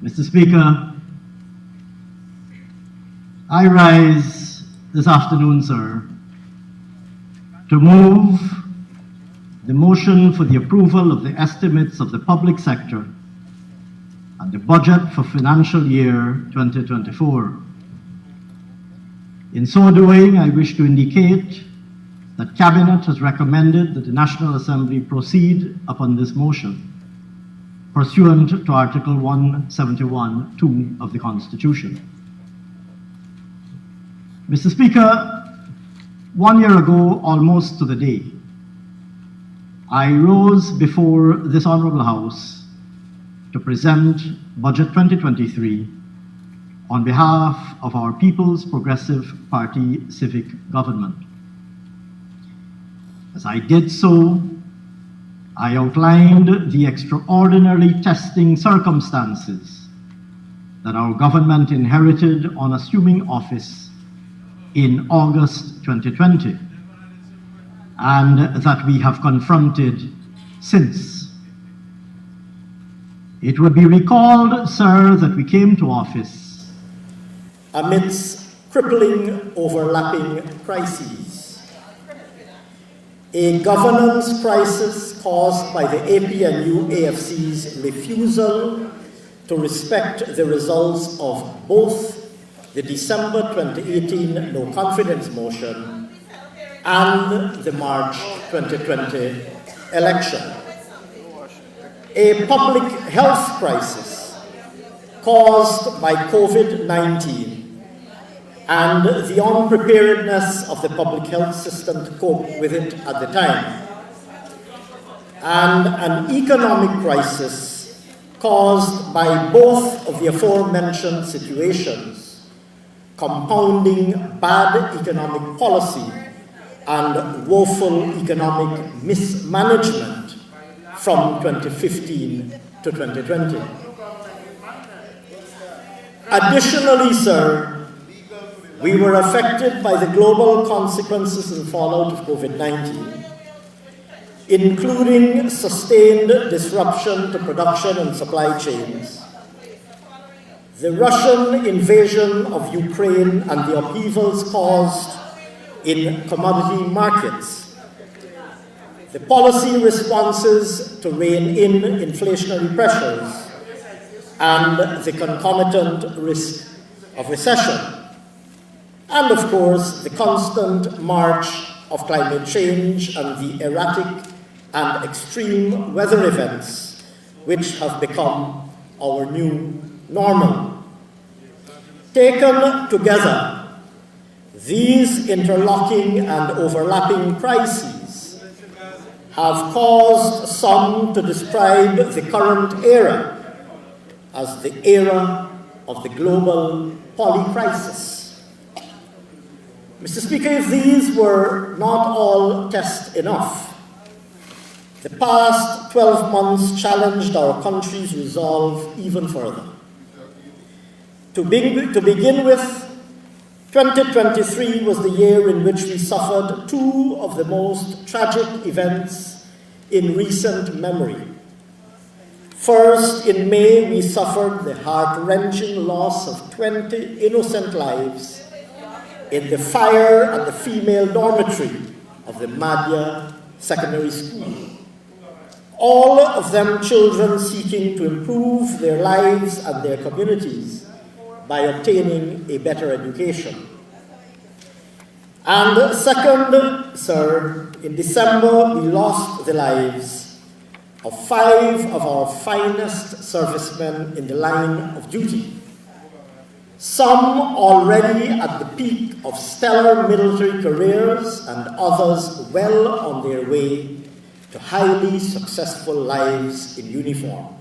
Mr. Speaker, I rise this afternoon, sir, to move the motion for the approval of the estimates of the public sector and the budget for financial year 2024. In so doing, I wish to indicate that Cabinet has recommended that the National Assembly proceed upon this motion pursuant to Article 171(2) of the Constitution. Mr. Speaker, 1 year ago, almost to the day, I rose before this Honourable House to present Budget 2023 on behalf of our People's Progressive Party civic government. As I did so, I outlined the extraordinary testing circumstances that our government inherited on assuming office in August 2020, and that we have confronted since. It would be recalled, sir, that we came to office amidst crippling, overlapping crises. A governance crisis caused by the APNU-AFC's refusal to respect the results of both the December 2018 no confidence motion and the March 2020 election. A public health crisis caused by COVID-19 and the unpreparedness of the public health system to cope with it at the time, and an economic crisis caused by both of the aforementioned situations, compounding bad economic policy and woeful economic mismanagement from 2015 to 2020. Additionally, sir, we were affected by the global consequences and fallout of COVID-19, including sustained disruption to production and supply chains, the Russian invasion of Ukraine and the upheavals caused in commodity markets, the policy responses to rein in inflationary pressures, and the concomitant risk of recession, and of course the constant march of climate change and the erratic and extreme weather events which have become our new normal. Taken together, these interlocking and overlapping crises have caused some to describe the current era as the era of the global polycrisis. Mr. Speaker, if these were not all test enough, the past 12 months challenged our country's resolve even further. To begin with, 2023 was the year in which we suffered two of the most tragic events in recent memory. First, in May, we suffered the heart-wrenching loss of 20 innocent lives in the fire at the female dormitory of the Madhya Secondary School. All of them children seeking to improve their lives and their communities by obtaining a better education. And second, sir, in December, we lost the lives of 5 of our finest servicemen in the line of duty, some already at the peak of stellar military careers and others well on their way to highly successful lives in uniform.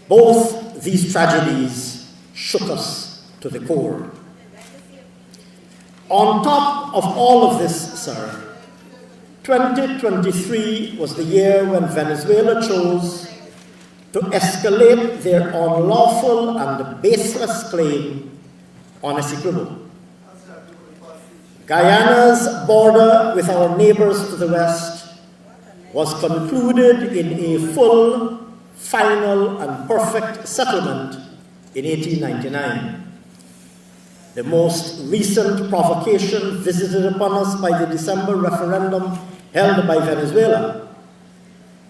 Both these tragedies shook us to the core. On top of all of this, sir, 2023 was the year when Venezuela chose to escalate their unlawful and baseless claim on Essequibo. Guyana's border with our neighbors to the west was concluded in a full final and perfect settlement in 1899. The most recent provocation visited upon us by the December referendum held by Venezuela,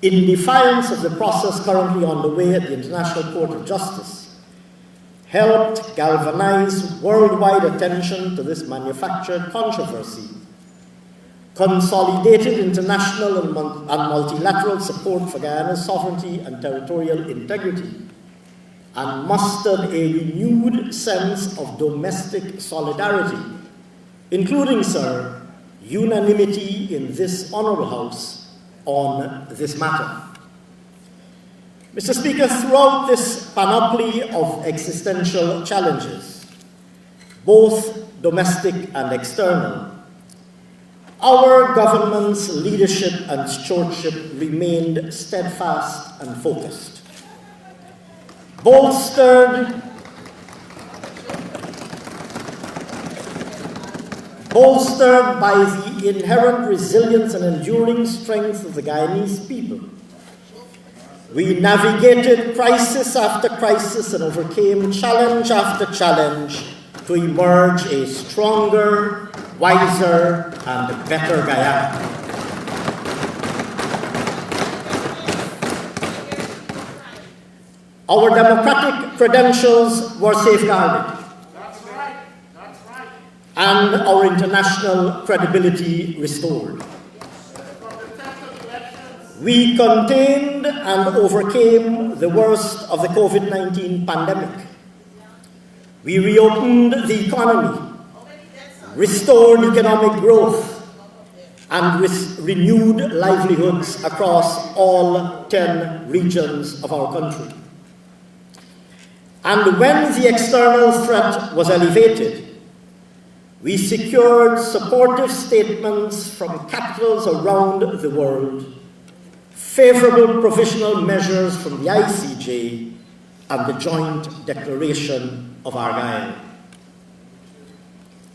in defiance of the process currently underway at the International Court of Justice, helped galvanize worldwide attention to this manufactured controversy, consolidated international and multilateral support for Guyana's sovereignty and territorial integrity, and mustered a renewed sense of domestic solidarity, including, sir, unanimity in this Honourable House on this matter. Mr. Speaker, throughout this panoply of existential challenges, both domestic and external, our government's leadership and stewardship remained steadfast and focused. Bolstered by the inherent resilience and enduring strength of the Guyanese people, we navigated crisis after crisis and overcame challenge after challenge to emerge a stronger, wiser, and better Guyana. Our democratic credentials were safeguarded. That's right. That's right. And our international credibility restored. We contained and overcame the worst of the COVID-19 pandemic. We reopened the economy, restored economic growth, and renewed livelihoods across all 10 regions of our country. And when the external threat was elevated, we secured supportive statements from capitals around the world, favorable provisional measures from the ICJ, and the joint declaration of our Guyana.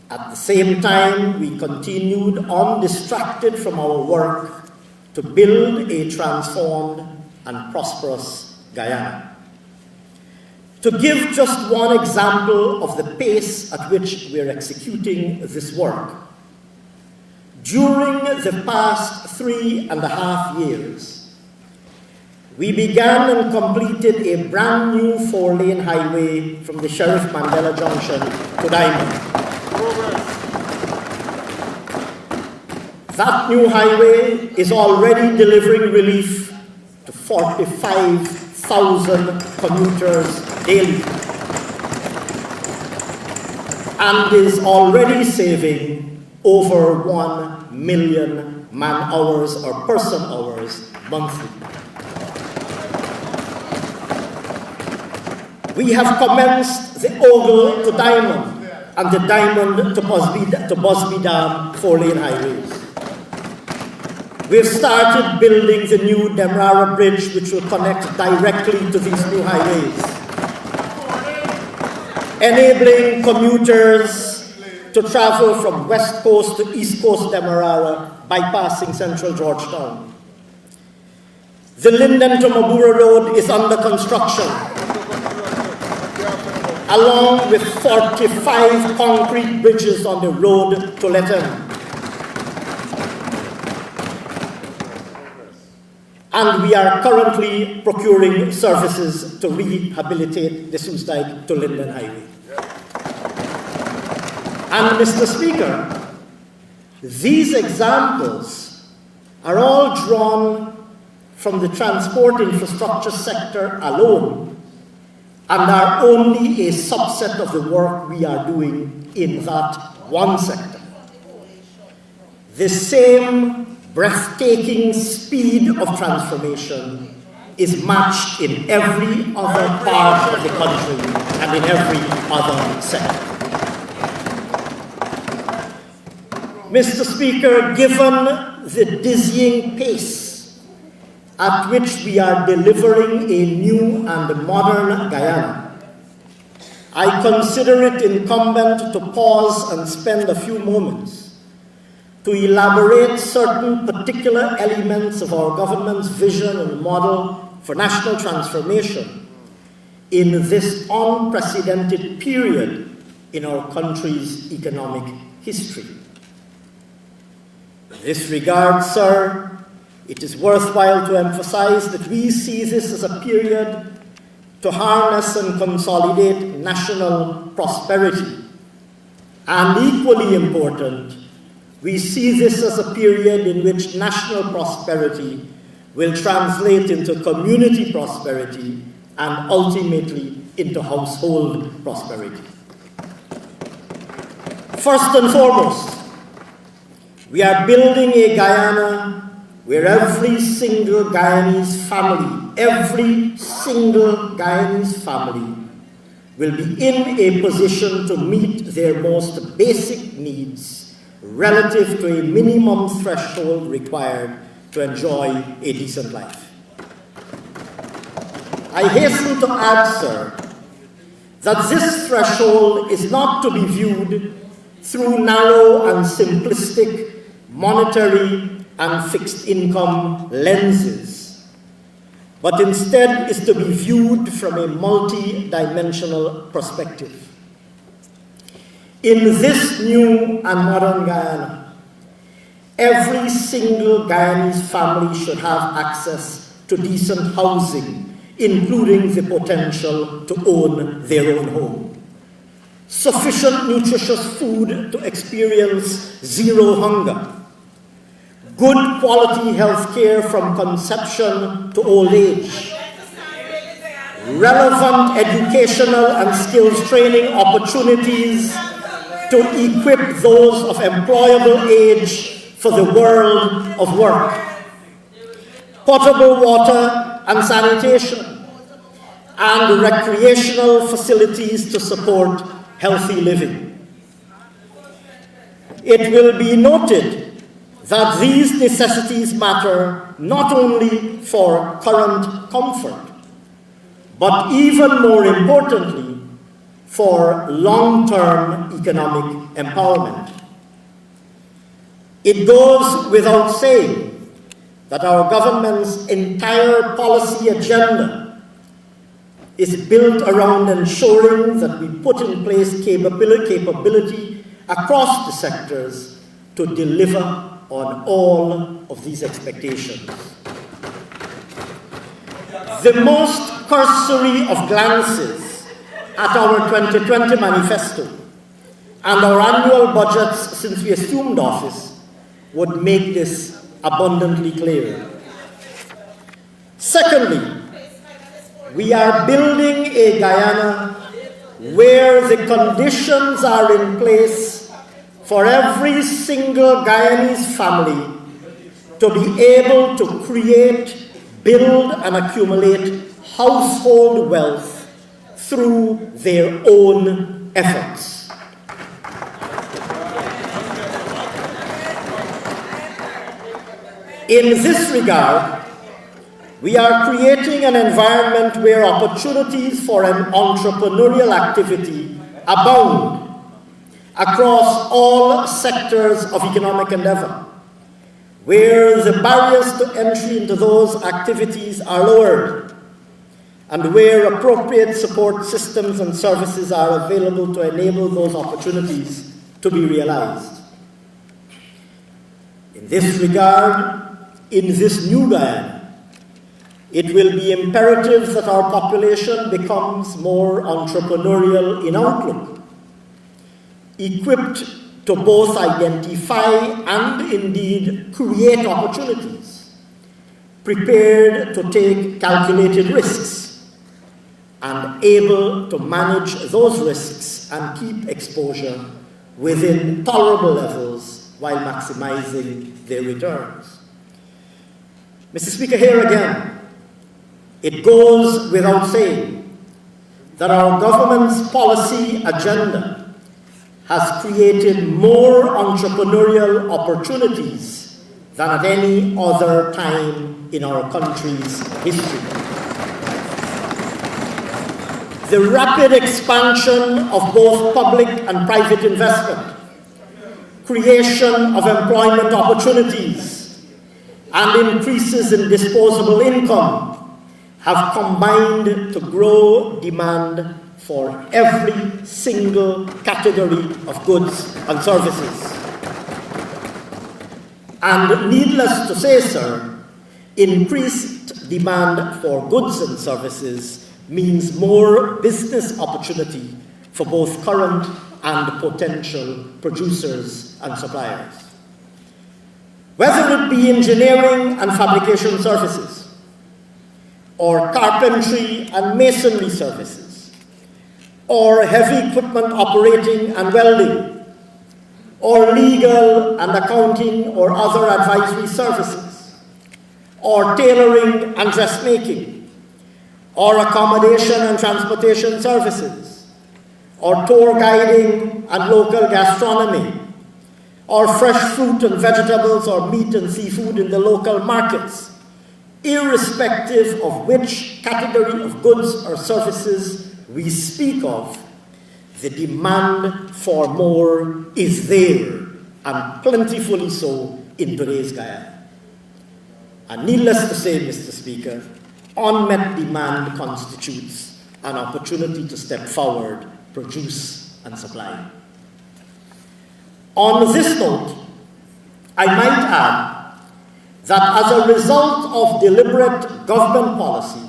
At the same time, we continued undistracted from our work to build a transformed and prosperous Guyana. To give just one example of the pace at which we are executing this work, during the past 3.5 years, we began and completed a brand new 4-lane highway from the Sheriff Mandela Junction to Diamond. That new highway is already delivering relief to 45,000 commuters daily, and is already saving over 1 million man-hours or person-hours monthly. We have commenced the Ogle to Diamond and the Diamond to Busby Dam 4-lane highways. We've started building the new Demerara Bridge, which will connect directly to these new highways, enabling commuters to travel from West Coast to East Coast Demerara, bypassing central Georgetown. The Linden to Mabura Road is under construction, along with 45 concrete bridges on the road to Lethem. And we are currently procuring services to rehabilitate the Soestdijk to Linden Highway. And Mr. Speaker, these examples are all drawn from the transport infrastructure sector alone and are only a subset of the work we are doing in that one sector. The same breathtaking speed of transformation is matched in every other part of the country and in every other sector. Mr. Speaker, given the dizzying pace at which we are delivering a new and modern Guyana, I consider it incumbent to pause and spend a few moments to elaborate certain particular elements of our government's vision and model for national transformation in this unprecedented period in our country's economic history. In this regard, sir, it is worthwhile to emphasize that we see this as a period to harness and consolidate national prosperity. And equally important, we see this as a period in which national prosperity will translate into community prosperity and ultimately into household prosperity. First and foremost, we are building a Guyana where every single Guyanese family will be in a position to meet their most basic needs relative to a minimum threshold required to enjoy a decent life. I hasten to add, sir, that this threshold is not to be viewed through narrow and simplistic monetary and fixed income lenses, but instead is to be viewed from a multi-dimensional perspective. In this new and modern Guyana, every single Guyanese family should have access to decent housing, including the potential to own their own home, sufficient nutritious food to experience zero hunger, good quality health care from conception to old age, relevant educational and skills training opportunities to equip those of employable age for the world of work, potable water and sanitation, and recreational facilities to support healthy living. It will be noted that these necessities matter not only for current comfort, but even more importantly, for long-term economic empowerment. It goes without saying that our government's entire policy agenda is built around ensuring that we put in place capability across the sectors to deliver on all of these expectations. The most cursory of glances at our 2020 manifesto and our annual budgets since we assumed office would make this abundantly clear. Secondly, we are building a Guyana where the conditions are in place for every single Guyanese family to be able to create, build, and accumulate household wealth through their own efforts. In this regard, we are creating an environment where opportunities for an entrepreneurial activity abound across all sectors of economic endeavor, where the barriers to entry into those activities are lowered, and where appropriate support systems and services are available to enable those opportunities to be realized. In this regard, in this new Guyana, it will be imperative that our population becomes more entrepreneurial in outlook, equipped to both identify and indeed create opportunities, prepared to take calculated risks, and able to manage those risks and keep exposure within tolerable levels while maximizing their returns. Mr. Speaker, here again, it goes without saying that our government's policy agenda has created more entrepreneurial opportunities than at any other time in our country's history. The rapid expansion of both public and private investment, creation of employment opportunities, and increases in disposable income have combined to grow demand for every single category of goods and services. And needless to say, sir, increased demand for goods and services means more business opportunity for both current and potential producers and suppliers. Whether it be engineering and fabrication services, or carpentry and masonry services, or heavy equipment operating and welding, or legal and accounting or other advisory services, or tailoring and dressmaking, or accommodation and transportation services, or tour guiding and local gastronomy, or fresh fruit and vegetables or meat and seafood in the local markets, irrespective of which category of goods or services we speak of, the demand for more is there, and plentifully so in today's Guyana. And needless to say, Mr. Speaker, unmet demand constitutes an opportunity to step forward, produce, and supply. On this note, I might add that as a result of deliberate government policy,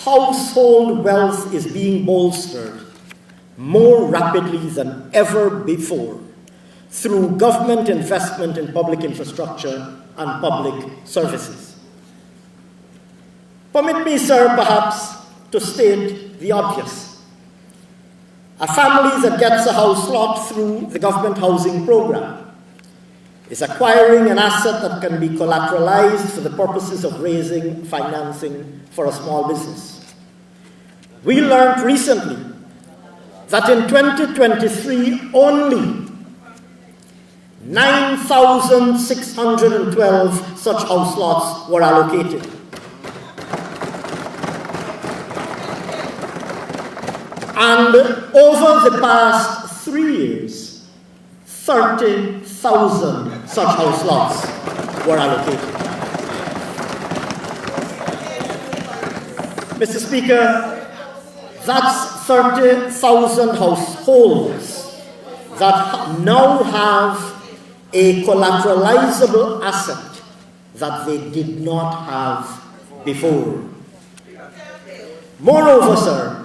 household wealth is being bolstered more rapidly than ever before through government investment in public infrastructure and public services. Permit me, sir, perhaps to state the obvious. A family that gets a house lot through the government housing program is acquiring an asset that can be collateralized for the purposes of raising financing for a small business. We learned recently that in 2023 only 9,612 such house lots were allocated. And over the past 3 years, 30,000 such house lots were allocated. Mr. Speaker, that's 30,000 households that now have a collateralizable asset that they did not have before. Moreover, sir,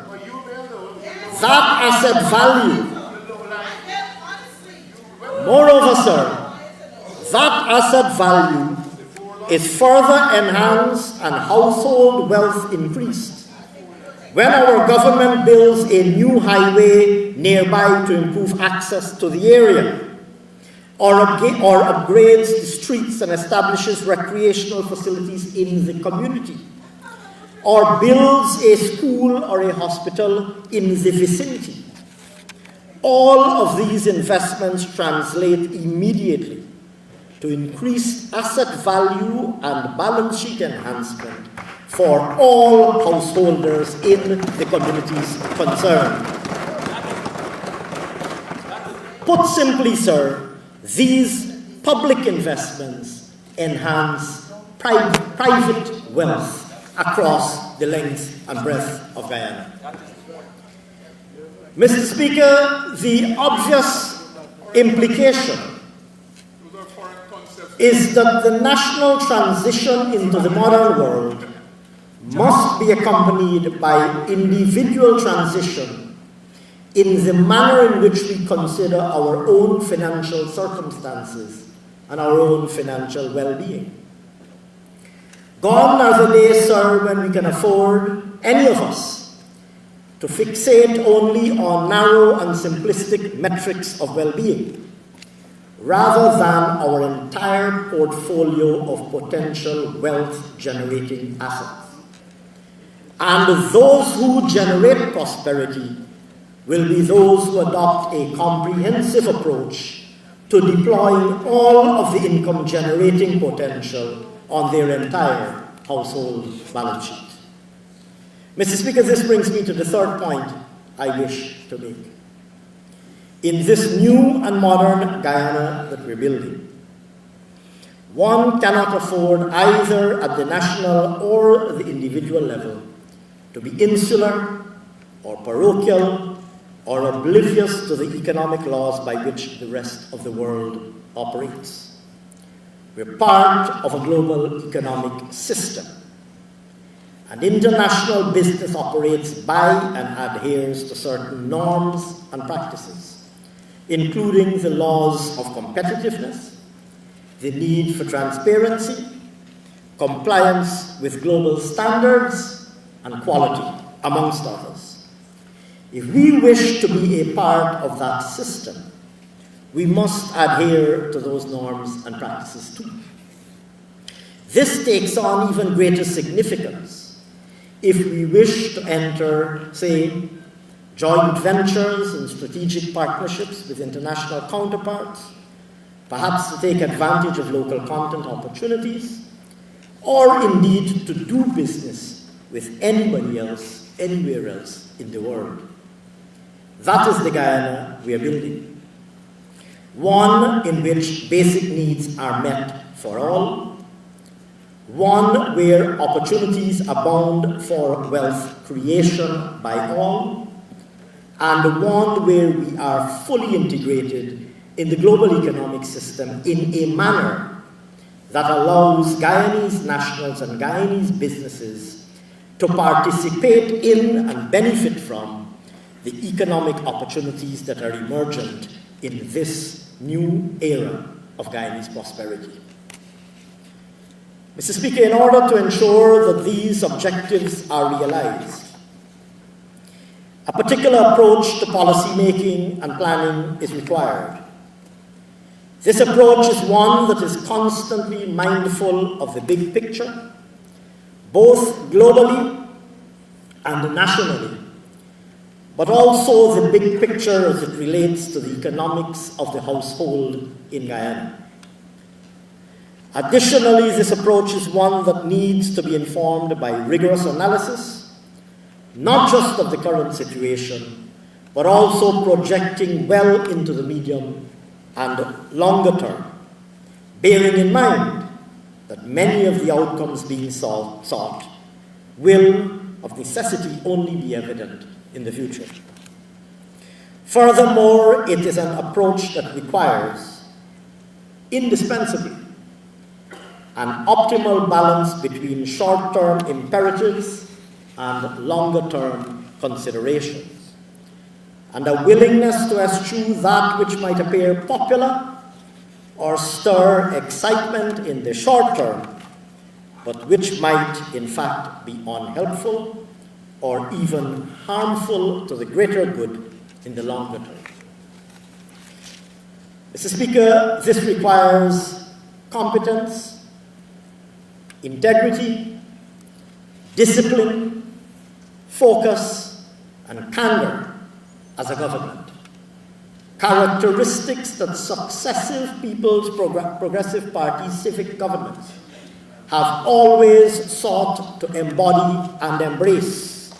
that asset value, is further enhanced and household wealth increased when our government builds a new highway nearby to improve access to the area, or upgrades the streets and establishes recreational facilities in the community, or builds a school or a hospital in the vicinity. All of these investments translate immediately to increased asset value and balance sheet enhancement for all householders in the communities concerned. Put simply, sir, these public investments enhance private wealth across the length and breadth of Guyana. Mr. Speaker, the obvious implication is that the national transition into the modern world must be accompanied by individual transition in the manner in which we consider our own financial circumstances and our own financial well-being. Gone are the days, sir, when we can afford, any of us, to fixate only on narrow and simplistic metrics of well-being, rather than our entire portfolio of potential wealth-generating assets. And those who generate prosperity will be those who adopt a comprehensive approach to deploying all of the income-generating potential on their entire household balance sheet. Mr. Speaker, this brings me to the third point I wish to make. In this new and modern Guyana that we're building, one cannot afford either at the national or the individual level to be insular or parochial or oblivious to the economic laws by which the rest of the world operates. We're part of a global economic system, and international business operates by and adheres to certain norms and practices, including the laws of competitiveness, the need for transparency, compliance with global standards, and quality, amongst others. If we wish to be a part of that system, we must adhere to those norms and practices too. This takes on even greater significance if we wish to enter, say, joint ventures and strategic partnerships with international counterparts, perhaps to take advantage of local content opportunities, or indeed to do business with anybody else, anywhere else in the world. That is the Guyana we are building. One in which basic needs are met for all, one where opportunities abound for wealth creation by all, and one where we are fully integrated in the global economic system in a manner that allows Guyanese nationals and Guyanese businesses to participate in and benefit from the economic opportunities that are emergent in this new era of Guyanese prosperity. Mr. Speaker, in order to ensure that these objectives are realized, a particular approach to policy making and planning is required. This approach is one that is constantly mindful of the big picture, both globally and nationally, but also the big picture as it relates to the economics of the household in Guyana. Additionally, this approach is one that needs to be informed by rigorous analysis, not just of the current situation, but also projecting well into the medium and longer term, bearing in mind that many of the outcomes being sought will, of necessity, only be evident in the future. Furthermore, it is an approach that requires, indispensably, an optimal balance between short-term imperatives and longer-term considerations, and a willingness to eschew that which might appear popular or stir excitement in the short term, but which might, in fact, be unhelpful or even harmful to the greater good in the longer term. Mr. Speaker, this requires competence, integrity, discipline, focus, and candor as a government, characteristics that successive People's Progressive Party civic governments have always sought to embody and embrace,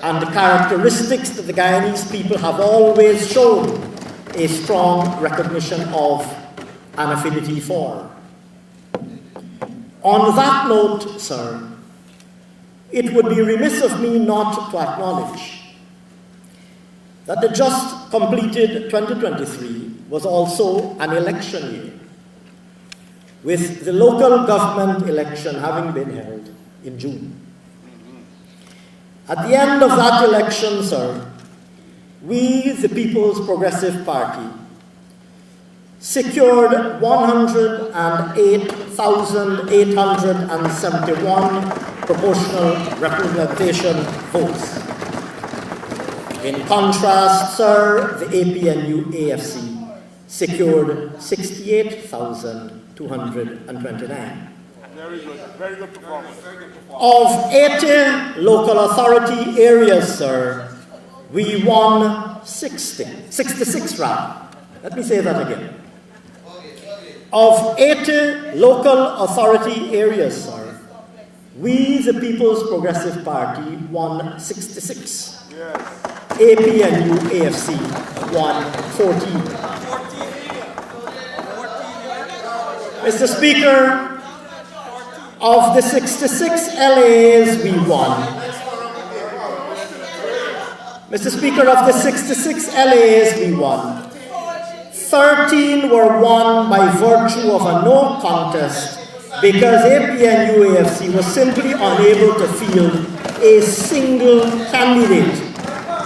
and the characteristics that the Guyanese people have always shown a strong recognition of and affinity for. On that note, sir, it would be remiss of me not to acknowledge that the just completed 2023 was also an election year, with the local government election having been held in June. At the end of that election, sir, we, the People's Progressive Party, secured 108,871 proportional representation votes. In contrast, sir, the APNU-AFC secured 68,229. Very good performance. Of 80 local authority areas, sir, we won 66 rather. Let me say that again. Of 80 local authority areas, sir, we, the People's Progressive Party, won 66. Yes. APNU-AFC won 14. Mr. Speaker, of the 66 LAs we won, Mr. Speaker, of the 66 LAs we won, 13 were won by virtue of a no contest because APNU-AFC was simply unable to field a single candidate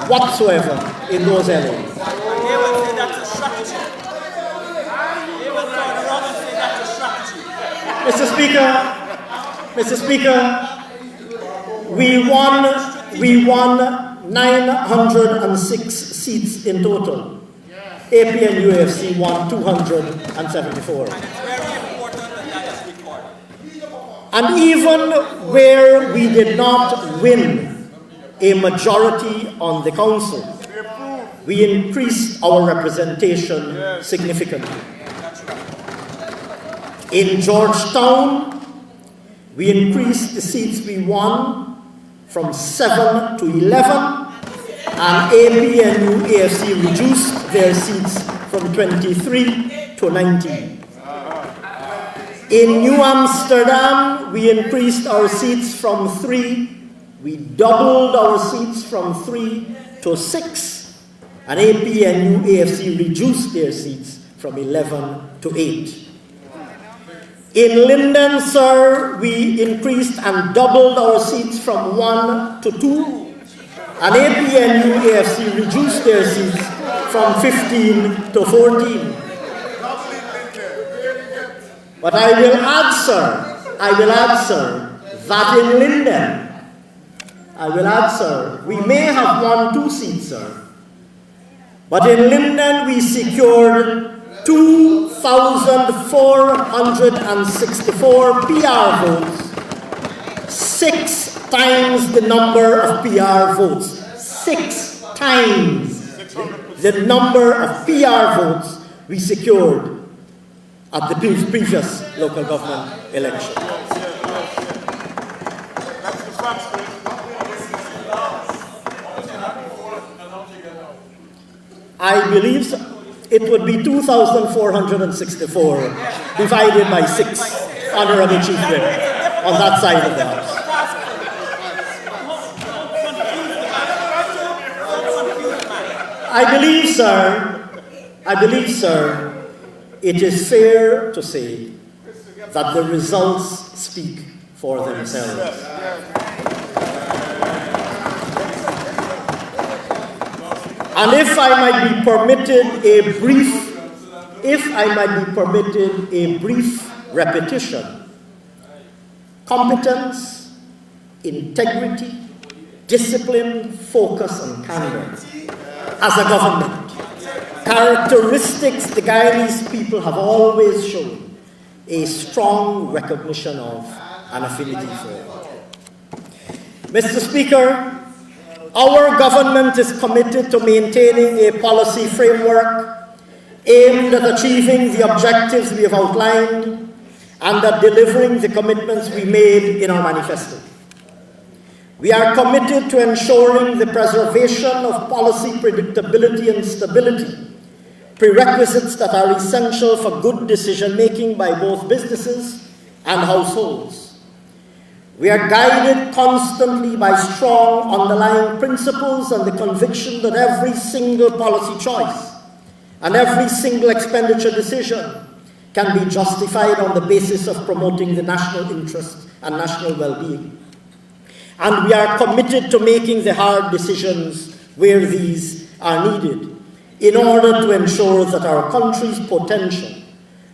whatsoever in those LAs. They would say that's a strategy. They would turn around and say that's a strategy. Mr. Speaker, we won 906 seats in total. APNU-AFC won 274. And even where we did not win a majority on the council, we increased our representation significantly. In Georgetown, we increased the seats we won from 7 to 11, and APNU-AFC reduced their seats from 23 to 19. In New Amsterdam, we increased our seats from 3, we doubled our seats from 3 to 6, and APNU-AFC reduced their seats from 11 to 8. In Linden, sir, we increased and doubled our seats from 1 to 2, and APNU-AFC reduced their seats from 15 to 14. But I will add, sir, that in Linden, we may have won 2 seats, sir, but in Linden we secured 2,464 PR votes, 6 times the number of PR votes, 6 times the number of PR votes we secured at the previous local government election. I believe it would be 2,464 divided by 6, Honorable Chief Whip, on that side of the House. I believe, sir, it is fair to say that the results speak for themselves. And if I might be permitted a brief repetition, competence, integrity, discipline, focus, and candor as a government, characteristics the Guyanese people have always shown a strong recognition of and affinity for. Mr. Speaker, our government is committed to maintaining a policy framework aimed at achieving the objectives we have outlined and at delivering the commitments we made in our manifesto. We are committed to ensuring the preservation of policy predictability and stability, prerequisites that are essential for good decision-making by both businesses and households. We are guided constantly by strong underlying principles and the conviction that every single policy choice and every single expenditure decision can be justified on the basis of promoting the national interest and national well-being. And we are committed to making the hard decisions where these are needed in order to ensure that our country's potential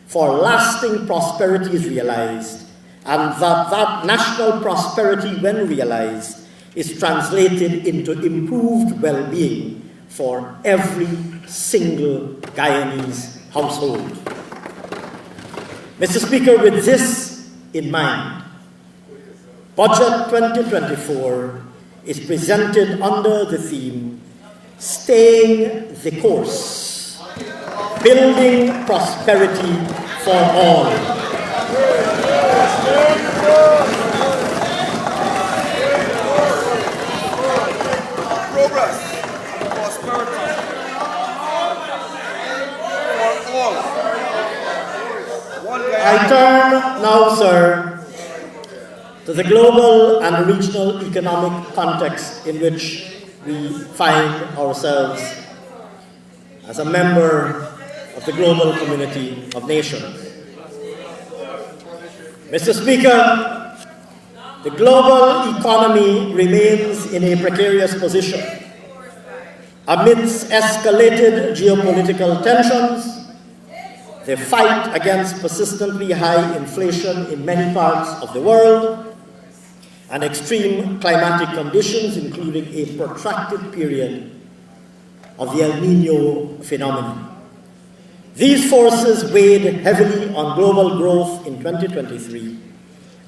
for lasting prosperity is realized, and that national prosperity, when realized, is translated into improved well-being for every single Guyanese household. Mr. Speaker, with this in mind, Budget 2024 is presented under the theme, Staying the Course, Building Prosperity for All. Progress, prosperity for all. One guy. I turn now, sir, to the global and regional economic context in which we find ourselves as a member of the global community of nations. Mr. Speaker, the global economy remains in a precarious position amidst escalated geopolitical tensions, the fight against persistently high inflation in many parts of the world, and extreme climatic conditions, including a protracted period of the El Niño phenomenon. These forces weighed heavily on global growth in 2023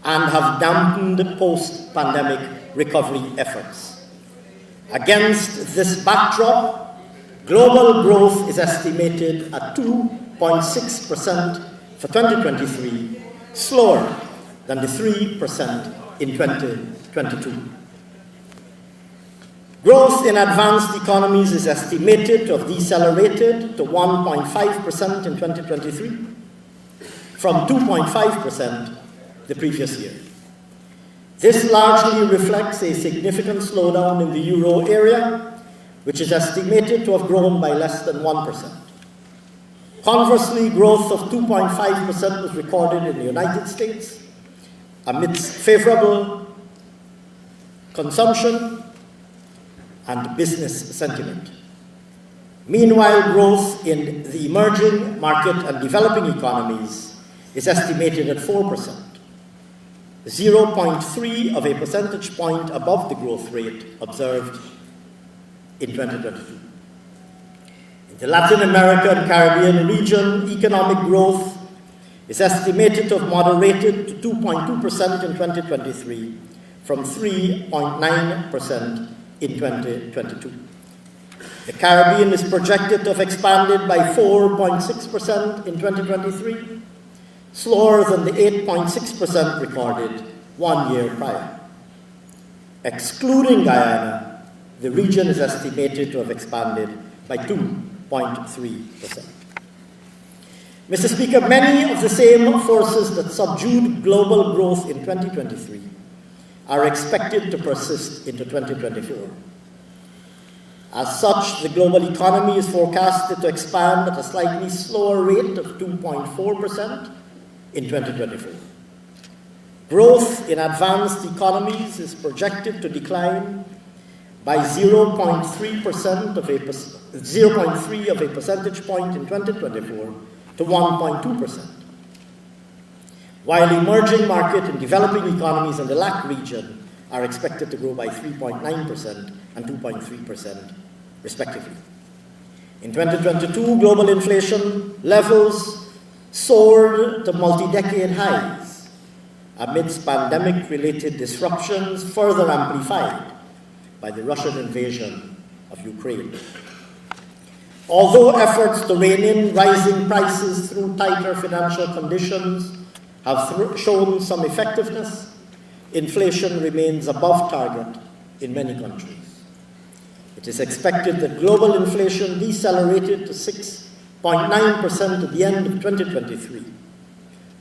and have dampened post-pandemic recovery efforts. Against this backdrop, global growth is estimated at 2.6% for 2023, slower than the 3% in 2022. Growth in advanced economies is estimated to have decelerated to 1.5% in 2023 from 2.5% the previous year. This largely reflects a significant slowdown in the euro area, which is estimated to have grown by less than 1%. Conversely, growth of 2.5% was recorded in the United States amidst favorable consumption and business sentiment. Meanwhile, growth in the emerging market and developing economies is estimated at 4%, 0.3 of a percentage point above the growth rate observed in 2022. In the Latin America and Caribbean region, economic growth is estimated to have moderated to 2.2% in 2023 from 3.9% in 2022. The Caribbean is projected to have expanded by 4.6% in 2023, slower than the 8.6% recorded 1 year prior. Excluding Guyana, the region is estimated to have expanded by 2.3%. Mr. Speaker, many of the same forces that subdued global growth in 2023 are expected to persist into 2024. As such, the global economy is forecasted to expand at a slightly slower rate of 2.4% in 2024. Growth in advanced economies is projected to decline by 0.3 of a percentage point in 2024 to 1.2%, while emerging market and developing economies in the LAC region are expected to grow by 3.9% and 2.3%, respectively. In 2022, global inflation levels soared to multi-decade highs amidst pandemic-related disruptions further amplified by the Russian invasion of Ukraine. Although efforts to rein in rising prices through tighter financial conditions have shown some effectiveness, inflation remains above target in many countries. It is expected that global inflation decelerated to 6.9% at the end of 2023,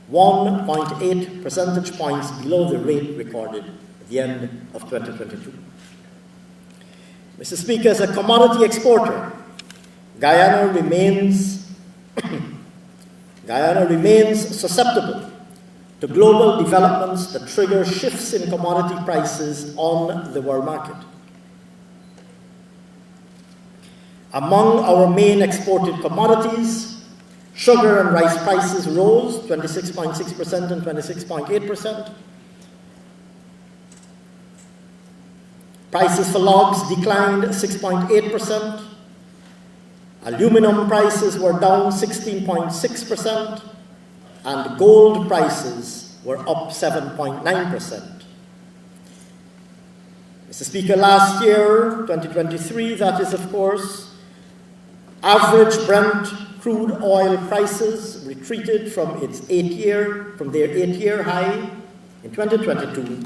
1.8 percentage points below the rate recorded at the end of 2022. Mr. Speaker, as a commodity exporter, Guyana remains susceptible to global developments that trigger shifts in commodity prices on the world market. Among our main exported commodities, sugar and rice prices rose 26.6% and 26.8%. Prices for logs declined 6.8%. Aluminum prices were down 16.6%, and gold prices were up 7.9%. Mr. Speaker, last year, 2023, that is, of course, average Brent crude oil prices retreated from their 8-year high in 2022,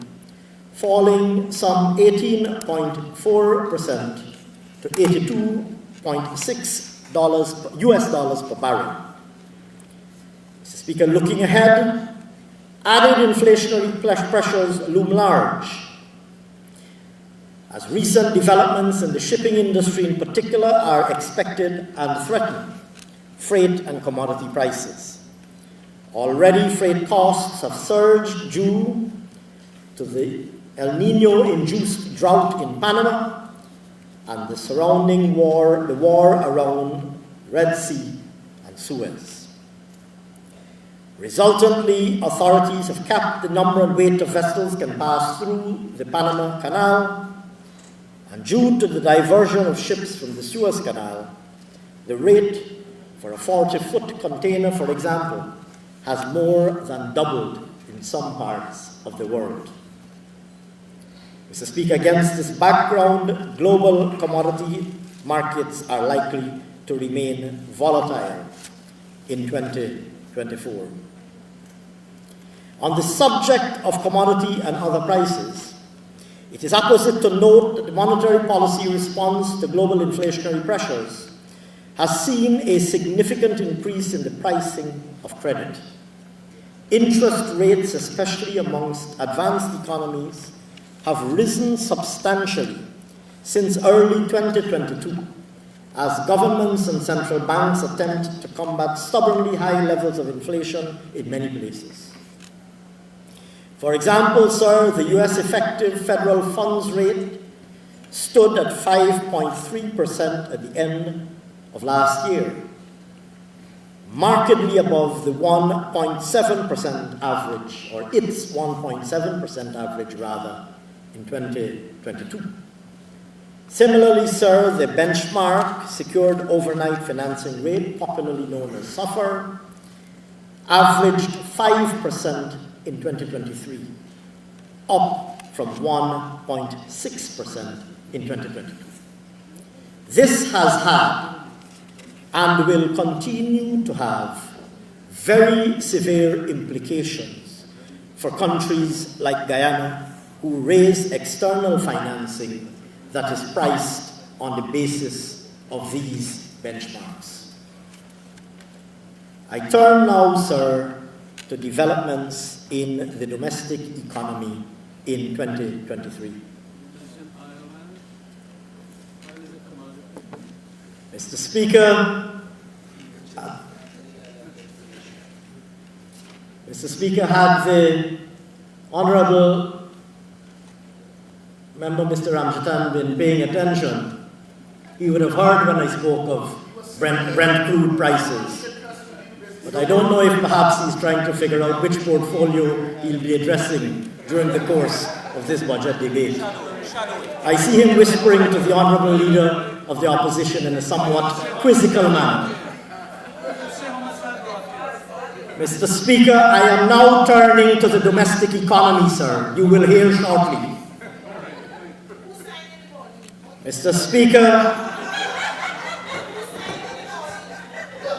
falling some 18.4% to $82.6 US dollars per barrel. Mr. Speaker, looking ahead, added inflationary pressures loom large, as recent developments in the shipping industry in particular are expected and threaten freight and commodity prices. Already, freight costs have surged due to the El Niño-induced drought in Panama and the surrounding war around Red Sea and Suez. Resultantly, authorities have capped the number and weight of vessels can pass through the Panama Canal, and due to the diversion of ships from the Suez Canal, the rate for a 40-foot container, for example, has more than doubled in some parts of the world. Mr. Speaker, against this background, global commodity markets are likely to remain volatile in 2024. On the subject of commodity and other prices, it is apposite to note that the monetary policy response to global inflationary pressures has seen a significant increase in the pricing of credit. Interest rates, especially amongst advanced economies, have risen substantially since early 2022 as governments and central banks attempt to combat stubbornly high levels of inflation in many places. For example, sir, the US effective federal funds rate stood at 5.3% at the end of last year, markedly above the 1.7% average, or its 1.7% average rather, in 2022. Similarly, sir, the benchmark secured overnight financing rate, popularly known as SOFR, averaged 5% in 2023, up from 1.6% in 2022. This has had and will continue to have very severe implications for countries like Guyana, who raise external financing that is priced on the basis of these benchmarks. I turn now, sir, to developments in the domestic economy in 2023. Mr. Speaker, had the Honorable Member Mr. Ramjatan been paying attention, he would have heard when I spoke of Brent crude prices. But I don't know if perhaps he's trying to figure out which portfolio he'll be addressing during the course of this budget debate. I see him whispering to the Honourable Leader of the Opposition in a somewhat quizzical manner. Mr. Speaker, I am now turning to the domestic economy, sir. You will hear shortly. Mr. Speaker,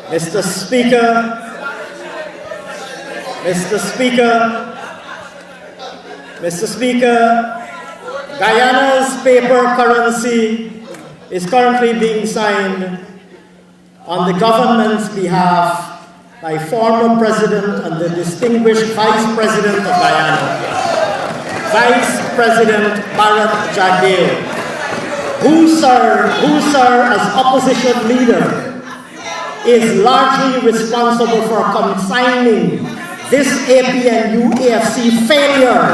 Mr. Speaker, Mr. Speaker, Mr. Speaker, Guyana's paper currency is currently being signed on the government's behalf by former President and the distinguished Vice President of Guyana, Vice President Bharat Jagdeo, who, sir, as opposition leader, is largely responsible for consigning this APNU-AFC failure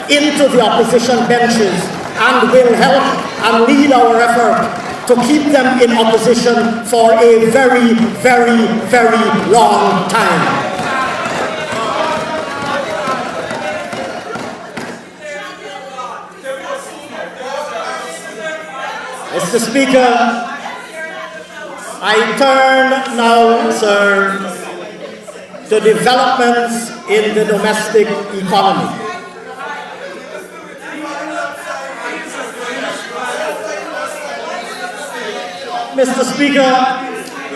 into the opposition benches and will help and lead our effort to keep them in opposition for a very, very, very long time. Mr. Speaker, I turn now, sir, to developments in the domestic economy. Mr. Speaker,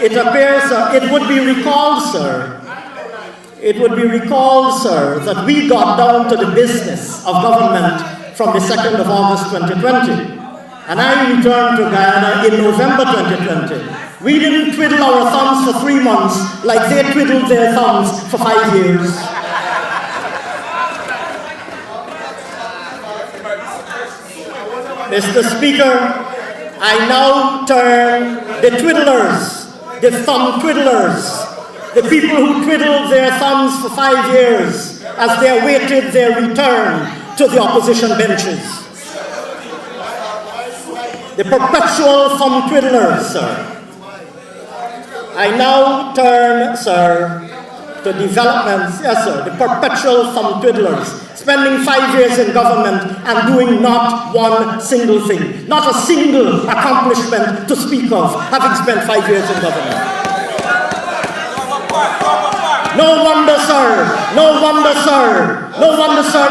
it appears, it would be recalled, sir, that we got down to the business of government from the 2nd of August 2020, and I returned to Guyana in November 2020, we didn't twiddle our thumbs for 3 months like they twiddled their thumbs for 5 years. Mr. Speaker, I now turn the twiddlers, the thumb twiddlers, the people who twiddled their thumbs for 5 years as they awaited their return to the opposition benches. The perpetual thumb twiddlers, sir. I now turn, sir, to developments, yes, sir, the perpetual thumb twiddlers, spending 5 years in government and doing not one single thing, not a single accomplishment to speak of, having spent 5 years in government. No wonder, sir,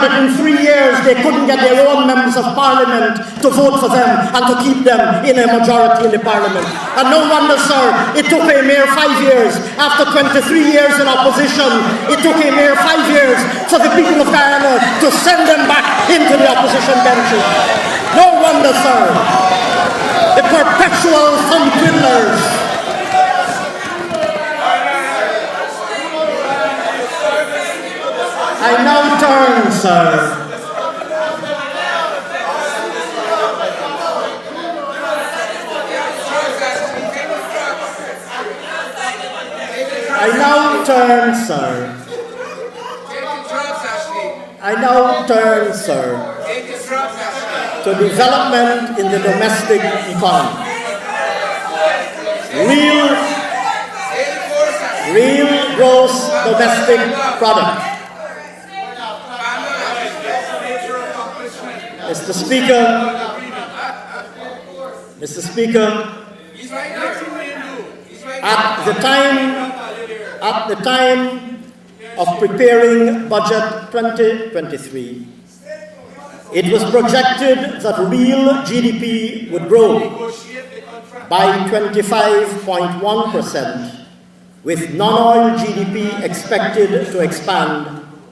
that in 3 years they couldn't get their own members of parliament to vote for them and to keep them in a majority in the parliament. And no wonder, sir, it took a mere 5 years, after 23 years in opposition, it took a mere 5 years for the people of Guyana to send them back into the opposition benches. No wonder, sir, the perpetual thumb twiddlers. I now turn, sir, to development in the domestic economy. Real gross domestic product. Mr. Speaker, at the time of preparing Budget 2023, it was projected that real GDP would grow by 25.1%, with non-oil GDP expected to expand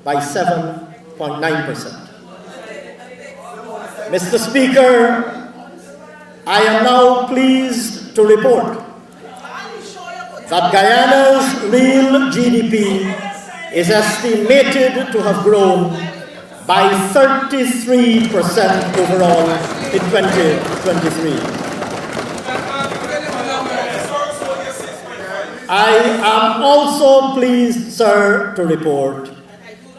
by 7.9%. Mr. Speaker, I am now pleased to report that Guyana's real GDP is estimated to have grown by 33% overall in 2023. I am also pleased, sir, to report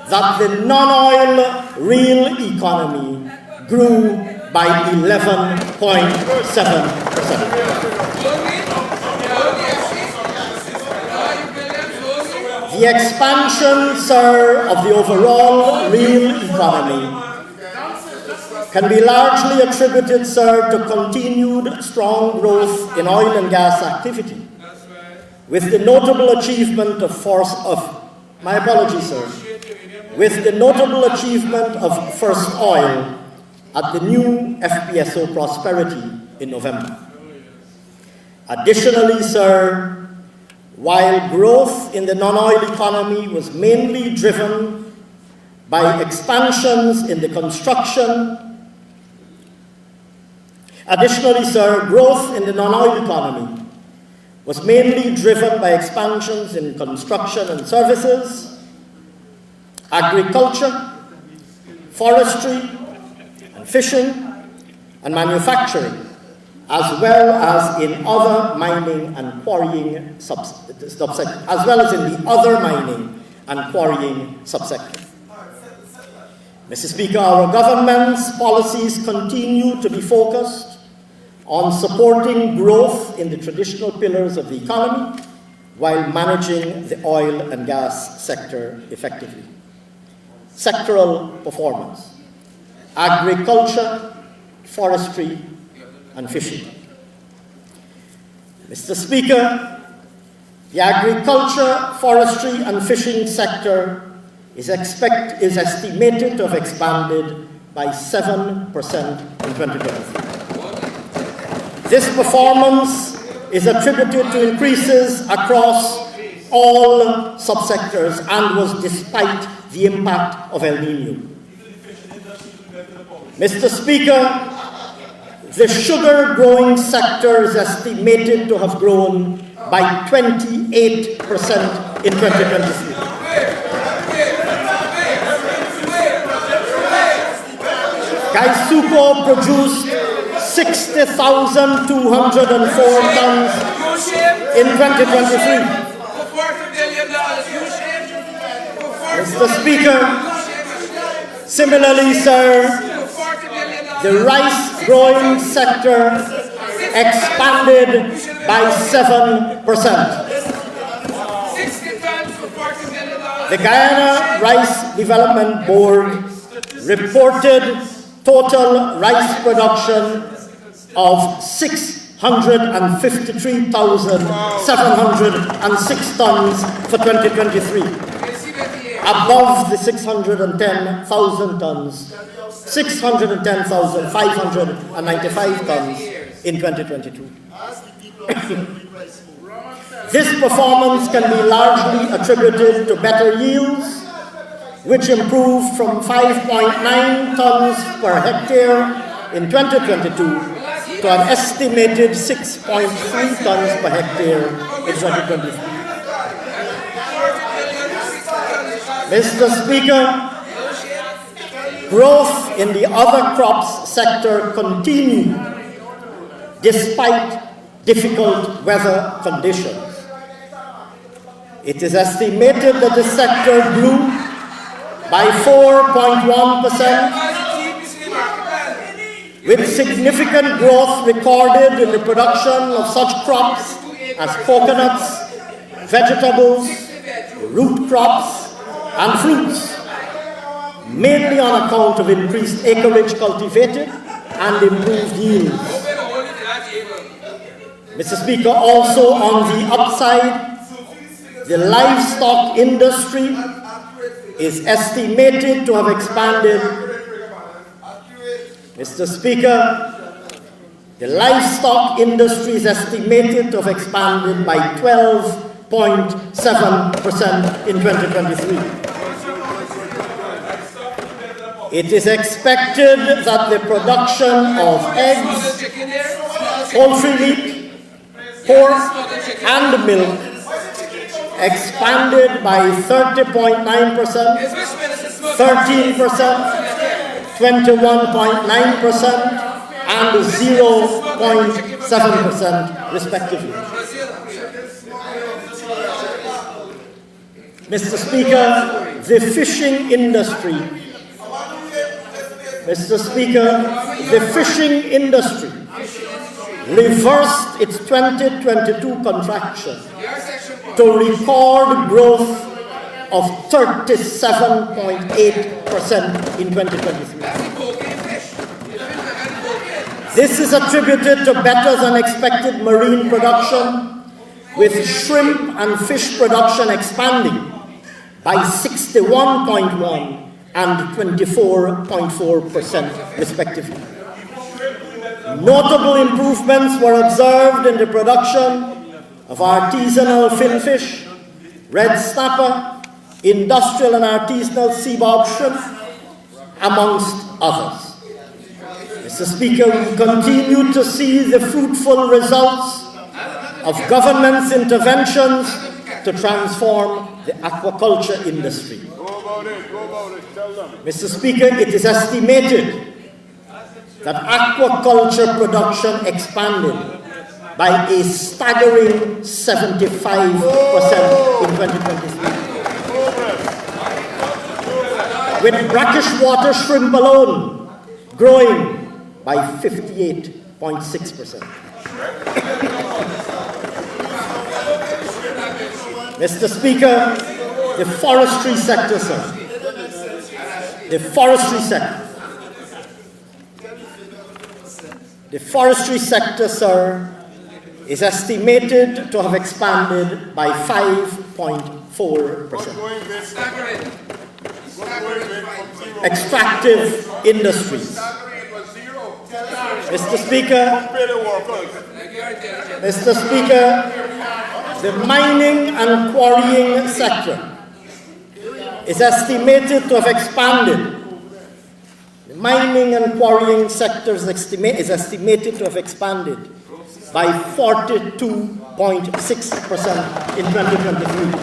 that the non-oil real economy grew by 11.7%. The expansion, sir, of the overall real economy can be largely attributed, sir, to continued strong growth in oil and gas activity, with the notable achievement of first oil at the new FPSO Prosperity in November. Additionally, sir, while growth in the non-oil economy was mainly driven by expansions in the construction, growth in the non-oil economy was mainly driven by expansions in construction and services, agriculture, forestry, and fishing, and manufacturing, as well as in other mining and quarrying subsectors, Mr. Speaker, our government's policies continue to be focused on supporting growth in the traditional pillars of the economy while managing the oil and gas sector effectively. Sectoral performance: agriculture, forestry, and fishing. Mr. Speaker, the agriculture, forestry, and fishing sector is estimated to have expanded by 7% in 2023. This performance is attributed to increases across all subsectors and was despite the impact of El Niño. Mr. Speaker, The sugar growing sector is estimated to have grown by 28% in 2023. Gaisuco produced 60,204 tons in 2023. Mr. Speaker, similarly, sir, the rice growing sector expanded by 7%. The Guyana Rice Development Board reported total rice production of 653,706 tons for 2023, above the 610,000 tons, 610,595 tons in 2022. This performance can be largely attributed to better yields, which improved from 5.9 tons per hectare in 2022 to an estimated 6.3 tons per hectare in 2023. Mr. Speaker, growth in the other crops sector continued despite difficult weather conditions. It is estimated that the sector grew by 4.1%, with significant growth recorded in the production of such crops as coconuts, vegetables, root crops, and fruits, mainly on account of increased acreage cultivated and improved yields. Mr. Speaker, also on the upside, the livestock industry is estimated to have expanded. Mr. Speaker, the livestock industry is estimated to have expanded by 12.7% in 2023. It is expected that the production of eggs, poultry meat, pork, and milk expanded by 30.9%, 13%, 21.9%, and 0.7% respectively. Mr. Speaker, the fishing industry, reversed its 2022 contraction to record growth of 37.8% in 2023. This is attributed to better than expected marine production, with shrimp and fish production expanding by 61.1% and 24.4% respectively. Notable improvements were observed in the production of artisanal finfish, red snapper, industrial and artisanal seaboard shrimp, amongst others. Mr. Speaker, we continue to see the fruitful results of government's interventions to transform the aquaculture industry. Mr. Speaker, it is estimated that aquaculture production expanded by a staggering 75% in 2023. With brackish water shrimp alone growing by 58.6%. Mr. Speaker, the forestry sector, sir. The forestry sector, sir, is estimated to have expanded by 5.4%. Extractive industries. Mr. Speaker, the mining and quarrying sector is estimated to have expanded. The mining and quarrying sector is estimated to have expanded by 42.6% in 2023.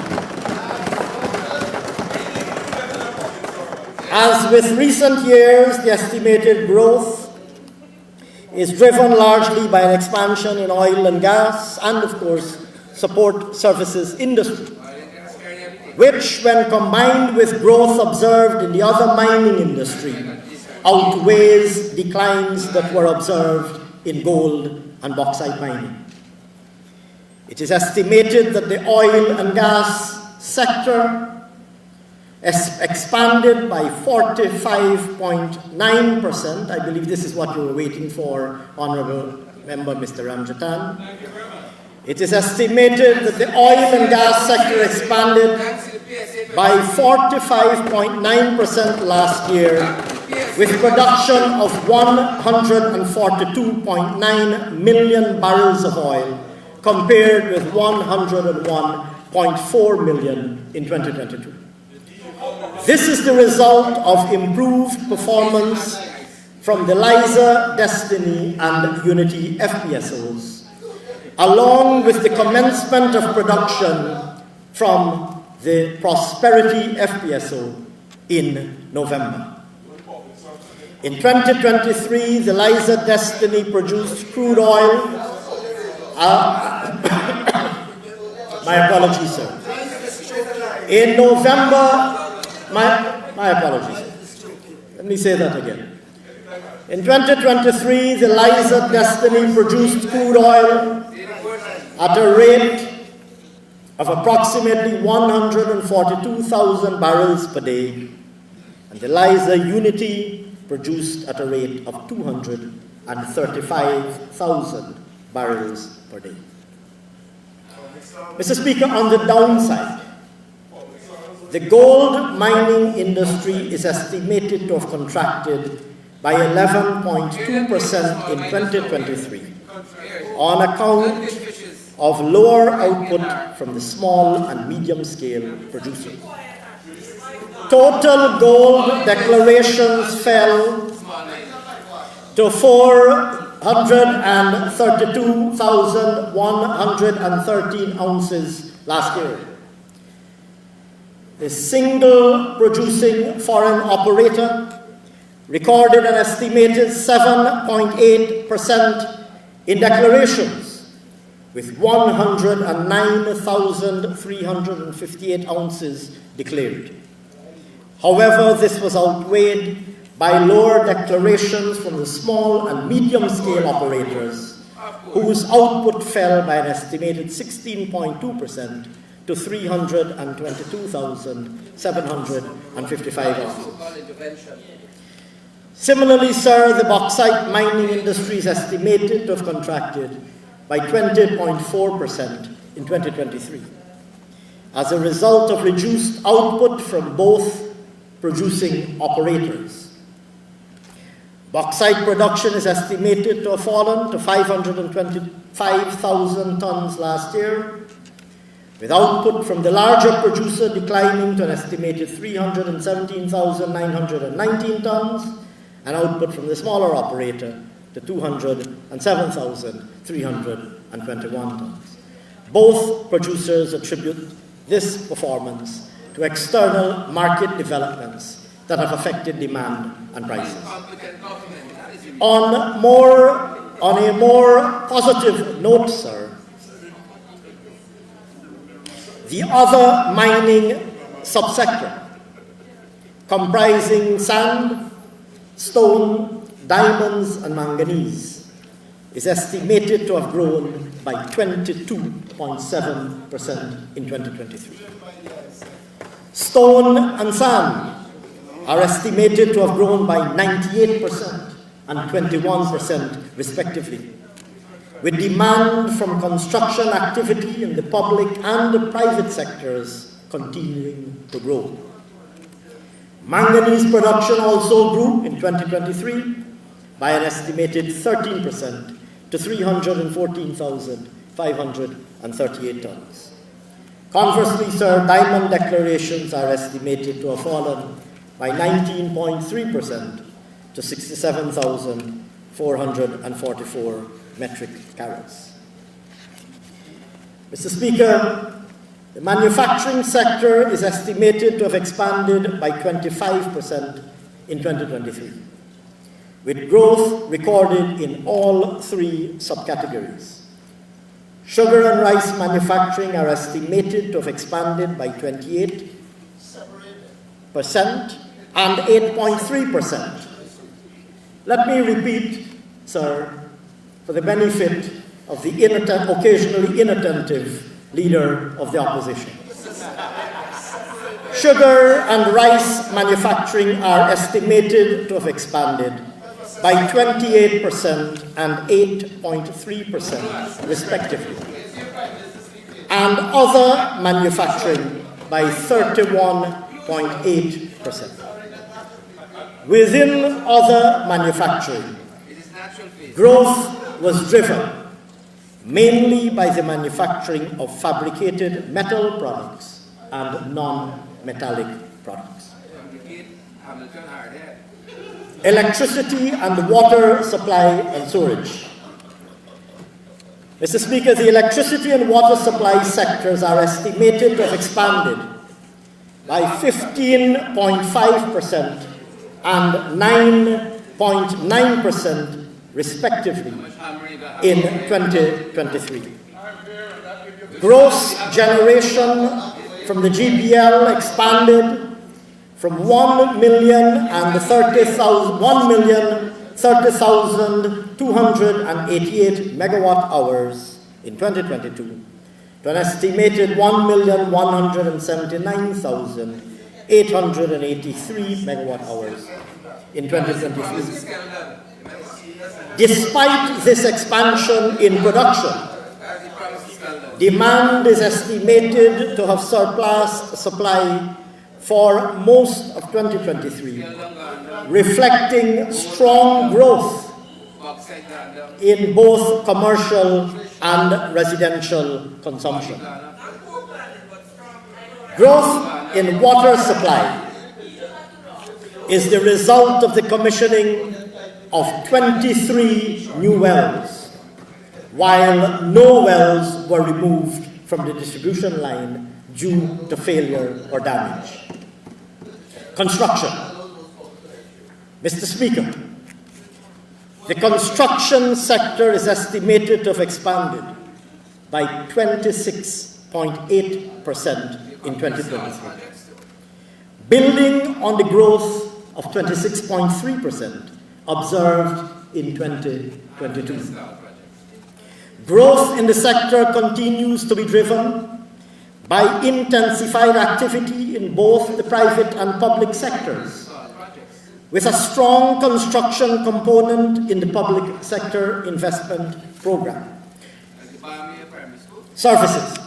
As with recent years, the estimated growth is driven largely by an expansion in oil and gas and, of course, support services industry, which, when combined with growth observed in the other mining industry, outweighs declines that were observed in gold and bauxite mining. It is estimated that the oil and gas sector expanded by 45.9%. I believe this is what you were waiting for, Honourable Member Mr. Ramjatan. It is estimated that the oil and gas sector expanded by 45.9% last year, with production of 142.9 million barrels of oil, compared with 101.4 million in 2022. This is the result of improved performance from the Liza, Destiny, and Unity FPSOs, along with the commencement of production from the Prosperity FPSO in November. In 2023, the Liza Destiny produced crude oil. My apologies, sir. In November, my apologies. Let me say that again. In 2023, the Liza Destiny produced crude oil at a rate of approximately 142,000 barrels per day, and the Liza Unity produced at a rate of 235,000 barrels per day. Mr. Speaker, on the downside, the gold mining industry is estimated to have contracted by 11.2% in 2023 on account of lower output from the small and medium-scale producers. Total gold declarations fell to 432,113 ounces last year. The single producing foreign operator recorded an estimated 7.8% in declarations, with 109,358 ounces declared. However, this was outweighed by lower declarations from the small and medium-scale operators, whose output fell by an estimated 16.2% to 322,755 ounces. Similarly, sir, the bauxite mining industry is estimated to have contracted by 20.4% in 2023 as a result of reduced output from both producing operators. Bauxite production is estimated to have fallen to 525,000 tons last year, with output from the larger producer declining to an estimated 317,919 tons, and output from the smaller operator to 207,321 tons. Both producers attribute this performance to external market developments that have affected demand and prices. On a more positive note, sir, the other mining subsector, comprising sand, stone, diamonds, and manganese, is estimated to have grown by 22.7% in 2023. Stone and sand are estimated to have grown by 98% and 21% respectively, with demand from construction activity in the public and the private sectors continuing to grow. Manganese production also grew in 2023 by an estimated 13% to 314,538 tons. Conversely, sir, diamond declarations are estimated to have fallen by 19.3% to 67,444 metric carats. Mr. Speaker, the manufacturing sector is estimated to have expanded by 25% in 2023, with growth recorded in all three subcategories. Sugar and rice manufacturing are estimated to have expanded by 28% and 8.3%. Let me repeat, sir, for the benefit of the occasionally inattentive leader of the opposition. Sugar and rice manufacturing are estimated to have expanded by 28% and 8.3% respectively, and other manufacturing by 31.8%. Within other manufacturing, growth was driven mainly by the manufacturing of fabricated metal products and non-metallic products. Electricity and water supply and storage. Mr. Speaker, the electricity and water supply sectors are estimated to have expanded by 15.5% and 9.9% respectively in 2023. Gross generation from the GPL expanded from 1,030,288 megawatt hours in 2022 to an estimated 1,179,883 megawatt hours in 2023. Despite this expansion in production, demand is estimated to have surpassed supply for most of 2023, reflecting strong growth in both commercial and residential consumption. Growth in water supply is the result of the commissioning of 23 new wells, while no wells were removed from the distribution line due to failure or damage. Construction. Mr. Speaker, the construction sector is estimated to have expanded by 26.8% in 2023, building on the growth of 26.3% observed in 2022. Growth in the sector continues to be driven by intensified activity in both the private and public sectors, with a strong construction component in the public sector investment program. Services.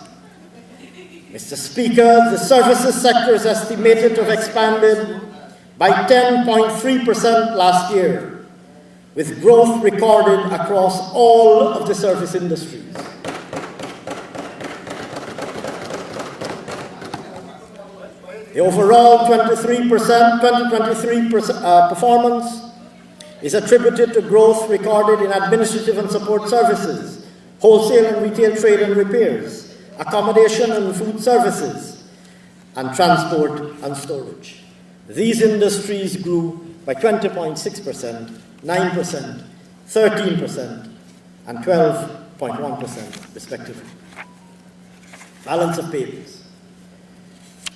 Mr. Speaker, the services sector is estimated to have expanded by 10.3% last year, with growth recorded across all of the service industries. The overall 2023 performance is attributed to growth recorded in administrative and support services, wholesale and retail trade and repairs, accommodation and food services, and transport and storage. These industries grew by 20.6%, 9%, 13%, and 12.1% respectively. Balance of payments.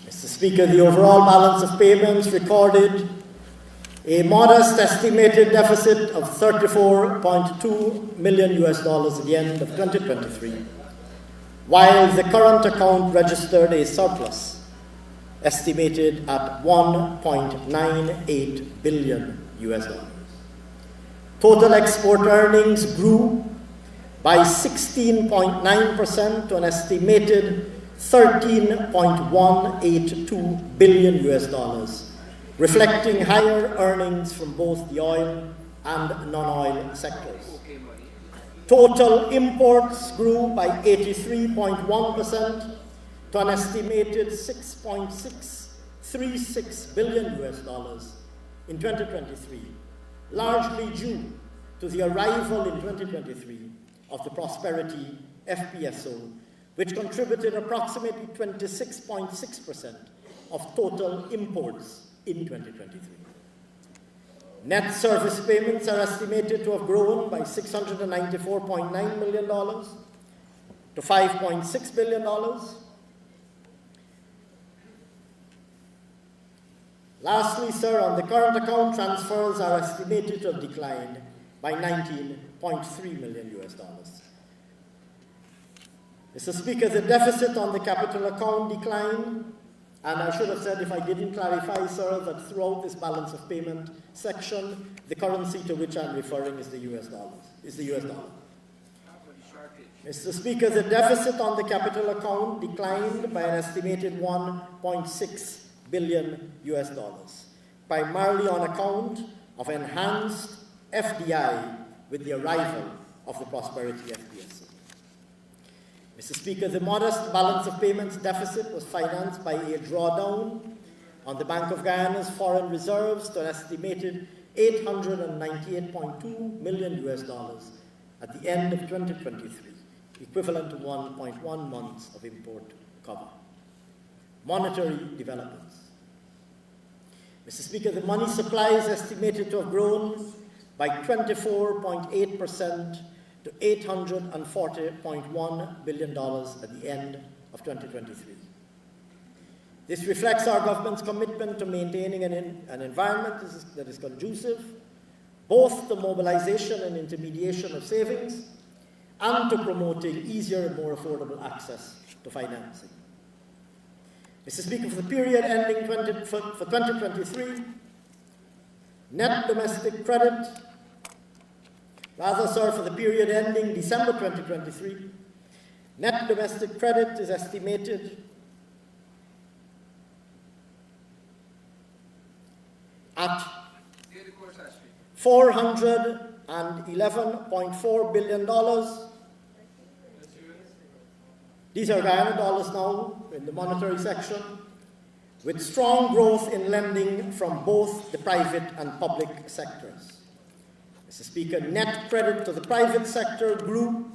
Mr. Speaker, the overall balance of payments recorded a modest estimated deficit of $34.2 million at the end of 2023, while the current account registered a surplus estimated at $1.98 billion. Total export earnings grew by 16.9% to an estimated $13.182 billion, reflecting higher earnings from both the oil and non-oil sectors. Total imports grew by 83.1% to an estimated $6.636 billion in 2023, largely due to the arrival in 2023 of the Prosperity FPSO, which contributed approximately 26.6% of total imports in 2023. Net service payments are estimated to have grown by $694.9 million to $5.6 billion. Lastly, sir, on the current account, transfers are estimated to have declined by $19.3 million. Mr. Speaker, the deficit on the capital account declined, and I should have said, if I didn't clarify, sir, that throughout this balance of payment section, the currency to which I'm referring is the US dollar. Mr. Speaker, the deficit on the capital account declined by an estimated $1.6 billion, primarily on account of enhanced FDI with the arrival of the Prosperity FPSO. Mr. Speaker, the modest balance of payments deficit was financed by a drawdown on the Bank of Guyana's foreign reserves to an estimated $898.2 million at the end of 2023, equivalent to 1.1 months of import cover. Monetary developments. Mr. Speaker, the money supply is estimated to have grown by 24.8% to $840.1 billion at the end of 2023. This reflects our government's commitment to maintaining an environment that is conducive, both to mobilization and intermediation of savings, and to promoting easier and more affordable access to financing. Mr. Speaker, for the period ending for 2023, net domestic credit, for the period ending December 2023, net domestic credit is estimated at $411.4 billion. These are Guyana dollars now in the monetary section, with strong growth in lending from both the private and public sectors. Mr. Speaker, net credit to the private sector grew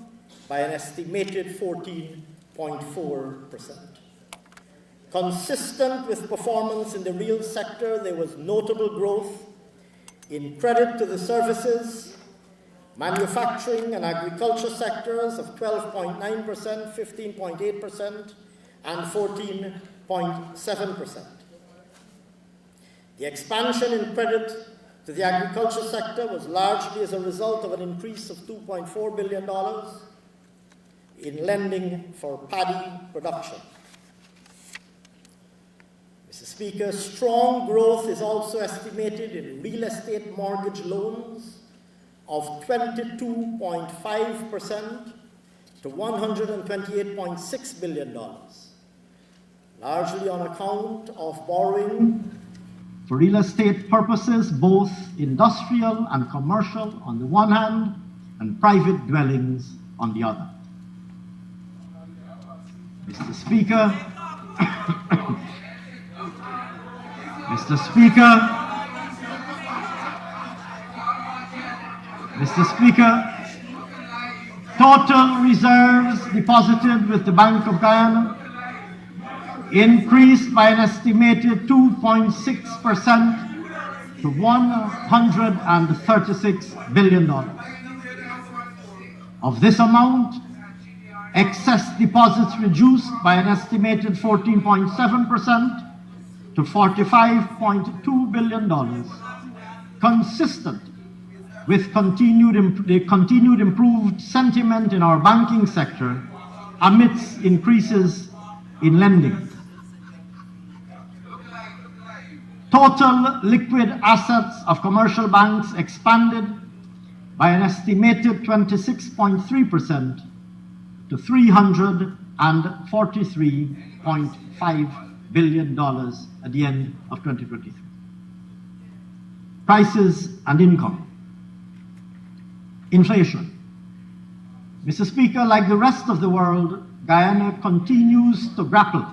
by an estimated 14.4%. Consistent with performance in the real sector, there was notable growth in credit to the services, manufacturing and agriculture sectors of 12.9%, 15.8%, and 14.7%. The expansion in credit to the agriculture sector was largely as a result of an increase of $2.4 billion in lending for paddy production. Mr. Speaker, strong growth is also estimated in real estate mortgage loans of 22.5% to $128.6 billion, largely on account of borrowing for real estate purposes, both industrial and commercial on the one hand, and private dwellings on the other. Mr. Speaker, Mr. Speaker, total reserves deposited with the Bank of Guyana increased by an estimated 2.6% to $136 billion. Of this amount, excess deposits reduced by an estimated 14.7% to $45.2 billion, consistent with the continued improved sentiment in our banking sector amidst increases in lending. Total liquid assets of commercial banks expanded by an estimated 26.3% to $343.5 billion at the end of 2023. Prices and income. Inflation. Mr. Speaker, like the rest of the world, Guyana continues to grapple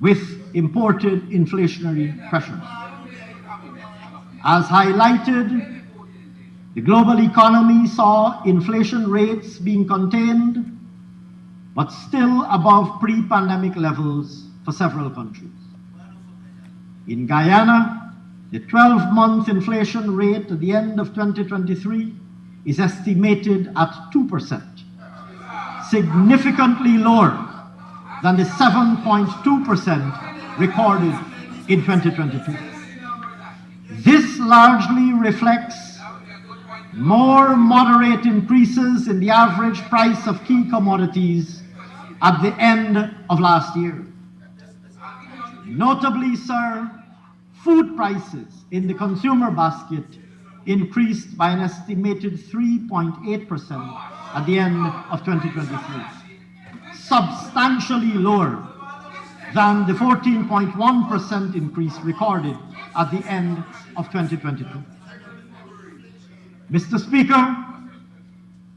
with imported inflationary pressures. As highlighted, the global economy saw inflation rates being contained, but still above pre-pandemic levels for several countries. In Guyana, the 12-month inflation rate at the end of 2023 is estimated at 2%, significantly lower than the 7.2% recorded in 2022. This largely reflects more moderate increases in the average price of key commodities at the end of last year. Notably, sir, food prices in the consumer basket increased by an estimated 3.8% at the end of 2023, substantially lower than the 14.1% increase recorded at the end of 2022. Mr. Speaker,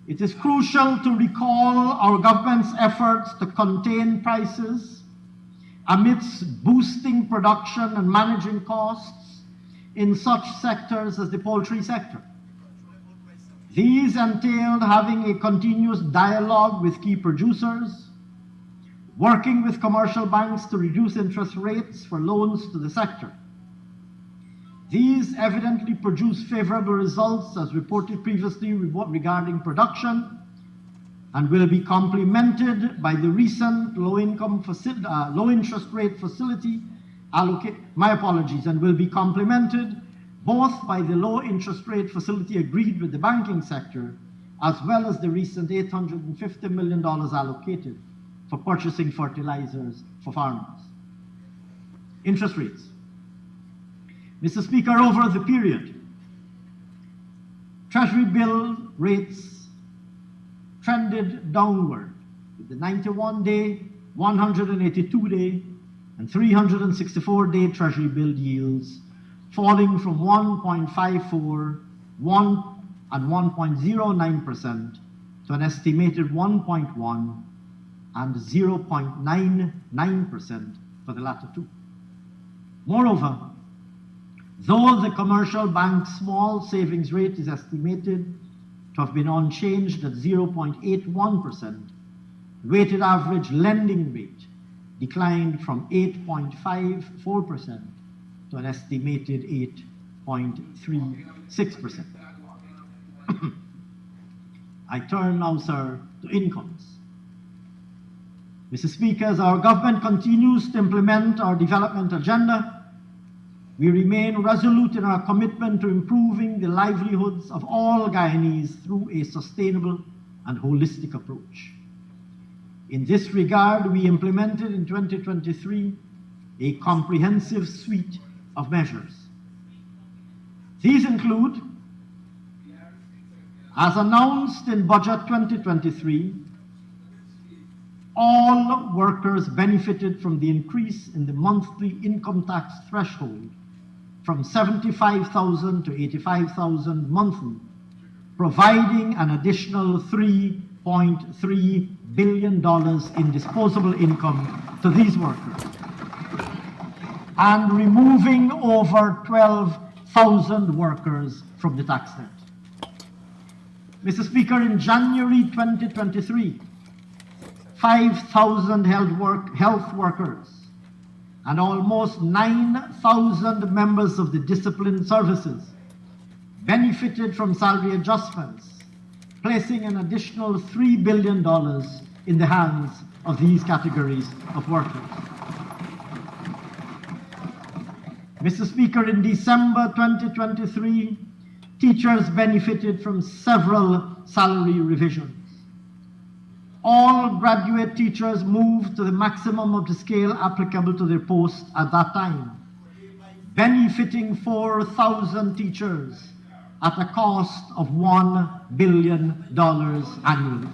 it is crucial to recall our government's efforts to contain prices amidst boosting production and managing costs in such sectors as the poultry sector. These entailed having a continuous dialogue with key producers, working with commercial banks to reduce interest rates for loans to the sector. These evidently produced favorable results, as reported previously regarding production, and will be complemented by the recent low interest rate facility and will be complemented both by the low interest rate facility agreed with the banking sector, as well as the recent $850 million allocated for purchasing fertilizers for farmers. Interest rates. Mr. Speaker, over the period, Treasury bill rates trended downward, with the 91-day, 182-day, and 364-day Treasury bill yields falling from 1.54%, 1% and 1.09% to an estimated 1.1% and 0.99% for the latter two. Moreover, though the commercial bank's small savings rate is estimated to have been unchanged at 0.81%, the weighted average lending rate declined from 8.54% to an estimated 8.36%. I turn now, sir, to incomes. Mr. Speaker, as our government continues to implement our development agenda, we remain resolute in our commitment to improving the livelihoods of all Guyanese through a sustainable and holistic approach. In this regard, we implemented in 2023 a comprehensive suite of measures. These include, as announced in Budget 2023, all workers benefited from the increase in the monthly income tax threshold from $75,000 to $85,000 monthly, providing an additional $3.3 billion in disposable income to these workers, and removing over 12,000 workers from the tax net. Mr. Speaker, in January 2023, 5,000 health workers and almost 9,000 members of the disciplined services benefited from salary adjustments, placing an additional $3 billion in the hands of these categories of workers. Mr. Speaker, in December 2023, teachers benefited from several salary revisions. All graduate teachers moved to the maximum of the scale applicable to their post at that time, benefiting 4,000 teachers at a cost of $1 billion annually.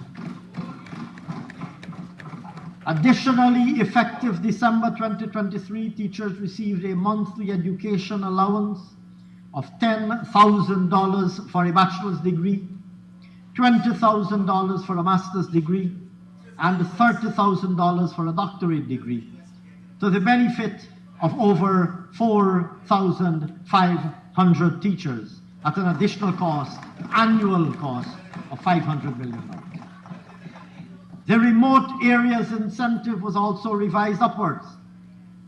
Additionally, effective December 2023, teachers received a monthly education allowance of $10,000 for a bachelor's degree, $20,000 for a master's degree, and $30,000 for a doctorate degree, to the benefit of over 4,500 teachers at an additional cost, annual cost of $500 million. The remote areas incentive was also revised upwards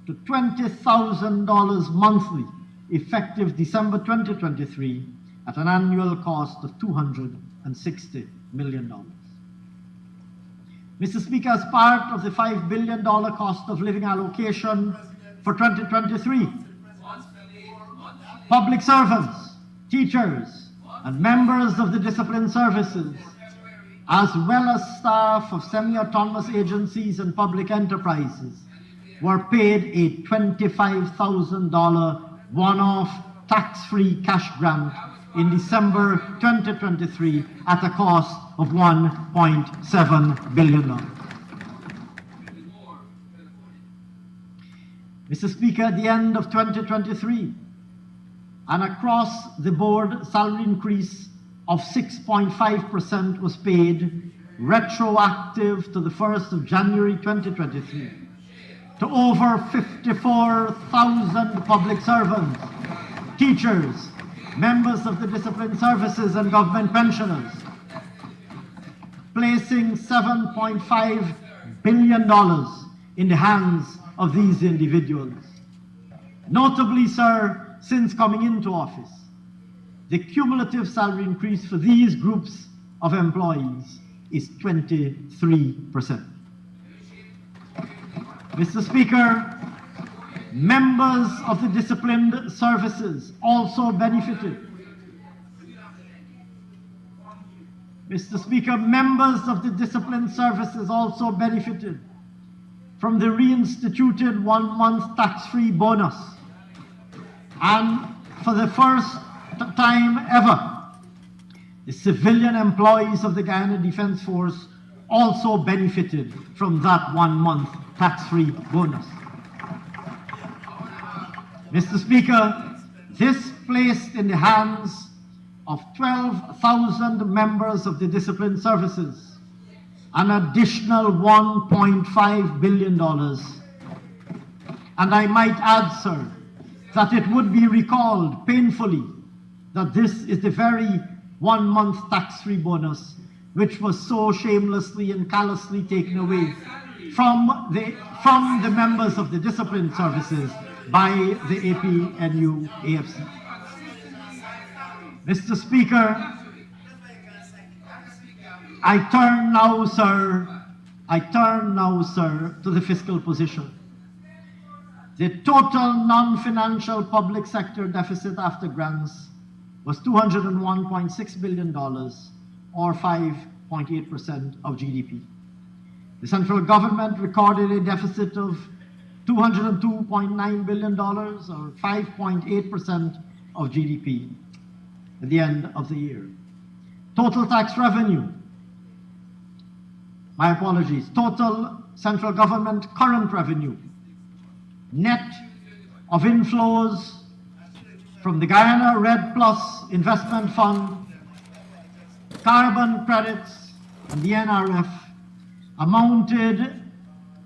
to $20,000 monthly, effective December 2023, at an annual cost of $260 million. Mr. Speaker, as part of the $5 billion cost of living allocation for 2023, public servants, teachers, and members of the discipline services, as well as staff of semi-autonomous agencies and public enterprises, were paid a $25,000 one-off tax-free cash grant in December 2023 at a cost of $1.7 billion. Mr. Speaker, at the end of 2023, an across-the-board salary increase of 6.5% was paid, retroactive to the 1st of January 2023, to over 54,000 public servants, teachers, members of the discipline services and government pensioners, placing $7.5 billion in the hands of these individuals. Notably, sir, since coming into office, the cumulative salary increase for these groups of employees is 23%. Mr. Speaker, members of the disciplined services also benefited. Mr. Speaker, members of the disciplined services also benefited from the reinstituted one-month tax-free bonus. And for the first time ever, the civilian employees of the Guyana Defence Force also benefited from that one-month tax-free bonus. Mr. Speaker, this placed in the hands of 12,000 members of the disciplined services an additional $1.5 billion. And I might add, sir, that it would be recalled painfully that this is the very one-month tax-free bonus which was so shamelessly and callously taken away from the members of the disciplined services by the APNU AFC. Mr. Speaker, I turn now, sir, to the fiscal position. The total non-financial public sector deficit after grants was $201.6 billion, or 5.8% of GDP. The central government recorded a deficit of $202.9 billion, or 5.8% of GDP at the end of the year. Total tax revenue, total central government current revenue, net of inflows from the Guyana Red Plus Investment Fund, carbon credits, and the NRF amounted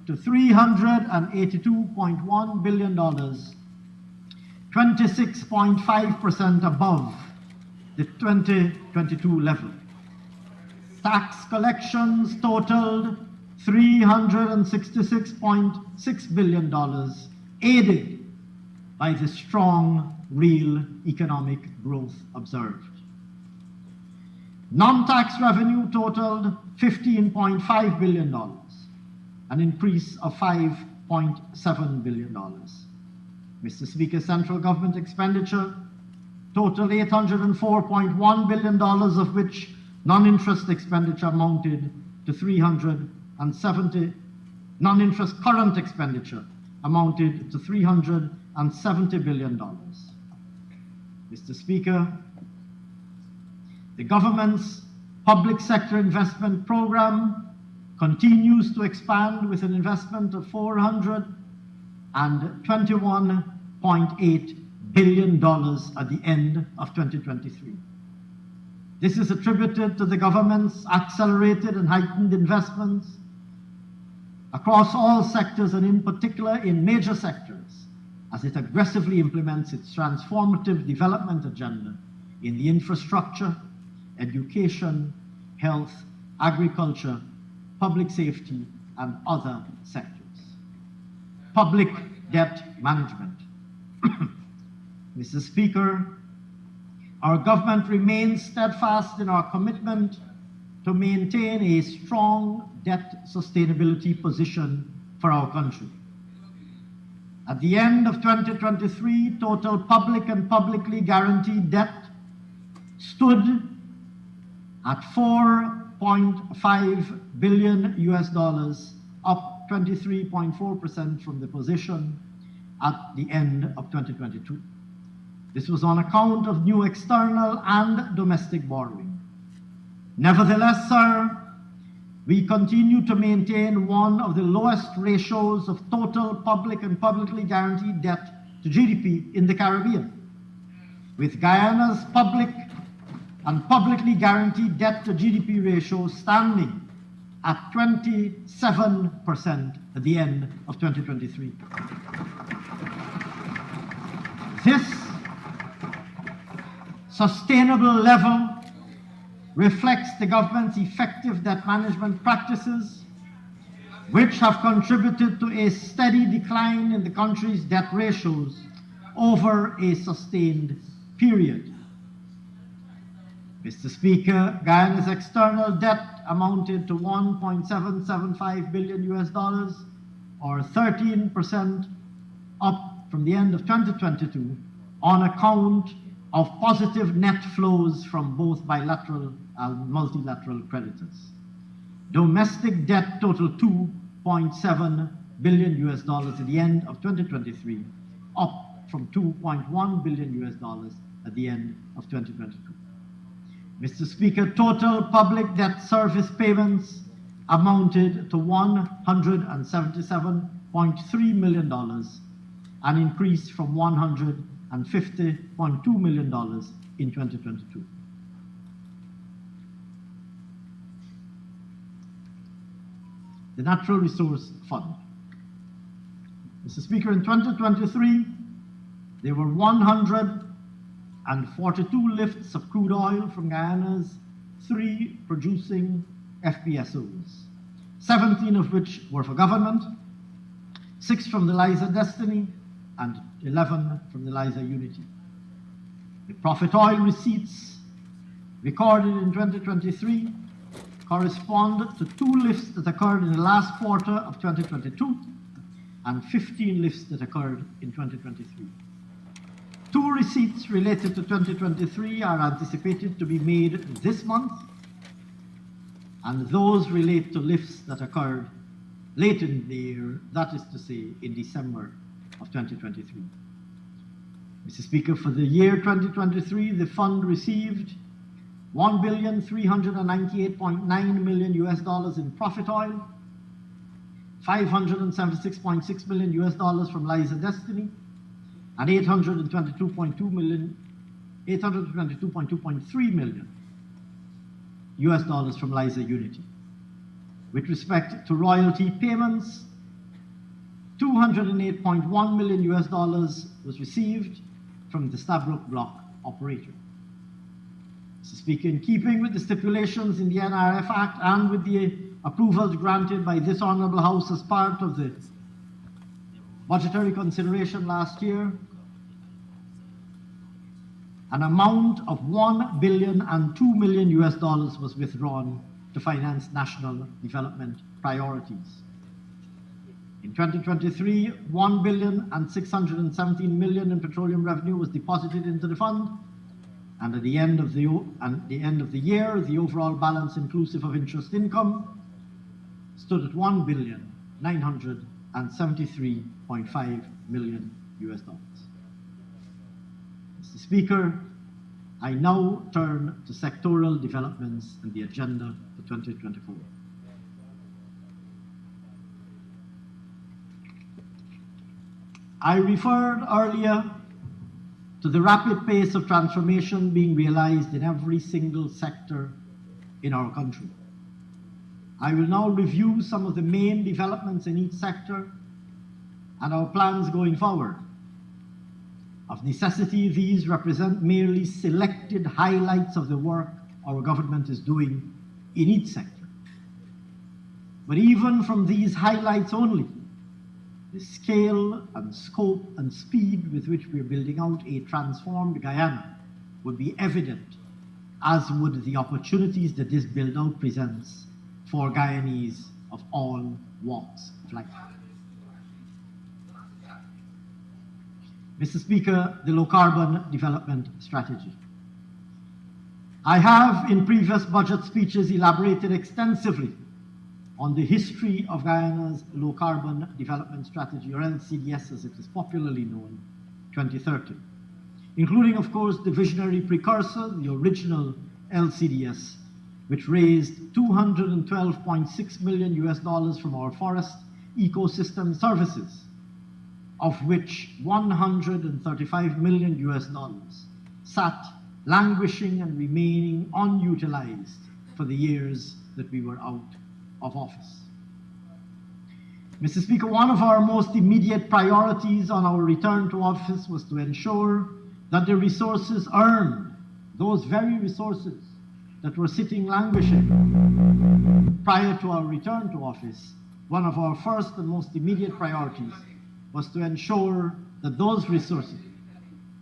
to $382.1 billion, 26.5% above the 2022 level. Tax collections totaled $366.6 billion, aided by the strong real economic growth observed. Non-tax revenue totaled $15.5 billion, an increase of $5.7 billion. Mr. Speaker, central government expenditure totaled $804.1 billion, of which non-interest expenditure amounted to non-interest current expenditure amounted to $370 billion. Mr. Speaker, the government's public sector investment program continues to expand with an investment of $421.8 billion at the end of 2023. This is attributed to the government's accelerated and heightened investments across all sectors, and in particular in major sectors as it aggressively implements its transformative development agenda in the infrastructure, education, health, agriculture, public safety, and other sectors. Public debt management. Mr. Speaker, our government remains steadfast in our commitment to maintain a strong debt sustainability position for our country. At the end of 2023, total public and publicly guaranteed debt stood at $4.5 billion, up 23.4% from the position at the end of 2022. This was on account of new external and domestic borrowing. Nevertheless, sir, we continue to maintain one of the lowest ratios of total public and publicly guaranteed debt to GDP in the Caribbean, with Guyana's public and publicly guaranteed debt to GDP ratio standing at 27% at the end of 2023. This sustainable level reflects the government's effective debt management practices, which have contributed to a steady decline in the country's debt ratios over a sustained period. Mr. Speaker, Guyana's external debt amounted to $1.775 billion, or 13% up from the end of 2022, on account of positive net flows from both bilateral and multilateral creditors. Domestic debt totaled $2.7 billion at the end of 2023, up from $2.1 billion at the end of 2022. Mr. Speaker, total public debt service payments amounted to $177.3 million, an increase from $150.2 million in 2022. The Natural Resource Fund. Mr. Speaker, in 2023, there were 142 lifts of crude oil from Guyana's 3 producing FPSOs, 17 of which were for government, 6 from the Liza Destiny, and 11 from the Liza Unity. The profit oil receipts recorded in 2023 correspond to 2 lifts that occurred in the last quarter of 2022 and 15 lifts that occurred in 2023. 2 receipts related to 2023 are anticipated to be made this month, and those relate to lifts that occurred late in the year, that is to say, in December of 2023. Mr. Speaker, for the year 2023, the fund received $1,398.9 million in profit oil, $576.6 million from Liza Destiny, and $822.3 million from Liza Unity. With respect to royalty payments, $208.1 million was received from the Stabroek Block operator. Mr. Speaker, in keeping with the stipulations in the NRF Act and with the approvals granted by this Honourable House as part of the budgetary consideration last year, an amount of $1,002 million was withdrawn to finance national development priorities. In 2023, $1,617 million in petroleum revenue was deposited into the fund, and at the end of the year, the overall balance inclusive of interest income stood at $1,973.5 million. Mr. Speaker, I now turn to sectoral developments and the agenda for 2024. I referred earlier to the rapid pace of transformation being realized in every single sector in our country. I will now review some of the main developments in each sector and our plans going forward, Of necessity, these represent merely selected highlights of the work our government is doing in each sector. But even from these highlights only, the scale and scope and speed with which we are building out a transformed Guyana would be evident, as would the opportunities that this build-out presents for Guyanese of all walks of life. Mr. Speaker, the low-carbon development strategy. I have, in previous budget speeches, elaborated extensively on the history of Guyana's low-carbon development strategy, or LCDS as it is popularly known, 2030, including, of course, the visionary precursor, the original LCDS, which raised $212.6 million from our forest ecosystem services, of which $135 million sat languishing and remaining unutilized for the years that we were out of office. Mr. Speaker, one of our most immediate priorities on our return to office was to ensure that the resources earned, those very resources that were sitting languishing prior to our return to office, one of our first and most immediate priorities was to ensure that those resources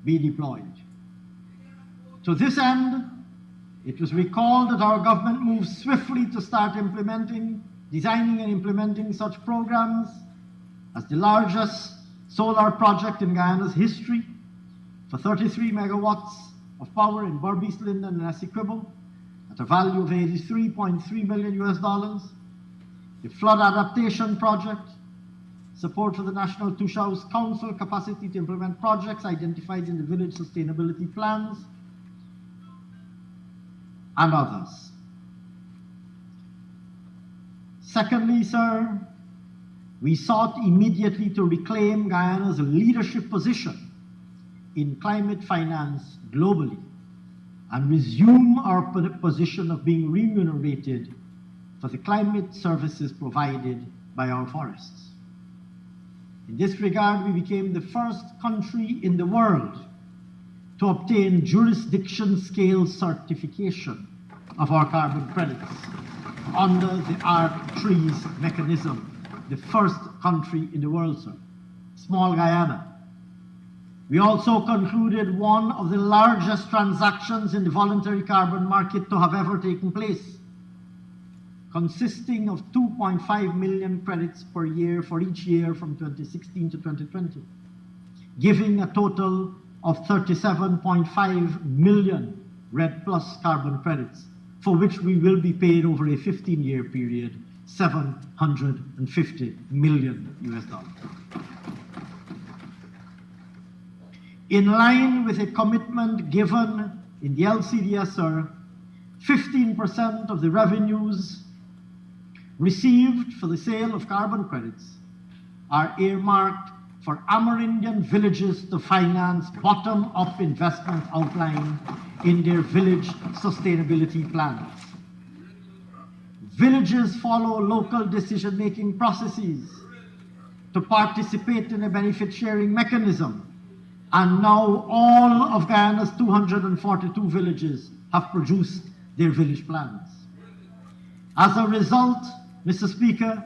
be deployed. To this end, it was recalled that our government moved swiftly to start designing and implementing such programs as the largest solar project in Guyana's history for 33 megawatts of power in Berbice, Linden, and Essequibo at a value of $83.3 million, the flood adaptation project, support for the National Tush House Council capacity to implement projects identified in the village sustainability plans, and others. Secondly, sir, we sought immediately to reclaim Guyana's leadership position in climate finance globally and resume our position of being remunerated for the climate services provided by our forests. In this regard, we became the first country in the world to obtain jurisdiction scale certification of our carbon credits under the ARC-Trees mechanism, the first country in the world, sir, small Guyana. We also concluded one of the largest transactions in the voluntary carbon market to have ever taken place, consisting of 2.5 million credits per year for each year from 2016 to 2020, giving a total of 37.5 million REDD Plus carbon credits, for which we will be paid over a 15-year period, $750 million. In line with a commitment given in the LCDS, sir, 15% of the revenues received for the sale of carbon credits are earmarked for Amerindian villages to finance bottom-up investments outlined in their village sustainability plans. Villages follow local decision-making processes to participate in a benefit-sharing mechanism, and now all of Guyana's 242 villages have produced their village plans. As a result, Mr. Speaker,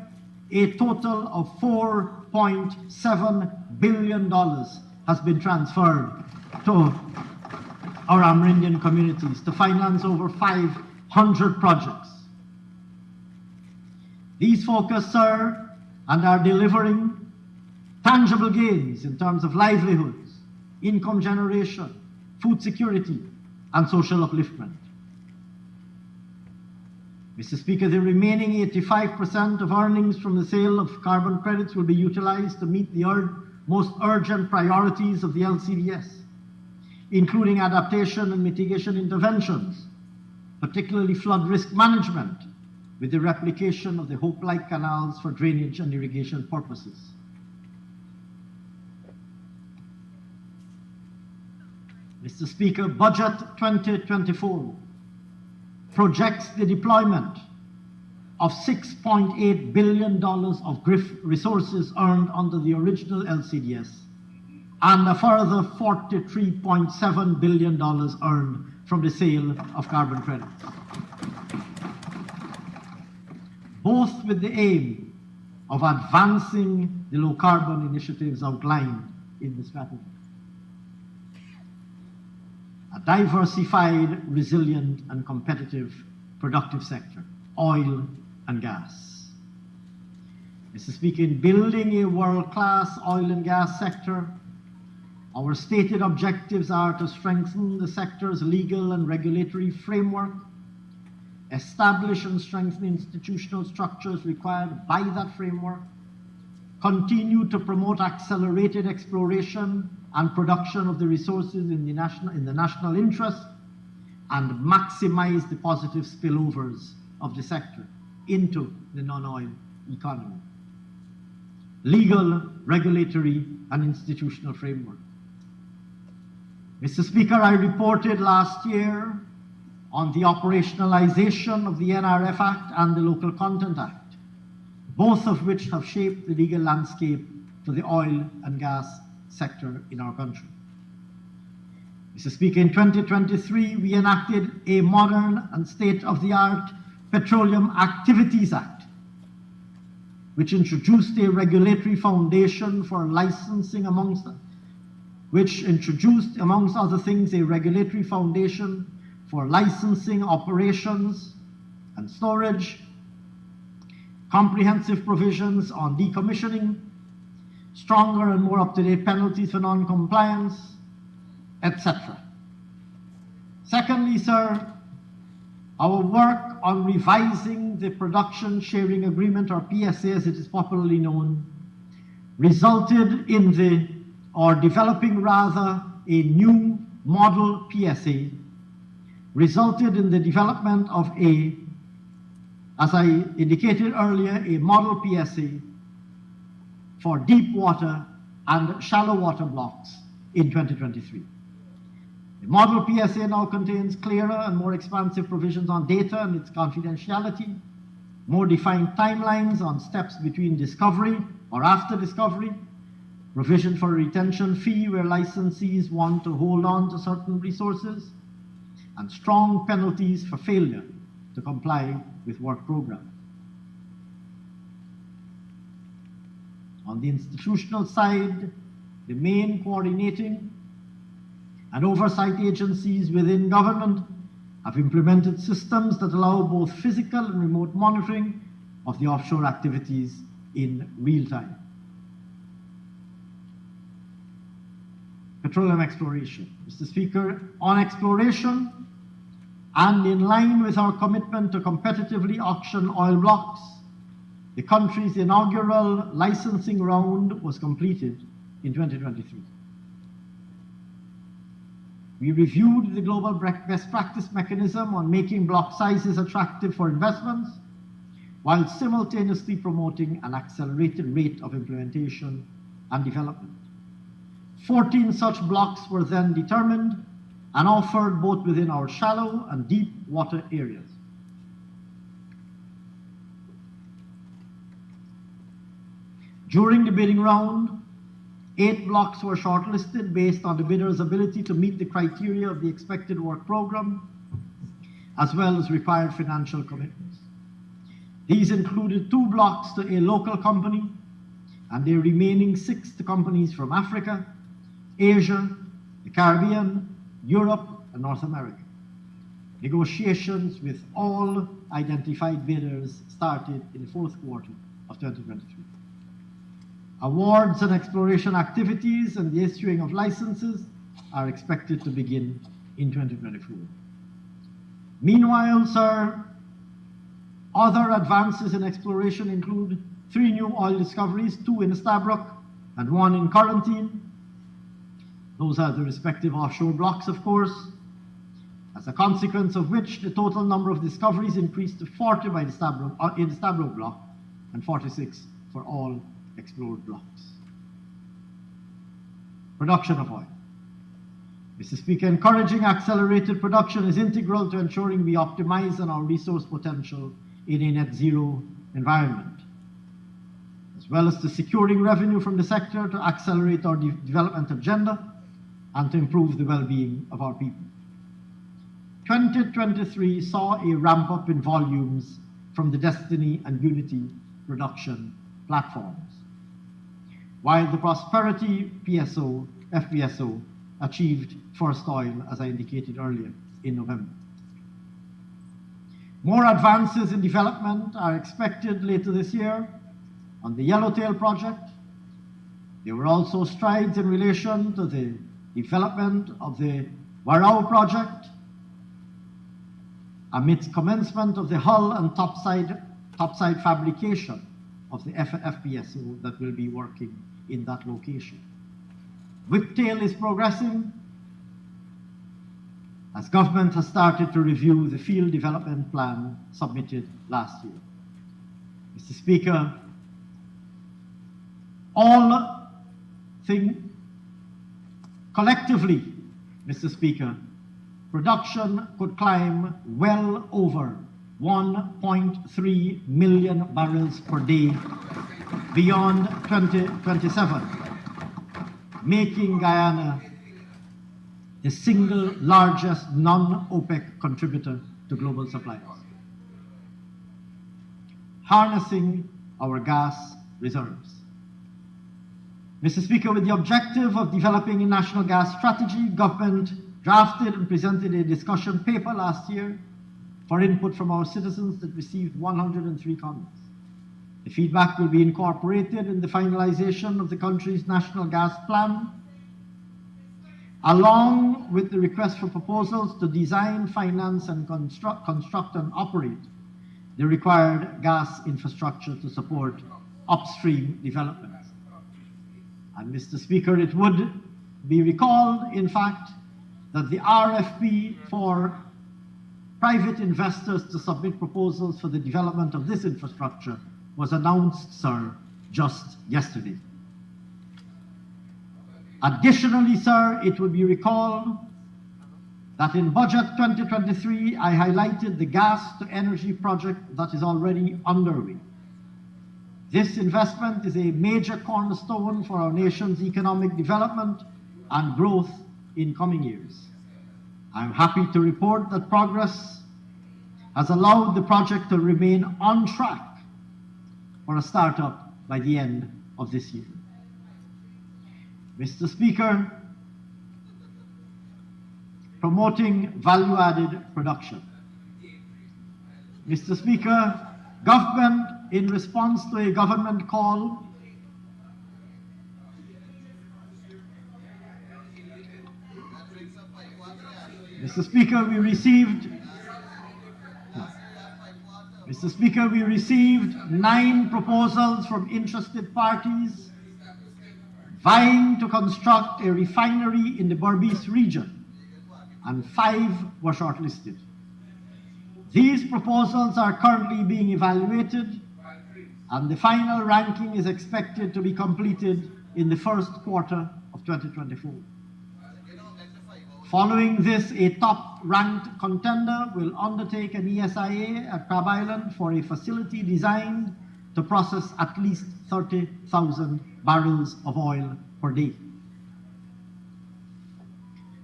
a total of $4.7 billion has been transferred to our Amerindian communities to finance over 500 projects. These focus, sir, and are delivering tangible gains in terms of livelihoods, income generation, food security, and social upliftment. Mr. Speaker, the remaining 85% of earnings from the sale of carbon credits will be utilized to meet the most urgent priorities of the LCDS, including adaptation and mitigation interventions, particularly flood risk management, with the replication of the Hope-like canals for drainage and irrigation purposes. Mr. Speaker, Budget 2024 projects the deployment of $6.8 billion of GRIF resources earned under the original LCDS and a further $43.7 billion earned from the sale of carbon credits, both with the aim of advancing the low-carbon initiatives outlined in the strategy. A diversified, resilient, and competitive productive sector, oil and gas. Mr. Speaker, in building a world-class oil and gas sector, our stated objectives are to strengthen the sector's legal and regulatory framework, establish and strengthen institutional structures required by that framework, continue to promote accelerated exploration and production of the resources in the national interest, and maximize the positive spillovers of the sector into the non-oil economy. Legal, regulatory, and institutional framework. Mr. Speaker, I reported last year on the operationalization of the NRF Act and the Local Content Act, both of which have shaped the legal landscape for the oil and gas sector in our country. Mr. Speaker, in 2023, we enacted a modern and state-of-the-art Petroleum Activities Act, which introduced a regulatory foundation for licensing amongst other things, a regulatory foundation for licensing, operations, and storage, comprehensive provisions on decommissioning, stronger and more up-to-date penalties for non-compliance, etc. Secondly, sir, our work on revising the Production Sharing Agreement, or PSA as it is popularly known, resulted in developing rather a new model PSA, resulted in the development of as I indicated earlier, a model PSA for deep water and shallow water blocks in 2023. The model PSA now contains clearer and more expansive provisions on data and its confidentiality, more defined timelines on steps between discovery or after discovery, provision for a retention fee where licensees want to hold on to certain resources, and strong penalties for failure to comply with work programs. On the institutional side, the main coordinating and oversight agencies within government have implemented systems that allow both physical and remote monitoring of the offshore activities in real time. Petroleum exploration. Mr. Speaker, on exploration, and in line with our commitment to competitively auction oil blocks, the country's inaugural licensing round was completed in 2023. We reviewed the global best practice mechanism on making block sizes attractive for investments, while simultaneously promoting an accelerated rate of implementation and development. 14 such blocks were then determined and offered both within our shallow and deep water areas. During the bidding round, 8 blocks were shortlisted based on the bidder's ability to meet the criteria of the expected work program, as well as required financial commitments. These included 2 blocks to a local company and the remaining 6 to companies from Africa, Asia, the Caribbean, Europe, and North America. Negotiations with all identified bidders started in the fourth quarter of 2023. Awards and exploration activities and the issuing of licenses are expected to begin in 2024. Meanwhile, sir, other advances in exploration include 3 new oil discoveries, 2 in Stabroek and 1 in Quarantine. Those are the respective offshore blocks, of course, as a consequence of which the total number of discoveries increased to 40 in the Stabroek block and 46 for all explored blocks. Production of oil. Mr. Speaker, encouraging accelerated production is integral to ensuring we optimize on our resource potential in a net zero environment. As well as to securing revenue from the sector to accelerate our development agenda and to improve the well-being of our people. 2023 saw a ramp-up in volumes from the Destiny and Unity production platforms, while the Prosperity FPSO achieved first oil, as I indicated earlier, in November. More advances in development are expected later this year on the Yellowtail project. There were also strides in relation to the development of the Warao project amidst commencement of the hull and topside fabrication of the FPSO that will be working in that location. Whiptail is progressing as government has started to review the field development plan submitted last year. Mr. Speaker, collectively, Mr. Speaker, production could climb well over 1.3 million barrels per day beyond 2027, making Guyana the single largest non-OPEC contributor to global supplies. Harnessing our gas reserves. Mr. Speaker, with the objective of developing a national gas strategy, government drafted and presented a discussion paper last year for input from our citizens that received 103 comments. The feedback will be incorporated in the finalization of the country's national gas plan, along with the request for proposals to design, finance, and construct and operate the required gas infrastructure to support upstream development. And Mr. Speaker, it would be recalled, in fact, that the RFP for private investors to submit proposals for the development of this infrastructure was announced, sir, just yesterday. Additionally, sir, it would be recalled that in Budget 2023, I highlighted the gas to energy project that is already underway. This investment is a major cornerstone for our nation's economic development and growth in coming years. I'm happy to report that progress has allowed the project to remain on track for a startup by the end of this year. Mr. Speaker, promoting value-added production. Mr. Speaker, government, in response to a government call Mr. Speaker, we received 9 proposals from interested parties vying to construct a refinery in the Berbice region, and 5 were shortlisted. These proposals are currently being evaluated, and the final ranking is expected to be completed in the first quarter of 2024. Following this, a top-ranked contender will undertake an ESIA at Crab Island for a facility designed to process at least 30,000 barrels of oil per day.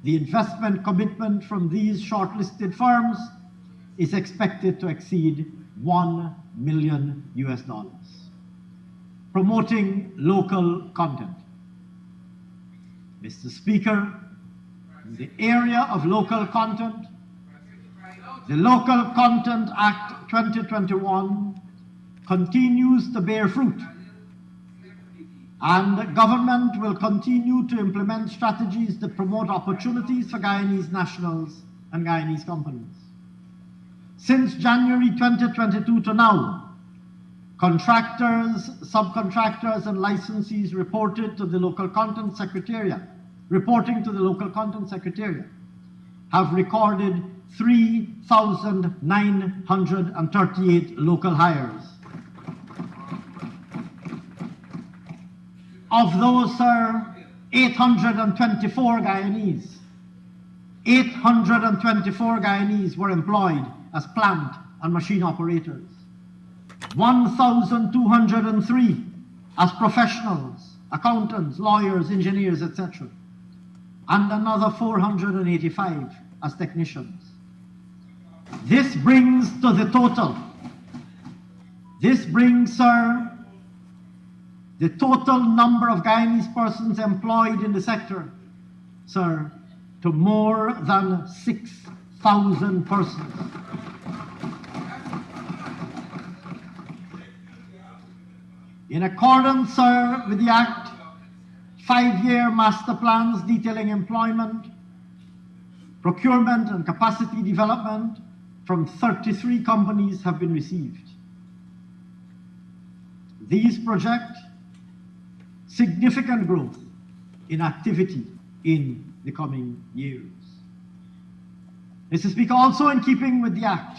The investment commitment from these shortlisted firms is expected to exceed $1 million. Promoting local content. Mr. Speaker, in the area of local content, the Local Content Act 2021 continues to bear fruit, and government will continue to implement strategies that promote opportunities for Guyanese nationals and Guyanese companies. Since January 2022 to now, contractors, subcontractors, and licensees reporting to the Local Content Secretariat have recorded 3,938 local hires. Of those, sir, 824 Guyanese were employed as plant and machine operators. 1,203 as professionals, accountants, lawyers, engineers, etc., and another 485 as technicians. This brings to the total, sir, the total number of Guyanese persons employed in the sector, sir, to more than 6,000 persons. In accordance, sir, with the Act, 5-year master plans detailing employment, procurement and capacity development from 33 companies have been received. These project significant growth in activity in the coming years. Mr. Speaker, also in keeping with the Act,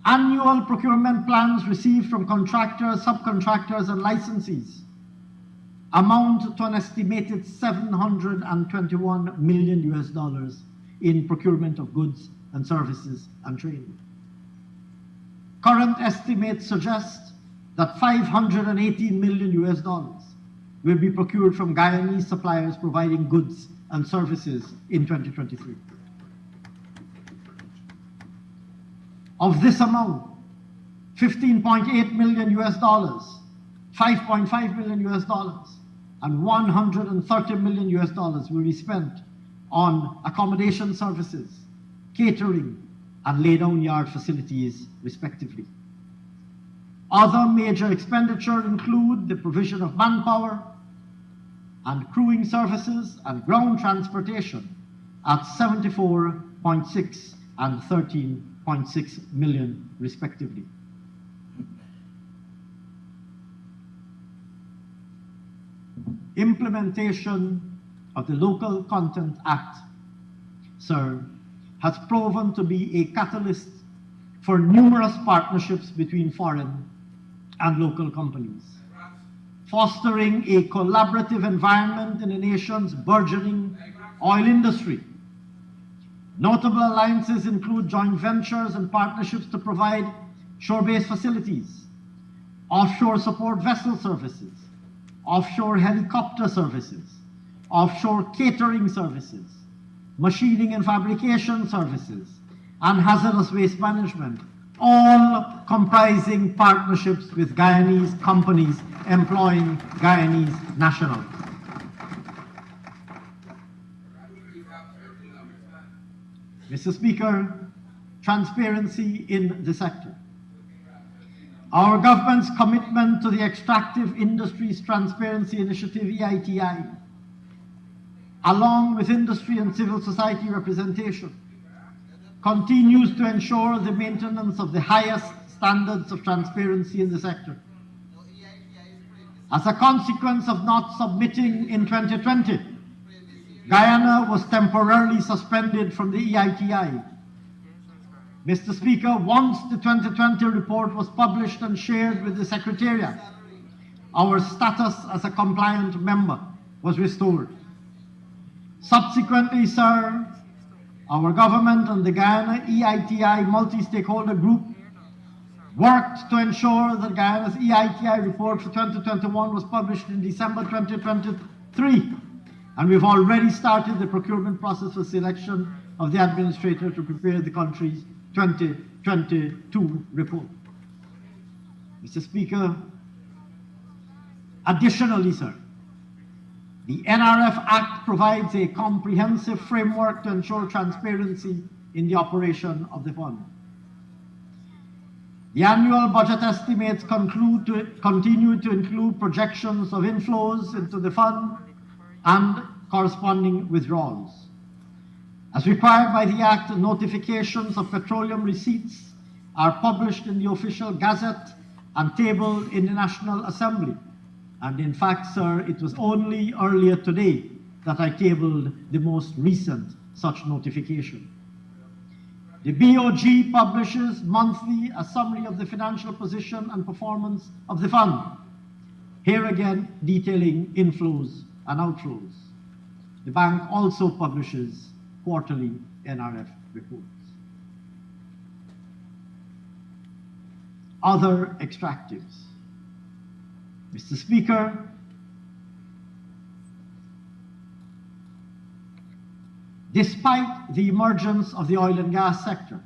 annual procurement plans received from contractors, subcontractors, and licensees amount to an estimated $721 million in procurement of goods and services and training. Current estimates suggest that $518 million will be procured from Guyanese suppliers providing goods and services in 2023. Of this amount, $15.8 million, $5.5 million, and $130 million will be spent on accommodation services, catering, and lay-down yard facilities, respectively. Other major expenditure include the provision of manpower and crewing services and ground transportation at $74.6 and $13.6 million, respectively. Implementation of the Local Content Act, sir, has proven to be a catalyst for numerous partnerships between foreign and local companies, fostering a collaborative environment in the nation's burgeoning oil industry. Notable alliances include joint ventures and partnerships to provide shore-based facilities, offshore support vessel services, offshore helicopter services, offshore catering services, machining and fabrication services, and hazardous waste management, all comprising partnerships with Guyanese companies employing Guyanese nationals. Mr. Speaker, transparency in the sector. Our government's commitment to the Extractive Industries Transparency Initiative, EITI, along with industry and civil society representation, continues to ensure the maintenance of the highest standards of transparency in the sector. As a consequence of not submitting in 2020, Guyana was temporarily suspended from the EITI. Mr. Speaker, once the 2020 report was published and shared with the Secretariat, our status as a compliant member was restored. Subsequently, sir, our government and the Guyana EITI multi-stakeholder group worked to ensure that Guyana's EITI report for 2021 was published in December 2023, and we've already started the procurement process for selection of the administrator to prepare the country's 2022 report. Mr. Speaker, additionally, sir, the NRF Act provides a comprehensive framework to ensure transparency in the operation of the fund. The annual budget estimates continue to include projections of inflows into the fund and corresponding withdrawals. As required by the Act, notifications of petroleum receipts are published in the official gazette and tabled in the National Assembly. And in fact, sir, it was only earlier today that I tabled the most recent such notification. The BOG publishes monthly a summary of the financial position and performance of the fund, here again detailing inflows and outflows. The bank also publishes quarterly NRF reports. Other extractives. Mr. Speaker, despite the emergence of the oil and gas sector,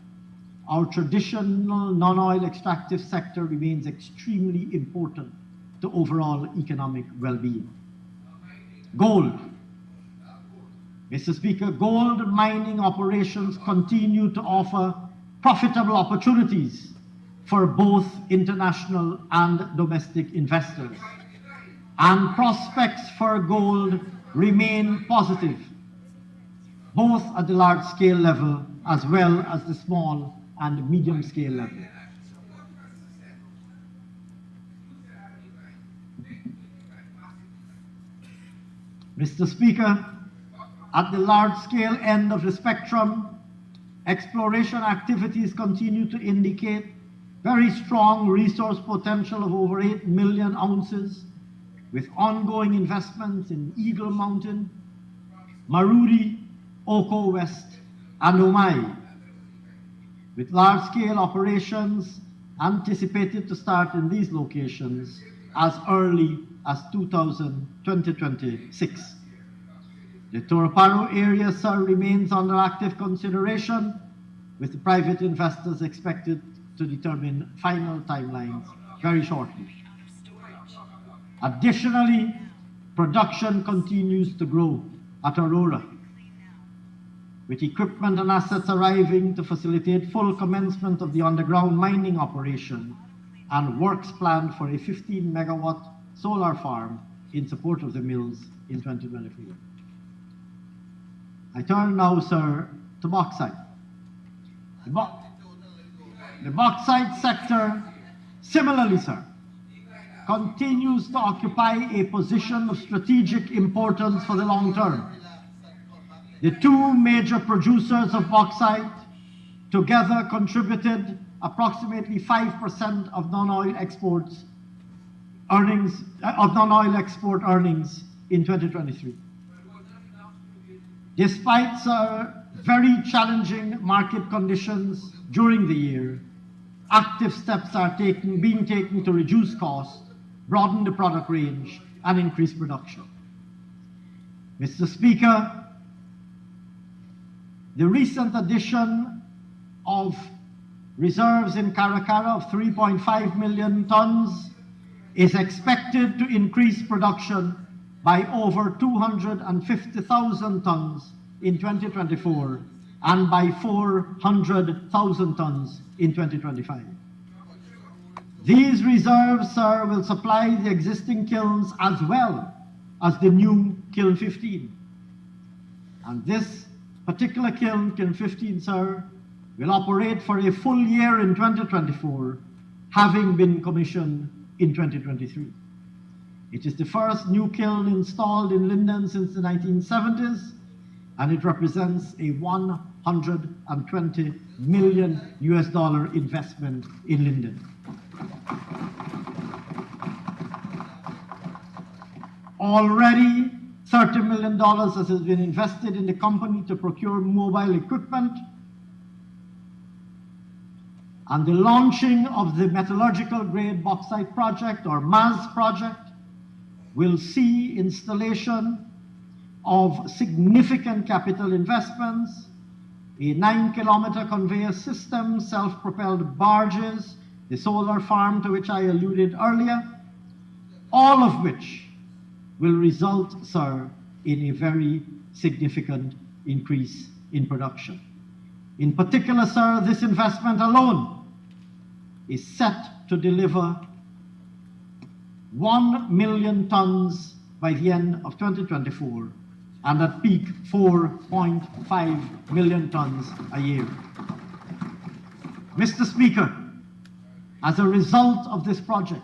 our traditional non-oil extractive sector remains extremely important to overall economic well-being. Gold. Mr. Speaker, gold mining operations continue to offer profitable opportunities for both international and domestic investors, and prospects for gold remain positive, both at the large-scale level as well as the small and medium-scale level. Mr. Speaker, at the large-scale end of the spectrum, exploration activities continue to indicate very strong resource potential of over 8 million ounces, with ongoing investments in Eagle Mountain, Marudi, Oko West, and Omai, with large-scale operations anticipated to start in these locations as early as 2026. The Toraparo area, sir, remains under active consideration, with the private investors expected to determine final timelines very shortly. Additionally, production continues to grow at Aurora, with equipment and assets arriving to facilitate full commencement of the underground mining operation and works planned for a 15-megawatt solar farm in support of the mills in 2024. I turn now, sir, to bauxite. The bauxite sector, similarly, sir, continues to occupy a position of strategic importance for the long term. The two major producers of bauxite together contributed approximately 5% of non-oil export earnings in 2023. Despite, sir, very challenging market conditions during the year, active steps are being taken to reduce costs, broaden the product range, and increase production. Mr. Speaker, the recent addition of reserves in Caracara of 3.5 million tons is expected to increase production by over 250,000 tons in 2024 and by 400,000 tons in 2025. These reserves, sir, will supply the existing kilns as well as the new Kiln 15. And this particular kiln, Kiln 15, sir, will operate for a full year in 2024, having been commissioned in 2023. It is the first new kiln installed in Linden since the 1970s, and it represents a $120 million investment in Linden. Already, $30 million has been invested in the company to procure mobile equipment, and the launching of the metallurgical grade bauxite project, or MAZ project, will see installation of significant capital investments, a 9-kilometer conveyor system, self-propelled barges, the solar farm to which I alluded earlier, all of which will result, sir, in a very significant increase in production. In particular, sir, this investment alone is set to deliver 1 million tons by the end of 2024, and at peak 4.5 million tons a year. Mr. Speaker, as a result of this project,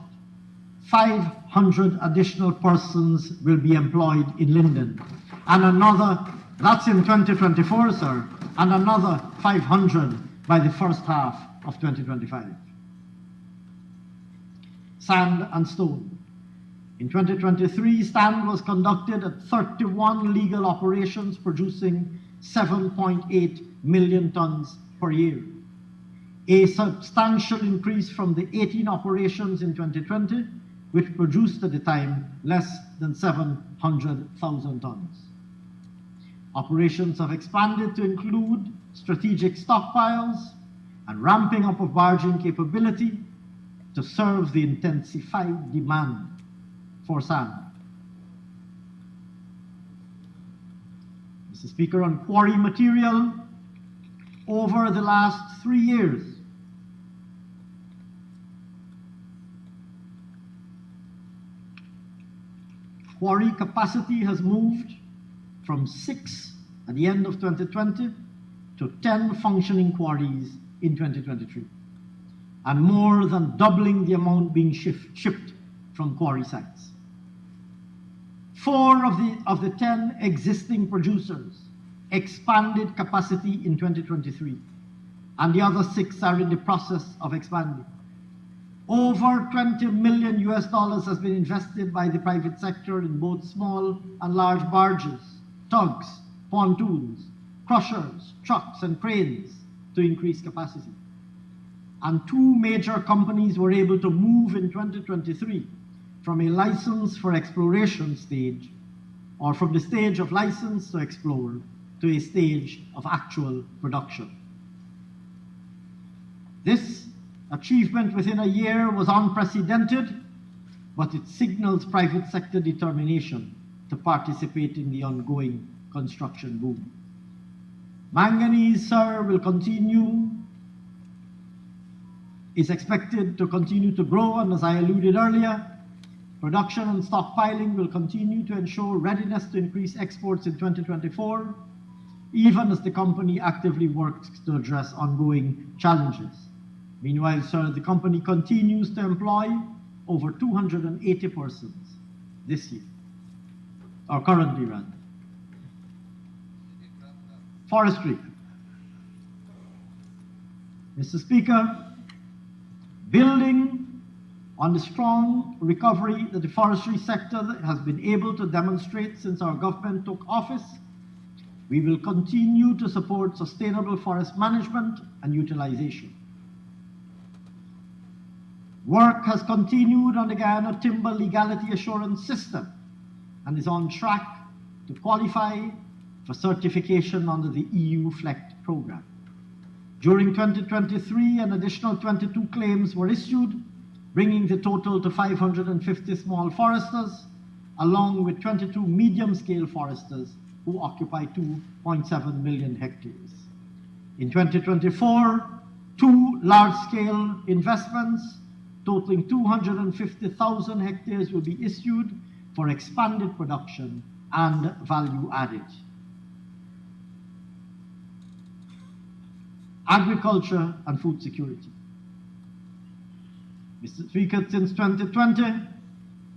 500 additional persons will be employed in Linden, and another, that's in 2024, sir, and another 500 by the first half of 2025. Sand and stone. In 2023, sand was conducted at 31 legal operations, producing 7.8 million tons per year, a substantial increase from the 18 operations in 2020, which produced at the time less than 700,000 tons. Operations have expanded to include strategic stockpiles and ramping up of barging capability to serve the intensified demand for sand. Mr. Speaker, on quarry material, over the last 3 years, quarry capacity has moved from 6 at the end of 2020 to 10 functioning quarries in 2023, and more than doubling the amount being shipped from quarry sites. 4 of the 10 existing producers expanded capacity in 2023, and the other 6 are in the process of expanding. Over $20 million has been invested by the private sector in both small and large barges, tugs, pontoons, crushers, trucks, and cranes to increase capacity. And 2 major companies were able to move in 2023 from a license for exploration stage, or from the stage of license to explore, to a stage of actual production. This achievement within a year was unprecedented, but it signals private sector determination to participate in the ongoing construction boom. Manganese, sir, is expected to continue to grow, and as I alluded earlier, production and stockpiling will continue to ensure readiness to increase exports in 2024, even as the company actively works to address ongoing challenges. Meanwhile, sir, the company continues to employ over 280 persons this year, or currently rather. Forestry. Mr. Speaker, building on the strong recovery that the forestry sector has been able to demonstrate since our government took office, we will continue to support sustainable forest management and utilization. Work has continued on the Guyana Timber Legality Assurance System and is on track to qualify for certification under the EU FLECT program. During 2023, an additional 22 claims were issued, bringing the total to 550 small foresters, along with 22 medium-scale foresters who occupy 2.7 million hectares. In 2024, 2 large-scale investments totaling 250,000 hectares will be issued for expanded production and value added. Agriculture and food security. Mr. Speaker, since 2020,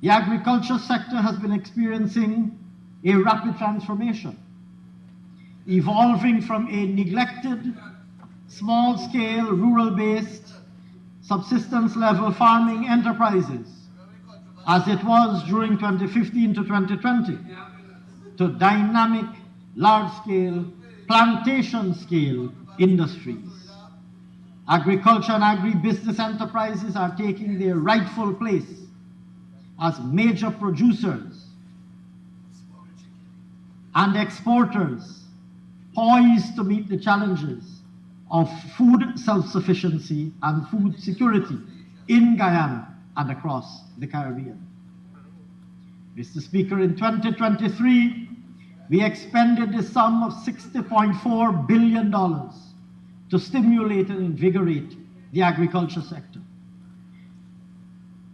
the agriculture sector has been experiencing a rapid transformation, evolving from a neglected, small-scale, rural-based, subsistence-level farming enterprises, as it was during 2015 to 2020, to dynamic, large-scale, plantation-scale industries. Agriculture and agribusiness enterprises are taking their rightful place as major producers and exporters, poised to meet the challenges of food self-sufficiency and food security in Guyana and across the Caribbean. Mr. Speaker, in 2023, we expended the sum of $60.4 billion to stimulate and invigorate the agriculture sector.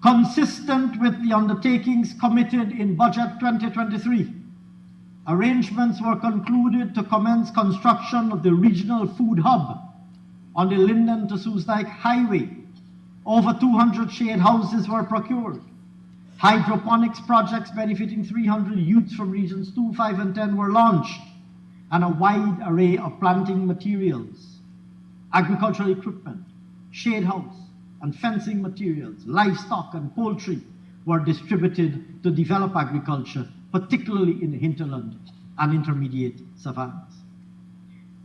Consistent with the undertakings committed in Budget 2023, arrangements were concluded to commence construction of the regional food hub on the Linden to Soesdijk Highway. Over 200 shade houses were procured. Hydroponics projects benefiting 300 youths from regions 2, 5, and 10 were launched, and a wide array of planting materials, agricultural equipment, shade house, and fencing materials, livestock and poultry were distributed to develop agriculture, particularly in the hinterland and intermediate savannas.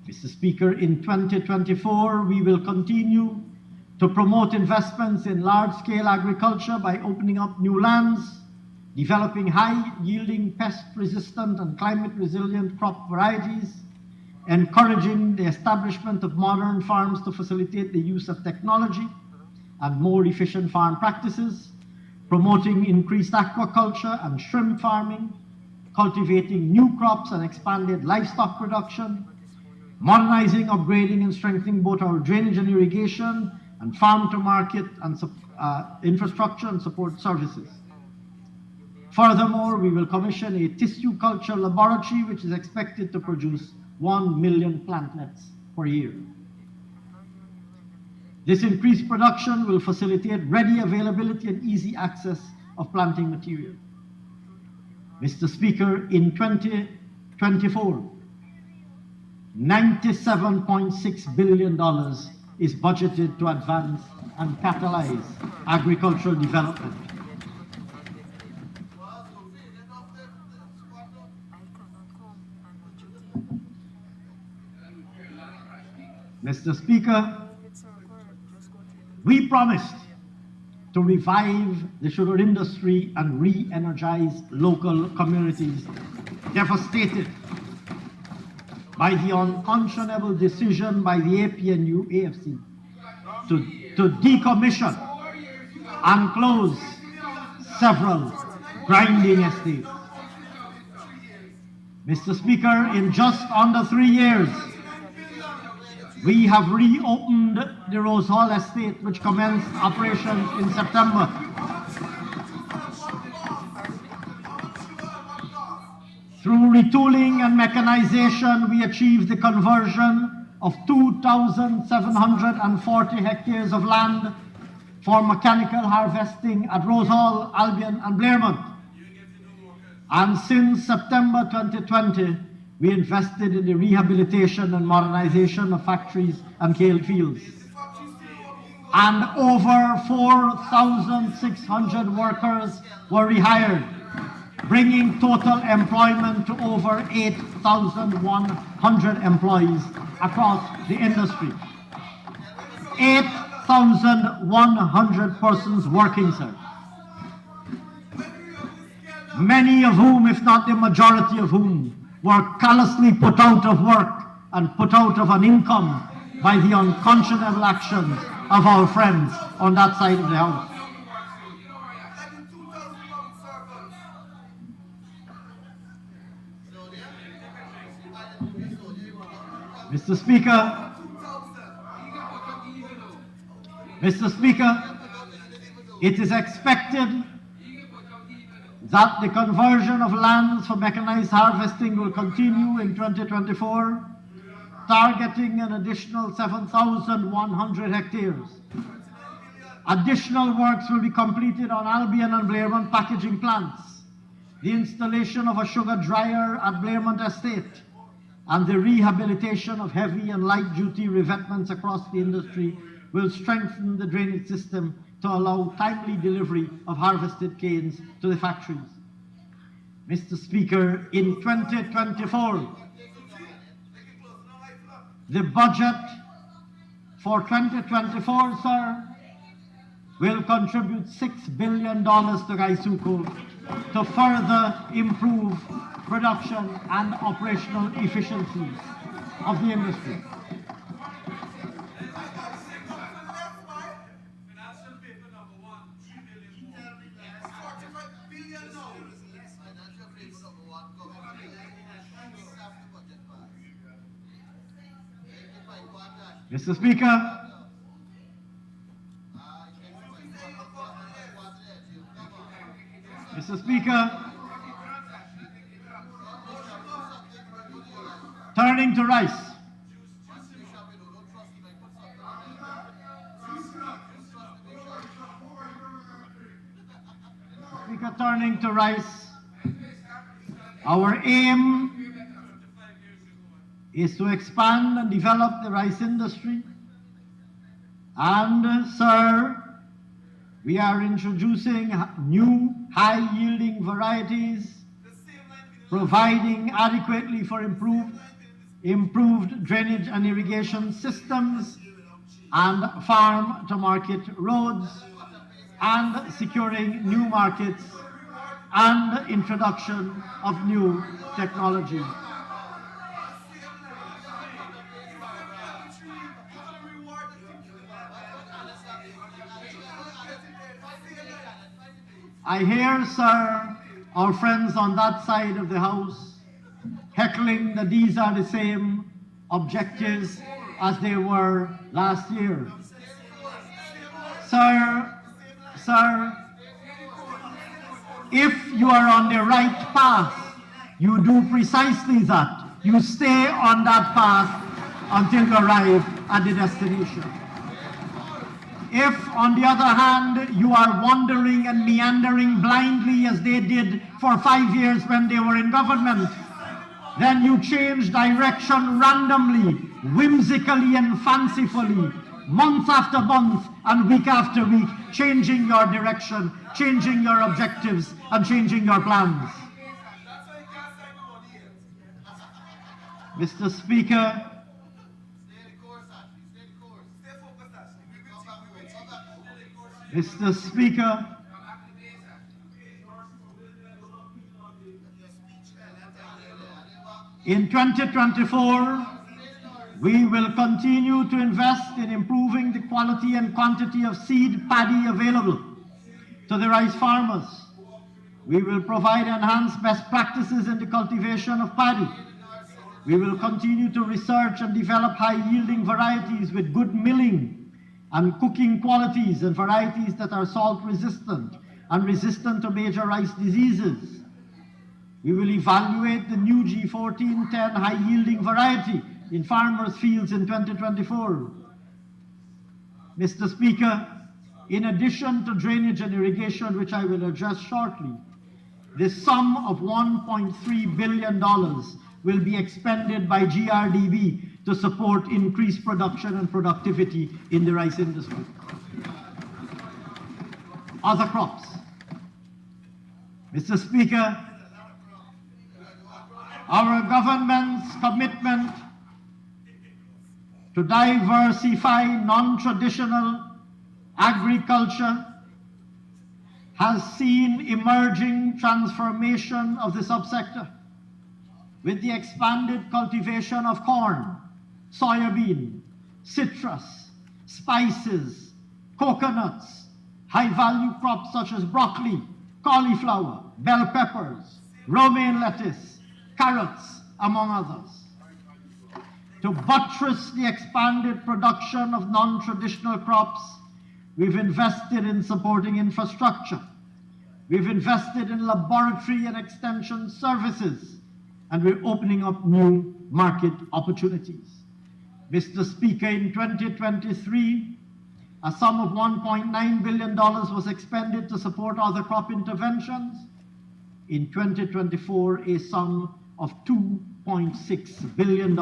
Mr. Speaker, in 2024, we will continue to promote investments in large-scale agriculture by opening up new lands, developing high-yielding, pest-resistant and climate-resilient crop varieties, encouraging the establishment of modern farms to facilitate the use of technology and more efficient farm practices, promoting increased aquaculture and shrimp farming, cultivating new crops and expanded livestock production, modernizing, upgrading, and strengthening both our drainage and irrigation and farm-to-market and infrastructure and support services. Furthermore, we will commission a tissue culture laboratory which is expected to produce 1 million plantlets per year. This increased production will facilitate ready availability and easy access of planting material. Mr. Speaker, in 2024, $97.6 billion is budgeted to advance and catalyze agricultural development. Mr. Speaker, we promised to revive the sugar industry and re-energize local communities devastated by the unconscionable decision by the APNU AFC to decommission and close several grinding estates. Mr. Speaker, in just under 3 years, we have reopened the Rose Hall estate, which commenced operations in September. Through retooling and mechanization, we achieved the conversion of 2,740 hectares of land for mechanical harvesting at Rose Hall, Albion, and Blairmont. And since September 2020, we invested in the rehabilitation and modernization of factories and kale fields. And over 4,600 workers were rehired, bringing total employment to over 8,100 employees across the industry. 8,100 persons working, sir. Many of whom, if not the majority of whom, were callously put out of work and put out of an income by the unconscionable actions of our friends on that side of the house. Mr. Speaker, it is expected that the conversion of lands for mechanized harvesting will continue in 2024, targeting an additional 7,100 hectares. Additional works will be completed on Albion and Blairmont packaging plants, the installation of a sugar dryer at Blairmont Estate, and the rehabilitation of heavy and light-duty revetments across the industry will strengthen the drainage system to allow timely delivery of harvested canes to the factories. Mr. Speaker, in 2024, the budget for 2024, sir, will contribute $6 billion to Gaisuco to further improve production and operational efficiencies of the industry. Mr. Speaker, turning to rice. Speaker, turning to rice, our aim is to expand and develop the rice industry. And, sir, we are introducing new high-yielding varieties, providing adequately for improved drainage and irrigation systems, and farm-to-market roads, and securing new markets and introduction of new technology. I hear, sir, our friends on that side of the House heckling that these are the same objectives as they were last year. Sir, if you are on the right path, you do precisely that. You stay on that path until you arrive at the destination. If, on the other hand, you are wandering and meandering blindly as they did for 5 years when they were in government, then you change direction randomly, whimsically and fancifully, month after month and week after week, changing your direction, changing your objectives, and changing your plans. Mr. Speaker, Mr. Speaker, in 2024, we will continue to invest in improving the quality and quantity of seed paddy available to the rice farmers. We will provide enhanced best practices in the cultivation of paddy. We will continue to research and develop high-yielding varieties with good milling and cooking qualities, and varieties that are salt-resistant and resistant to major rice diseases. We will evaluate the new G1410 high-yielding variety in farmers' fields in 2024. Mr. Speaker, in addition to drainage and irrigation, which I will address shortly, the sum of $1.3 billion will be expended by GRDB to support increased production and productivity in the rice industry. Other crops. Mr. Speaker, our government's commitment to diversify non-traditional agriculture has seen emerging transformation of the subsector with the expanded cultivation of corn, soybean, citrus, spices, coconuts, high-value crops such as broccoli, cauliflower, bell peppers, romaine lettuce, carrots, among others. To buttress the expanded production of non-traditional crops, we've invested in supporting infrastructure. We've invested in laboratory and extension services, and we're opening up new market opportunities. Mr. Speaker, in 2023, a sum of $1.9 billion was expended to support other crop interventions. In 2024, a sum of $2.6 billion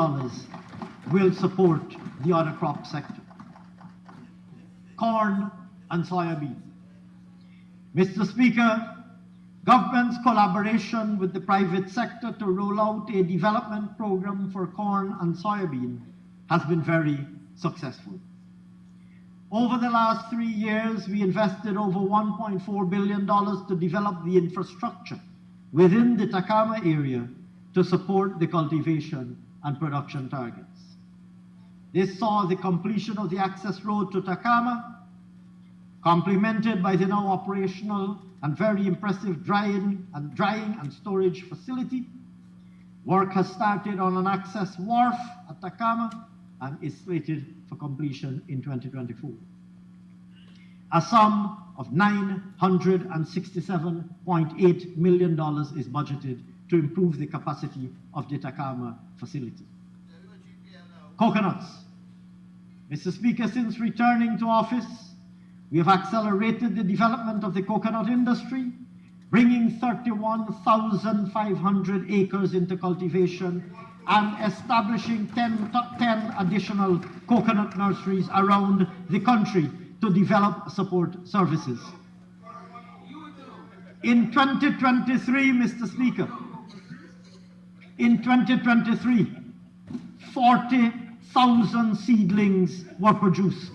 will support the other crop sector. Corn and soybean. Mr. Speaker, government's collaboration with the private sector to roll out a development program for corn and soybean has been very successful. Over the last 3 years, we invested over $1.4 billion to develop the infrastructure within the Takama area to support the cultivation and production targets. This saw the completion of the access road to Takama, complemented by the now operational and very impressive drying and storage facility. Work has started on an access wharf at Takama and is slated for completion in 2024. A sum of $967.8 million is budgeted to improve the capacity of the Takama facility. Coconuts. Mr. Speaker, since returning to office, we have accelerated the development of the coconut industry, bringing 31,500 acres into cultivation and establishing 10 additional coconut nurseries around the country to develop support services. In 2023, Mr. Speaker, in 2023, 40,000 seedlings were produced,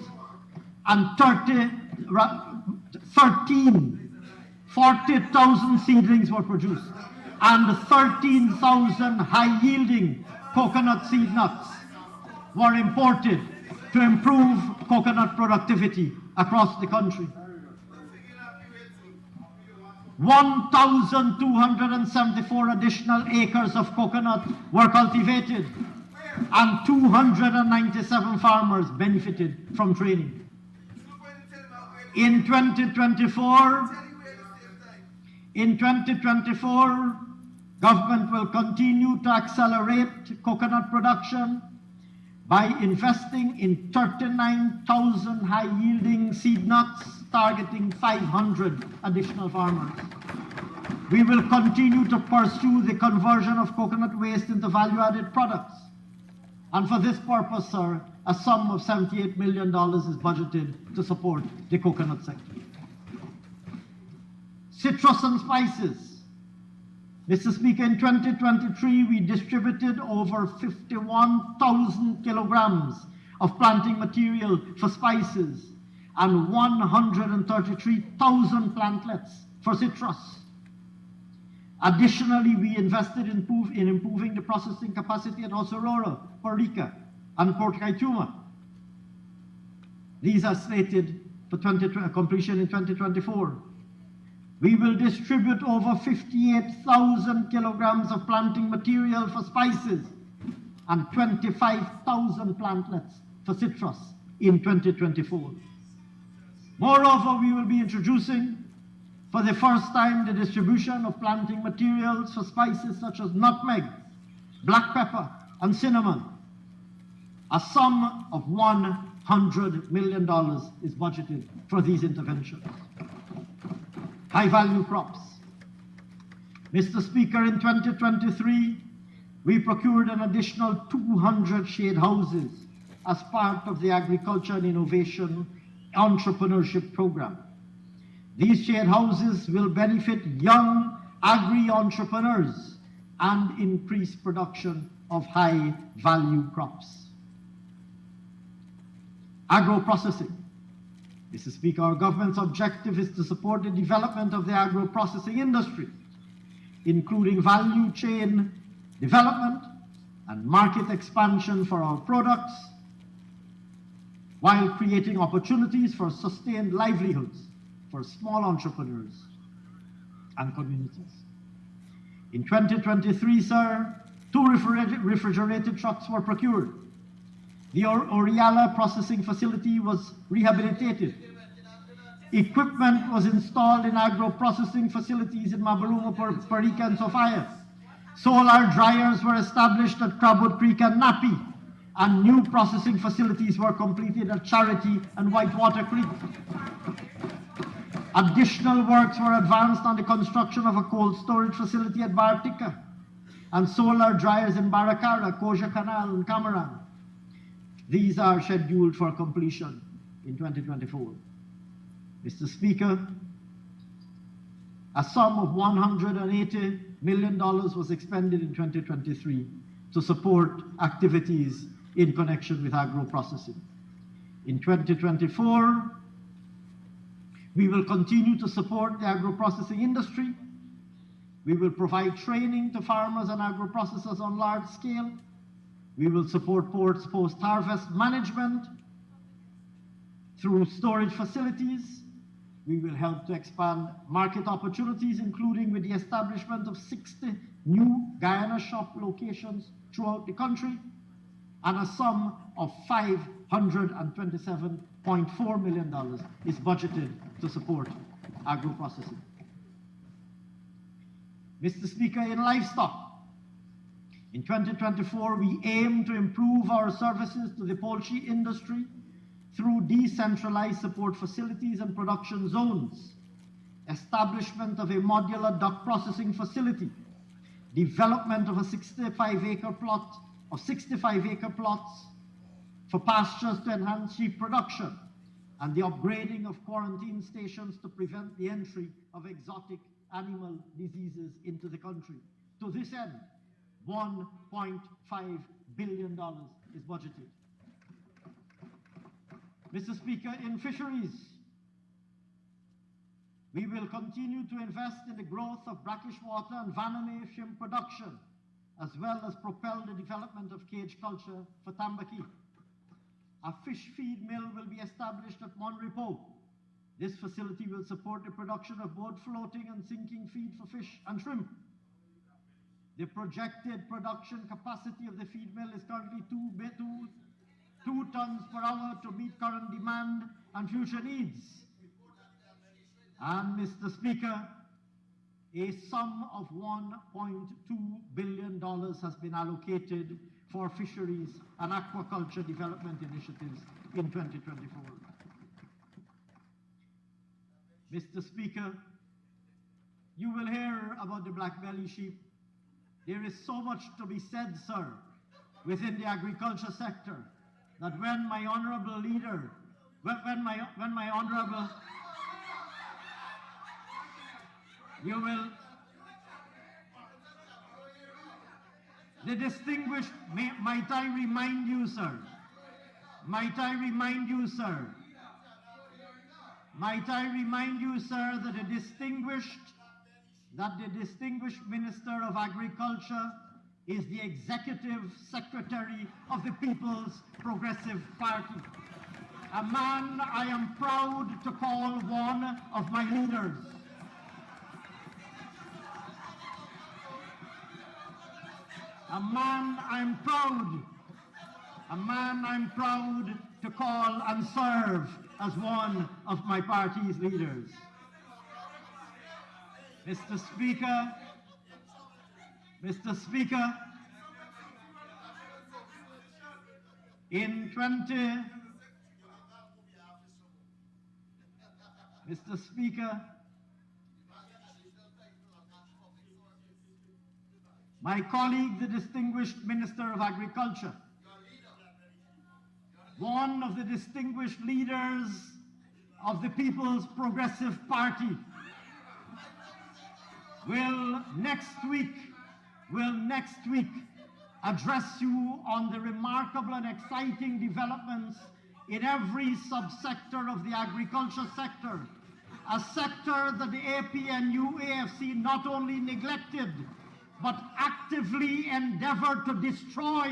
and 40,000 seedlings were produced, and 13,000 high-yielding coconut seed nuts were imported to improve coconut productivity across the country. 1,274 additional acres of coconut were cultivated, and 297 farmers benefited from training. In 2024, government will continue to accelerate coconut production by investing in 39,000 high-yielding seed nuts, targeting 500 additional farmers. We will continue to pursue the conversion of coconut waste into value-added products. And for this purpose, sir, a sum of $78 million is budgeted to support the coconut sector. Citrus and spices. Mr. Speaker, in 2023, we distributed over 51,000 kilograms of planting material for spices and 133,000 plantlets for citrus. Additionally, we invested in improving the processing capacity at Osororo, Puerto Rico, and Port Kaituma. These are slated for completion in 2024. We will distribute over 58,000 kilograms of planting material for spices and 25,000 plantlets for citrus in 2024. Moreover, we will be introducing for the first time the distribution of planting materials for spices such as nutmeg, black pepper, and cinnamon. A sum of $100 million is budgeted for these interventions. High-value crops. Mr. Speaker, in 2023, we procured an additional 200 shade houses as part of the Agriculture and Innovation Entrepreneurship Program. These shade houses will benefit young agri-entrepreneurs and increase production of high-value crops. Agro-processing. Mr. Speaker, our government's objective is to support the development of the agro-processing industry, including value chain development and market expansion for our products, while creating opportunities for sustained livelihoods for small entrepreneurs and communities. In 2023, sir, 2 refrigerated trucks were procured. The Oriala processing facility was rehabilitated. Equipment was installed in agro-processing facilities in Mabaruma, Puerto Rico, and Sofia. Solar dryers were established at Crabwood Creek and Napi, and new processing facilities were completed at Charity and Whitewater Creek. Additional works were advanced on the construction of a cold storage facility at Bartica, and solar dryers in Baracara, Koja Canal, and Camaran. These are scheduled for completion in 2024. Mr. Speaker, a sum of $180 million was expended in 2023 to support activities in connection with agro-processing. In 2024, we will continue to support the agro-processing industry. We will provide training to farmers and agro-processors on large scale. We will support ports post-harvest management through storage facilities. We will help to expand market opportunities, including with the establishment of 60 new Guyana shop locations throughout the country, and a sum of $527.4 million is budgeted to support agro-processing. Mr. Speaker, in livestock, in 2024, we aim to improve our services to the poultry industry through decentralized support facilities and production zones, establishment of a modular duck processing facility, development of a 65-acre plots for pastures to enhance sheep production, and the upgrading of quarantine stations to prevent the entry of exotic animal diseases into the country. To this end, $1.5 billion is budgeted. Mr. Speaker, in fisheries, we will continue to invest in the growth of brackish water and Vaname shrimp production, as well as propel the development of cage culture for tambaki. A fish feed mill will be established at Monrepo. This facility will support the production of both floating and sinking feed for fish and shrimp. The projected production capacity of the feed mill is currently 2 tons per hour to meet current demand and future needs. And Mr. Speaker, a sum of $1.2 billion has been allocated for fisheries and aquaculture development initiatives in 2024. Mr. Speaker, you will hear about the black belly sheep. There is so much to be said, sir, within the agriculture sector, that when my honorable leader, when my honorable, you will, the distinguished, might I remind you, sir, might I remind you, sir, might I remind you, sir, that the distinguished Minister of Agriculture is the Executive Secretary of the People's Progressive Party, a man I am proud to call one of my leaders. A man I'm proud to call and serve as one of my party's leaders. Mr. Speaker, in 20, Mr. Speaker, my colleague, the distinguished Minister of Agriculture, one of the distinguished leaders of the People's Progressive Party, will next week address you on the remarkable and exciting developments in every subsector of the agriculture sector, a sector that the AP and UAFC not only neglected, but actively endeavored to destroy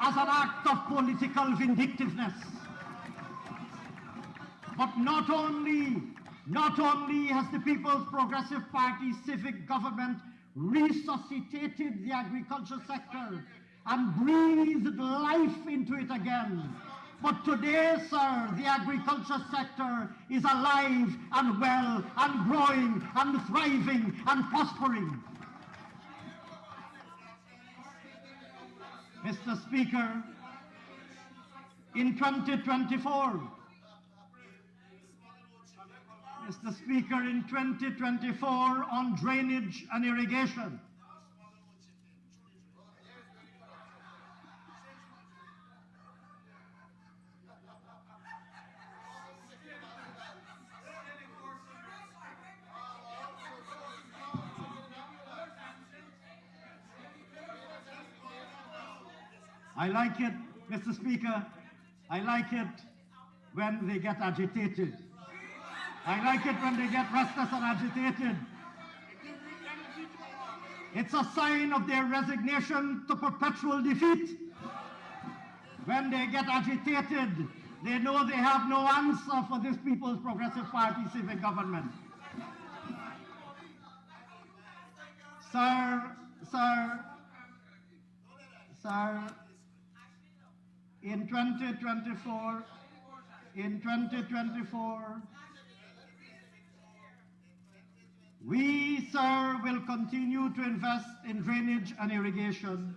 as an act of political vindictiveness. But not only has the People's Progressive Party civic government resuscitated the agriculture sector and breathed life into it again, but today, sir, the agriculture sector is alive and well and growing and thriving and prospering. Mr. Speaker, in 2024, Mr. Speaker, in 2024 on drainage and irrigation, I like it, Mr. Speaker, I like it when they get agitated. I like it when they get restless and agitated. It's a sign of their resignation to perpetual defeat. When they get agitated, they know they have no answer for this People's Progressive Party civic government. Sir, in 2024, we, sir, will continue to invest in drainage and irrigation.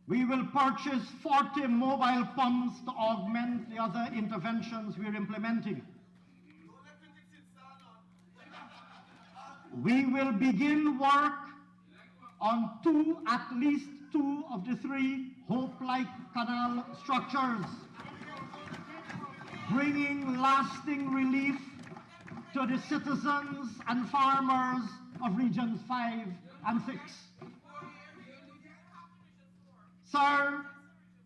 We will purchase 40 mobile pumps to augment the other interventions we're implementing. We will begin work on at least two of the three Hope-like canal structures, bringing lasting relief to the citizens and farmers of Regions 5 and 6. Sir,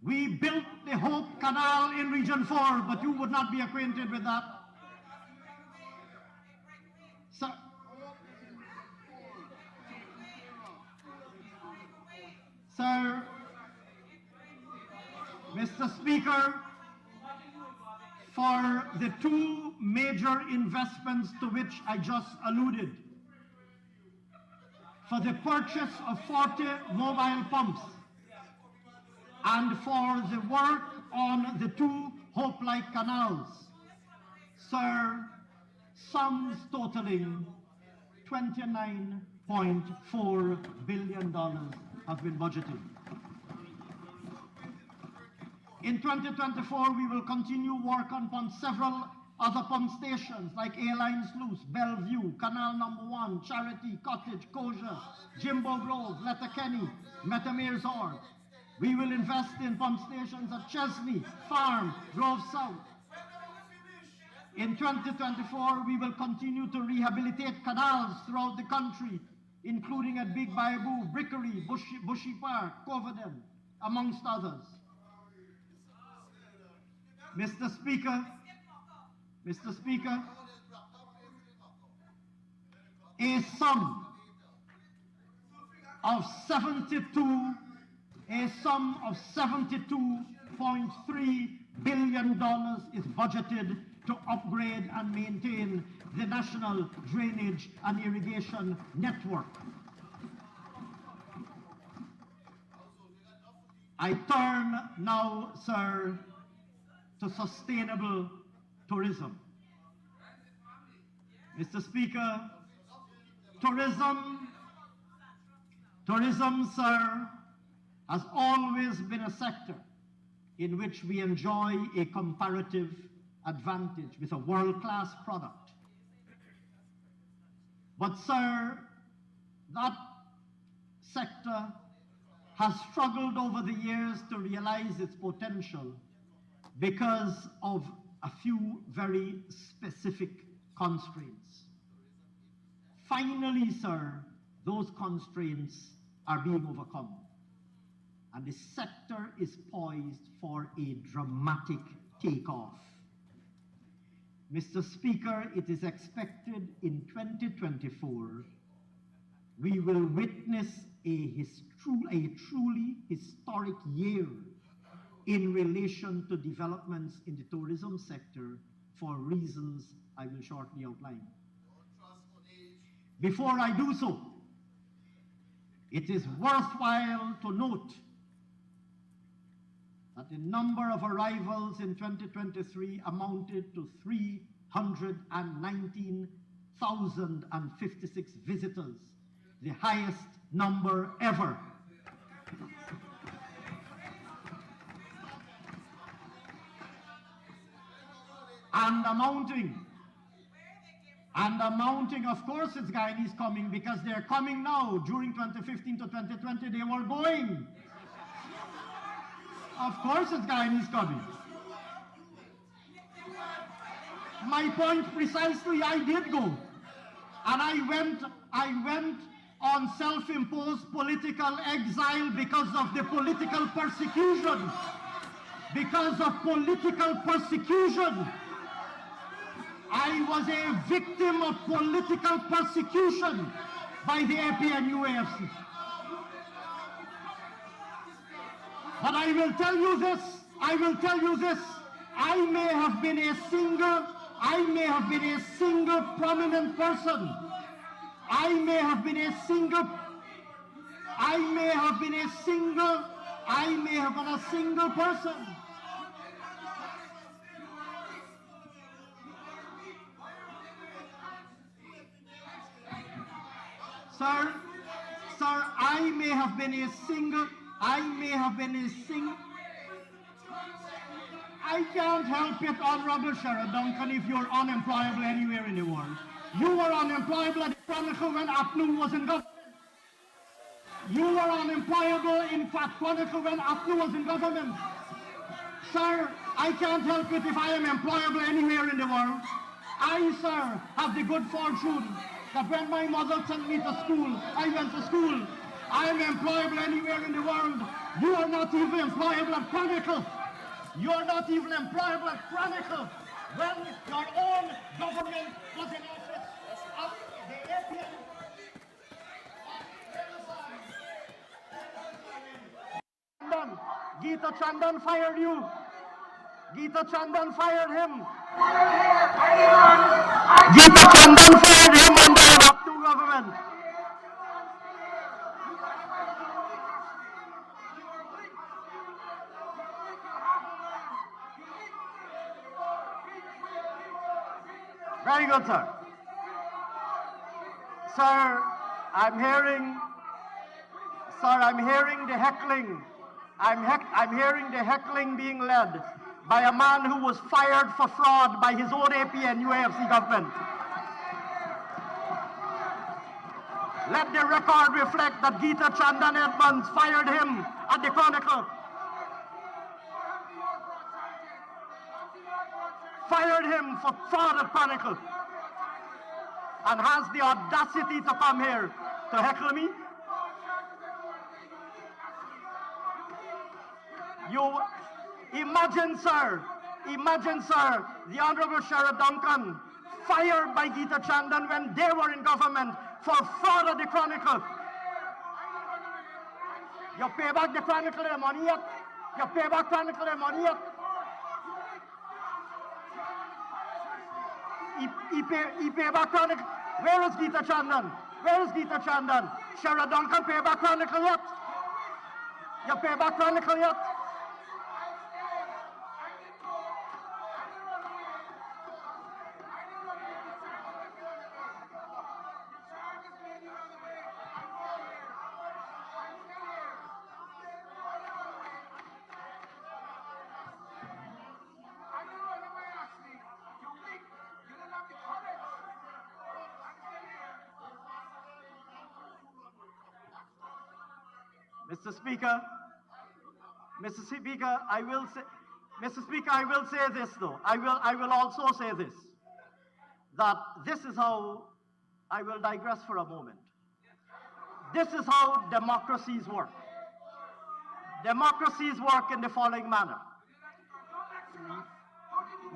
We built the Hope Canal in Region 4, but you would not be acquainted with that. Sir, Mr. Speaker, for the two major investments to which I just alluded, for the purchase of 40 mobile pumps and for the work on the two Hope-like canals, sir, sums totaling $29.4 billion have been budgeted. In 2024, we will continue work on several other pump stations like A-Line Sluice, Bellevue, Canal Number 1, Charity, Cottage, Kosher, Jimbo Grove, Letterkenny, Metamere's Ord. We will invest in pump stations at Chesney, Farm, Grove South. In 2024, we will continue to rehabilitate canals throughout the country, including at Big Baibu, Brickery, Bushy Park, Coverdale, amongst others. Mr. Speaker, a sum of $72.3 billion is budgeted to upgrade and maintain the national drainage and irrigation network. I turn now, sir, to sustainable tourism. Mr. Speaker, tourism, sir, has always been a sector in which we enjoy a comparative advantage with a world-class product. But, sir, that sector has struggled over the years to realize its potential because of a few very specific constraints. Finally, sir, those constraints are being overcome, and the sector is poised for a dramatic takeoff. Mr. Speaker, it is expected in 2024 we will witness a truly historic year in relation to developments in the tourism sector for reasons I will shortly outline. Before I do so, it is worthwhile to note that the number of arrivals in 2023 amounted to 319,056 visitors, the highest number ever. And amounting, of course it's Guyanese coming because they're coming now. During 2015 to 2020, they were going. Of course it's Guyanese coming. My point precisely, I did go. And I went on self-imposed political exile because of the political persecution. Because of political persecution. I was a victim of political persecution by the APNUAFC. But I will tell you this, I may have been a single prominent person. I may have been a single person. Sir, I may have been a single. I can't help it, Honorable Sherrod Duncan, if you're unemployable anywhere in the world. You were unemployable at the Chronicle when APNU was in government. You were unemployable in Chronicle when APNU was in government. Sir, I can't help it if I am employable anywhere in the world. I, sir, have the good fortune that when my mother sent me to school, I went to school. I am employable anywhere in the world. You are not even employable at Chronicle. You are not even employable at Chronicle. When your own government was in office, the APN. Geeta Chandan fired you. Geeta Chandan fired him. Geeta Chandan fired him under an up-to government. Very good, sir. Sir, I'm hearing the heckling. I'm hearing the heckling being led by a man who was fired for fraud by his own APN UAFC government. Let the record reflect that Geeta Chandan Edmonds fired him at the Chronicle. Fired him for fraud at Chronicle. And has the audacity to come here to heckle me. You imagine, sir, the Honorable Sheriff Duncan fired by Geeta Chandan when they were in government for fraud at the Chronicle. You pay back the Chronicle their money yet? You pay back Chronicle their money yet? He pay back Chronicle. Where is Geeta Chandan? Where is Geeta Chandan? Sheriff Duncan pay back Chronicle yet? You pay back Chronicle yet? Mr. Speaker, I will say this though. I will also say this, that this is how, I will digress for a moment. This is how democracies work. Democracies work in the following manner.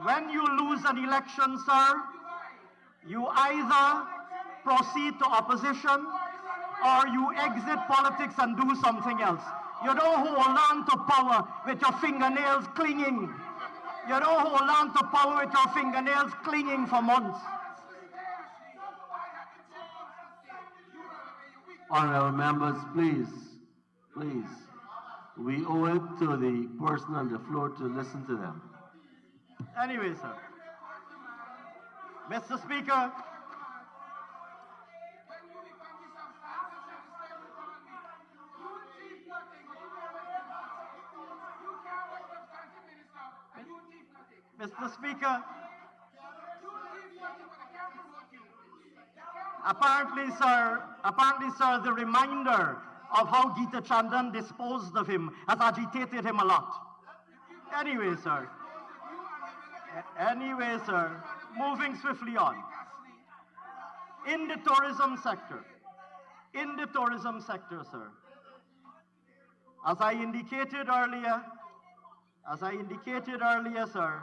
When you lose an election, sir, you either proceed to opposition or you exit politics and do something else. You don't hold on to power with your fingernails clinging. You don't hold on to power with your fingernails clinging for months. Honorable members, please. We owe it to the person on the floor to listen to them. Anyway, sir. Mr. Speaker, apparently, sir, the reminder of how Geeta Chandan disposed of him has agitated him a lot. Anyway, sir, moving swiftly on. In the tourism sector, sir, as I indicated earlier, sir,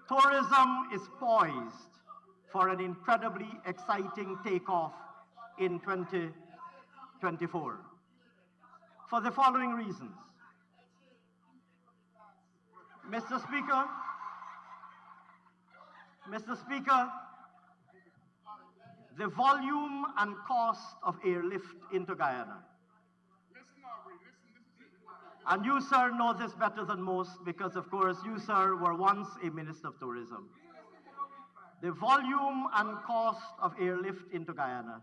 tourism is poised for an incredibly exciting takeoff in 2024 for the following reasons. Mr. Speaker, the volume and cost of airlift into Guyana. And you, sir, know this better than most because, of course, you, sir, were once a Minister of Tourism. The volume and cost of airlift into Guyana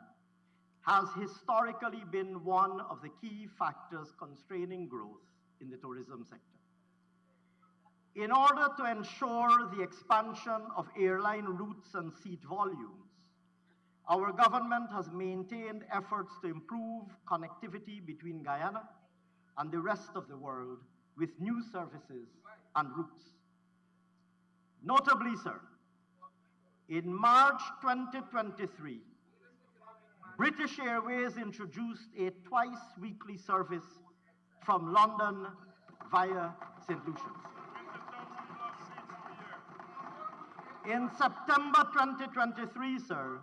has historically been one of the key factors constraining growth in the tourism sector. In order to ensure the expansion of airline routes and seat volumes, our government has maintained efforts to improve connectivity between Guyana and the rest of the world with new services and routes. Notably, sir, In March 2023, British Airways introduced a twice-weekly service from London via St. Lucia's. In September 2023, sir,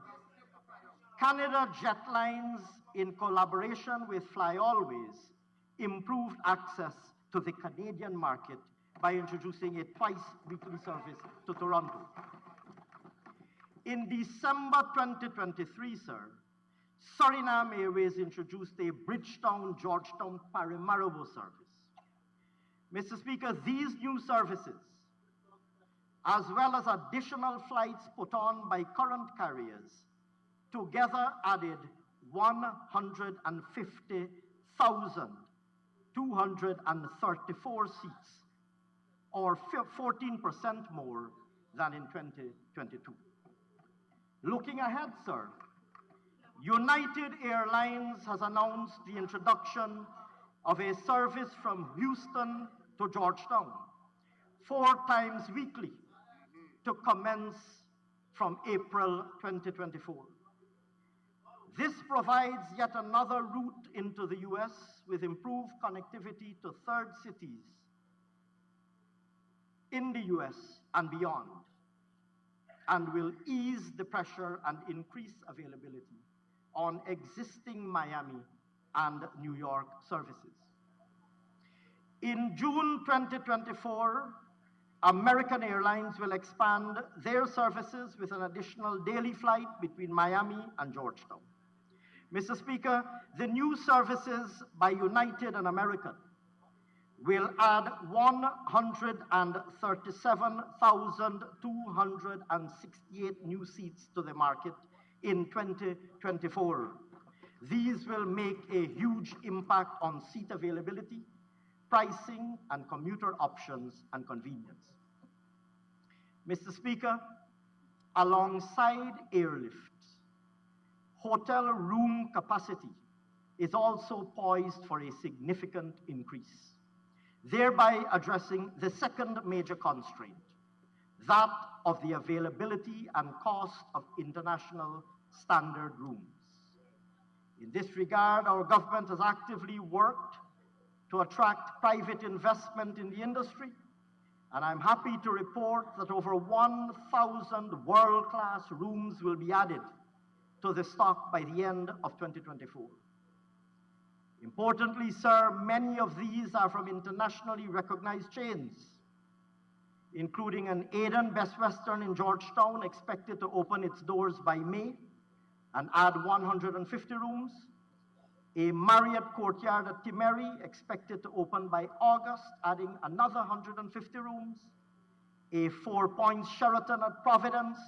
Canada Jetlines, in collaboration with Fly Always, improved access to the Canadian market by introducing a twice-weekly service to Toronto. In December 2023, sir, Suriname Airways introduced a Bridgetown-Georgetown Paramaribo service. Mr. Speaker, these new services, as well as additional flights put on by current carriers, together added 150,234 seats, or 14% more than in 2022. Looking ahead, sir, United Airlines has announced the introduction of a service from Houston to Georgetown 4 times weekly to commence from April 2024. This provides yet another route into the US with improved connectivity to third cities in the US and beyond, and will ease the pressure and increase availability on existing Miami and New York services. In June 2024, American Airlines will expand their services with an additional daily flight between Miami and Georgetown. Mr. Speaker, the new services by United and American will add 137,268 new seats to the market in 2024. These will make a huge impact on seat availability, pricing, and commuter options and convenience. Mr. Speaker, alongside airlift, hotel room capacity is also poised for a significant increase, thereby addressing the second major constraint, that of the availability and cost of international standard rooms. In this regard, our government has actively worked to attract private investment in the industry, and I'm happy to report that over 1,000 world-class rooms will be added to the stock by the end of 2024. Importantly, sir, many of these are from internationally recognized chains, including an Aden Best Western in Georgetown, expected to open its doors by May and add 150 rooms, a Marriott Courtyard at Timeri, expected to open by August, adding another 150 rooms, a 4 Points Sheraton at Providence,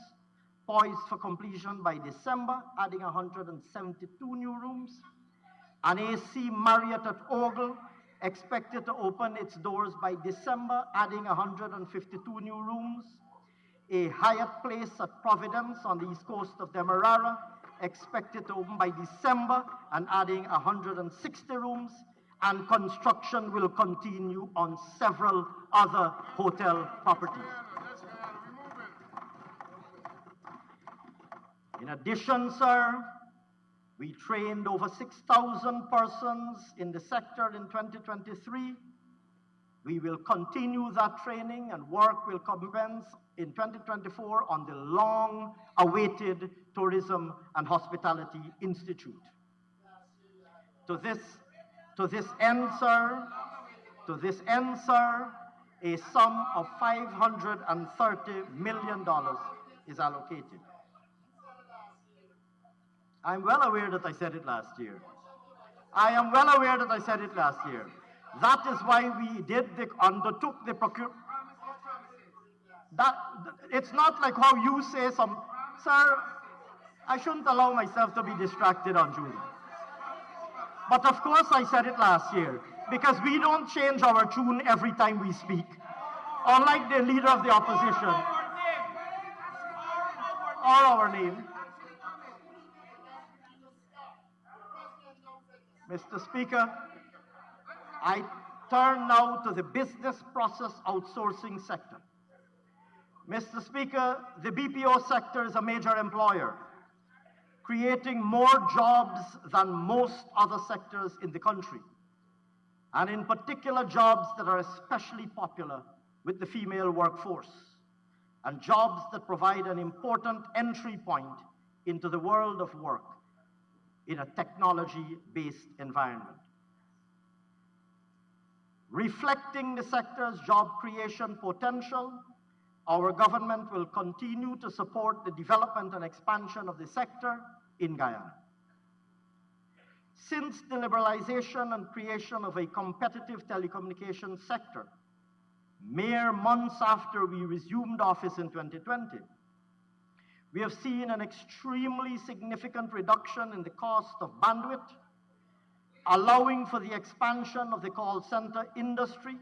poised for completion by December, adding 172 new rooms, an AC Marriott at Ogle, expected to open its doors by December, adding 152 new rooms, a Hyatt Place at Providence on the east coast of Demerara, expected to open by December and adding 160 rooms, and construction will continue on several other hotel properties. In addition, sir, we trained over 6,000 persons in the sector in 2023. We will continue that training, and work will commence in 2024 on the long-awaited Tourism and Hospitality Institute. To this end, sir, a sum of $530 million is allocated. I'm well aware that I said it last year. That is why we undertook the procurement. It's not like how you say some, sir, I shouldn't allow myself to be distracted on June. But of course I said it last year, because we don't change our tune every time we speak. Unlike the leader of the opposition, or our name. Mr. Speaker, I turn now to the business process outsourcing sector. Mr. Speaker, the BPO sector is a major employer, creating more jobs than most other sectors in the country, and in particular jobs that are especially popular with the female workforce, and jobs that provide an important entry point into the world of work in a technology-based environment. Reflecting the sector's job creation potential, our government will continue to support the development and expansion of the sector in Guyana. Since the liberalization and creation of a competitive telecommunications sector, mere months after we resumed office in 2020, we have seen an extremely significant reduction in the cost of bandwidth, allowing for the expansion of the call center industry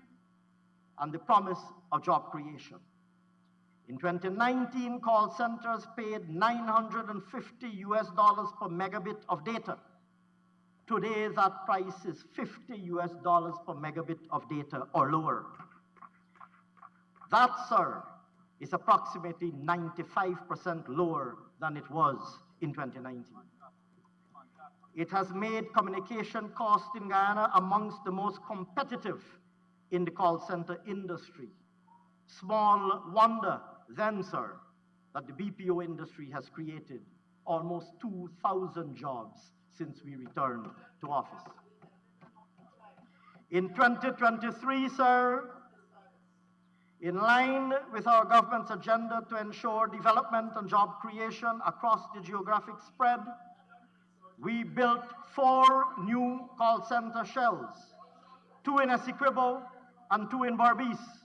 and the promise of job creation. In 2019, call centers paid $950 per megabit of data. Today, that price is $50 per megabit of data or lower. That, sir, is approximately 95% lower than it was in 2019. It has made communication costs in Guyana amongst the most competitive in the call center industry. Small wonder then, sir, that the BPO industry has created almost 2,000 jobs since we returned to office. In 2023, sir, in line with our government's agenda to ensure development and job creation across the geographic spread, we built 4 new call center shells, 2 in Essequibo and 2 in Berbice,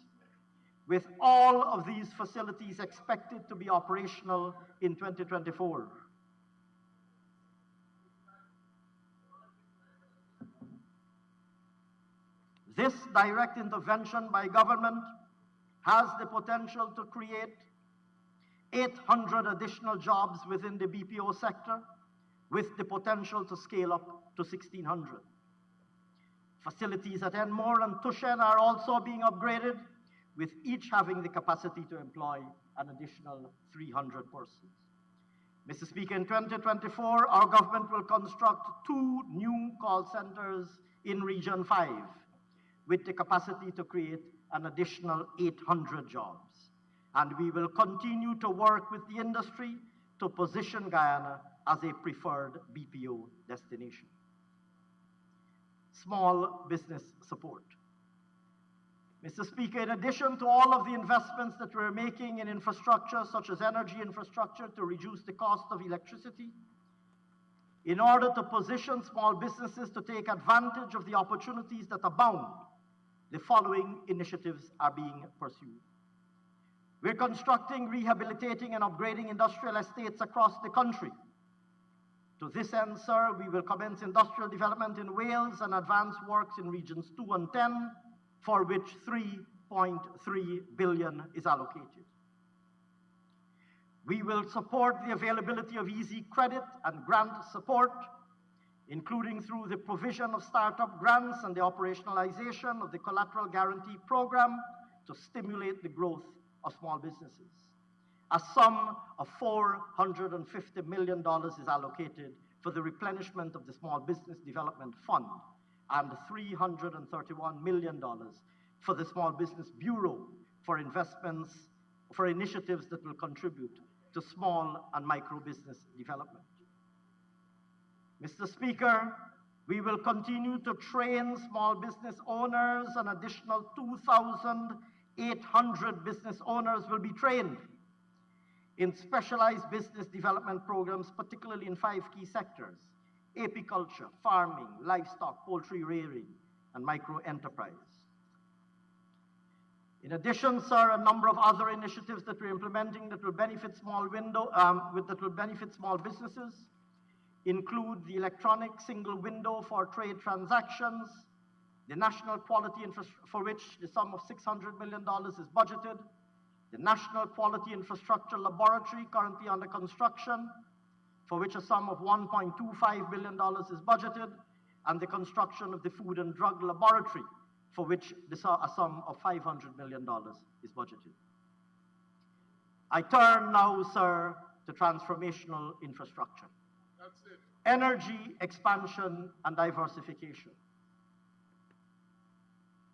with all of these facilities expected to be operational in 2024. This direct intervention by government has the potential to create 800 additional jobs within the BPO sector, with the potential to scale up to 1,600. Facilities at Enmore and Tushen are also being upgraded, with each having the capacity to employ an additional 300 persons. Mr. Speaker, in 2024, our government will construct 2 new call centers in Region 5, with the capacity to create an additional 800 jobs. And we will continue to work with the industry to position Guyana as a preferred BPO destination. Small business support. Mr. Speaker, in addition to all of the investments that we're making in infrastructure, such as energy infrastructure to reduce the cost of electricity, in order to position small businesses to take advantage of the opportunities that abound, the following initiatives are being pursued. We're constructing, rehabilitating, and upgrading industrial estates across the country. To this end, sir, we will commence industrial development in Wales and advance works in regions 2 and 10, for which 3.3 billion is allocated. We will support the availability of easy credit and grant support, including through the provision of startup grants and the operationalization of the collateral guarantee program to stimulate the growth of small businesses. A sum of $450 million is allocated for the replenishment of the Small Business Development Fund and $331 million for the Small Business Bureau for investments, for initiatives that will contribute to small and micro business development. Mr. Speaker, we will continue to train small business owners. An additional 2,800 business owners will be trained in specialized business development programs, particularly in 5 key sectors: apiculture, farming, livestock, poultry rearing, and micro enterprise. In addition, sir, a number of other initiatives that we're implementing that will benefit small businesses include the electronic single window for trade transactions, the national quality for which the sum of $600 million is budgeted, the National Quality Infrastructure Laboratory currently under construction, for which a sum of $1.25 billion is budgeted, and the construction of the Food and Drug Laboratory, for which a sum of $500 million is budgeted. I turn now, sir, to transformational infrastructure. That's it. Energy expansion and diversification.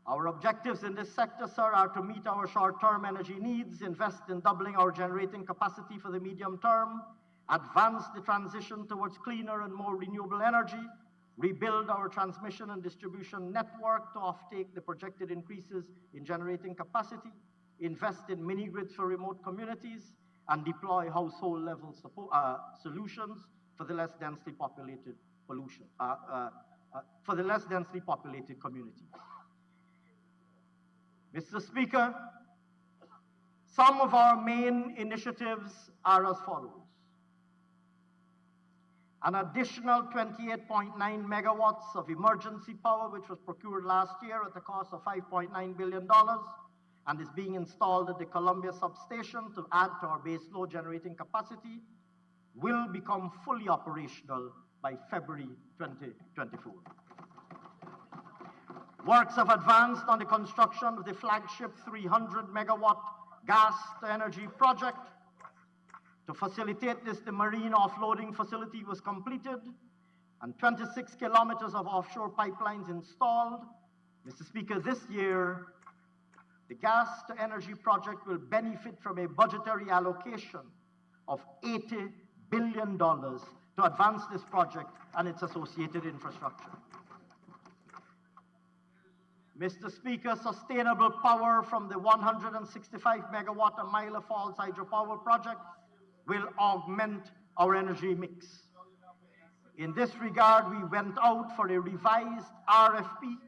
Our objectives in this sector, sir, are to meet our short-term energy needs, invest in doubling our generating capacity for the medium term, advance the transition towards cleaner and more renewable energy, rebuild our transmission and distribution network to offtake the projected increases in generating capacity, invest in mini-grids for remote communities, and deploy household-level solutions for the less densely populated communities. Mr. Speaker, some of our main initiatives are as follows. An additional 28.9 megawatts of emergency power, which was procured last year at a cost of $5.9 billion and is being installed at the Columbia substation to add to our base load generating capacity, will become fully operational by February 2024. Works have advanced on the construction of the flagship 300 megawatt gas-to-energy project. To facilitate this, the marine offloading facility was completed and 26 kilometers of offshore pipelines installed. Mr. Speaker, this year, the gas-to-energy project will benefit from a budgetary allocation of $80 billion to advance this project and its associated infrastructure. Mr. Speaker, sustainable power from the 165 megawatt Amila Falls hydropower project will augment our energy mix. In this regard, we went out for a revised RFP,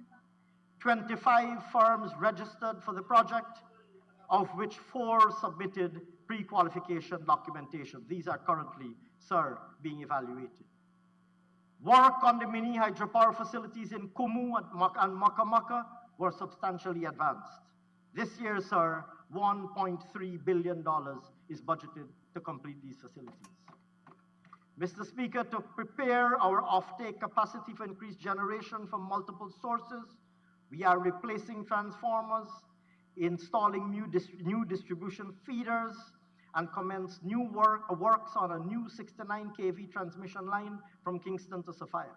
25 firms registered for the project, of which 4 submitted pre-qualification documentation. These are currently, sir, being evaluated. Work on the mini hydropower facilities in Kumu and Makamaka were substantially advanced. This year, sir, $1.3 billion is budgeted to complete these facilities. Mr. Speaker, to prepare our offtake capacity for increased generation from multiple sources, we are replacing transformers, installing new distribution feeders, and commence works on a new 69 kV transmission line from Kingston to Sophia.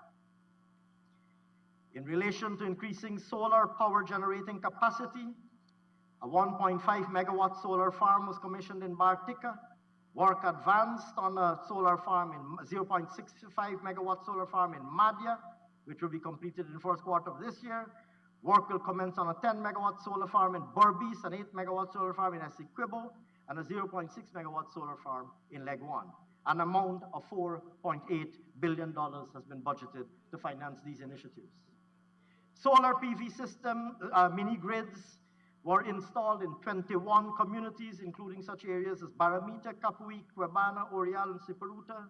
In relation to increasing solar power generating capacity, a 1.5 megawatt solar farm was commissioned in Bartica. Work advanced on a solar farm in 0.65 megawatt solar farm in Madhya, which will be completed in the first quarter of this year. Work will commence on a 10 megawatt solar farm in Berbice, an 8 megawatt solar farm in Essequibo, and a 0.6 megawatt solar farm in Legwan. An amount of $4.8 billion has been budgeted to finance these initiatives. Solar PV system mini-grids were installed in 21 communities, including such areas as Baramita, Capuí, Cuebana, Orial, and Siparuta.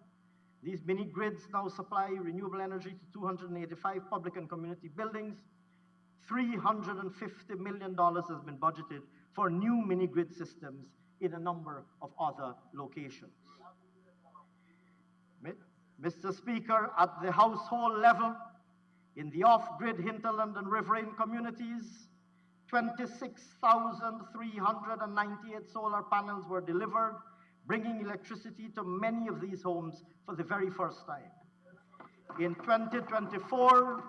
These mini-grids now supply renewable energy to 285 public and community buildings. $350 million has been budgeted for new mini-grid systems in a number of other locations. Mr. Speaker, at the household level, in the off-grid hinterland and riverine communities, 26,398 solar panels were delivered, bringing electricity to many of these homes for the very first time. In 2024,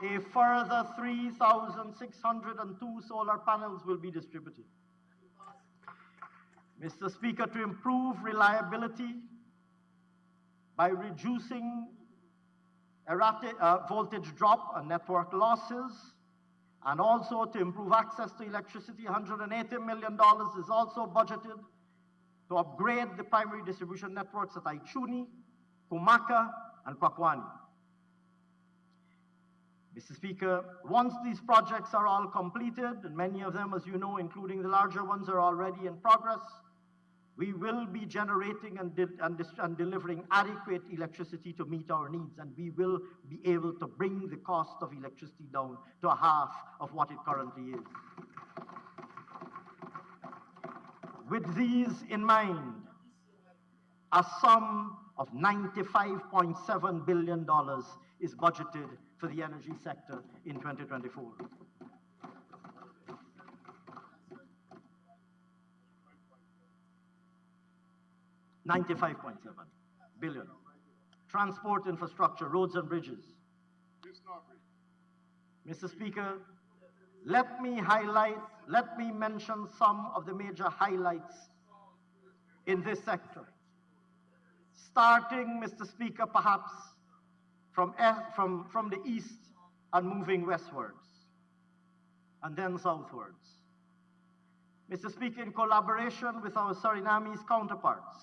a further 3,602 solar panels will be distributed. Mr. Speaker, to improve reliability by reducing erratic voltage drop and network losses, and also to improve access to electricity, $180 million is also budgeted to upgrade the primary distribution networks at Aichuni, Kumaka, and Kwakwani. Mr. Speaker, once these projects are all completed, and many of them, as you know, including the larger ones, are already in progress, we will be generating and delivering adequate electricity to meet our needs, and we will be able to bring the cost of electricity down to half of what it currently is. With these in mind, a sum of $95.7 billion is budgeted for the energy sector in 2024. 95.7 billion. Transport infrastructure, roads and bridges. Mr. Speaker, let me mention some of the major highlights in this sector. Starting, Mr. Speaker, perhaps from the east and moving westwards, and then southwards. Mr. Speaker, in collaboration with our Surinamese counterparts,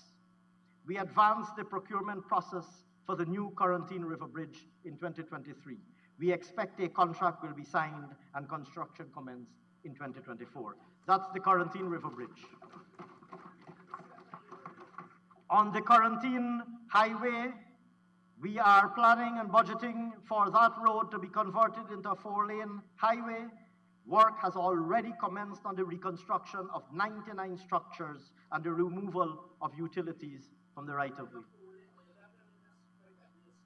we advanced the procurement process for the new Quarantine River Bridge in 2023. We expect a contract will be signed and construction commenced in 2024. That's the Quarantine River Bridge. On the Quarantine Highway, we are planning and budgeting for that road to be converted into a 4-lane highway. Work has already commenced on the reconstruction of 99 structures and the removal of utilities from the right-of-way.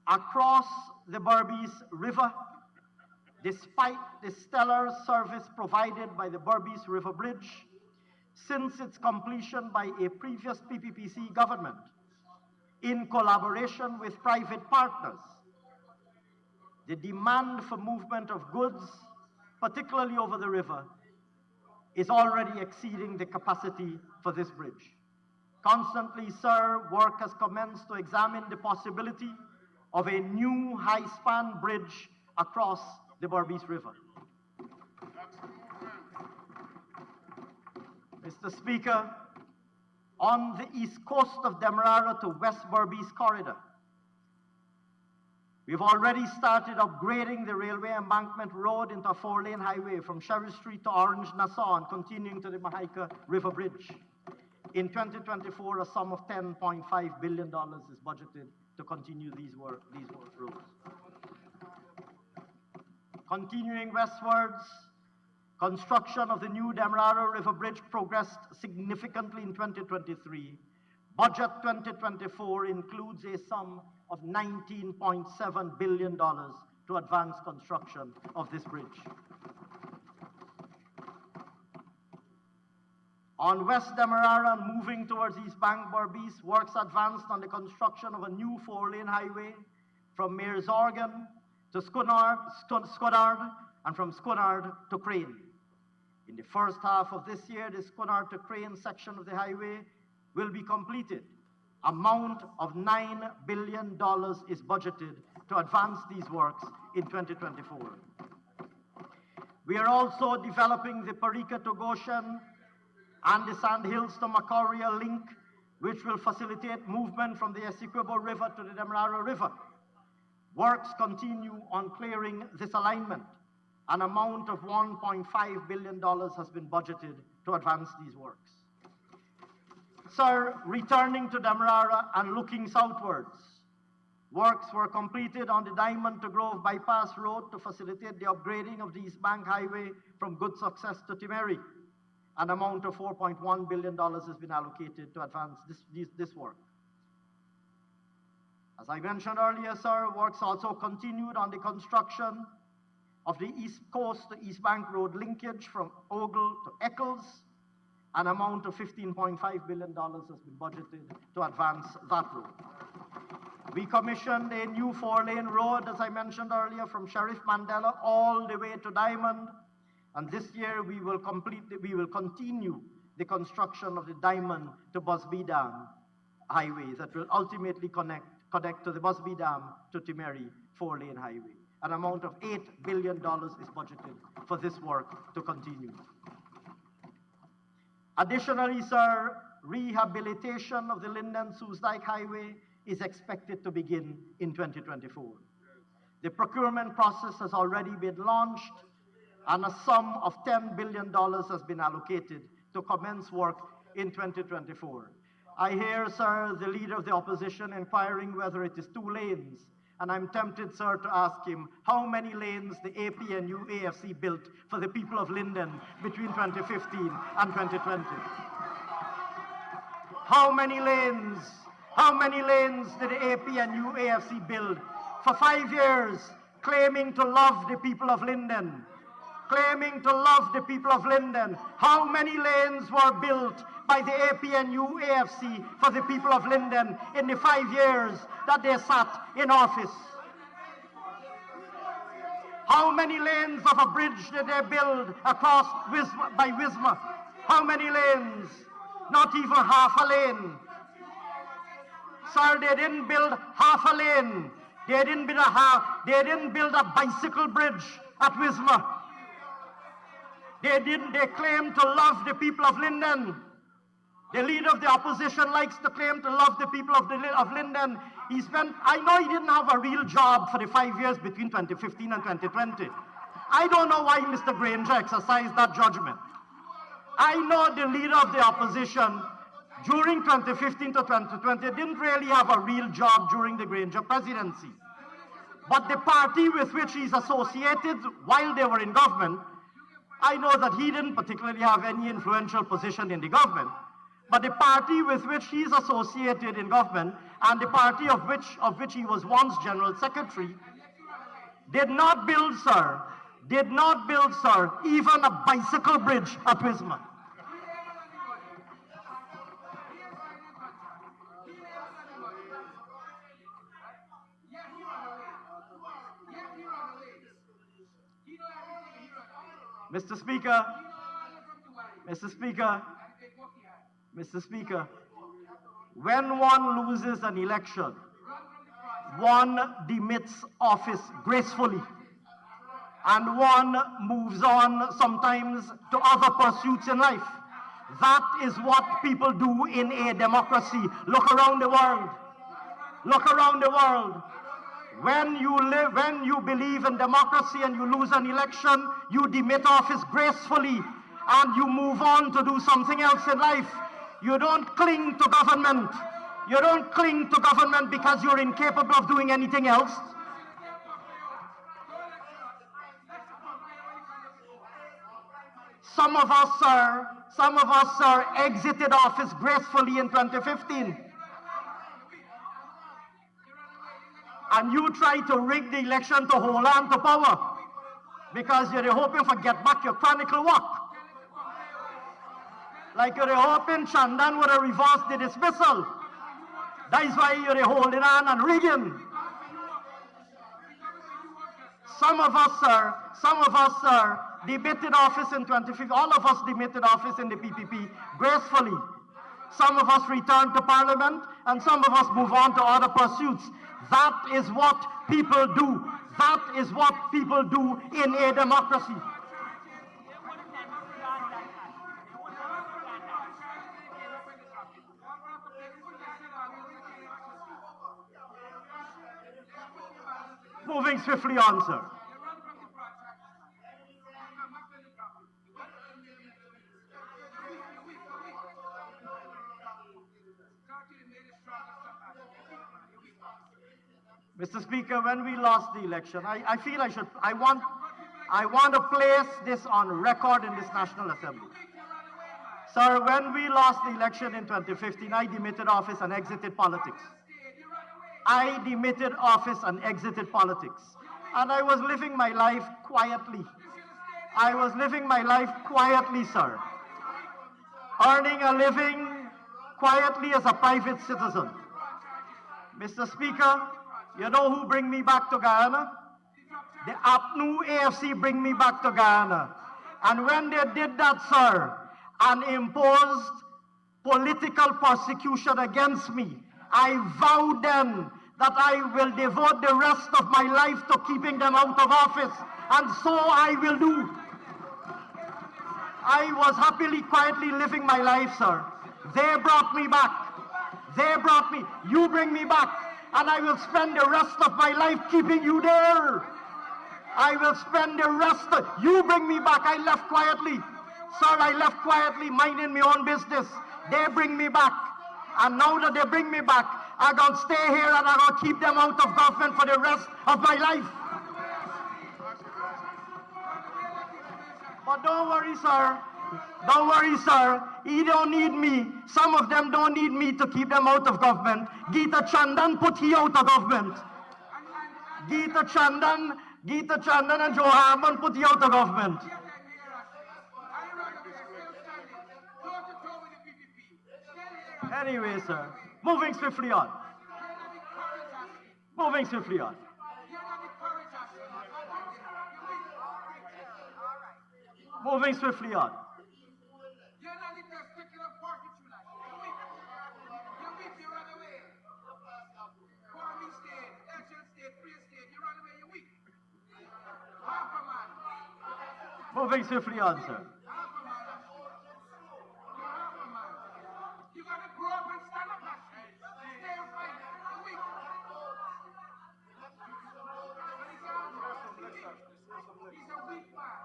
Across the Berbice River, despite the stellar service provided by the Berbice River Bridge, since its completion by a previous PPPC government, in collaboration with private partners, the demand for movement of goods, particularly over the river, is already exceeding the capacity for this bridge. Constantly, sir, work has commenced to examine the possibility of a new high-span bridge across the Berbice River. Mr. Speaker, on the east coast of Demerara to West Berbice corridor, we've already started upgrading the railway embankment road into a 4-lane highway from Sherry Street to Orange Nassau and continuing to the Mahaika River Bridge. In 2024, a sum of $10.5 billion is budgeted to continue these work roads. Continuing westwards, construction of the new Demerara River Bridge progressed significantly in 2023. Budget 2024 includes a sum of $19.7 billion to advance construction of this bridge. On West Demerara and moving towards East Bank Berbice, works advanced on the construction of a new 4-lane highway from Mearsorgan to Sconard and from Sconard to Crane. In the first half of this year, the Sconard to Crane section of the highway will be completed. Amount of $9 billion is budgeted to advance these works in 2024. We are also developing the Parika to Goshen and the Sandhills to Macquarie link, which will facilitate movement from the Essequibo River to the Demerara River. Works continue on clearing this alignment. An amount of $1.5 billion has been budgeted to advance these works. Sir, returning to Demerara and looking southwards, works were completed on the Diamond to Grove Bypass Road to facilitate the upgrading of the East Bank Highway from Good Success to Timeri. An amount of $4.1 billion has been allocated to advance this work. As I mentioned earlier, sir, works also continued on the construction of the East Coast to East Bank Road linkage from Ogle to Eccles. An amount of $15.5 billion has been budgeted to advance that road. We commissioned a new 4-lane road, as I mentioned earlier, from Sheriff Mandela all the way to Diamond. And this year we will continue the construction of the Diamond to Busby Dam highway that will ultimately connect to the Busby Dam to Timeri 4-lane highway. An amount of $8 billion is budgeted for this work to continue. Additionally, sir, rehabilitation of the Linden-Soesdijk Highway is expected to begin in 2024. The procurement process has already been launched, and a sum of $10 billion has been allocated to commence work in 2024. I hear, sir, the leader of the opposition inquiring whether it is 2 lanes, and I'm tempted, sir, to ask him how many lanes the APNU AFC built for the people of Linden between 2015 and 2020. How many lanes did the APNU AFC build for 5 years, claiming to love the people of Linden? claiming to love the people of Linden. How many lanes were built by the APNU AFC for the people of Linden in the 5 years that they sat in office? How many lanes of a bridge did they build across Wisma? How many lanes? Not even half a lane. Sir, they didn't build half a lane. They didn't build a bicycle bridge at Wisma. They claim to love the people of Linden. The leader of the opposition likes to claim to love the people of Linden. I know he didn't have a real job for the 5 years between 2015 and 2020. I don't know why Mr. Granger exercised that judgment. I know the leader of the opposition during 2015 to 2020 didn't really have a real job during the Granger presidency. But the party with which he's associated while they were in government, I know that he didn't particularly have any influential position in the government. But the party with which he's associated in government and the party of which he was once General Secretary did not build, sir, even a bicycle bridge at Wisma. Mr. Speaker, when one loses an election, one demits office gracefully, and one moves on sometimes to other pursuits in life. That is what people do in a democracy. Look around the world. Look around the world. When you believe in democracy and you lose an election, you demit office gracefully and you move on to do something else in life. You don't cling to government. You don't cling to government because you're incapable of doing anything else. Some of us, sir, exited office gracefully in 2015. And you try to rig the election to hold on to power because you're hoping for get back your chronicle work. Like you're hoping Chandan would have reversed the dismissal. That is why you're holding on and rigging. Some of us, sir, debated office in 2015. All of us debated office in the PPP gracefully. Some of us returned to Parliament and some of us move on to other pursuits. That is what people do. That is what people do in a democracy. Moving swiftly on, sir. Mr. Speaker, when we lost the election, I want to place this on record in this National Assembly. Sir, when we lost the election in 2015, I demitted office and exited politics. I demitted office and exited politics. And I was living my life quietly. I was living my life quietly, sir. Earning a living quietly as a private citizen. Mr. Speaker, you know who bring me back to Guyana? The APNU AFC bring me back to Guyana. And when they did that, sir, and imposed political persecution against me, I vowed then that I will devote the rest of my life to keeping them out of office. And so I will do. I was happily, quietly living my life, sir. They brought me back. They brought me. You bring me back. And I will spend the rest of my life keeping you there. I will spend the rest of... You bring me back. I left quietly. Sir, I left quietly, minding my own business. They bring me back. And now that they bring me back, I'm going to stay here and I'm going to keep them out of government for the rest of my life. But don't worry, sir. Don't worry, sir. He don't need me. Some of them don't need me to keep them out of government. Geeta Chandan put he out of government. Geeta Chandan Geeta Chandan and Joe Harman put you out of government. Anyway, sir, moving swiftly on. Moving swiftly on. Moving swiftly on. You're not in the particular party tonight. You're weak, you run away. Army state, action state, free state, you run away, you're weak. Half a man. Moving swiftly on, sir. Half a man. You're half a man. You gotta grow up and stand up, Ashni. Stay and fight. You're weak. He's a weak man.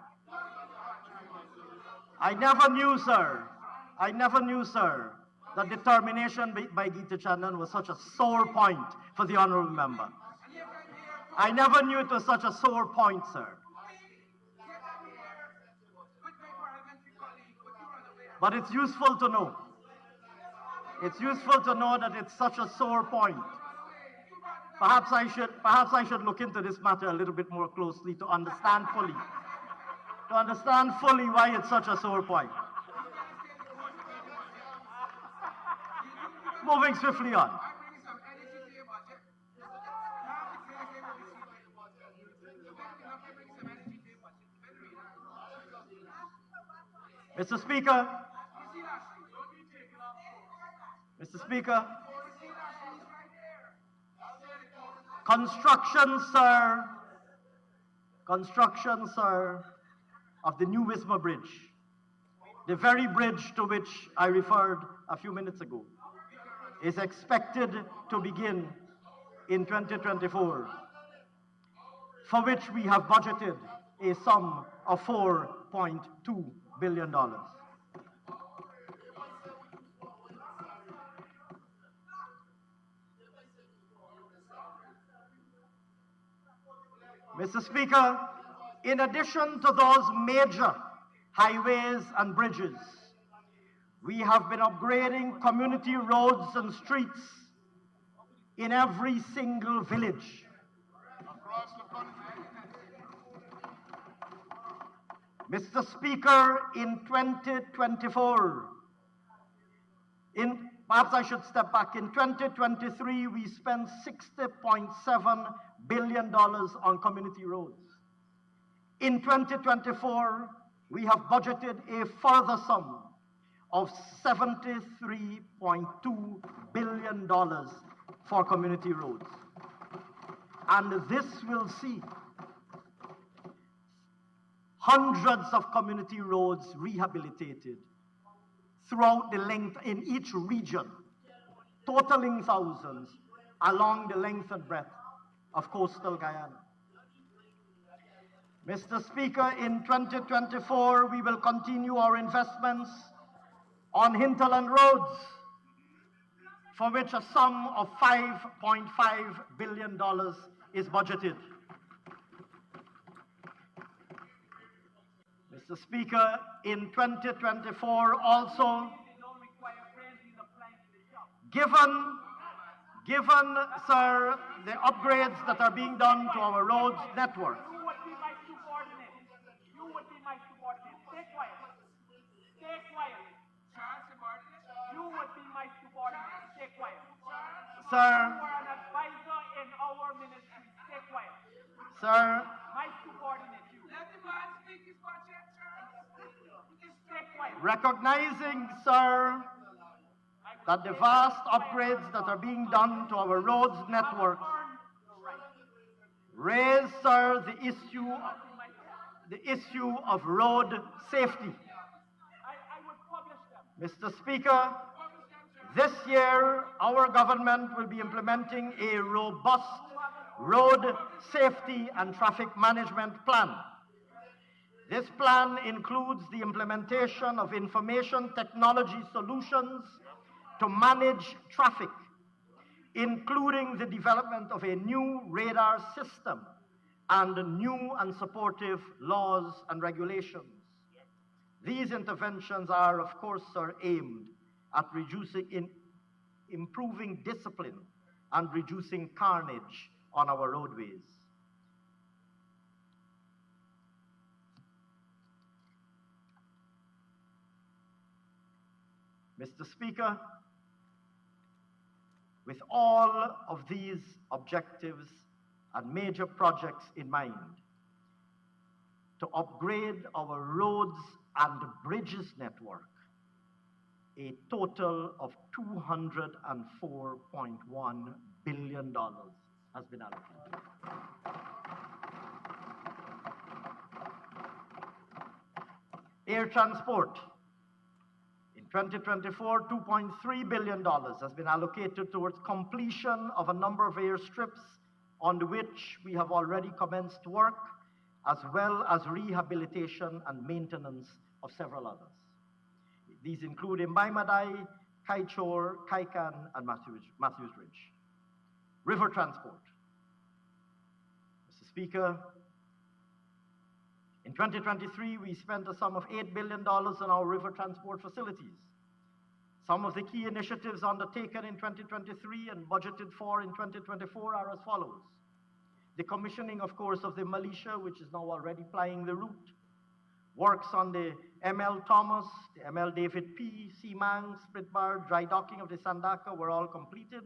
I never knew, sir, that determination by Geeta Chandan was such a sore point for the honourable member. I never knew it was such a sore point, sir. But it's useful to know. It's useful to know that it's such a sore point. Perhaps I should look into this matter a little bit more closely to understand fully. Why it's such a sore point. Moving swiftly on. Mr. Speaker. Mr. Speaker. Construction, sir, of the new Wismar Bridge, the very bridge to which I referred a few minutes ago, is expected to begin in 2024, for which we have budgeted a sum of $4.2 billion. Mr. Speaker, in addition to those major highways and bridges, we have been upgrading community roads and streets in every single village. Mr. Speaker, in 2024, perhaps I should step back. In 2023, we spent $60.7 billion on community roads. In 2024, we have budgeted a further sum of $73.2 billion for community roads. And this will see hundreds of community roads rehabilitated throughout the length in each region, totaling thousands along the length and breadth of coastal Guyana. Mr. Speaker, in 2024, we will continue our investments on hinterland roads, for which a sum of $5.5 billion is budgeted. Mr. Speaker, in 2024 also, given, sir, the upgrades that are being done to our roads network. You would be my subordinate. You would be my subordinate. Stay quiet. Stay quiet. You would be my subordinate. Stay quiet. Sir. You are an advisor in our ministry. Stay quiet. Sir. My subordinate, you. Let the man speak his budget, Stay quiet. Recognizing, sir, that the vast upgrades that are being done to our roads network raise, sir, the issue of road safety. I would publish them. Mr. Speaker, this year our government will be implementing a robust road safety and traffic management plan. This plan includes the implementation of information technology solutions to manage traffic, including the development of a new radar system and new and supportive laws and regulations. These interventions are, of course, sir, aimed at improving discipline and reducing carnage on our roadways. Mr. Speaker, with all of these objectives and major projects in mind, to upgrade our roads and bridges network, a total of $204.1 billion has been allocated. Air transport. In 2024, $2.3 billion has been allocated towards completion of a number of airstrips on which we have already commenced work, as well as rehabilitation and maintenance of several others. These include Mbaimadai, Kaichor, Kaikan, and Matthews Ridge. River transport. Mr. Speaker, in 2023, we spent a sum of $8 billion on our river transport facilities. Some of the key initiatives undertaken in 2023 and budgeted for in 2024 are as follows. The commissioning, of course, of the Militia, which is now already plying the route. Works on the ML Thomas, the ML David P, Seamang, Spritbar, dry docking of the Sandaka were all completed.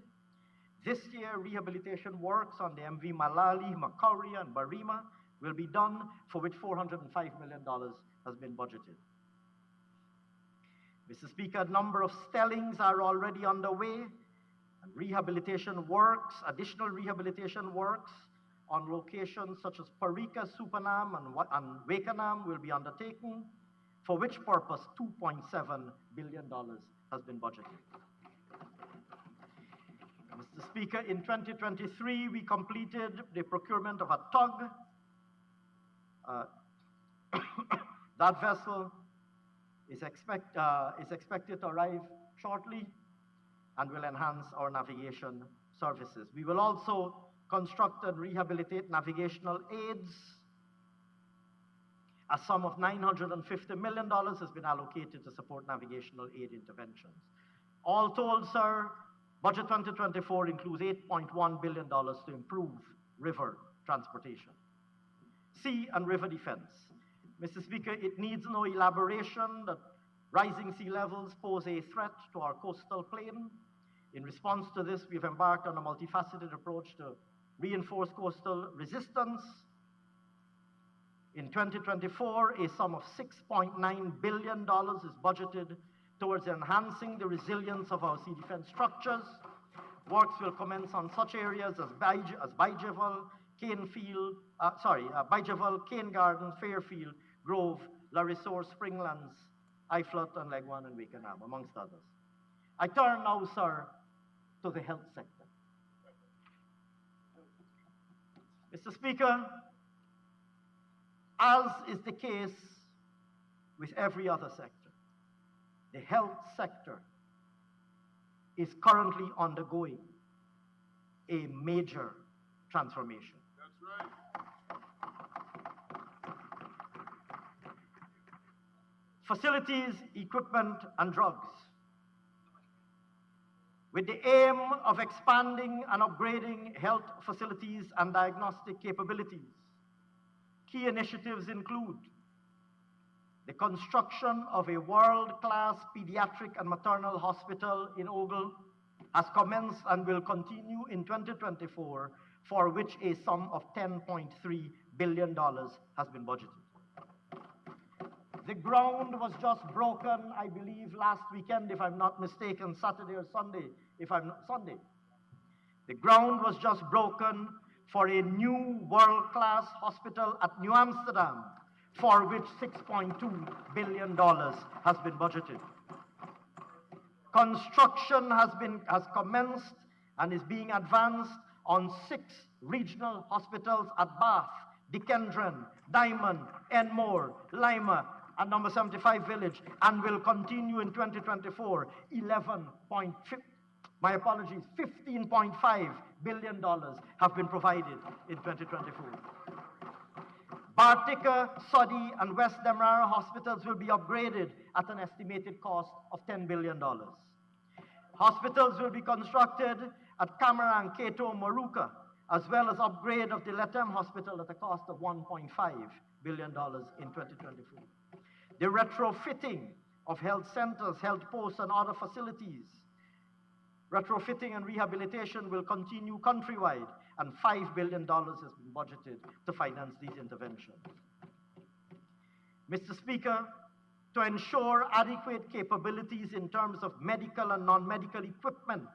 This year, rehabilitation works on the MV Malali, Macquarie, and Barima will be done, for which $405 million has been budgeted. Mr. Speaker, a number of stellings are already underway, and rehabilitation works, additional rehabilitation works on locations such as Parika, Supanam, and Wakanam will be undertaken, for which purpose $2.7 billion has been budgeted. Mr. Speaker, in 2023, we completed the procurement of a tug. That vessel is expected to arrive shortly and will enhance our navigation services. We will also construct and rehabilitate navigational aids. A sum of $950 million has been allocated to support navigational aid interventions. All told, sir, Budget 2024 includes $8.1 billion to improve river transportation. Sea and river defense. Mr. Speaker, it needs no elaboration that rising sea levels pose a threat to our coastal plain. In response to this, we've embarked on a multifaceted approach to reinforce coastal resistance. In 2024, a sum of $6.9 billion is budgeted towards enhancing the resilience of our sea defense structures. Works will commence on such areas as Baijaval, Baijaval, Cane Garden, Fairfield, Grove, La Resource, Springlands, Iflot, and Legwan and Wakenham, amongst others. I turn now, sir, to the health sector. Mr. Speaker, as is the case with every other sector, the health sector is currently undergoing a major transformation. That's right. Facilities, equipment, and drugs. With the aim of expanding and upgrading health facilities and diagnostic capabilities, key initiatives include the construction of a world-class pediatric and maternal hospital in Ogle has commenced and will continue in 2024, for which a sum of $10.3 billion has been budgeted. The ground was just broken, I believe, last weekend, if I'm not mistaken, Saturday or Sunday, Sunday. The ground was just broken for a new world-class hospital at New Amsterdam, for which $6.2 billion has been budgeted. Construction has commenced and is being advanced on 6 regional hospitals at Bath, Dikendron, Diamond, Enmore, Lima, and number 75 Village, and will continue in 2024. $15.5 billion have been provided in 2024. Bartica, Soddy, and West Demerara hospitals will be upgraded at an estimated cost of $10 billion. Hospitals will be constructed at Camarang, Keto, Moruca, as well as upgrade of the Letem Hospital at a cost of $1.5 billion in 2024. The retrofitting of health centers, health posts, and other facilities. Retrofitting and rehabilitation will continue countrywide, and $5 billion has been budgeted to finance these interventions. Mr. Speaker, to ensure adequate capabilities in terms of medical and non-medical equipment,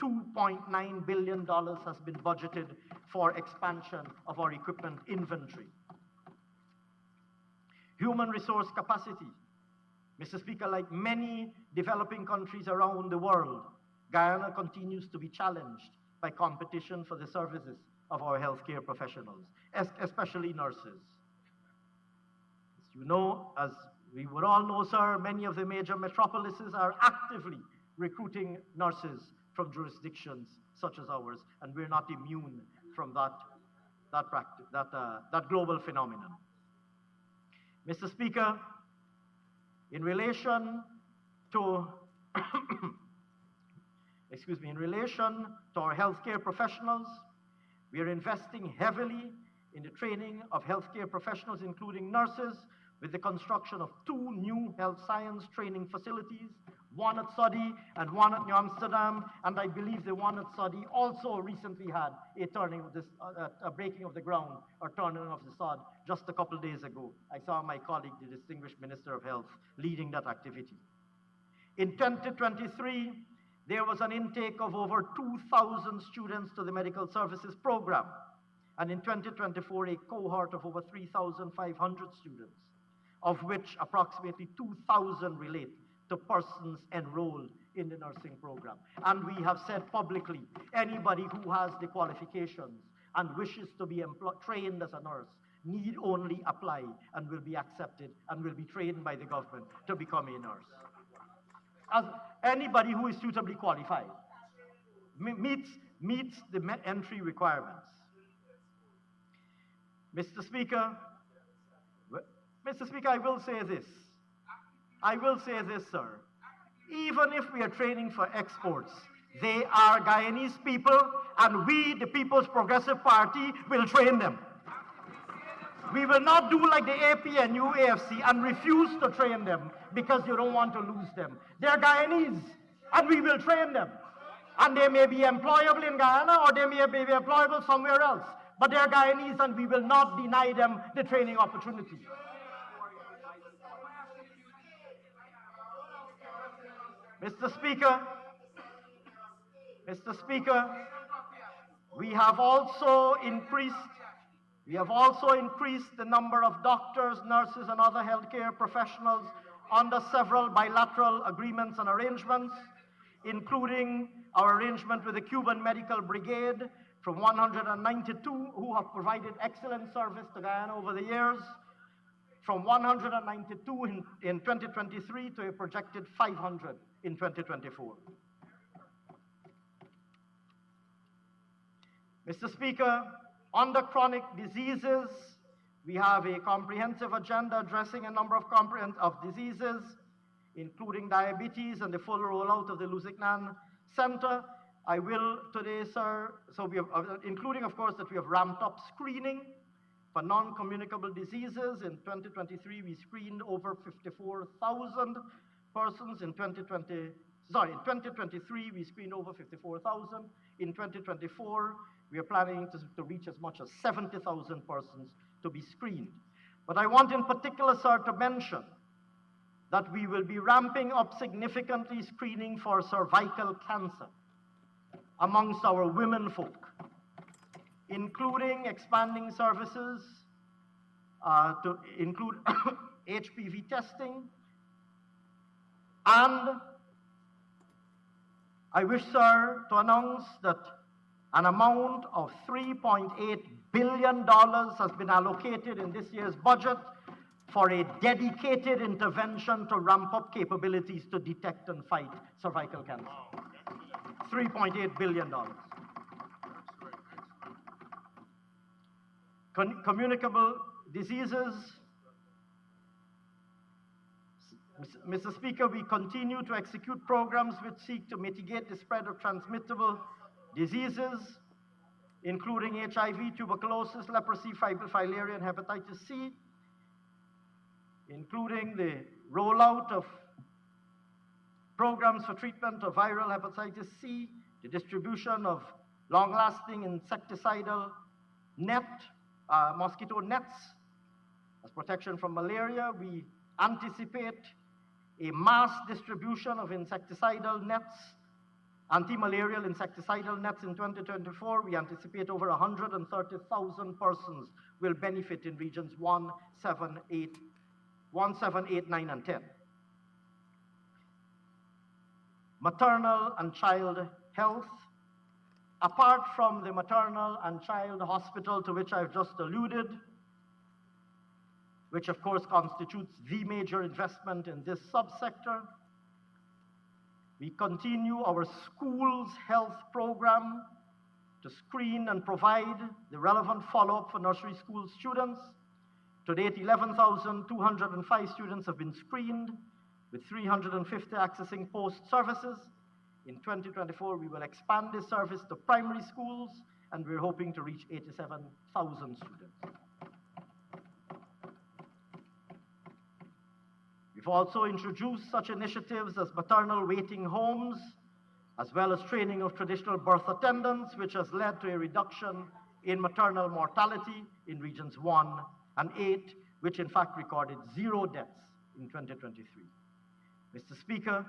$2.9 billion has been budgeted for expansion of our equipment inventory. Human resource capacity. Mr. Speaker, like many developing countries around the world, Guyana continues to be challenged by competition for the services of our healthcare professionals, especially nurses. As you know, as we would all know, sir, many of the major metropolises are actively recruiting nurses from jurisdictions such as ours, and we're not immune from that global phenomenon. Mr. Speaker, in relation to in relation to our healthcare professionals, we are investing heavily in the training of healthcare professionals, including nurses, with the construction of 2 new health science training facilities, one at Saudi and one at New Amsterdam, and I believe the one at Saudi also recently had a breaking of the ground or turning of the sod just a couple days ago. I saw my colleague, the distinguished Minister of Health, leading that activity. In 2023, there was an intake of over 2,000 students to the medical services program, and in 2024, a cohort of over 3,500 students, of which approximately 2,000 relate to persons enrolled in the nursing program. And we have said publicly, anybody who has the qualifications and wishes to be trained as a nurse need only apply and will be accepted and will be trained by the government to become a nurse. As anybody who is suitably qualified meets the entry requirements. Mr. Speaker, I will say this. Sir. Even if we are training for exports, they are Guyanese people, and we, the People's Progressive Party, will train them. We will not do like the APNU, AFC, and refuse to train them because you don't want to lose them. They're Guyanese, and we will train them. And they may be employable in Guyana, or they may be employable somewhere else. But they're Guyanese, and we will not deny them the training opportunity. Mr. Speaker, we have also increased the number of doctors, nurses, and other healthcare professionals under several bilateral agreements and arrangements, including our arrangement with the Cuban Medical Brigade from 192 who have provided excellent service to Guyana over the years, from 192 in 2023 to a projected 500 in 2024. Mr. Speaker, under chronic diseases, we have a comprehensive agenda addressing a number of diseases, including diabetes and the full rollout of the Lusignan Center. I will today, sir, so we have, including, of course, that we have ramped up screening for non-communicable diseases. In 2023, we screened over 54,000 persons. In 2023, we screened over 54,000. In 2024, we are planning to reach as much as 70,000 persons to be screened. But I want in particular, sir, to mention that we will be ramping up significantly screening for cervical cancer amongst our women folk, including expanding services to include HPV testing. And I wish, sir, to announce that an amount of $3.8 billion has been allocated in this year's budget for a dedicated intervention to ramp up capabilities to detect and fight cervical cancer. $3.8 billion. Communicable diseases. Mr. Speaker, we continue to execute programs which seek to mitigate the spread of transmittable diseases, including HIV, tuberculosis, leprosy, filaria, and hepatitis C, including the rollout of programs for treatment of viral hepatitis C, the distribution of long-lasting insecticidal mosquito nets as protection from malaria. We anticipate a mass distribution of insecticidal nets, anti-malarial insecticidal nets in 2024. We anticipate over 130,000 persons will benefit in regions 1, 7, 8, 9, and 10. Maternal and child health. Apart from the maternal and child hospital to which I've just alluded, which of course constitutes the major investment in this subsector, we continue our schools health program to screen and provide the relevant follow-up for nursery school students. To date, 11,205 students have been screened, with 350 accessing post services. In 2024, we will expand this service to primary schools, and we're hoping to reach 87,000 students. We've also introduced such initiatives as maternal waiting homes, as well as training of traditional birth attendants, which has led to a reduction in maternal mortality in regions 1 and 8, which in fact recorded 0 deaths in 2023. Mr. Speaker,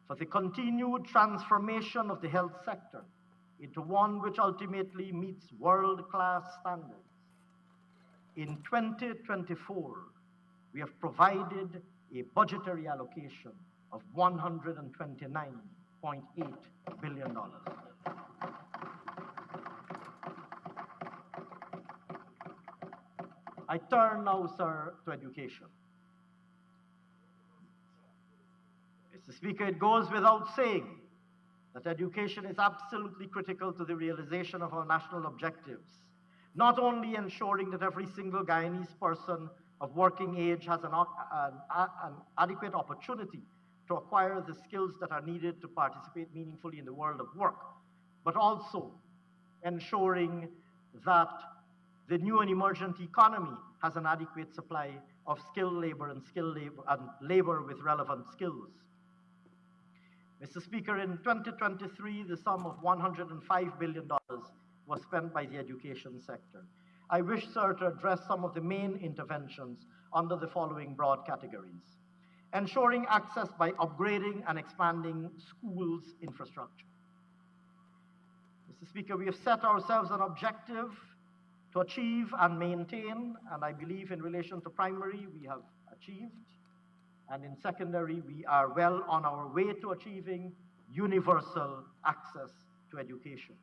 for the continued transformation of the health sector into one which ultimately meets world-class standards, in 2024, we have provided a budgetary allocation of $129.8 billion. I turn now, sir, to education. Mr. Speaker, it goes without saying that education is absolutely critical to the realization of our national objectives, not only ensuring that every single Guyanese person of working age has an adequate opportunity to acquire the skills that are needed to participate meaningfully in the world of work, but also ensuring that the new and emergent economy has an adequate supply of skilled labor and labor with relevant skills. Mr. Speaker, in 2023, the sum of $105 billion was spent by the education sector. I wish, sir, to address some of the main interventions under the following broad categories. Ensuring access by upgrading and expanding schools' infrastructure. Mr. Speaker, we have set ourselves an objective to achieve and maintain, and I believe in relation to primary, we have achieved, and in secondary, we are well on our way to achieving universal access to education.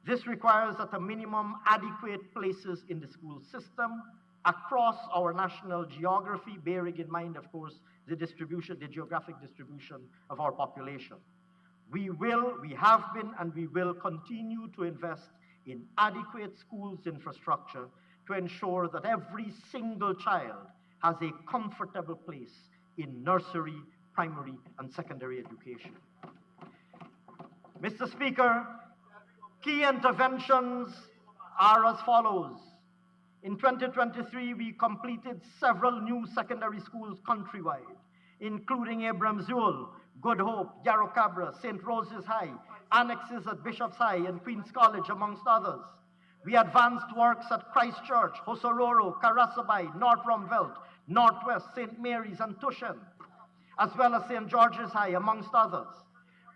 This requires at a minimum adequate places in the school system across our national geography, bearing in mind, of course, the geographic distribution of our population. We have been, and we will continue to invest in adequate schools infrastructure to ensure that every single child has a comfortable place in nursery, primary, and secondary education. Mr. Speaker, key interventions are as follows. In 2023, we completed several new secondary schools countrywide, including Abrams Ewell, Good Hope, Yarrow Cabra, St. Rose's High, annexes at Bishop's High and Queen's College, amongst others. We advanced works at Christ Church, Hosororo, Karasabay, North Rumvelt, Northwest, St. Mary's, and Tushen, as well as St. George's High, amongst others.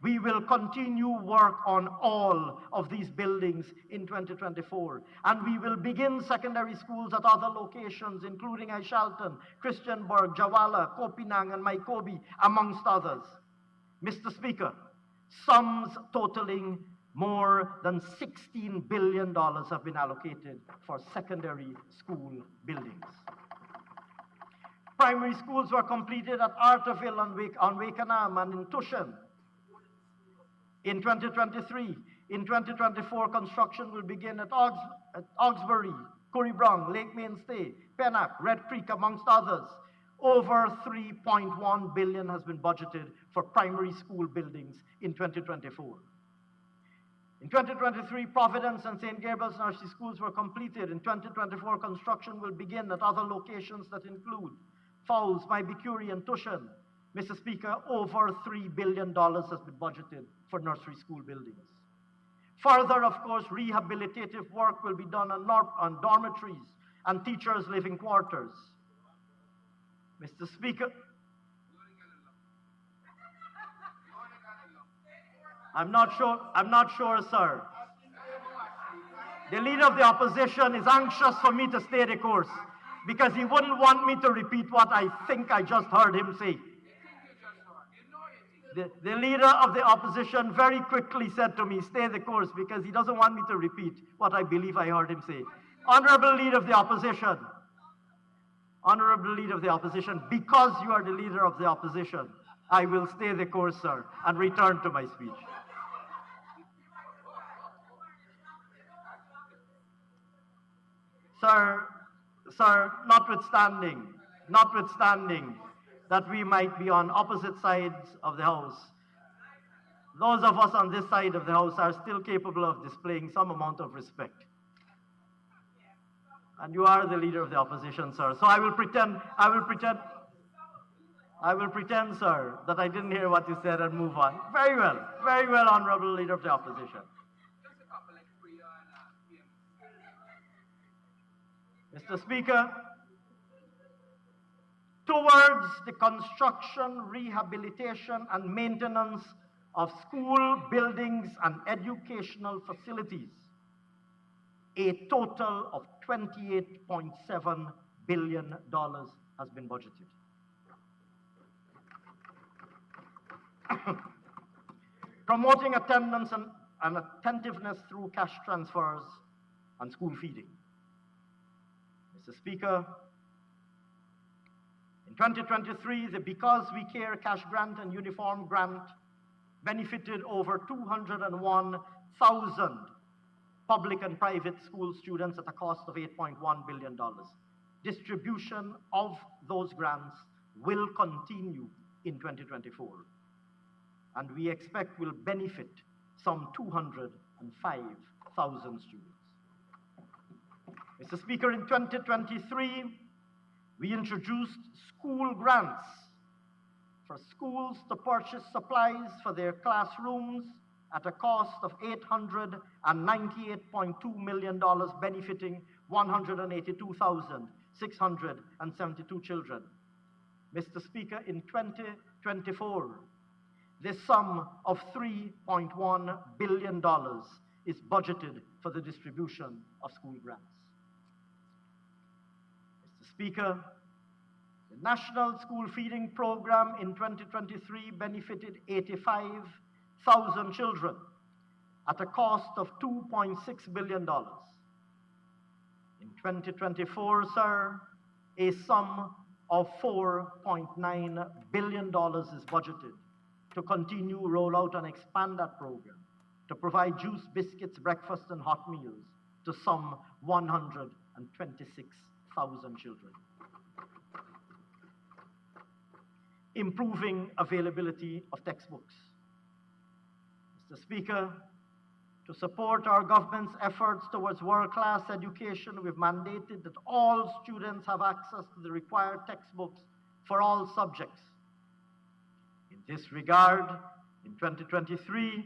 We will continue work on all of these buildings in 2024, and we will begin secondary schools at other locations, including Aishalton, Christianburg, Jawala, Kopinang, and Maikobi, amongst others. Mr. Speaker, sums totaling more than $16 billion have been allocated for secondary school buildings. Primary schools were completed at Arterville on Wakenham and in Tushen in 2023. In 2024, construction will begin at Augsbury, Currybrong, Lake Mainstay, Pennock, Red Creek, amongst others. Over $3.1 billion has been budgeted for primary school buildings in 2024. In 2023, Providence and St. Gabriel's nursery schools were completed. In 2024, construction will begin at other locations that include fowls, my Bikuri and Tushan. Mr. Speaker, over $3 billion has been budgeted for nursery school buildings. Further, of course, rehabilitative work will be done on dormitories and teachers' living quarters. Mr. Speaker, I'm not sure, sir. The leader of the opposition is anxious for me to stay the course because he wouldn't want me to repeat what I think I just heard him say. The leader of the opposition very quickly said to me, stay the course, because he doesn't want me to repeat what I believe I heard him say. Honorable leader of the opposition, because you are the leader of the opposition, I will stay the course, sir, and return to my speech. Sir, notwithstanding that we might be on opposite sides of the House, those of us on this side of the House are still capable of displaying some amount of respect. And you are the leader of the opposition, sir. So I will pretend, sir, that I didn't hear what you said and move on. Very well, honorable leader of the opposition. Mr. Speaker, towards the construction, rehabilitation, and maintenance of school buildings and educational facilities, a total of $28.7 billion has been budgeted. Promoting attendance and attentiveness through cash transfers and school feeding. Mr. Speaker, in 2023, the Because We Care cash grant and uniform grant benefited over 201,000 public and private school students at a cost of $8.1 billion. Distribution of those grants will continue in 2024, and we expect will benefit some 205,000 students. Mr. Speaker, in 2023, we introduced school grants for schools to purchase supplies for their classrooms at a cost of $898.2 million, benefiting 182,672 children. Mr. Speaker, in 2024, the sum of $3.1 billion is budgeted for the distribution of school grants. Mr. Speaker, the National School Feeding Program in 2023 benefited 85,000 children at a cost of $2.6 billion. In 2024, sir, a sum of $4.9 billion is budgeted to continue, roll out, and expand that program, to provide juice, biscuits, breakfast, and hot meals to some 126,000 children. Improving availability of textbooks. Mr. Speaker, to support our government's efforts towards world-class education, we've mandated that all students have access to the required textbooks for all subjects. In this regard, in 2023,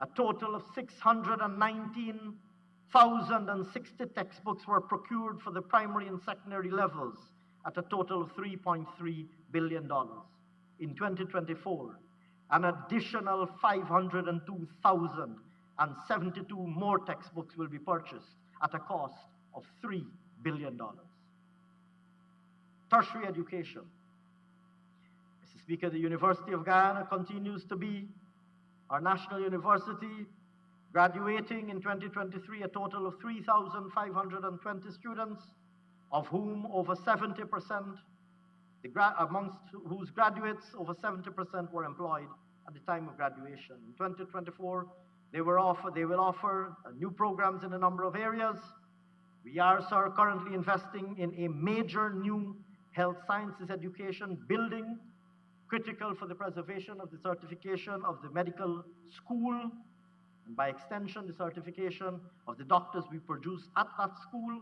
a total of 619,060 textbooks were procured for the primary and secondary levels at a total of $3.3 billion. In 2024, an additional 502,072 more textbooks will be purchased at a cost of $3 billion. Tertiary education. Mr. Speaker, the University of Guyana continues to be our national university, graduating in 2023 a total of 3,520 students, of whom over 70%, amongst whose graduates, over 70% were employed at the time of graduation. In 2024, they will offer new programs in a number of areas. We are, sir, currently investing in a major new health sciences education building, critical for the preservation of the certification of the medical school, and by extension, the certification of the doctors we produce at that school.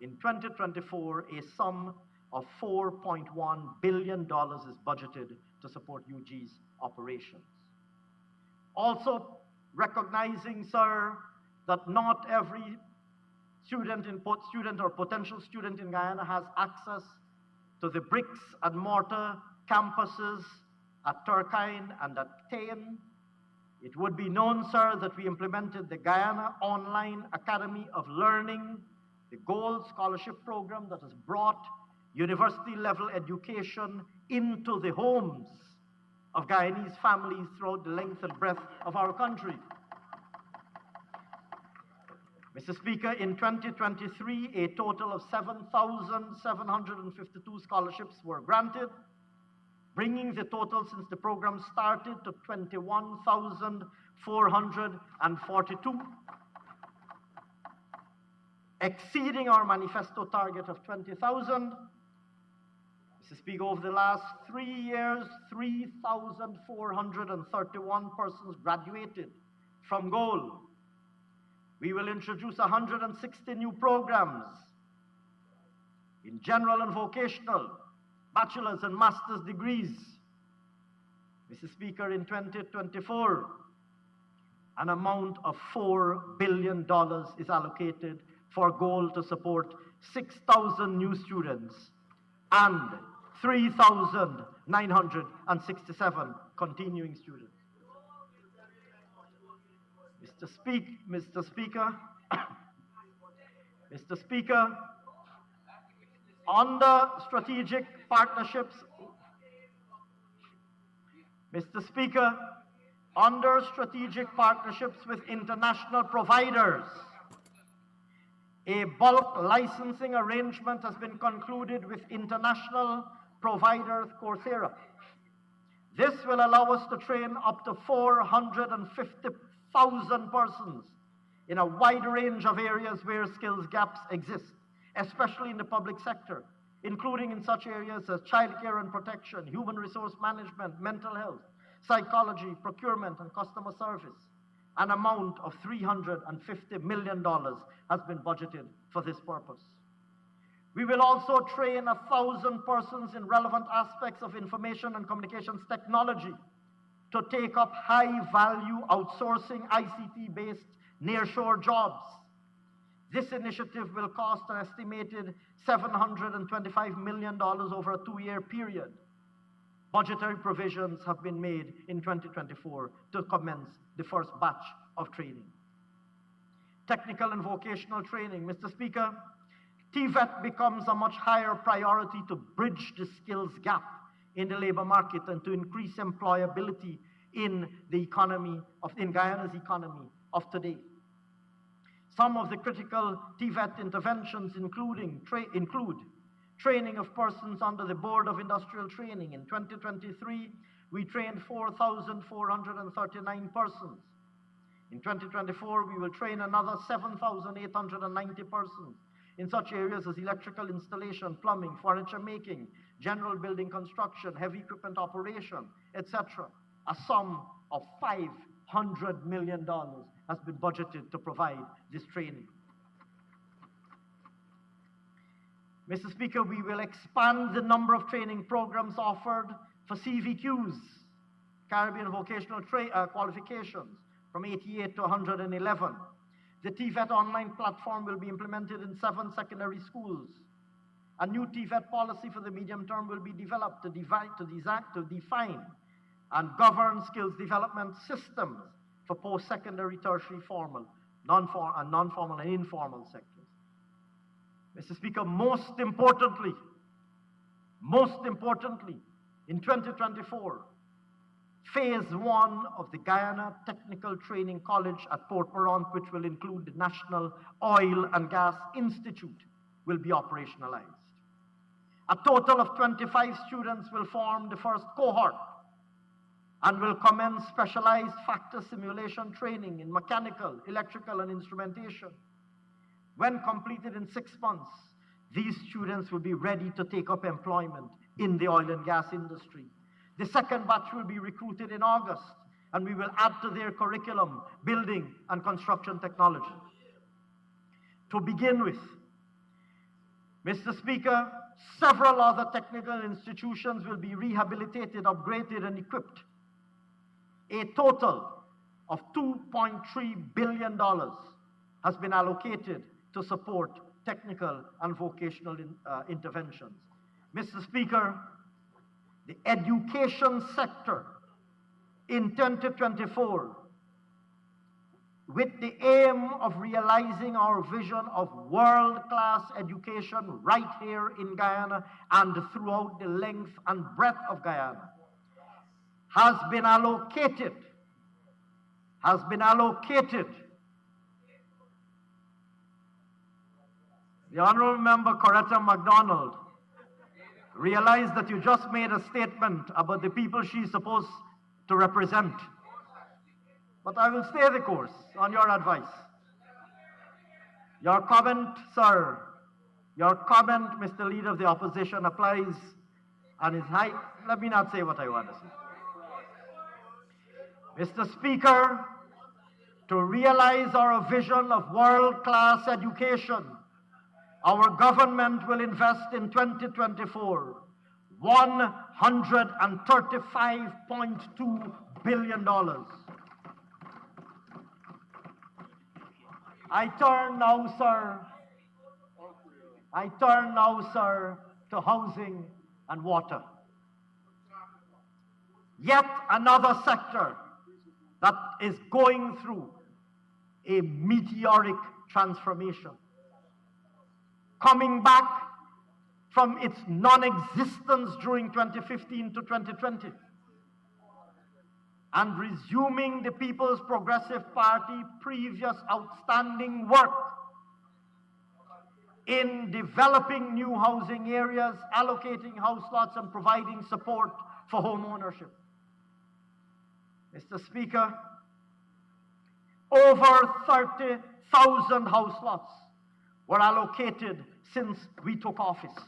In 2024, a sum of $4.1 billion is budgeted to support UG's operations. Also recognizing, sir, that not every student or potential student in Guyana has access to the bricks and mortar campuses at Turkine and at Tain. It would be known, sir, that we implemented the Guyana Online Academy of Learning, the Gold Scholarship Program that has brought university-level education into the homes of Guyanese families throughout the length and breadth of our country. Mr. Speaker, in 2023, a total of 7,752 scholarships were granted, bringing the total since the program started to 21,442, exceeding our manifesto target of 20,000. Mr. Speaker, over the last 3 years, 3,431 persons graduated from Gold. We will introduce 160 new programs in general and vocational, bachelor's and master's degrees. Mr. Speaker, in 2024, an amount of $4 billion is allocated for Gold to support 6,000 new students and 3,967 continuing students. Mr. Speaker, under strategic partnerships, with international providers, a bulk licensing arrangement has been concluded with international provider Coursera. This will allow us to train up to 450,000 persons in a wide range of areas where skills gaps exist, especially in the public sector, including in such areas as childcare and protection, human resource management, mental health, psychology, procurement, and customer service. An amount of $350 million has been budgeted for this purpose. We will also train 1,000 persons in relevant aspects of information and communications technology to take up high-value outsourcing ICT-based nearshore jobs. This initiative will cost an estimated $725 million over a 2-year period. Budgetary provisions have been made in 2024 to commence the first batch of training. Technical and vocational training. Mr. Speaker, TVET becomes a much higher priority to bridge the skills gap in the labor market and to increase employability in Guyana's economy of today. Some of the critical TVET interventions include training of persons under the Board of Industrial Training. In 2023, we trained 4,439 persons. In 2024, we will train another 7,890 persons in such areas as electrical installation, plumbing, furniture making, general building construction, heavy equipment operation, etc. A sum of $500 million has been budgeted to provide this training. Mr. Speaker, we will expand the number of training programs offered for CVQs, Caribbean Vocational Qualifications, from 88 to 111. The TVET online platform will be implemented in 7 secondary schools. A new TVET policy for the medium term will be developed to define and govern skills development systems for post-secondary, tertiary, formal, non-formal and informal sectors. Mr. Speaker, most importantly, in 2024, Phase 1 of the Guyana Technical Training College at Port Morant, which will include the National Oil and Gas Institute, will be operationalized. A total of 25 students will form the first cohort and will commence specialized factor simulation training in mechanical, electrical, and instrumentation. When completed in 6 months, these students will be ready to take up employment in the oil and gas industry. The second batch will be recruited in August, and we will add to their curriculum building and construction technology. To begin with, Mr. Speaker, several other technical institutions will be rehabilitated, upgraded, and equipped. A total of $2.3 billion has been allocated to support technical and vocational interventions. Mr. Speaker, the education sector in 2024, with the aim of realizing our vision of world-class education right here in Guyana and throughout the length and breadth of Guyana, has been allocated the Honourable Member Coretta MacDonald realized that you just made a statement about the people she's supposed to represent. But I will stay the course on your advice. Your comment, sir, your comment, Mr. Leader of the Opposition, applies and is high. Let me not say what I want to say. Mr. Speaker, to realize our vision of world-class education, our government will invest in 2024 $135.2 billion. I turn now, sir, to housing and water. Yet another sector that is going through a meteoric transformation, coming back from its non-existence during 2015 to 2020, and resuming the People's Progressive Party previous outstanding work in developing new housing areas, allocating house lots, and providing support for home ownership. Mr. Speaker, over 30,000 house lots were allocated since we took office.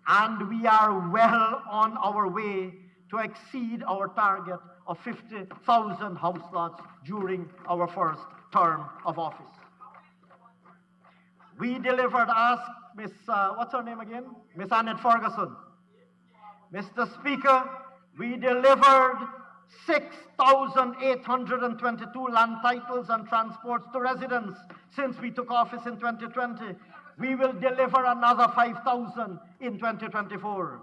And we are well on our way to exceed our target of 50,000 house lots during our first term of office. We delivered, ask Miss, what's her name again? Miss Annette Ferguson. Mr. Speaker, we delivered 6,822 land titles and transports to residents since we took office in 2020. We will deliver another 5,000 in 2024.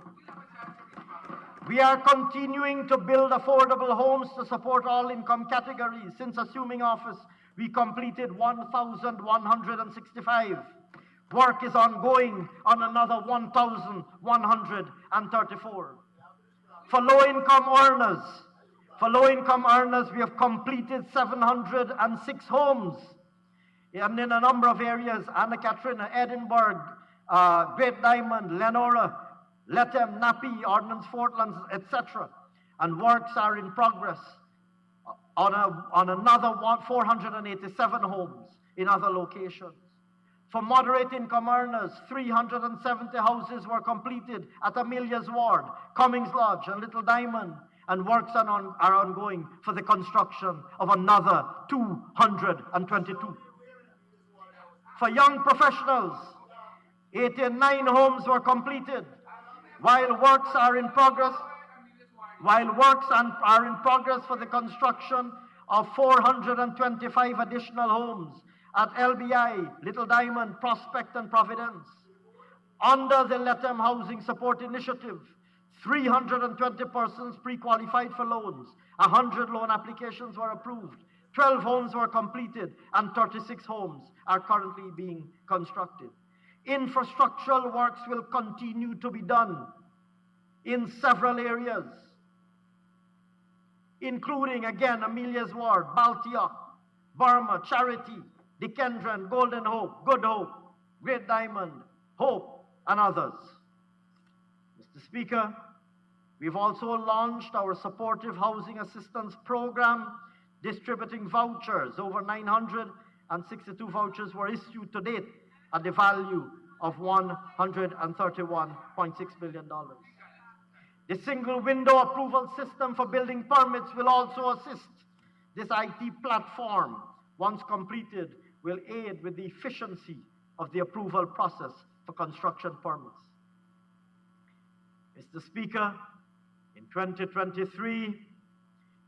We are continuing to build affordable homes to support all income categories. Since assuming office, we completed 1,165. Work is ongoing on another 1,134. For low-income earners, we have completed 706 homes. And in a number of areas, Anna Katrina, Edinburgh, Great Diamond, Lenora, Lethem, Napi, Ordnance Fortlands, etc. And works are in progress on another 487 homes in other locations. For moderate income earners, 370 houses were completed at Amelia's Ward, Cummings Lodge, and Little Diamond, and works are ongoing for the construction of another 222. For young professionals, 89 homes were completed, while works are in progress for the construction of 425 additional homes at LBI, Little Diamond, Prospect, and Providence. Under the Lethem Housing Support Initiative, 320 persons pre-qualified for loans, 100 loan applications were approved, 12 homes were completed, and 36 homes are currently being constructed. Infrastructural works will continue to be done in several areas, including, again, Amelia's Ward, Baltiok, Burma, Charity, Dikendran, Golden Hope, Good Hope, Great Diamond, Hope, and others. Mr. Speaker, we've also launched our supportive housing assistance program, distributing vouchers. Over 962 vouchers were issued to date at the value of $131.6 billion. The single window approval system for building permits will also assist. This IT platform, once completed, will aid with the efficiency of the approval process for construction permits. Mr. Speaker, in 2023,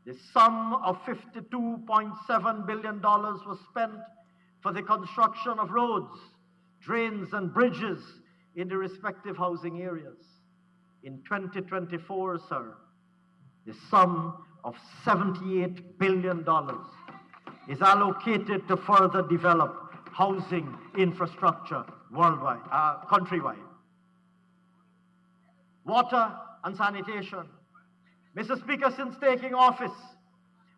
the sum of $52.7 billion was spent for the construction of roads, drains, and bridges in the respective housing areas. In 2024, sir, the sum of $78 billion is allocated to further develop housing infrastructure worldwide, countrywide. Water and sanitation. Mr. Speaker, since taking office,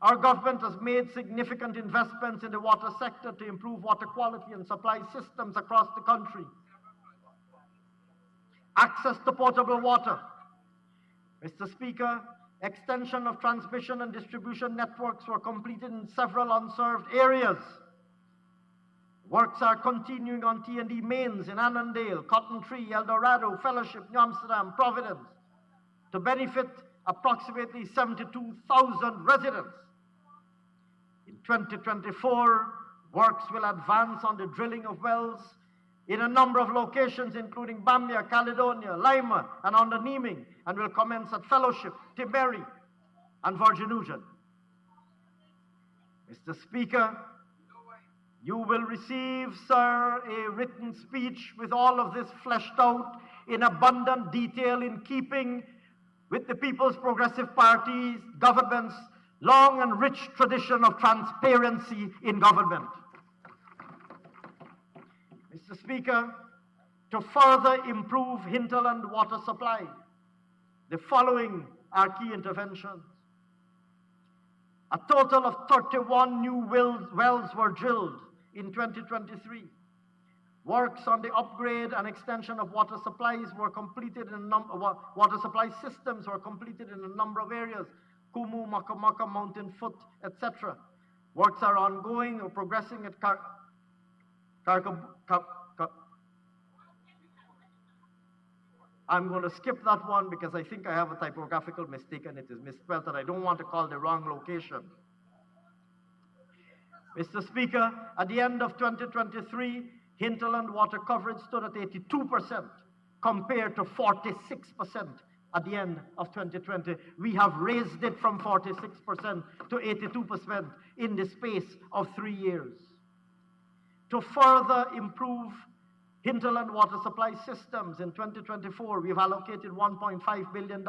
our government has made significant investments in the water sector to improve water quality and supply systems across the country. Access to potable water. Mr. Speaker, extension of transmission and distribution networks were completed in several unserved areas. Works are continuing on T&D mains in Annandale, Cotton Tree, El Dorado, Fellowship, New Amsterdam, Providence, to benefit approximately 72,000 residents. In 2024, works will advance on the drilling of wells in a number of locations, including Bambia, Caledonia, Lima, and on the Neeming, and will commence at Fellowship, Tiberi, and Virgin Nugent. Mr. Speaker, you will receive, sir, a written speech with all of this fleshed out in abundant detail in keeping with the People's Progressive Party's government's long and rich tradition of transparency in government. Mr. Speaker, to further improve hinterland water supply, the following are key interventions. A total of 31 new wells were drilled in 2023. Works on the upgrade and extension of water supplies were completed in water supply systems were completed in a number of areas, Kumu, Makamaka, Mountain Foot, etc. Works are ongoing or progressing at I'm going to skip that one because I think I have a typographical mistake and it is misspelled and I don't want to call the wrong location. Mr. Speaker, at the end of 2023, hinterland water coverage stood at 82% compared to 46% at the end of 2020. We have raised it from 46% to 82% in the space of 3 years. To further improve hinterland water supply systems in 2024, we've allocated $1.5 billion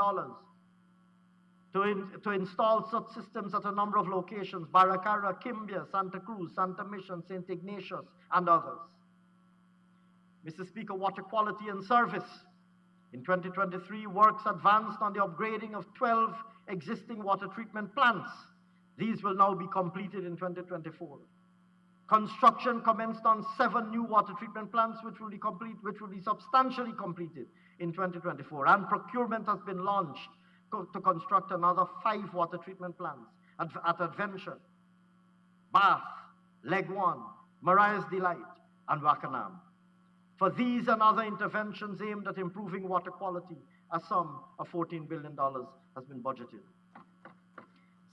to install such systems at a number of locations: Baracara, Kimbia, Santa Cruz, Santa Mission, St. Ignatius, and others. Mr. Speaker, water quality and service. In 2023, works advanced on the upgrading of 12 existing water treatment plants. These will now be completed in 2024. Construction commenced on 7 new water treatment plants, which will be substantially completed in 2024. And procurement has been launched to construct another 5 water treatment plants at Adventure, Bath, Leg 1, Mariah's Delight, and Wakanam. For these and other interventions aimed at improving water quality, a sum of $14 billion has been budgeted.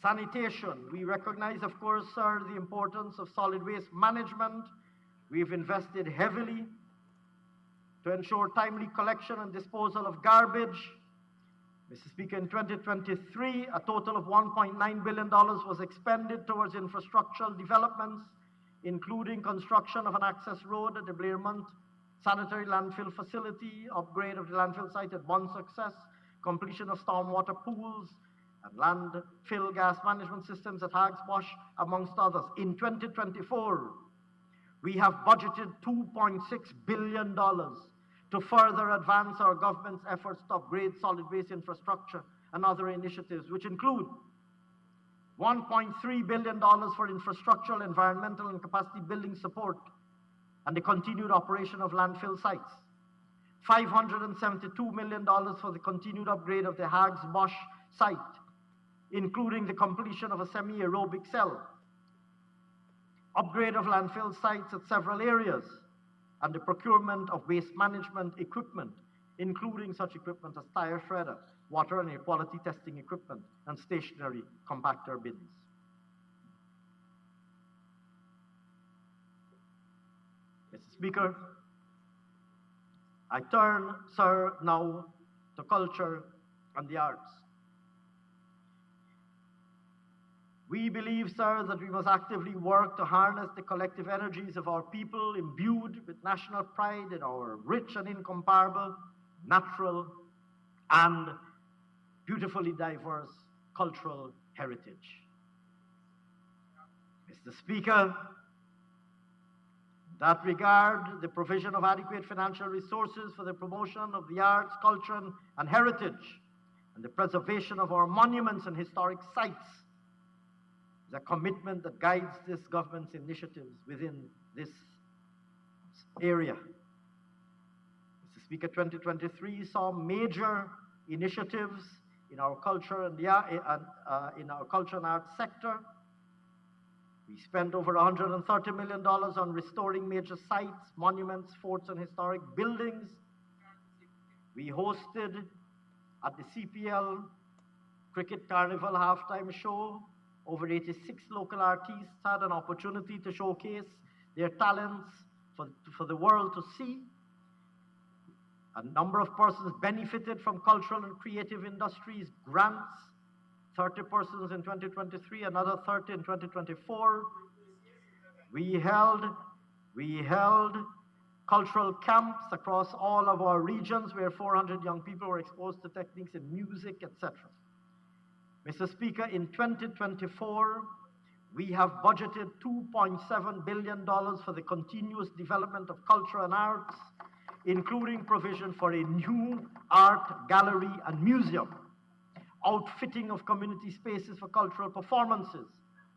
Sanitation. We recognize, of course, sir, the importance of solid waste management. We've invested heavily to ensure timely collection and disposal of garbage. Mr. Speaker, in 2023, a total of $1.9 billion was expended towards infrastructural developments, including construction of an access road at the Blairmont sanitary landfill facility, upgrade of the landfill site at One Success, completion of stormwater pools, and landfill gas management systems at Hags Bosch, amongst others. In 2024, we have budgeted $2.6 billion to further advance our government's efforts to upgrade solid waste infrastructure and other initiatives, which include $1.3 billion for infrastructural, environmental, and capacity building support and the continued operation of landfill sites, $572 million for the continued upgrade of the Hags Bosch site, including the completion of a semi-aerobic cell, upgrade of landfill sites at several areas, and the procurement of waste management equipment, including such equipment as tire shredder, water and air quality testing equipment, and stationary compactor bins. Mr. Speaker, I turn, sir, now to culture and the arts. We believe, sir, that we must actively work to harness the collective energies of our people imbued with national pride in our rich and incomparable, natural, and beautifully diverse cultural heritage. Mr. Speaker, in that regard, the provision of adequate financial resources for the promotion of the arts, culture, and heritage, and the preservation of our monuments and historic sites is a commitment that guides this government's initiatives within this area. Mr. Speaker, 2023 saw major initiatives in our culture and arts sector. We spent over $130 million on restoring major sites, monuments, forts, and historic buildings. We hosted at the CPL Cricket Carnival halftime show. Over 86 local artists had an opportunity to showcase their talents for the world to see. A number of persons benefited from cultural and creative industries grants. 30 persons in 2023, another 30 in 2024. We held cultural camps across all of our regions where 400 young people were exposed to techniques in music, etc. Mr. Speaker, in 2024, we have budgeted $2.7 billion for the continuous development of culture and arts, including provision for a new art gallery and museum, outfitting of community spaces for cultural performances,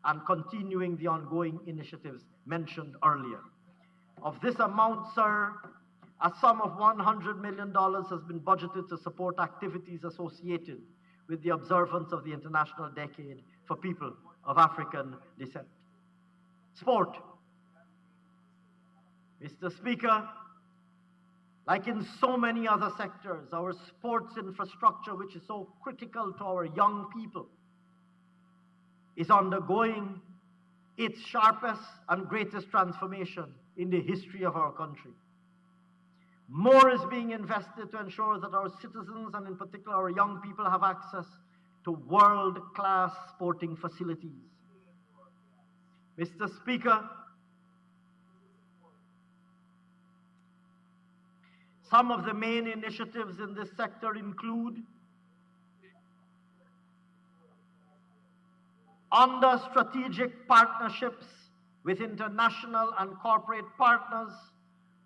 and continuing the ongoing initiatives mentioned earlier. Of this amount, sir, a sum of $100 million has been budgeted to support activities associated with the observance of the International Decade for People of African Descent. Sport. Mr. Speaker, like in so many other sectors, our sports infrastructure, which is so critical to our young people, is undergoing its sharpest and greatest transformation in the history of our country. More is being invested to ensure that our citizens, and in particular our young people, have access to world-class sporting facilities. Mr. Speaker, some of the main initiatives in this sector include under strategic partnerships with international and corporate partners,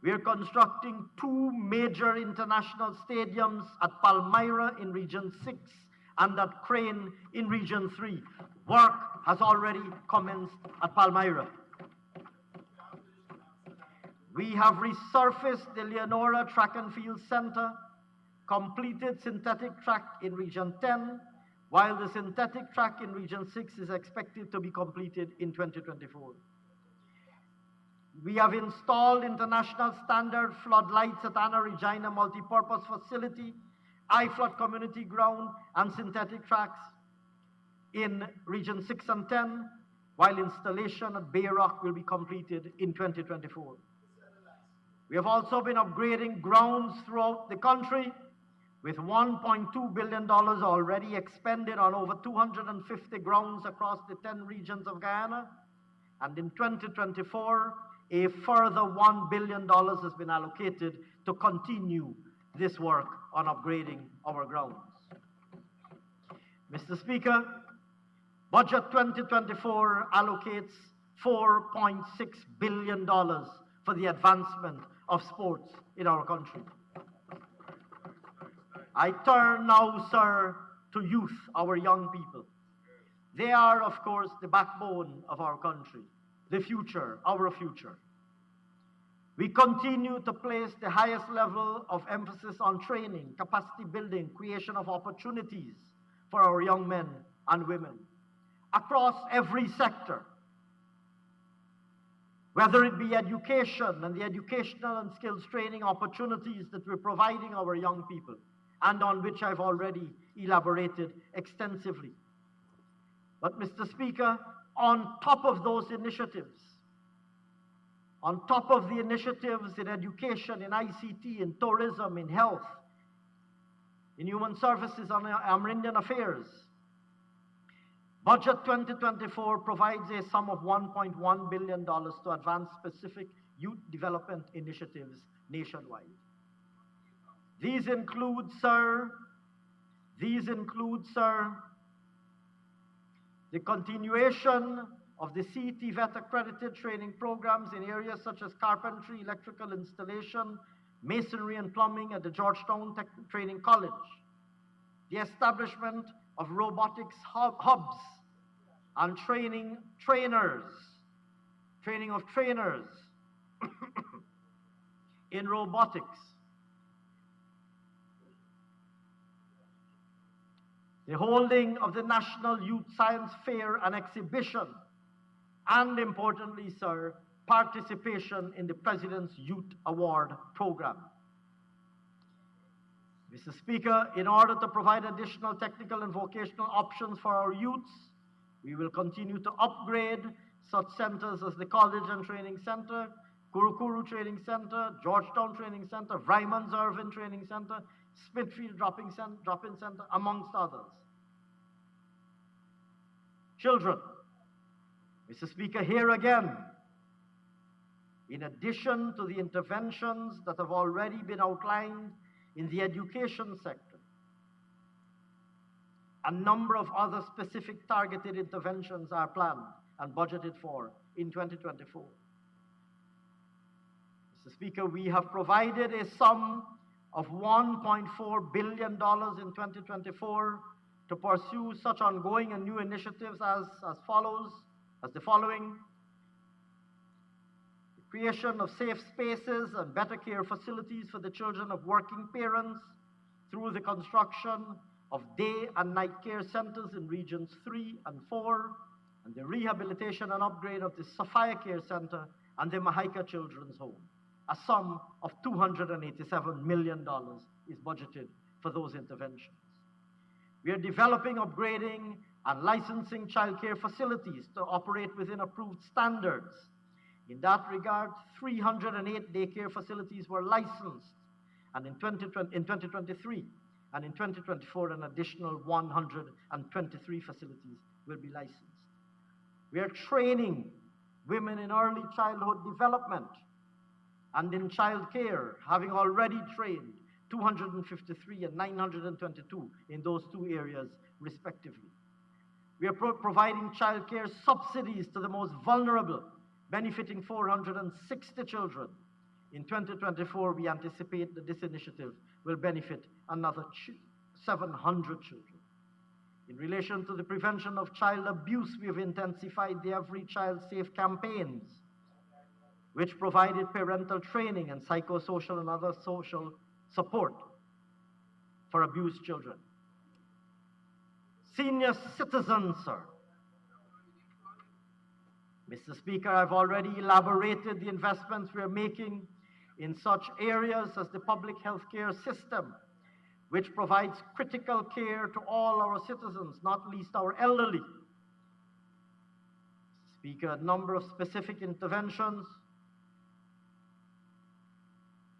we are constructing 2 major international stadiums at Palmyra in Region 6 and at Crane in Region 3. Work has already commenced at Palmyra. We have resurfaced the Leonora Track and Field Center, completed synthetic track in Region 10, while the synthetic track in Region 6 is expected to be completed in 2024. We have installed international standard floodlights at Anna Regina Multipurpose Facility, iFlood Community Ground, and synthetic tracks in Region 6 and 10, while installation at Bay Rock will be completed in 2024. We have also been upgrading grounds throughout the country, with $1.2 billion already expended on over 250 grounds across the 10 regions of Guyana. And in 2024, a further $1 billion has been allocated to continue this work on upgrading our grounds. Mr. Speaker, Budget 2024 allocates $4.6 billion for the advancement of sports in our country. I turn now, sir, to youth, our young people. They are, of course, the backbone of our country, the future, our future. We continue to place the highest level of emphasis on training, capacity building, creation of opportunities for our young men and women across every sector, whether it be education and the educational and skills training opportunities that we're providing our young people, and on which I've already elaborated extensively. But Mr. Speaker, on top of those initiatives, On top of the initiatives in education, in ICT, in tourism, in health, in human services, and Amerindian affairs, Budget 2024 provides a sum of $1.1 billion to advance specific youth development initiatives nationwide. These include, sir, the continuation of the CET vet accredited training programs in areas such as carpentry, electrical installation, masonry and plumbing at the Georgetown Training College, the establishment of robotics hubs and training of trainers in robotics, the holding of the National Youth Science Fair and Exhibition, and importantly, sir, participation in the President's Youth Award Program. Mr. Speaker, in order to provide additional technical and vocational options for our youths, we will continue to upgrade such centers as the College and Training Center, Kurukuru Training Center, Georgetown Training Center, Vrymans Irvin Training Center, Smithfield Drop-In Center, amongst others. Children, Mr. Speaker, here again, in addition to the interventions that have already been outlined in the education sector, a number of other specific targeted interventions are planned and budgeted for in 2024. Mr. Speaker, we have provided a sum of $1.4 billion in 2024 to pursue such ongoing and new initiatives as the following: the creation of safe spaces and better care facilities for the children of working parents through the construction of day and night care centers in regions 3 and 4, and the rehabilitation and upgrade of the Sophia Care Center and the Mahaika Children's Home. A sum of $287 million is budgeted for those interventions. We are developing, upgrading, and licensing childcare facilities to operate within approved standards. In that regard, 308 daycare facilities were licensed, and in 2023, and in 2024, an additional 123 facilities will be licensed. We are training women in early childhood development and in child care, having already trained 253 and 922 in those two areas, respectively. We are providing child care subsidies to the most vulnerable, benefiting 460 children. In 2024, we anticipate that this initiative will benefit another 700 children. In relation to the prevention of child abuse, we have intensified the Every Child Safe campaigns, which provided parental training and psychosocial and other social support for abused children. Senior citizens, sir. Mr. Speaker, I've already elaborated the investments we are making in such areas as the public health care system, which provides critical care to all our citizens, not least our elderly. Speaker, a number of specific interventions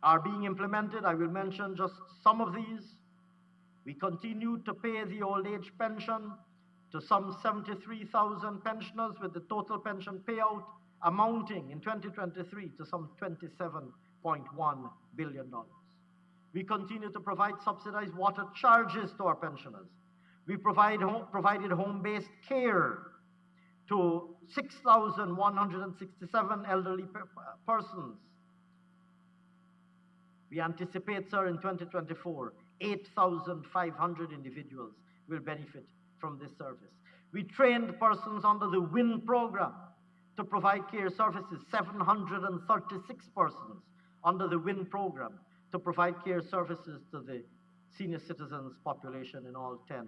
are being implemented. I will mention just some of these. We continue to pay the old age pension to some 73,000 pensioners, with the total pension payout amounting in 2023 to some $27.1 billion. We continue to provide subsidized water charges to our pensioners. We provided home-based care to 6,167 elderly persons. We anticipate, sir, in 2024, 8,500 individuals will benefit from this service. We trained persons under the WIN program to provide care services, 736 persons under the WIN program to provide care services to the senior citizens population in all 10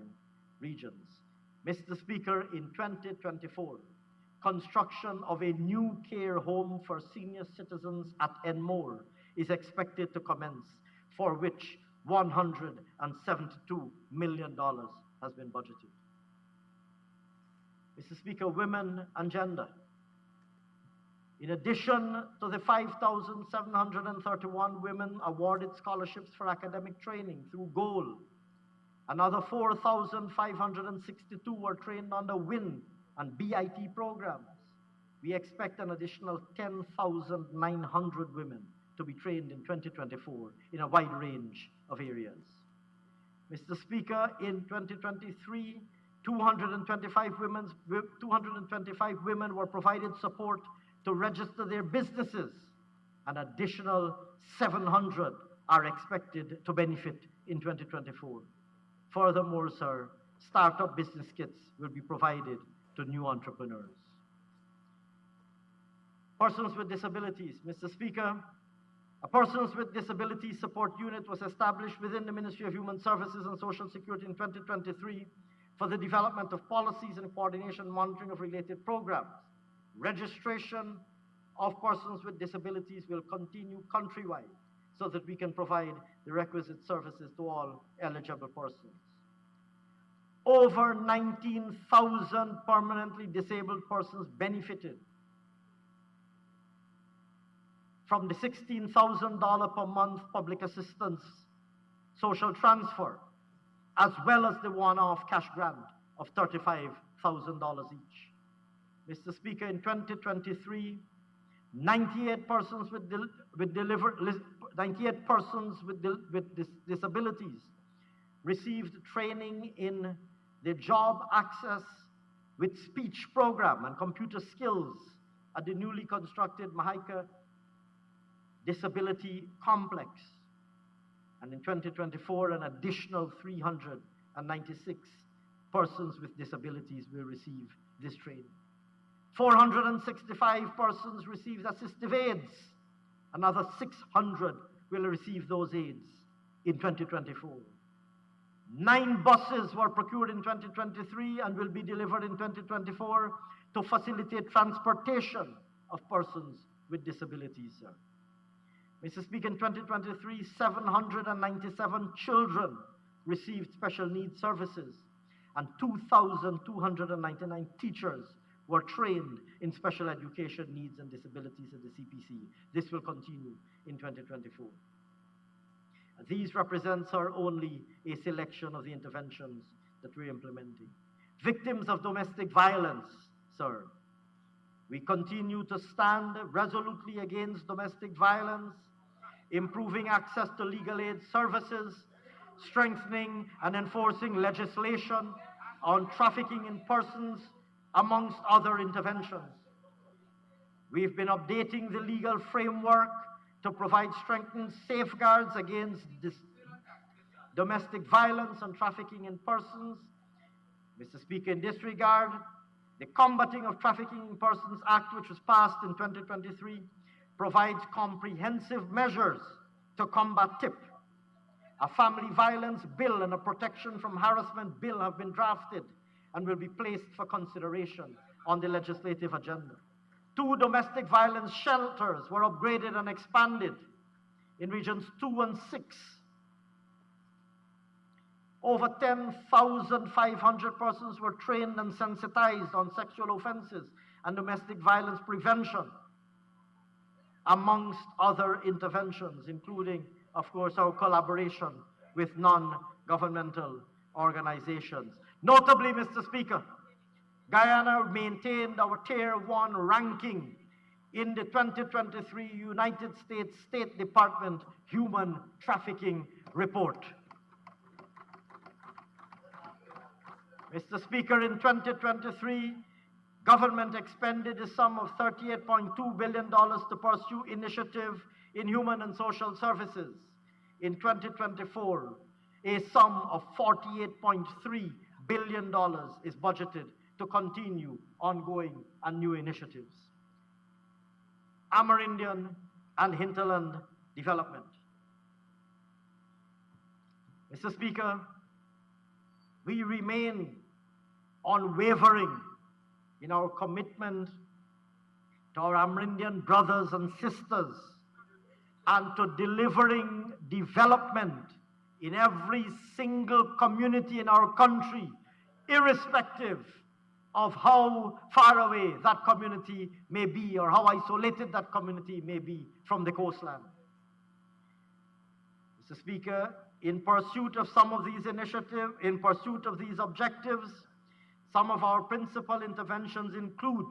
regions. Mr. Speaker, in 2024, construction of a new care home for senior citizens at Enmore is expected to commence, for which $172 million has been budgeted. Mr. Speaker, women and gender. In addition to the 5,731 women awarded scholarships for academic training through GOAL, another 4,562 were trained under WIN and BIT programs. We expect an additional 10,900 women to be trained in 2024 in a wide range of areas. Mr. Speaker, in 2023, 225 women were provided support to register their businesses. An additional 700 are expected to benefit in 2024. Furthermore, sir, startup business kits will be provided to new entrepreneurs. Persons with disabilities. Mr. Speaker, a Persons with Disabilities Support Unit was established within the Ministry of Human Services and Social Security in 2023 for the development of policies and coordination and monitoring of related programs. Registration of persons with disabilities will continue countrywide so that we can provide the requisite services to all eligible persons. Over 19,000 permanently disabled persons benefited from the $16,000 per month public assistance social transfer, as well as the one-off cash grant of $35,000 each. Mr. Speaker, in 2023, 98 persons with disabilities received training in the Job Access with Speech program and computer skills at the newly constructed Mahika Disability Complex. And in 2024, an additional 396 persons with disabilities will receive this training. 465 persons received assistive aids. Another 600 will receive those aids in 2024. 9 buses were procured in 2023 and will be delivered in 2024 to facilitate transportation of persons with disabilities, sir. Mr. Speaker, in 2023, 797 children received special needs services and 2,299 teachers were trained in special education needs and disabilities at the CPC. This will continue in 2024. These represent, sir, only a selection of the interventions that we're implementing. Victims of domestic violence, sir. We continue to stand resolutely against domestic violence, improving access to legal aid services, strengthening and enforcing legislation on trafficking in persons, amongst other interventions. We've been updating the legal framework to provide strengthened safeguards against domestic violence and trafficking in persons. Mr. Speaker, in this regard, the Combating of Trafficking in Persons Act, which was passed in 2023, provides comprehensive measures to combat TIP. A family violence bill and a protection from harassment bill have been drafted and will be placed for consideration on the legislative agenda. 2 domestic violence shelters were upgraded and expanded in regions 2 and 6. Over 10,500 persons were trained and sensitized on sexual offenses and domestic violence prevention, amongst other interventions, including, of course, our collaboration with non-governmental organizations. Notably, Mr. Speaker, Guyana maintained our Tier 1 ranking in the 2023 United States State Department Human Trafficking Report. Mr. Speaker, in 2023, government expended a sum of $38.2 billion to pursue initiative in human and social services. In 2024, a sum of $48.3 billion is budgeted to continue ongoing and new initiatives. Amerindian and hinterland development. Mr. Speaker, we remain unwavering in our commitment to our Amerindian brothers and sisters and to delivering development in every single community in our country, irrespective of how far away that community may be or how isolated that community may be from the coastland. Mr. Speaker, in pursuit of some of these initiatives, in pursuit of these objectives, some of our principal interventions include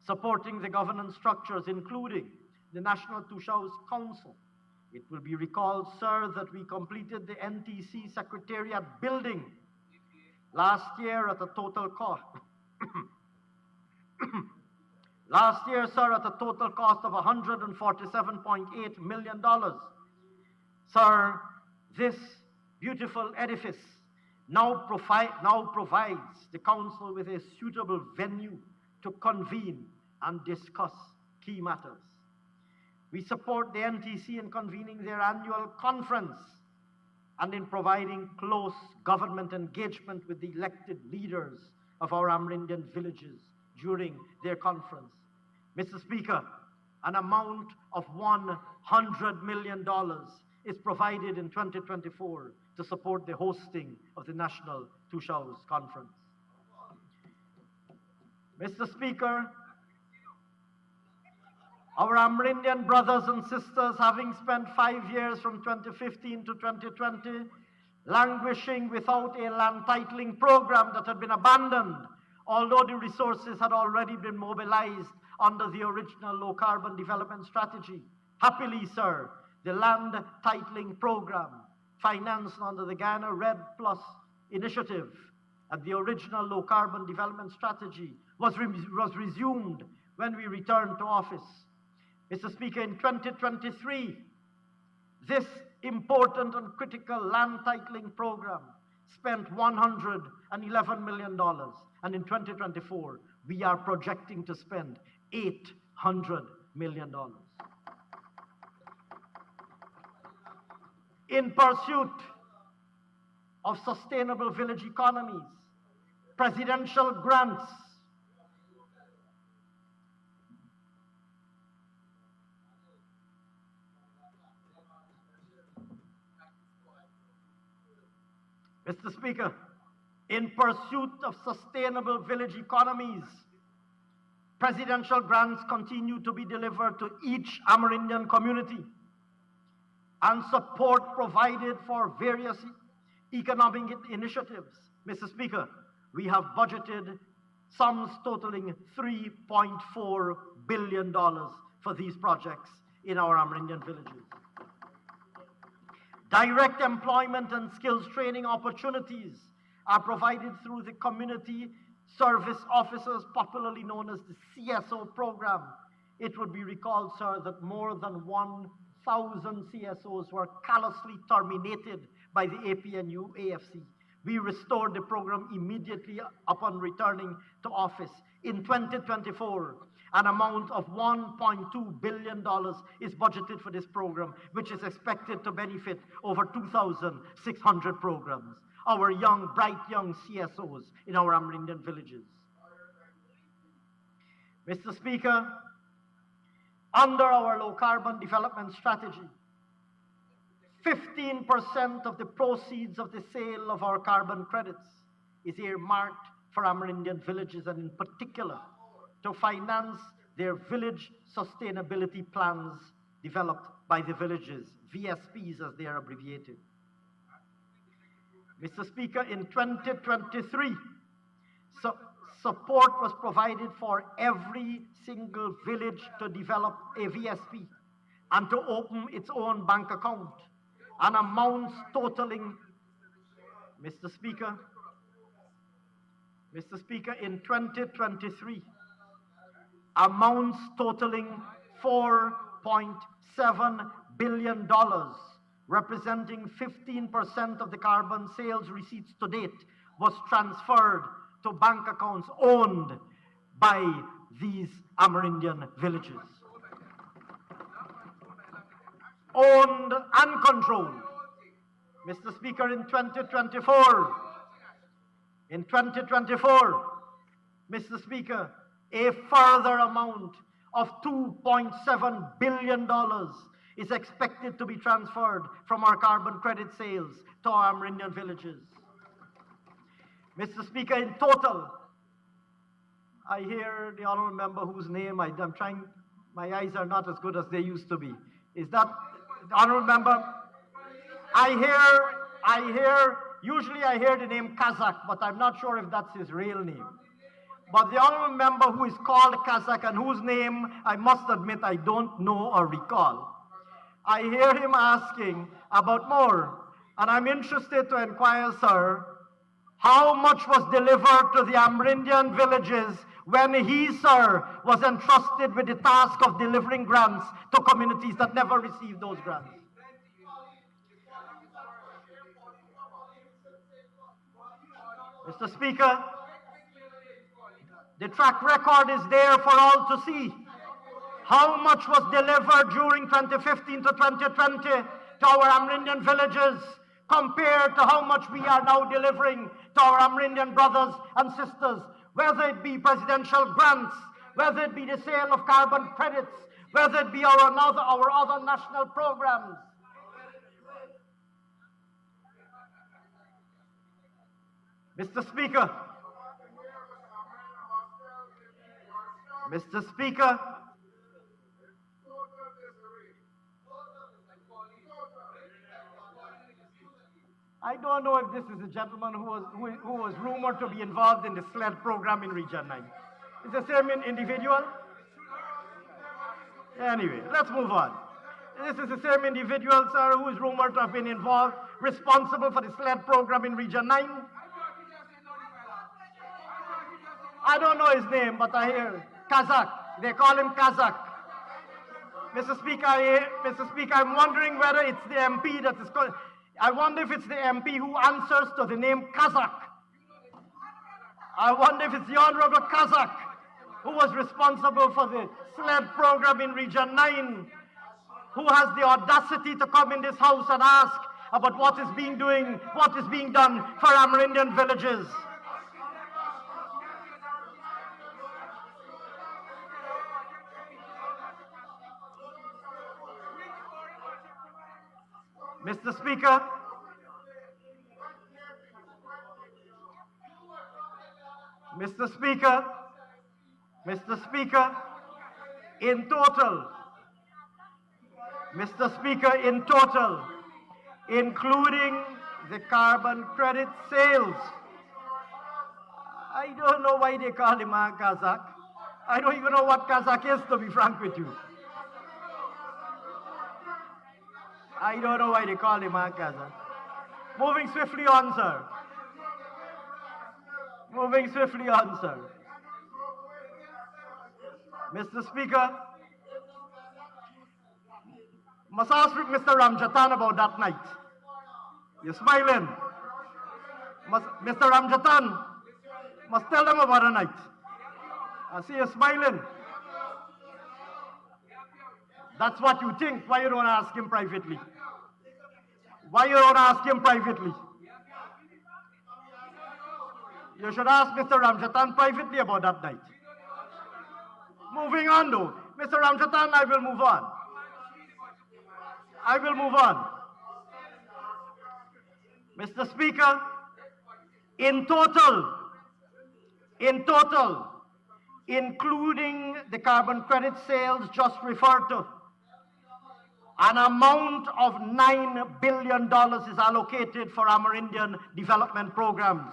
supporting the governance structures, including the National Tushaus Council. It will be recalled, sir, that we completed the NTC Secretariat building last year at a total cost. Last year, sir, at a total cost of $147.8 million. Sir, this beautiful edifice now provides the council with a suitable venue to convene and discuss key matters. We support the NTC in convening their annual conference and in providing close government engagement with the elected leaders of our Amerindian villages during their conference. Mr. Speaker, an amount of $100 million is provided in 2024 to support the hosting of the National Tushaus Conference. Mr. Speaker, our Amerindian brothers and sisters, having spent 5 years from 2015 to 2020, languishing without a land titling program that had been abandoned, although the resources had already been mobilized under the original low carbon development strategy. Happily, sir, the land titling program, financed under the Ghana Red Plus initiative and the original low carbon development strategy, was resumed when we returned to office. Mr. Speaker, in 2023, this important and critical land titling program spent $111 million, and in 2024, we are projecting to spend $800 million. In pursuit of sustainable village economies, presidential grants Mr. Speaker, in pursuit of sustainable village economies, presidential grants continue to be delivered to each Amerindian community, and support provided for various economic initiatives. Mr. Speaker, we have budgeted sums totaling $3.4 billion for these projects in our Amerindian villages. Direct employment and skills training opportunities are provided through the Community Service Officers, popularly known as the CSO program. It would be recalled, sir, that more than 1,000 CSOs were callously terminated by the APNU AFC. We restored the program immediately upon returning to office. In 2024, an amount of $1.2 billion is budgeted for this program, which is expected to benefit over 2,600 programs, our young, bright young CSOs in our Amerindian villages. Mr. Speaker, under our low carbon development strategy, 15% of the proceeds of the sale of our carbon credits is earmarked for Amerindian villages, and in particular to finance their village sustainability plans developed by the villages, VSPs as they are abbreviated. Mr. Speaker, in 2023, support was provided for every single village to develop a VSP and to open its own bank account, and amounts totaling, Mr. Speaker, in 2023, amounts totaling $4.7 billion, representing 15% of the carbon sales receipts to date, was transferred to bank accounts owned by these Amerindian villages. Owned and controlled. Mr. Speaker, in 2024, Mr. Speaker, a further amount of $2.7 billion is expected to be transferred from our carbon credit sales to our Amerindian villages. Mr. Speaker, in total, I hear the honourable member whose name I'm trying, my eyes are not as good as they used to be. Is that the honourable member? Usually I hear the name Kazak, but I'm not sure if that's his real name. But the honourable member who is called Kazak and whose name I must admit I don't know or recall, I hear him asking about more. And I'm interested to inquire, sir, how much was delivered to the Amerindian villages when he, sir, was entrusted with the task of delivering grants to communities that never received those grants? Mr. Speaker, the track record is there for all to see. How much was delivered during 2015 to 2020 to our Amerindian villages compared to how much we are now delivering to our Amerindian brothers and sisters, whether it be presidential grants, whether it be the sale of carbon credits, whether it be our other national programs. Mr. Speaker, I don't know if this is a gentleman who was rumored to be involved in the SLED program in Region 9. Is the same individual? Anyway, let's move on. This is the same individual, sir, who is rumored to have been involved, responsible for the SLED program in Region 9. I don't know his name, but I hear Kazak. They call him Kazak. Mr. Speaker, I'm wondering whether it's the MP that is called. I wonder if it's the MP who answers to the name Kazak. I wonder if it's the Honorable Kazak who was responsible for the SLED program in Region 9, who has the audacity to come in this house and ask about what is being done for Amerindian villages. Mr. Speaker, in total, including the carbon credit sales, I don't know why they call him a Kazakh. I don't even know what Kazakh is, to be frank with you. I don't know why they call him a Kazakh. Moving swiftly on, sir. Mr. Speaker, must ask Mr. Ramjatan about that night. You're smiling. Mr. Ramjatan, must tell them about the night. I see you smiling. That's what you think. Why you don't ask him privately? You should ask Mr. Ramjatan privately about that night. Moving on though. Mr. Ramjatan, I will move on. Mr. Speaker, in total, including the carbon credit sales just referred to, an amount of $9 billion is allocated for Amerindian development programs.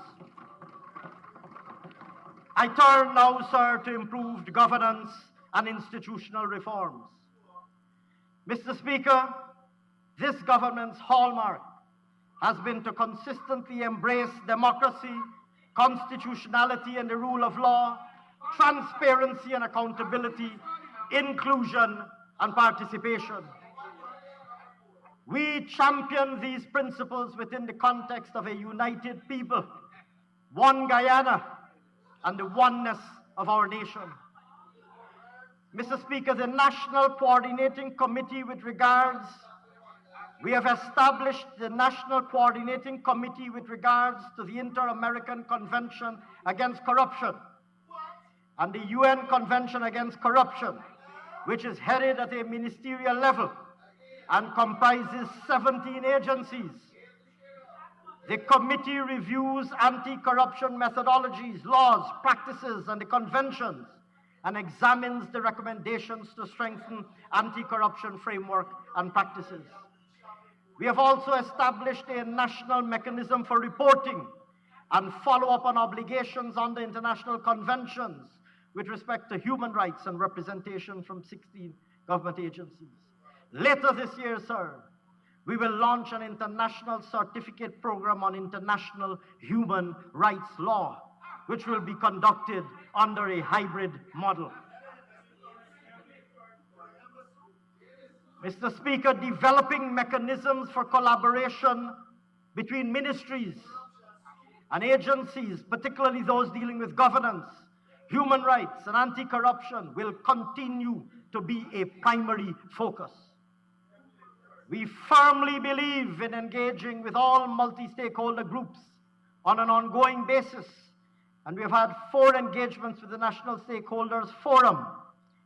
I turn now, sir, to improved governance and institutional reforms. Mr. Speaker, this government's hallmark has been to consistently embrace democracy, constitutionality and the rule of law, transparency and accountability, inclusion and participation. We champion these principles within the context of a united people, one Guyana, and the oneness of our nation. Mr. Speaker, the National Coordinating Committee we have established the National Coordinating Committee with regards to the Inter-American Convention Against Corruption and the UN Convention Against Corruption, which is headed at a ministerial level and comprises 17 agencies. The committee reviews anti-corruption methodologies, laws, practices, and the conventions, and examines the recommendations to strengthen anti-corruption framework and practices. We have also established a national mechanism for reporting and follow-up on obligations under international conventions with respect to human rights and representation from 16 government agencies. Later this year, sir, we will launch an international certificate program on international human rights law, which will be conducted under a hybrid model. Mr. Speaker, developing mechanisms for collaboration between ministries and agencies, particularly those dealing with governance, human rights, and anti-corruption, will continue to be a primary focus. We firmly believe in engaging with all multi-stakeholder groups on an ongoing basis, and we have had 4 engagements with the National Stakeholders Forum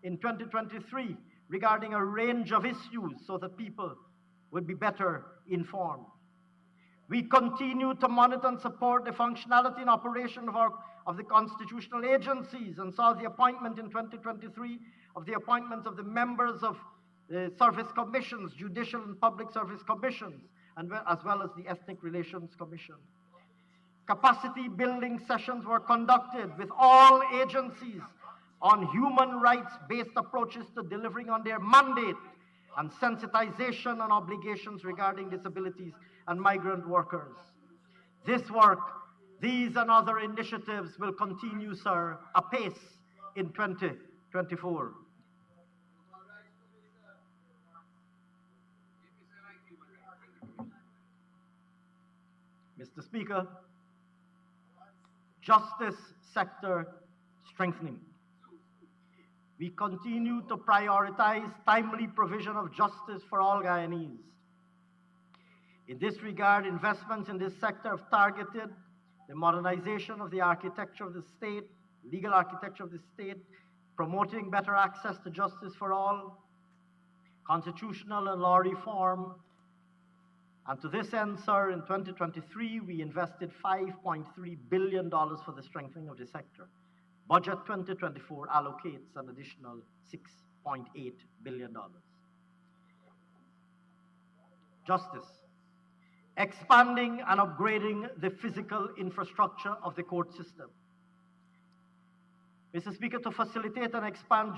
in 2023 regarding a range of issues so that people would be better informed. We continue to monitor and support the functionality and operation of the constitutional agencies, and saw the appointment in 2023 of the appointments of the members of the service commissions, judicial and public service commissions, and as well as the Ethnic Relations Commission. Capacity building sessions were conducted with all agencies on human rights-based approaches to delivering on their mandate, and sensitization on obligations regarding disabilities and migrant workers. This work, these and other initiatives will continue, sir, apace in 2024. Mr. Speaker, justice sector strengthening. We continue to prioritize timely provision of justice for all Guyanese. In this regard, investments in this sector have targeted the modernization of the architecture of the state, legal architecture of the state, promoting better access to justice for all, constitutional and law reform. And to this end, sir, in 2023, we invested $5.3 billion for the strengthening of the sector. Budget 2024 allocates an additional $6.8 billion. Justice. Expanding and upgrading the physical infrastructure of the court system. Mr. Speaker, to facilitate and expand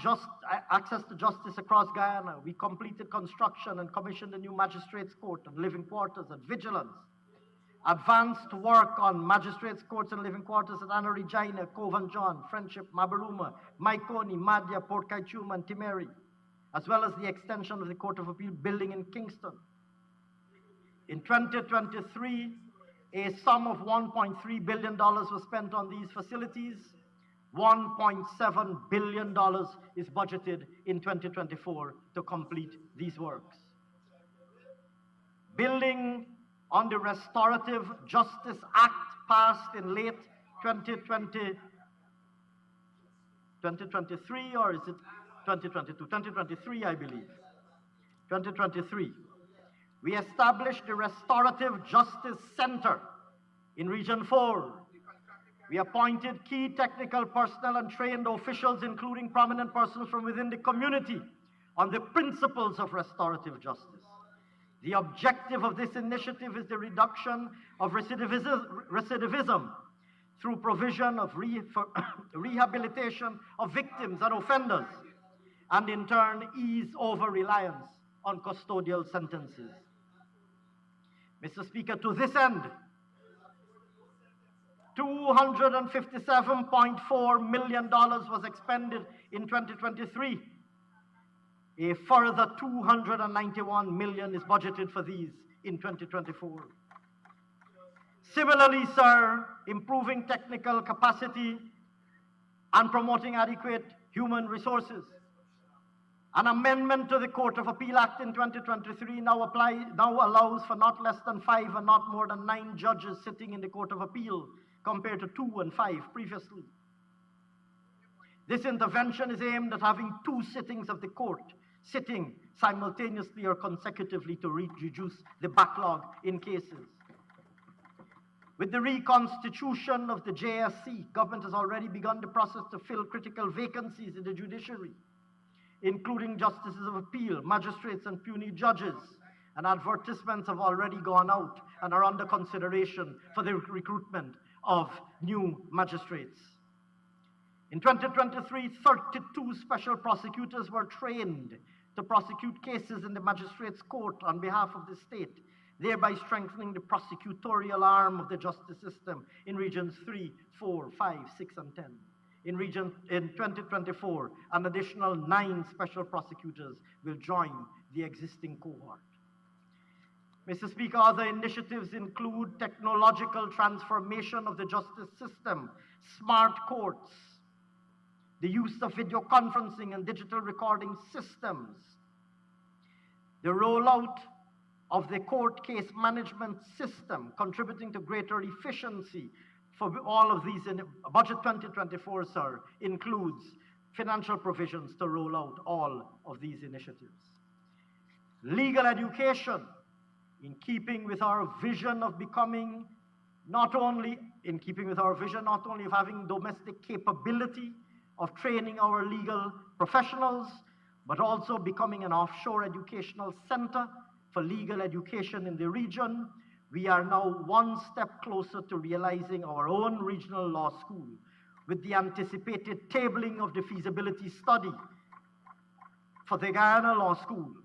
access to justice across Guyana, we completed construction and commissioned a new magistrates court and living quarters and vigilance. Advanced work on magistrates courts and living quarters at Anna Regina, Cove and John, Friendship, Mabaruma, Maikoni, Madhya, Port Kaichum, and Timeri, as well as the extension of the Court of Appeal building in Kingston. In 2023, a sum of $1.3 billion was spent on these facilities. $1.7 billion is budgeted in 2024 to complete these works. Building on the Restorative Justice Act passed in late 2023, or is it 2022? 2023, I believe. 2023. We established the Restorative Justice Center in Region 4. We appointed key technical personnel and trained officials, including prominent persons from within the community, on the principles of restorative justice. The objective of this initiative is the reduction of recidivism through provision of rehabilitation of victims and offenders, and in turn ease over-reliance on custodial sentences. Mr. Speaker, to this end, $257.4 million was expended in 2023. A further $291 million is budgeted for these in 2024. Similarly, sir, improving technical capacity and promoting adequate human resources. An amendment to the Court of Appeal Act in 2023 now allows for not less than 5 and not more than 9 judges sitting in the Court of Appeal, compared to 2 and 5 previously. This intervention is aimed at having 2 sittings of the court sitting simultaneously or consecutively to reduce the backlog in cases. With the reconstitution of the JSC, government has already begun the process to fill critical vacancies in the judiciary, including justices of appeal, magistrates, and puisne judges. And advertisements have already gone out and are under consideration for the recruitment of new magistrates. In 2023, 32 special prosecutors were trained to prosecute cases in the magistrates' court on behalf of the state, thereby strengthening the prosecutorial arm of the justice system in regions 3, 4, 5, 6, and 10. In 2024, an additional 9 special prosecutors will join the existing cohort. Mr. Speaker, other initiatives include technological transformation of the justice system, smart courts, the use of video conferencing and digital recording systems, the rollout of the court case management system, contributing to greater efficiency for all of these. Budget 2024, sir, includes financial provisions to roll out all of these initiatives. Legal education, in keeping with our vision of becoming not only of having domestic capability of training our legal professionals, but also becoming an offshore educational center for legal education in the region. We are now one step closer to realizing our own regional law school, with the anticipated tabling of the feasibility study for the Guyana Law School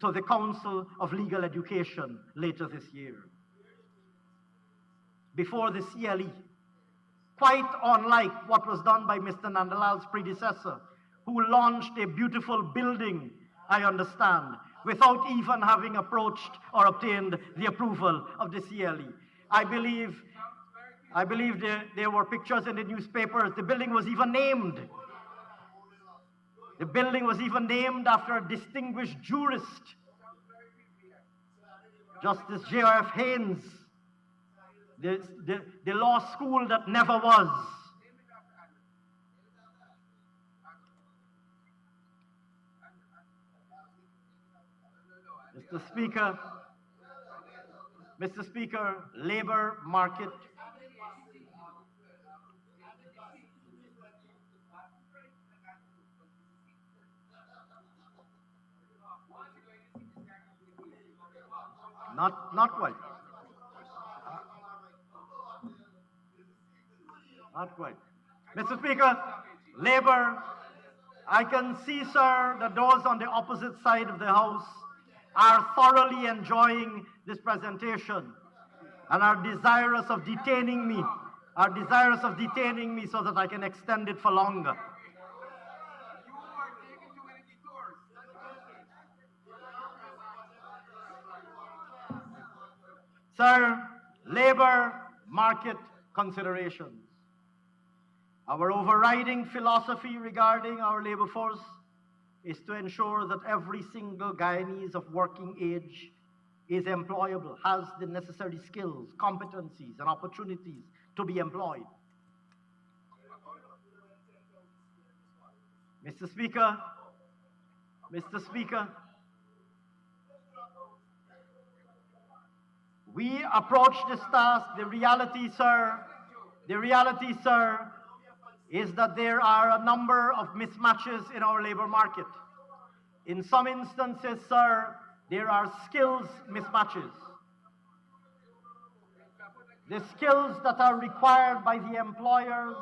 to the Council of Legal Education later this year. Before the CLE, quite unlike what was done by Mr. Nandalal's predecessor, who launched a beautiful building, I understand, without even having approached or obtained the approval of the CLE. I believe there were pictures in the newspapers. The building was even named. The building was even named after a distinguished jurist, Justice J.R.F. Haynes, the law school that never was. Mr. Speaker, labor market. Not quite. Not quite. Mr. Speaker, labor, I can see, sir, that those on the opposite side of the House are thoroughly enjoying this presentation and are desirous of detaining me so that I can extend it for longer. You are taking too many detours. Sir, labor market considerations. Our overriding philosophy regarding our labor force is to ensure that every single Guyanese of working age is employable, has the necessary skills, competencies, and opportunities to be employed. Mr. Speaker, we approach this task. The reality, sir, is that there are a number of mismatches in our labor market. In some instances, sir, there are skills mismatches. The skills that are required by the employers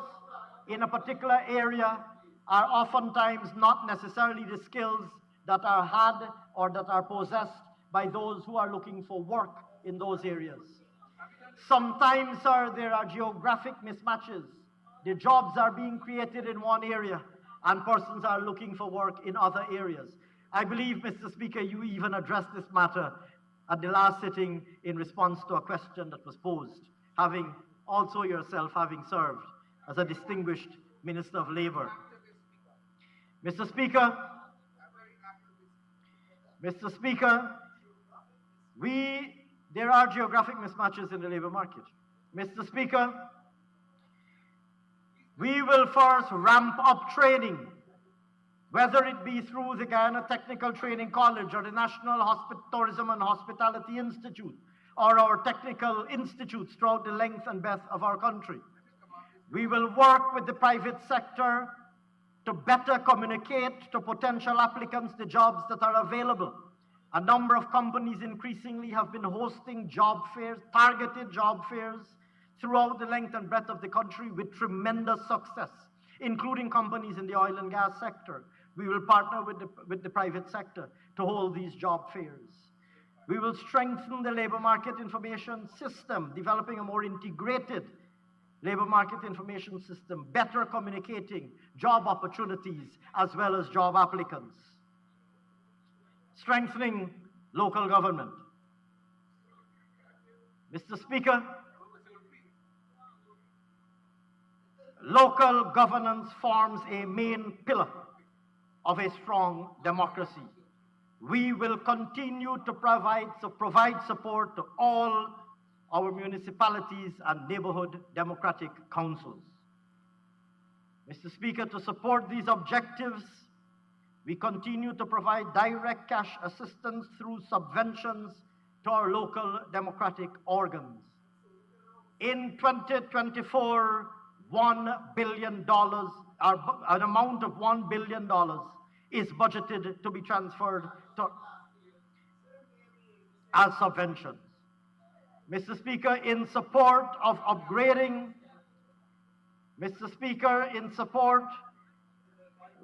in a particular area are oftentimes not necessarily the skills that are had or that are possessed by those who are looking for work in those areas. Sometimes, sir, there are geographic mismatches. The jobs are being created in one area and persons are looking for work in other areas. I believe, Mr. Speaker, you even addressed this matter at the last sitting in response to a question that was posed, having also yourself having served as a distinguished Minister of Labor. Mr. Speaker, there are geographic mismatches in the labor market. Mr. Speaker, we will first ramp up training, whether it be through the Guyana Technical Training College or the National Tourism and Hospitality Institute, or our technical institutes throughout the length and breadth of our country. We will work with the private sector to better communicate to potential applicants the jobs that are available. A number of companies increasingly have been hosting job fairs, targeted job fairs, throughout the length and breadth of the country with tremendous success, including companies in the oil and gas sector. We will partner with the private sector to hold these job fairs. We will strengthen the labor market information system, developing a more integrated labor market information system, better communicating job opportunities as well as job applicants. Strengthening local government. Mr. Speaker, local governance forms a main pillar of a strong democracy. We will continue to provide support to all our municipalities and neighborhood democratic councils. Mr. Speaker, to support these objectives, we continue to provide direct cash assistance through subventions to our local democratic organs. In 2024, $1 billion, an amount of $1 billion is budgeted to be transferred as subventions. Mr. Speaker, in support of upgrading,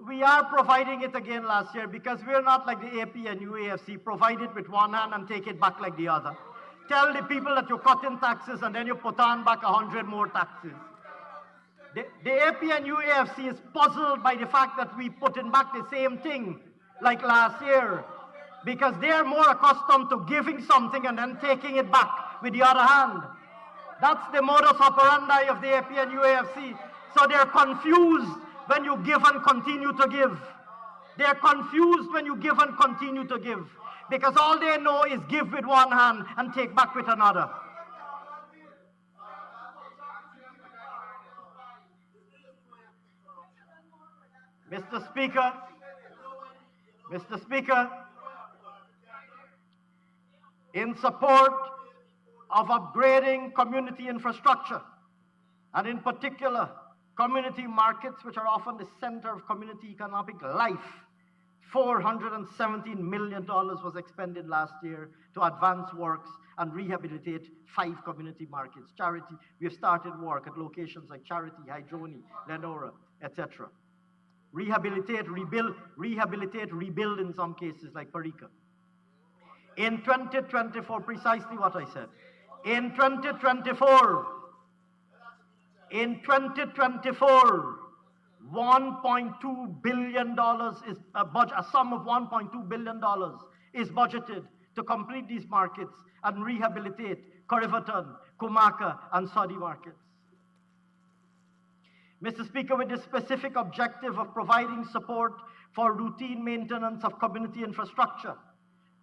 we are providing it again last year because we're not like the AP and UAFC, provide it with one hand and take it back like the other. Tell the people that you cut in taxes and then you put on back 100 more taxes. The AP and UAFC is puzzled by the fact that we put in back the same thing like last year because they are more accustomed to giving something and then taking it back with the other hand. That's the modus operandi of the AP and UAFC. So they're confused when you give and continue to give. They're confused when you give and continue to give because all they know is give with one hand and take back with another. Mr. Speaker, in support of upgrading community infrastructure, and in particular, community markets, which are often the center of community economic life, $417 million was expended last year to advance works and rehabilitate 5 community markets. Charity, we have started work at locations like Charity, Hydroni, Lenora, etc. Rehabilitate, rebuild in some cases like Parika. In 2024, precisely what I said. In 2024, $1.2 billion is a sum of $1.2 billion is budgeted to complete these markets and rehabilitate Korivaton, Kumaka, and Sadi markets. Mr. Speaker, with the specific objective of providing support for routine maintenance of community infrastructure,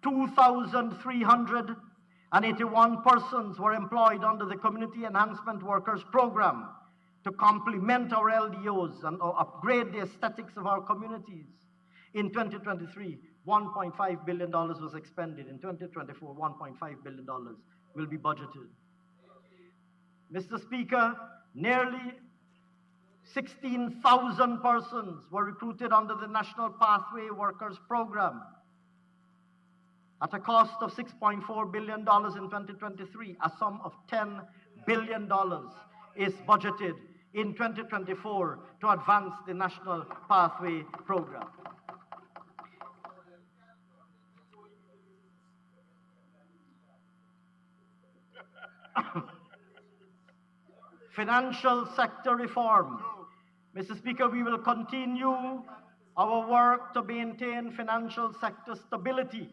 2,381 persons were employed under the Community Enhancement Workers Program to complement our LDOs and upgrade the aesthetics of our communities. In 2023, $1.5 billion was expended. In 2024, $1.5 billion will be budgeted. Mr. Speaker, nearly 16,000 persons were recruited under the National Pathway Workers Program at a cost of $6.4 billion in 2023. A sum of $10 billion is budgeted in 2024 to advance the National Pathway Program. Financial sector reform. Mr. Speaker, we will continue our work to maintain financial sector stability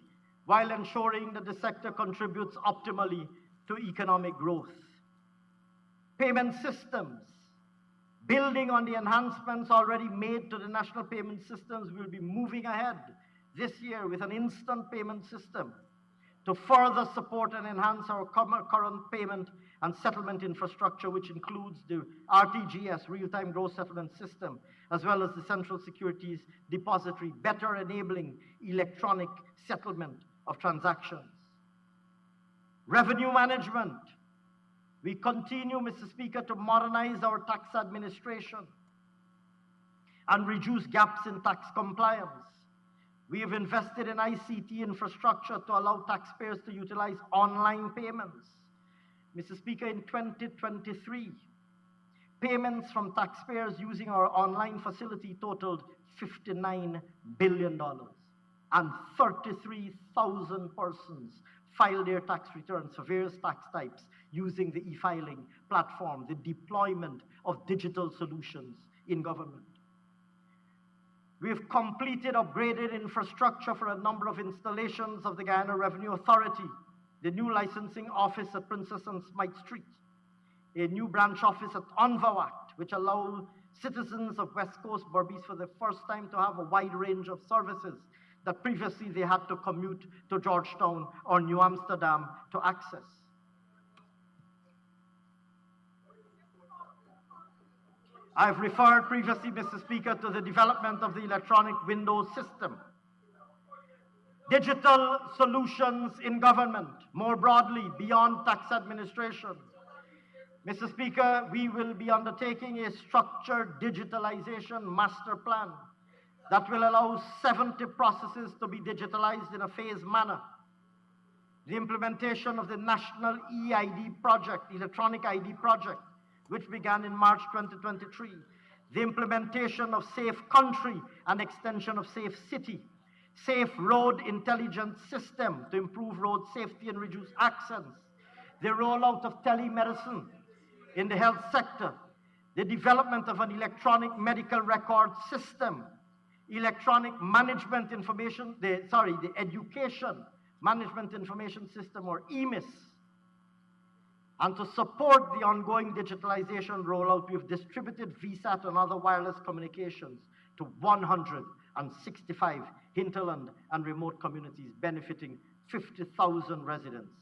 while ensuring that the sector contributes optimally to economic growth. Payment systems. Building on the enhancements already made to the national payment systems, we will be moving ahead this year with an instant payment system to further support and enhance our current payment and settlement infrastructure, which includes the RTGS, Real-Time Gross Settlement System, as well as the Central Securities Depository, better enabling electronic settlement of transactions. Revenue management. We continue, Mr. Speaker, to modernize our tax administration and reduce gaps in tax compliance. We have invested in ICT infrastructure to allow taxpayers to utilize online payments. Mr. Speaker, in 2023, payments from taxpayers using our online facility totaled $59 billion, and 33,000 persons filed their tax returns for various tax types using the e-filing platform, the deployment of digital solutions in government. We've completed upgraded infrastructure for a number of installations of the Guyana Revenue Authority, the new licensing office at Princess and Smythe Street, a new branch office at Onvawat, which allow citizens of West Coast Berbice for the first time to have a wide range of services that previously they had to commute to Georgetown or New Amsterdam to access. I've referred previously, Mr. Speaker, to the development of the electronic window system. Digital solutions in government, more broadly, beyond tax administration. Mr. Speaker, we will be undertaking a structured digitalization master plan that will allow 70 processes to be digitalized in a phased manner. The implementation of the National EID project, Electronic ID project, which began in March 2023. The implementation of Safe Country and extension of Safe City. Safe Road Intelligence System to improve road safety and reduce accidents. The rollout of telemedicine in the health sector. The development of an electronic medical record system. Electronic management information, the education management information system, or EMIS. And to support the ongoing digitalization rollout, we've distributed VSAT and other wireless communications to 165 hinterland and remote communities, benefiting 50,000 residents.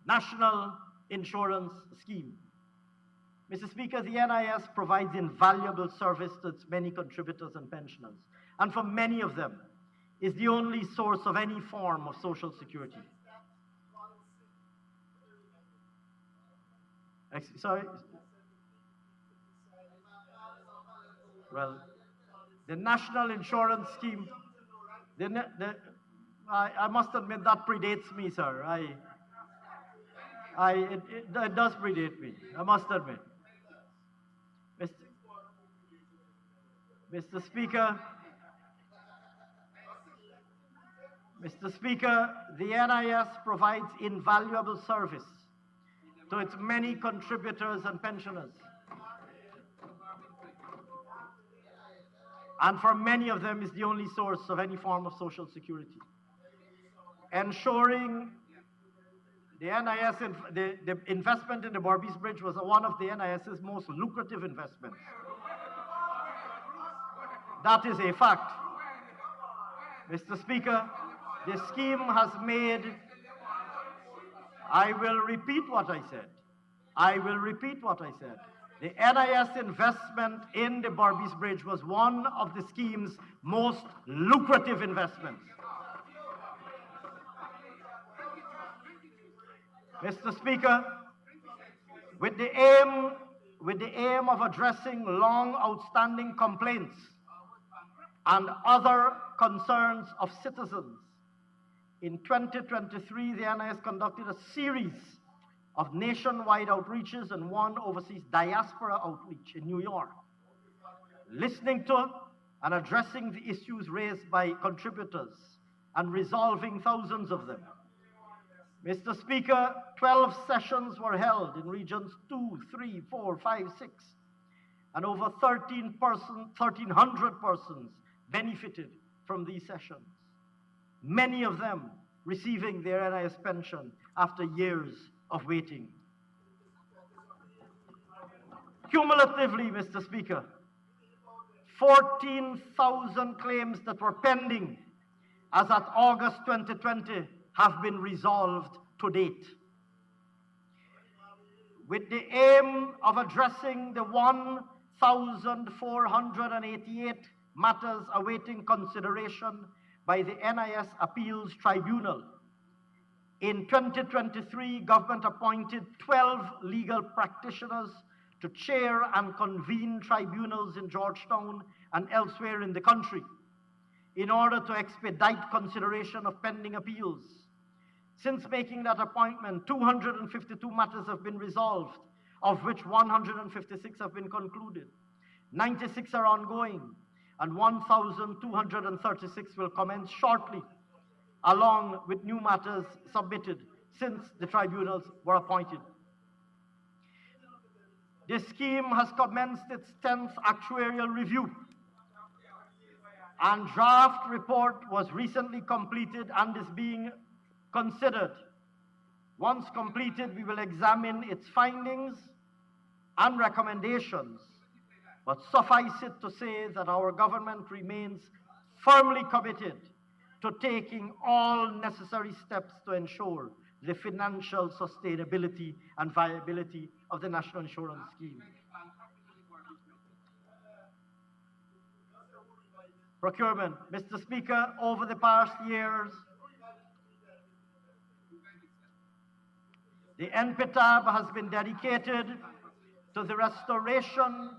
National Insurance Scheme. Mr. Speaker, the NIS provides invaluable service to its many contributors and pensioners, and for many of them, is the only source of any form of social security. Sorry? Well, the National Insurance Scheme, I must admit that predates me, sir. It does predate me, I must admit. Mr. Speaker, the NIS provides invaluable service to its many contributors and pensioners. And for many of them is the only source of any form of social security. Ensuring the NIS, the investment in the Berbice Bridge was one of the NIS's most lucrative investments. That is a fact. Mr. Speaker, the scheme has made, I will repeat what I said. The NIS investment in the Berbice Bridge was one of the scheme's most lucrative investments. Mr. Speaker, with the aim of addressing long outstanding complaints and other concerns of citizens, in 2023, the NIS conducted a series of nationwide outreaches and one overseas diaspora outreach in New York, listening to and addressing the issues raised by contributors and resolving thousands of them. Mr. Speaker, 12 sessions were held in regions 2, 3, 4, 5, 6, and over 1,300 persons benefited from these sessions, many of them receiving their NIS pension after years of waiting. Cumulatively, Mr. Speaker, 14,000 claims that were pending as at August 2020 have been resolved to date. With the aim of addressing the 1,488 matters awaiting consideration by the NIS Appeals Tribunal, In 2023, government appointed 12 legal practitioners to chair and convene tribunals in Georgetown and elsewhere in the country in order to expedite consideration of pending appeals. Since making that appointment, 252 matters have been resolved, of which 156 have been concluded. 96 are ongoing, and 1,236 will commence shortly, along with new matters submitted since the tribunals were appointed. This scheme has commenced its 10th actuarial review, and draft report was recently completed and is being considered. Once completed, we will examine its findings and recommendations, but suffice it to say that our government remains firmly committed to taking all necessary steps to ensure the financial sustainability and viability of the National Insurance Scheme. Procurement. Mr. Speaker, over the past years, the NPTAB has been dedicated to the restoration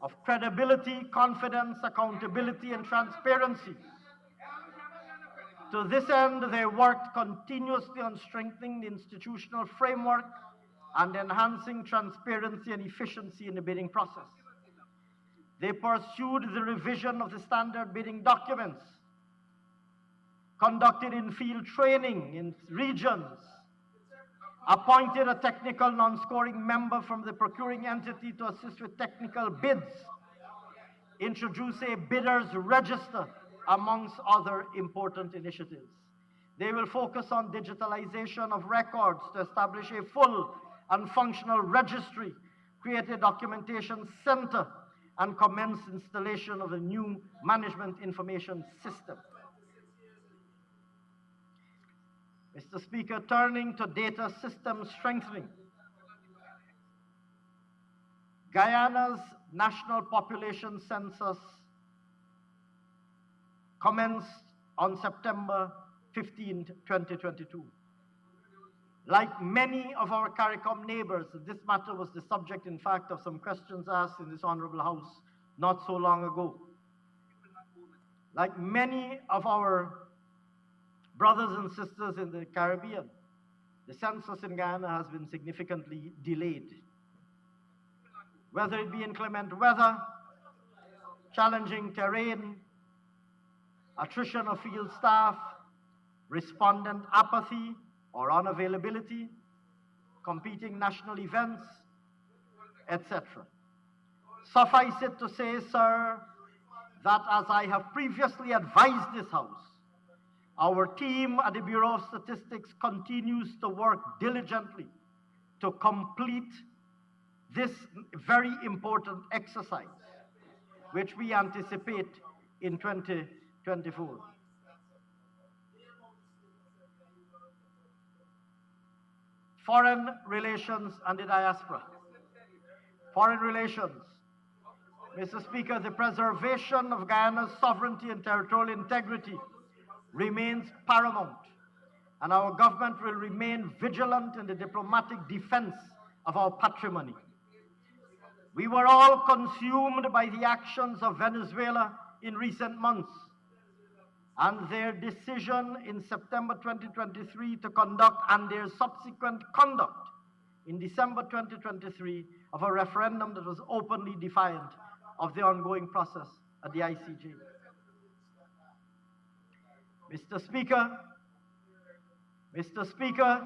of credibility, confidence, accountability, and transparency. To this end, they worked continuously on strengthening the institutional framework and enhancing transparency and efficiency in the bidding process. They pursued the revision of the standard bidding documents, conducted in-field training in regions, appointed a technical non-scoring member from the procuring entity to assist with technical bids, introduced a bidders register, amongst other important initiatives. They will focus on digitalization of records to establish a full and functional registry, create a documentation center, and commence installation of a new management information system. Mr. Speaker, turning to data system strengthening. Guyana's national population census commenced on September 15, 2022. Like many of our CARICOM neighbors, this matter was the subject, in fact, of some questions asked in this Honorable House not so long ago. Like many of our brothers and sisters in the Caribbean, the census in Guyana has been significantly delayed. Whether it be inclement weather, challenging terrain, attrition of field staff, respondent apathy or unavailability, competing national events, etc. Suffice it to say, sir, that as I have previously advised this House, our team at the Bureau of Statistics continues to work diligently to complete this very important exercise, which we anticipate in 2024. Foreign relations and the diaspora. Foreign relations. Mr. Speaker, the preservation of Guyana's sovereignty and territorial integrity remains paramount, and our government will remain vigilant in the diplomatic defense of our patrimony. We were all consumed by the actions of Venezuela in recent months, and their decision in September 2023 to conduct and their subsequent conduct in December 2023 of a referendum that was openly defiant of the ongoing process at the ICJ. Mr. Speaker,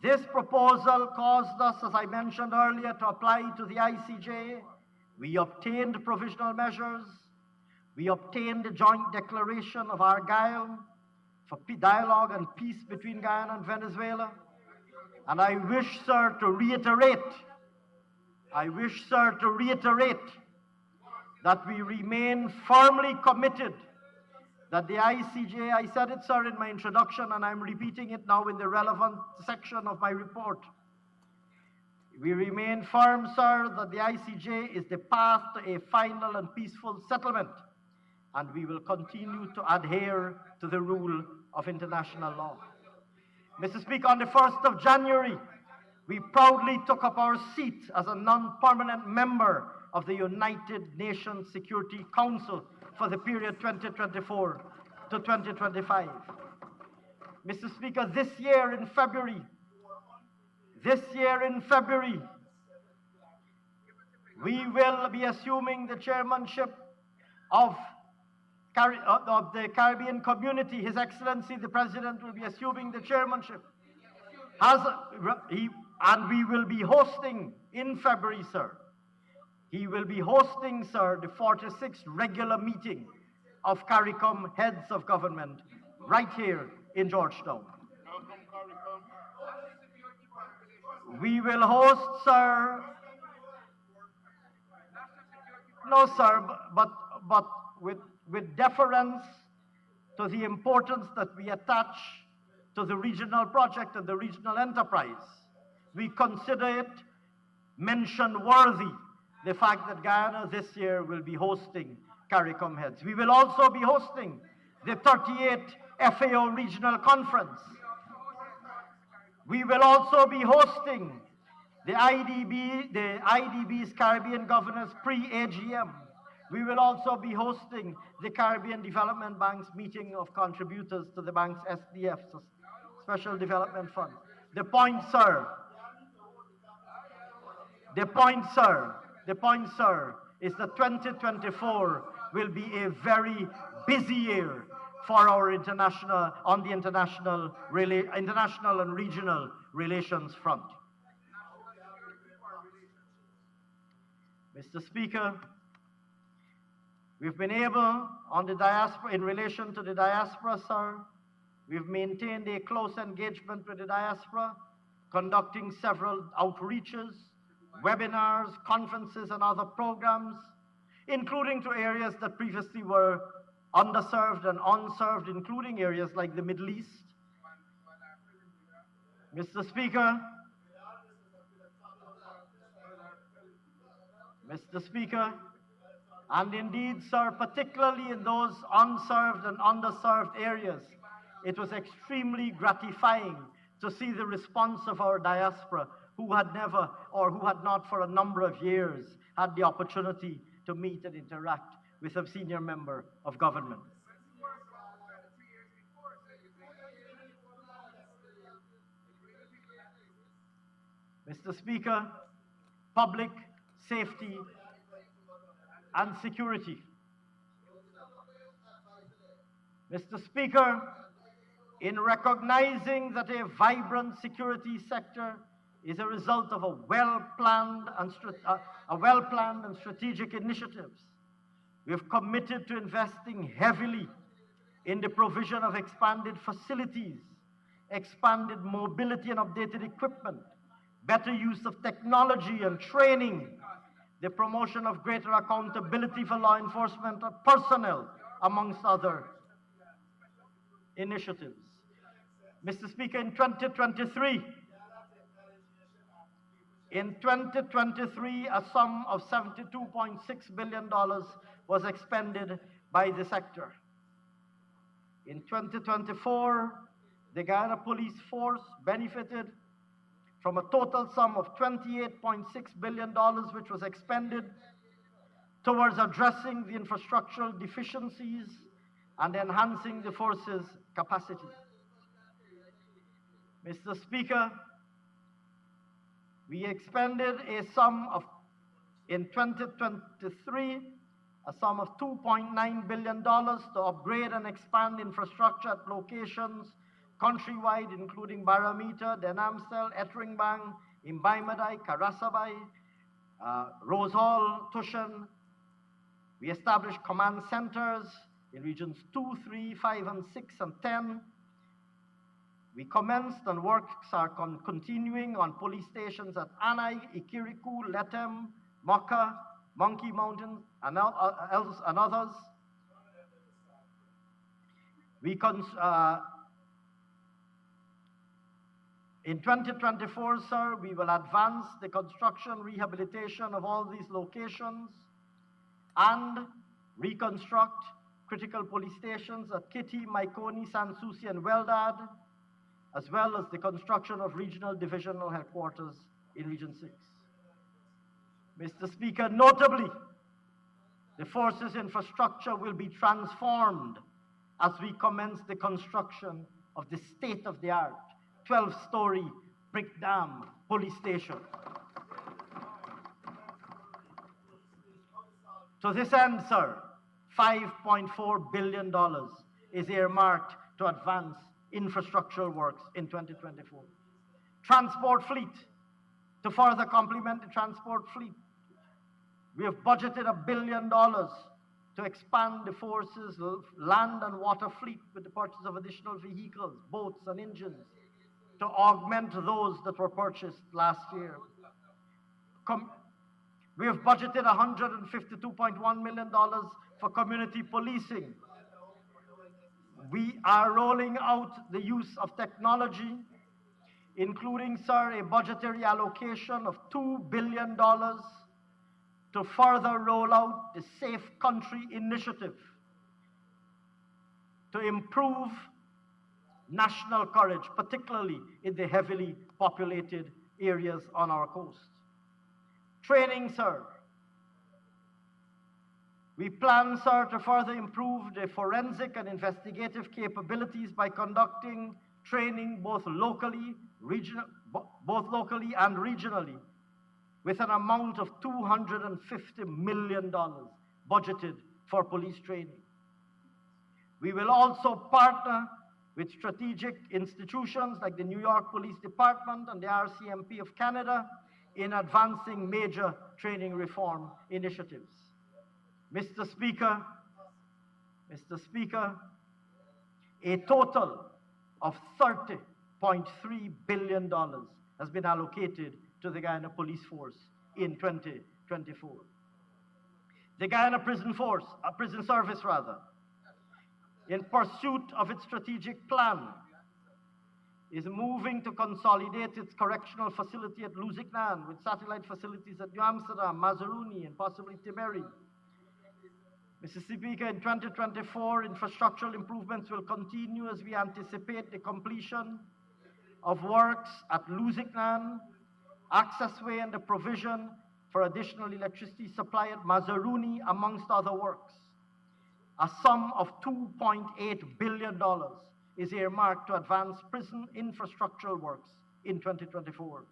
this proposal caused us, as I mentioned earlier, to apply to the ICJ. We obtained provisional measures. We obtained a joint declaration of Argyle for dialogue and peace between Guyana and Venezuela. And I wish, sir, to reiterate that we remain firmly committed that the ICJ, I said it, sir, in my introduction, and I'm repeating it now in the relevant section of my report. We remain firm, sir, that the ICJ is the path to a final and peaceful settlement, and we will continue to adhere to the rule of international law. Mr. Speaker, on the 1st of January, we proudly took up our seat as a non-permanent member of the United Nations Security Council for the period 2024 to 2025. Mr. Speaker, this year in February, we will be assuming the chairmanship of the Caribbean Community. His Excellency, the President, will be assuming the chairmanship. And we will be hosting in February, sir. He will be hosting, sir, the 46th regular meeting of CARICOM heads of government right here in Georgetown. We will host, sir. No, sir, but with deference to the importance that we attach to the regional project and the regional enterprise, we consider it mention worthy the fact that Guyana this year will be hosting CARICOM heads. We will also be hosting the 38th FAO Regional Conference. We will also be hosting the IDB's Caribbean Governors pre-AGM. We will also be hosting the Caribbean Development Bank's meeting of contributors to the bank's SDF, Special Development Fund. The point, sir, is that 2024 will be a very busy year for our international and regional relations front. Mr. Speaker, we've been able, on the diaspora, in relation to the diaspora, sir, we've maintained a close engagement with the diaspora, conducting several outreaches, webinars, conferences, and other programs, including to areas that previously were underserved and unserved, including areas like the Middle East. Mr. Speaker, and indeed, sir, particularly in those unserved and underserved areas, it was extremely gratifying to see the response of our diaspora, who had never, or who had not for a number of years, had the opportunity to meet and interact with a senior member of government. Mr. Speaker, public safety and security. Mr. Speaker, in recognizing that a vibrant security sector is a result of a well-planned and strategic initiatives, we have committed to investing heavily in the provision of expanded facilities, expanded mobility and updated equipment, better use of technology and training, the promotion of greater accountability for law enforcement personnel, amongst other initiatives. Mr. Speaker, in 2023, a sum of $72.6 billion was expended by the sector. In 2024, the Guyana Police Force benefited from a total sum of $28.6 billion, which was expended towards addressing the infrastructural deficiencies and enhancing the force's capacity. Mr. Speaker, we expended in 2023, a sum of $2.9 billion to upgrade and expand infrastructure at locations countrywide, including Baramita, Denamsel, Etringbang, Imbaymadai, Karasabay, Rose Hall, Tushan. We established command centers in regions 2, 3, 5, and 6, and 10. We commenced and works are continuing on police stations at Anai, Ikiriku, Letem, Mocha, Monkey Mountain, and others. In 2024, sir, we will advance the construction, rehabilitation of all these locations and reconstruct critical police stations at Kitty, Maikoni, Sanssouci, and Weldad, as well as the construction of regional divisional headquarters in Region 6. Mr. Speaker, notably, the force's infrastructure will be transformed as we commence the construction of the state-of-the-art 12-story brick dam police station. To this end, sir, $5.4 billion is earmarked to advance infrastructural works in 2024. Transport fleet, to further complement the transport fleet, we have budgeted $1 billion to expand the force's land and water fleet with the purchase of additional vehicles, boats and engines to augment those that were purchased last year. We have budgeted $152.1 million for community policing. We are rolling out the use of technology, including, sir, a budgetary allocation of $2 billion to further roll out the Safe Country initiative to improve national courage, particularly in the heavily populated areas on our coast. Training, sir. We plan, sir, to further improve the forensic and investigative capabilities by conducting training both locally and regionally, with an amount of $250 million budgeted for police training. We will also partner with strategic institutions like the New York Police Department and the RCMP of Canada in advancing major training reform initiatives. Mr. Speaker, a total of $30.3 billion has been allocated to the Guyana Police Force in 2024. The Guyana Prison Service, in pursuit of its strategic plan, is moving to consolidate its correctional facility at Lusignan with satellite facilities at New Amsterdam, Mazaruni, and possibly Timeri. Mr. Speaker, in 2024, infrastructural improvements will continue as we anticipate the completion of works at Lusignan, accessway, and the provision for additional electricity supply at Mazaruni, amongst other works. A sum of $2.8 billion is earmarked to advance prison infrastructural works in 2024.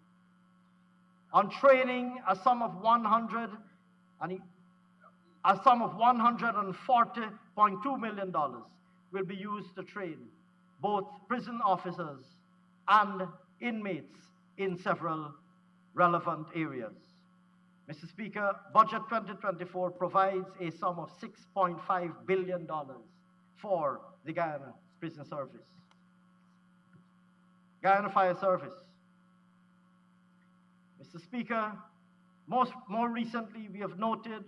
On training, a sum of $140.2 million will be used to train both prison officers and inmates in several relevant areas. Mr. Speaker, Budget 2024 provides a sum of $6.5 billion for the Guyana Prison Service. Guyana Fire Service. Mr. Speaker, more recently we have noted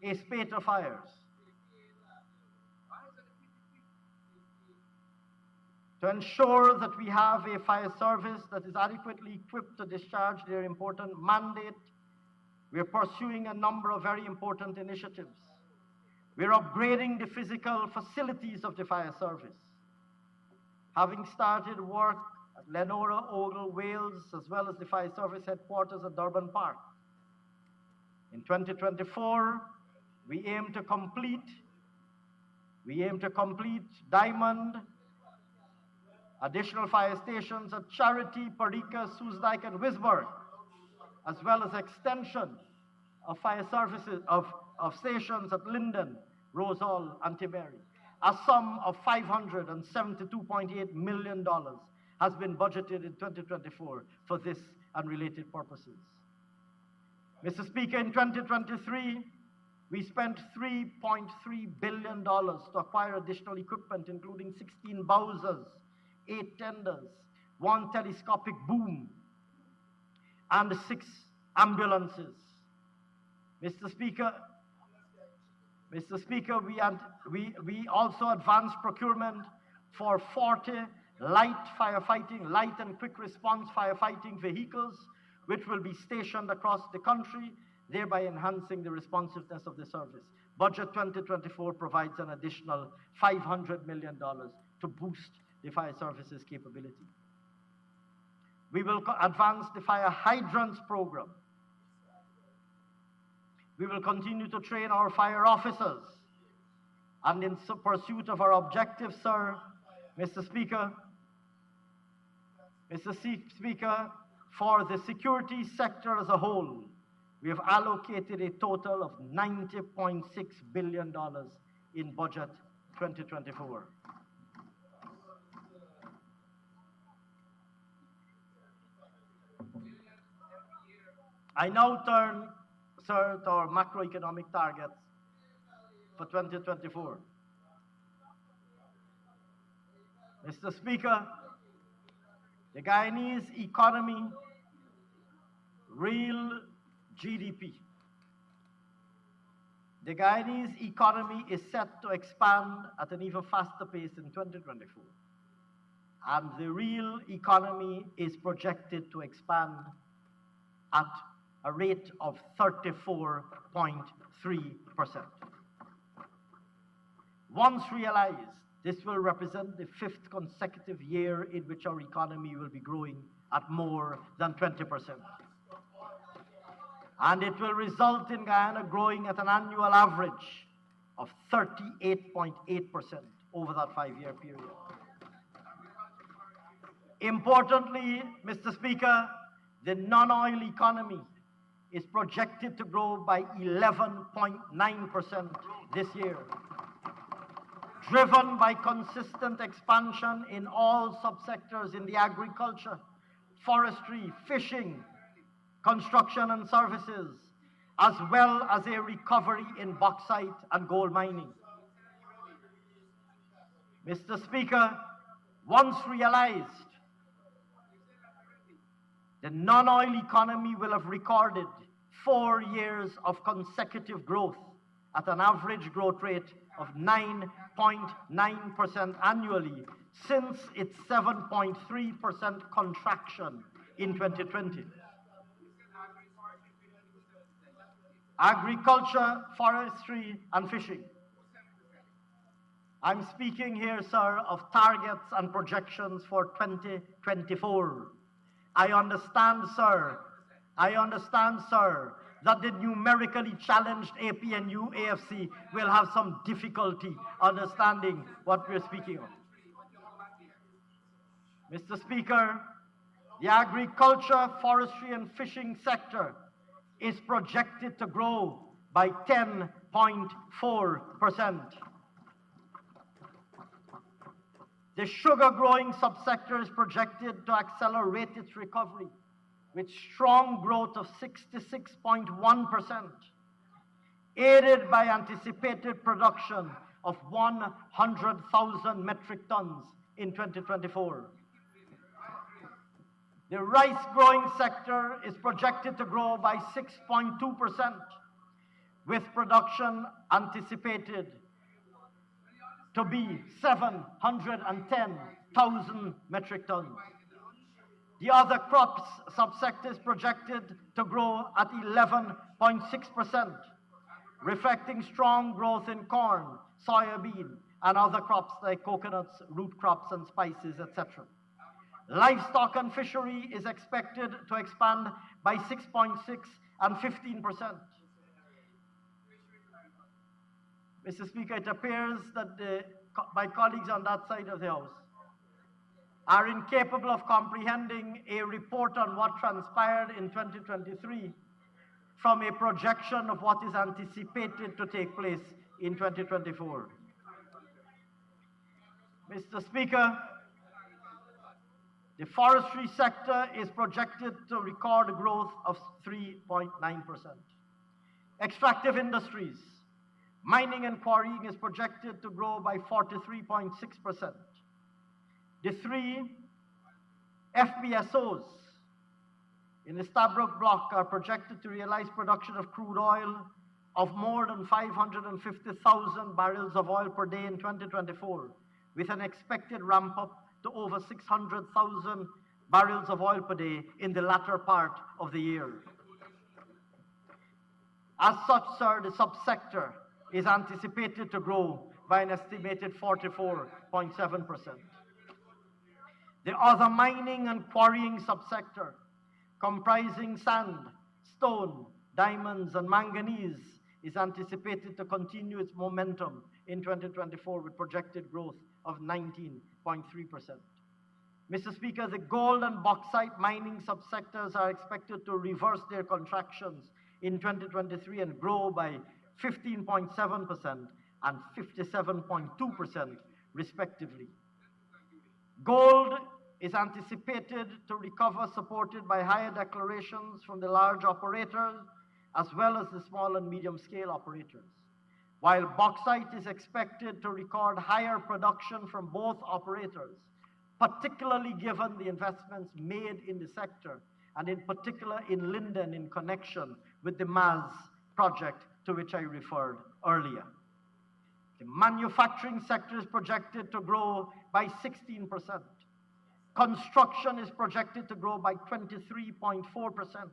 a spate of fires. To ensure that we have a fire service that is adequately equipped to discharge their important mandate, we are pursuing a number of very important initiatives. We are upgrading the physical facilities of the fire service, having started work at Lenora, Ogle, Wales, as well as the fire service headquarters at Durban Park. In 2024, we aim to complete Diamond, additional fire stations at Charity, Parika, Soesdijk, and Wisburg, as well as extension of fire services of stations at Linden, Rosal, and Timeri. A sum of $572.8 million has been budgeted in 2024 for this and related purposes. Mr. Speaker, in 2023, we spent $3.3 billion to acquire additional equipment, including 16 Bowsers, 8 tenders, 1 telescopic boom, and 6 ambulances. Mr. Speaker, we also advanced procurement for 40 light and quick response firefighting vehicles, which will be stationed across the country, thereby enhancing the responsiveness of the service. Budget 2024 provides an additional $500 million to boost the fire services capability. We will advance the fire hydrants program. We will continue to train our fire officers. And in pursuit of our objectives, sir, Mr. Speaker, for the security sector as a whole, we have allocated a total of $90.6 billion in budget 2024. I now turn, sir, to our macroeconomic targets for 2024. Mr. Speaker, the Guyanese economy, real GDP. The Guyanese economy is set to expand at an even faster pace in 2024. And the real economy is projected to expand at a rate of 34.3%. Once realized, this will represent the 5th consecutive year in which our economy will be growing at more than 20%. And it will result in Guyana growing at an annual average of 38.8% over that 5-year period. Importantly, Mr. Speaker, the non-oil economy is projected to grow by 11.9% this year, driven by consistent expansion in all subsectors in the agriculture, forestry, fishing, construction and services, as well as a recovery in bauxite and gold mining. Mr. Speaker, once realized, the non-oil economy will have recorded 4 years of consecutive growth at an average growth rate of 9.9% annually since its 7.3% contraction in 2020. Agriculture, forestry, and fishing. I'm speaking here, sir, of targets and projections for 2024. I understand, sir, that the numerically challenged APNU AFC will have some difficulty understanding what we're speaking of. Mr. Speaker, the agriculture, forestry, and fishing sector is projected to grow by 10.4%. The sugar growing subsector is projected to accelerate its recovery with strong growth of 66.1%, aided by anticipated production of 100,000 metric tons in 2024. The rice growing sector is projected to grow by 6.2%, with production anticipated to be 710,000 metric tons. The other crops subsector is projected to grow at 11.6%, reflecting strong growth in corn, soybean, and other crops like coconuts, root crops, and spices, etc. Livestock and fishery is expected to expand by 6.6% and 15%. Mr. Speaker, it appears that my colleagues on that side of the House are incapable of comprehending a report on what transpired in 2023 from a projection of what is anticipated to take place in 2024. Mr. Speaker, the forestry sector is projected to record a growth of 3.9%. Extractive industries, mining and quarrying is projected to grow by 43.6%. The 3 FPSOs in the Stabroek Block are projected to realize production of crude oil of more than 550,000 barrels of oil per day in 2024, with an expected ramp up to over 600,000 barrels of oil per day in the latter part of the year. As such, sir, the subsector is anticipated to grow by an estimated 44.7%. The other mining and quarrying subsector, comprising sand, stone, diamonds, and manganese, is anticipated to continue its momentum in 2024 with projected growth of 19.3%. Mr. Speaker, the gold and bauxite mining subsectors are expected to reverse their contractions in 2023 and grow by 15.7% and 57.2% respectively. Gold is anticipated to recover, supported by higher declarations from the large operators as well as the small and medium scale operators, while bauxite is expected to record higher production from both operators, particularly given the investments made in the sector, and in particular in Linden in connection with the MAZ project to which I referred earlier. The manufacturing sector is projected to grow by 16%. Construction is projected to grow by 23.4%.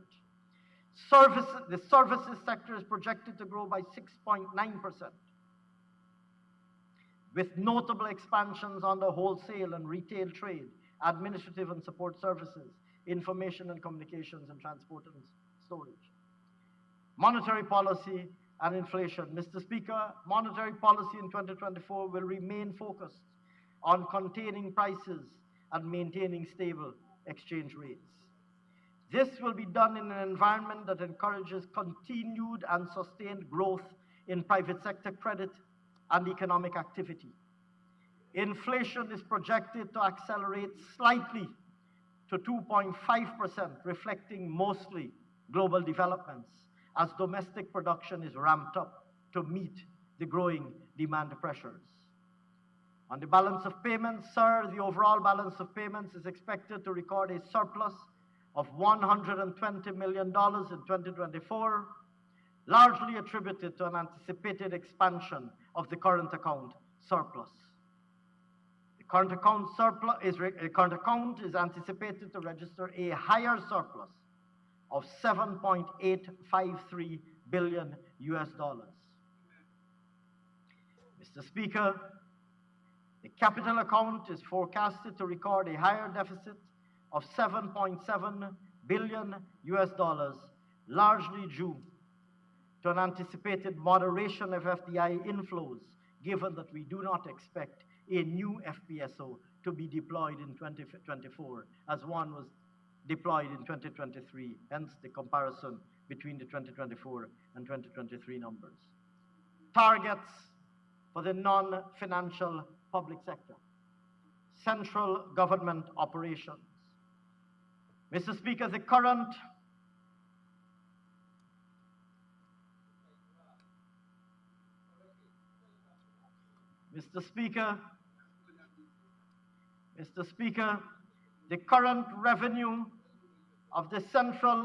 The services sector is projected to grow by 6.9%, with notable expansions on the wholesale and retail trade, administrative and support services, information and communications, and transport and storage. Monetary policy and inflation. Mr. Speaker, monetary policy in 2024 will remain focused on containing prices and maintaining stable exchange rates. This will be done in an environment that encourages continued and sustained growth in private sector credit and economic activity. Inflation is projected to accelerate slightly to 2.5%, reflecting mostly global developments, as domestic production is ramped up to meet the growing demand pressures. On the balance of payments, sir, the overall balance of payments is expected to record a surplus of $120 million in 2024, largely attributed to an anticipated expansion of the current account surplus. The current account is anticipated to register a higher surplus of $7.853 billion. Mr. Speaker, the capital account is forecasted to record a higher deficit of $7.7 billion, largely due to an anticipated moderation of FDI inflows, given that we do not expect a new FPSO to be deployed in 2024, as one was deployed in 2023, hence the comparison between the 2024 and 2023 numbers. Targets for the non-financial public sector. Central government operations. Mr. Speaker, the current revenue of the central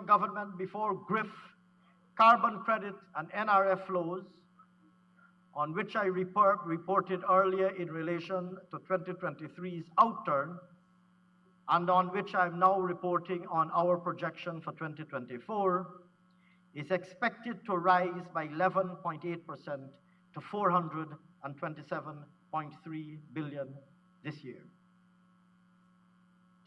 government, before GRIF, carbon credit, and NRF flows, on which I reported earlier in relation to 2023's outturn, and on which I'm now reporting on our projection for 2024, is expected to rise by 11.8% to $427.3 billion this year.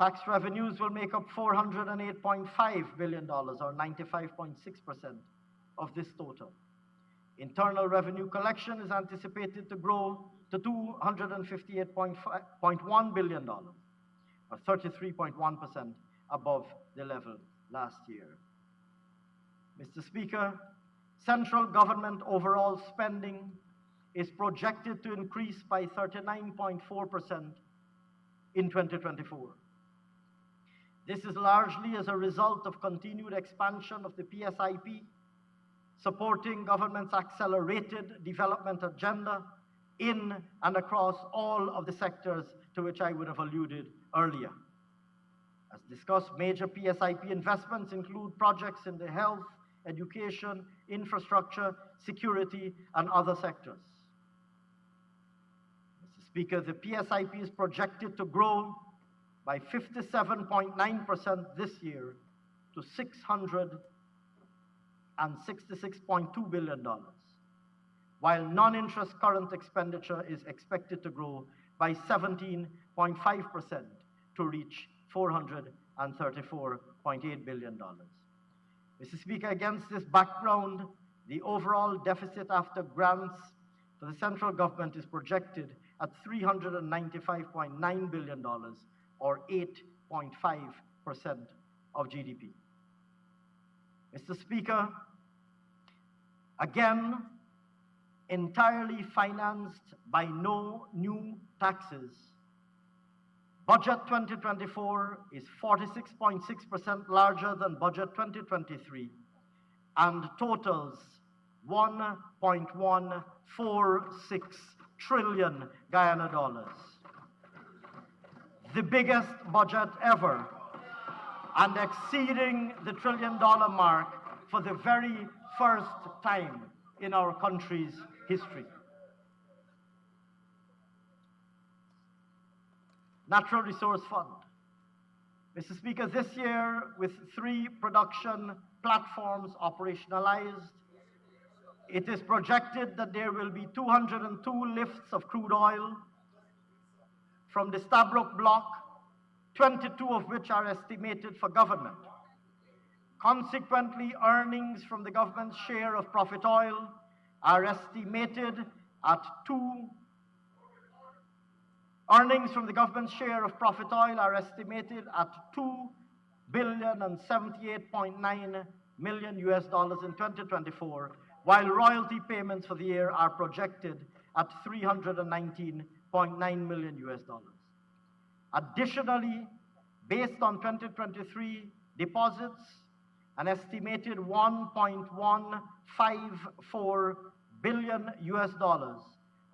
Tax revenues will make up $408.5 billion, or 95.6% of this total. Internal revenue collection is anticipated to grow to $258.1 billion, or 33.1% above the level last year. Mr. Speaker, central government overall spending is projected to increase by 39.4% in 2024. This is largely as a result of continued expansion of the PSIP, supporting government's accelerated development agenda in and across all of the sectors to which I would have alluded earlier. As discussed, major PSIP investments include projects in the health, education, infrastructure, security, and other sectors. Mr. Speaker, the PSIP is projected to grow by 57.9% this year to $666.2 billion. while non-interest current expenditure is expected to grow by 17.5% to reach $434.8 billion. Mr. Speaker, against this background, the overall deficit after grants to the central government is projected at $395.9 billion, or 8.5% of GDP. Mr. Speaker, again, entirely financed by no new taxes, Budget 2024 is 46.6% larger than Budget 2023 and totals 1.146 trillion Guyana dollars. The biggest budget ever and exceeding the $1 trillion mark for the very first time in our country's history. Natural Resource Fund. Mr. Speaker, this year, with 3 production platforms operationalized, it is projected that there will be 202 lifts of crude oil from the Stabroek block, 22 of which are estimated for government. Consequently, earnings from the government's share of profit oil are estimated at $2,078.9 million in 2024, while royalty payments for the year are projected at $319.9 million. Additionally, based on 2023 deposits, an estimated $1.154 billion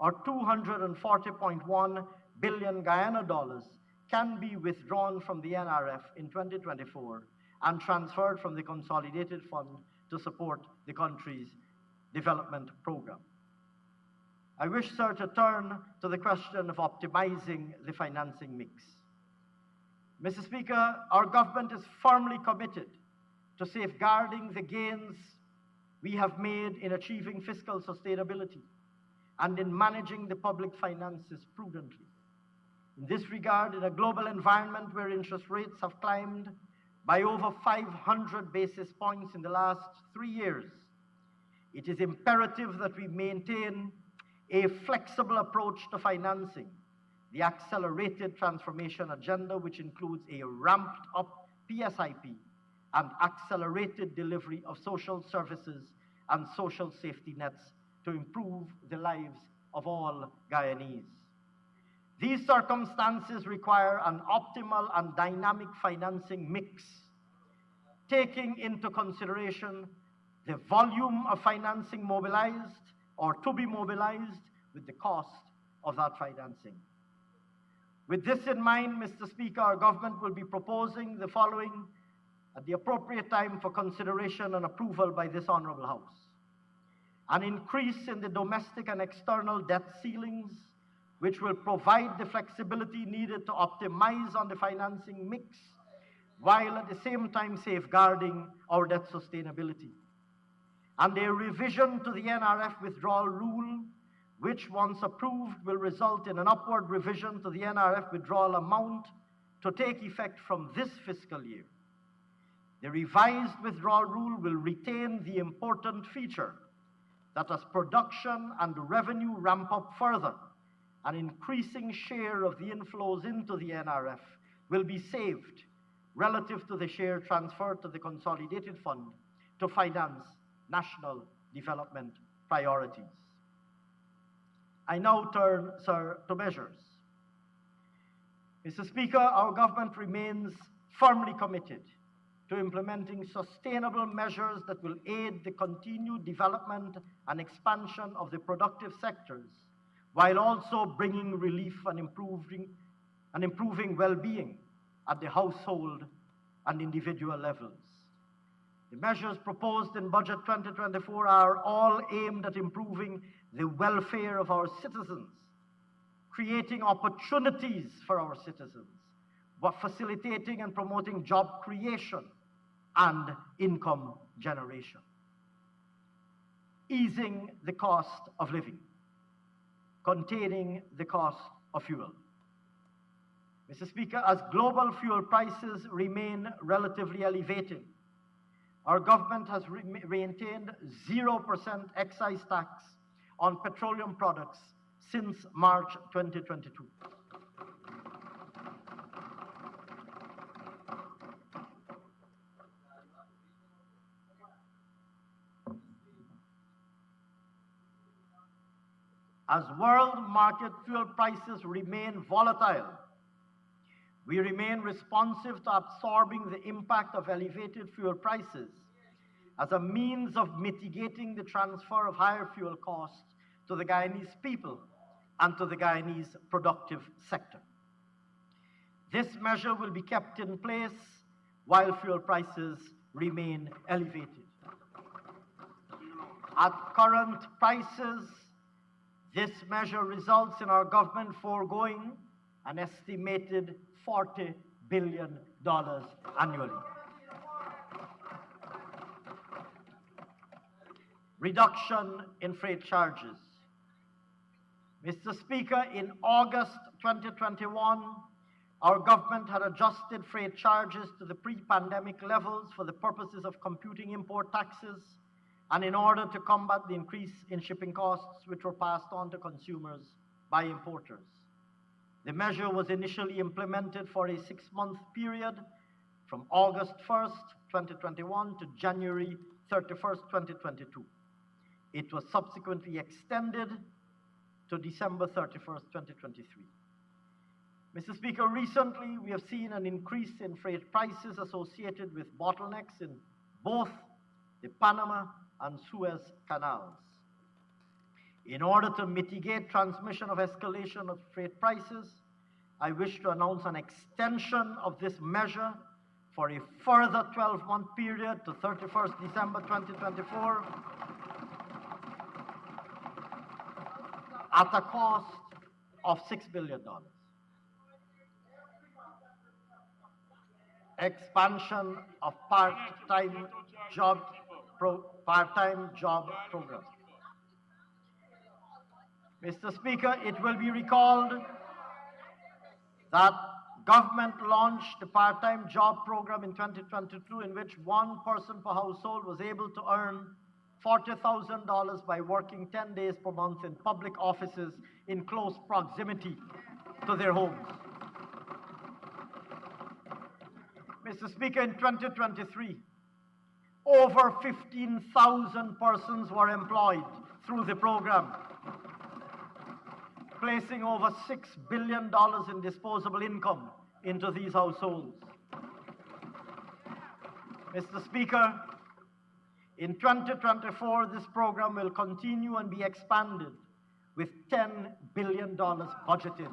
or 240.1 billion Guyana dollars can be withdrawn from the NRF in 2024 and transferred from the consolidated fund to support the country's development program. I wish, sir, to turn to the question of optimizing the financing mix. Mr. Speaker, our government is firmly committed to safeguarding the gains we have made in achieving fiscal sustainability and in managing the public finances prudently. In this regard, in a global environment where interest rates have climbed by over 500 basis points in the last 3 years, it is imperative that we maintain a flexible approach to financing the accelerated transformation agenda, which includes a ramped up PSIP and accelerated delivery of social services and social safety nets to improve the lives of all Guyanese. These circumstances require an optimal and dynamic financing mix, taking into consideration the volume of financing mobilized or to be mobilized with the cost of that financing. With this in mind, Mr. Speaker, our government will be proposing the following at the appropriate time for consideration and approval by this Honorable House. An increase in the domestic and external debt ceilings, which will provide the flexibility needed to optimize on the financing mix, while at the same time safeguarding our debt sustainability. And a revision to the NRF withdrawal rule, which once approved will result in an upward revision to the NRF withdrawal amount to take effect from this fiscal year. The revised withdrawal rule will retain the important feature that as production and revenue ramp up further, an increasing share of the inflows into the NRF will be saved relative to the share transferred to the consolidated fund to finance national development priorities. I now turn, sir, to measures. Mr. Speaker, our government remains firmly committed to implementing sustainable measures that will aid the continued development and expansion of the productive sectors, while also bringing relief and improving well-being at the household and individual levels. The measures proposed in Budget 2024 are all aimed at improving the welfare of our citizens, creating opportunities for our citizens, while facilitating and promoting job creation and income generation. easing the cost of living, containing the cost of fuel. Mr. Speaker, as global fuel prices remain relatively elevated, our government has maintained 0% excise tax on petroleum products since March 2022. As world market fuel prices remain volatile, we remain responsive to absorbing the impact of elevated fuel prices as a means of mitigating the transfer of higher fuel costs to the Guyanese people and to the Guyanese productive sector. This measure will be kept in place while fuel prices remain elevated. At current prices, this measure results in our government foregoing an estimated $40 billion annually. Reduction in freight charges. Mr. Speaker, in August 2021, our government had adjusted freight charges to the pre-pandemic levels for the purposes of computing import taxes and in order to combat the increase in shipping costs which were passed on to consumers by importers. The measure was initially implemented for a 6-month period from August 1st, 2021 to January 31st, 2022. It was subsequently extended to December 31st, 2023. Mr. Speaker, recently we have seen an increase in freight prices associated with bottlenecks in both the Panama and Suez canals. In order to mitigate transmission of escalation of freight prices, I wish to announce an extension of this measure for a further 12-month period to 31st December 2024 at a cost of $6 billion. Expansion of part-time job program. Mr. Speaker, it will be recalled that government launched the part-time job program in 2022 in which one person per household was able to earn $40,000 by working 10 days per month in public offices in close proximity to their homes. Mr. Speaker, in 2023, over 15,000 persons were employed through the program, placing over $6 billion in disposable income into these households. Mr. Speaker, in 2024, this program will continue and be expanded with $10 billion budgeted.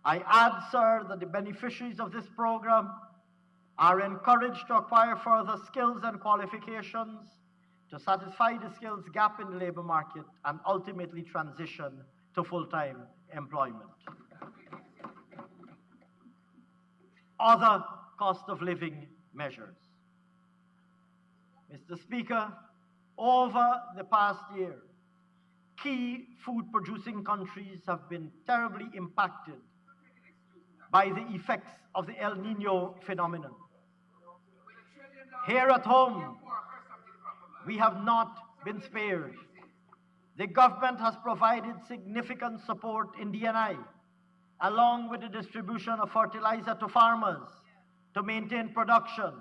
I add, sir, that the beneficiaries of this program are encouraged to acquire further skills and qualifications to satisfy the skills gap in the labor market and ultimately transition to full-time employment. Other cost of living measures. Mr. Speaker, over the past year, key food-producing countries have been terribly impacted by the effects of the El Nino phenomenon. Here at home, we have not been spared. The government has provided significant support in DNI, along with the distribution of fertilizer to farmers to maintain production,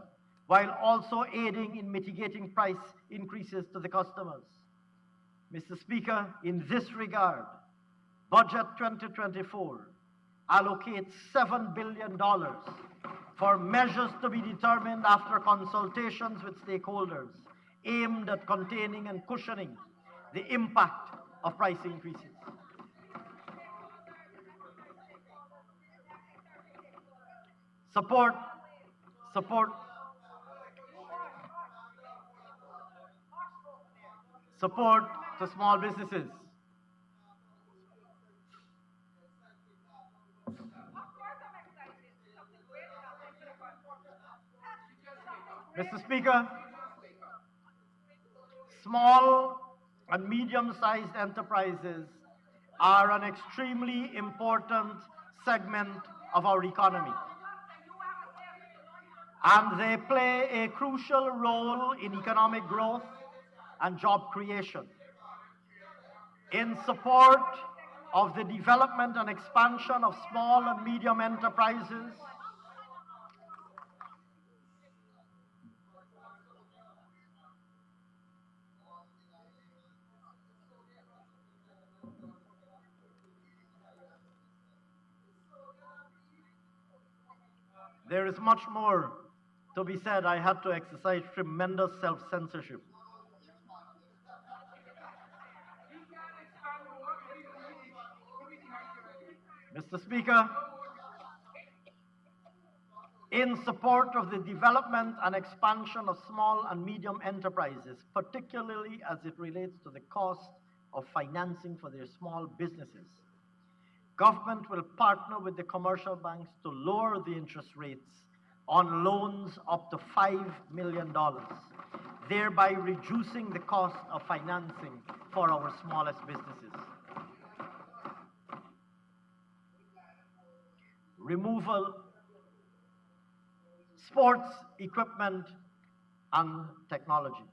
while also aiding in mitigating price increases to the customers. Mr. Speaker, in this regard, Budget 2024 allocates $7 billion for measures to be determined after consultations with stakeholders aimed at containing and cushioning the impact of price increases. Support to small businesses. Mr. Speaker, small and medium-sized enterprises are an extremely important segment of our economy, and they play a crucial role in economic growth and job creation. In support of the development and expansion of small and medium enterprises, there is much more to be said. I had to exercise tremendous self-censorship. Mr. Speaker, in support of the development and expansion of small and medium enterprises, particularly as it relates to the cost of financing for their small businesses, government will partner with the commercial banks to lower the interest rates on loans up to $5 million, thereby reducing the cost of financing for our smallest businesses. Removal, sports equipment and technology.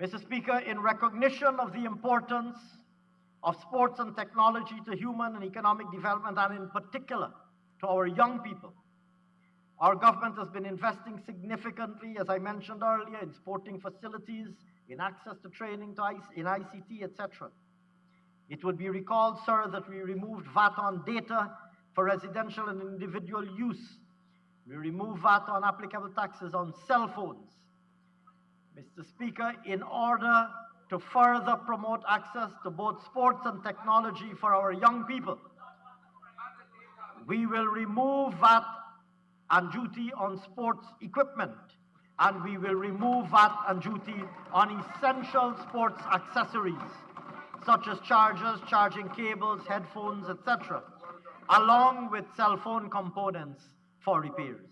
Mr. Speaker, in recognition of the importance of sports and technology to human and economic development, and in particular to our young people, our government has been investing significantly, as I mentioned earlier, in sporting facilities, in access to training, in ICT, etc. It would be recalled, sir, that we removed VAT on data for residential and individual use. We removed VAT on applicable taxes on cell phones. Mr. Speaker, in order to further promote access to both sports and technology for our young people, we will remove VAT and duty on sports equipment, and we will remove VAT and duty on essential sports accessories, such as chargers, charging cables, headphones, etc., along with cell phone components for repairs.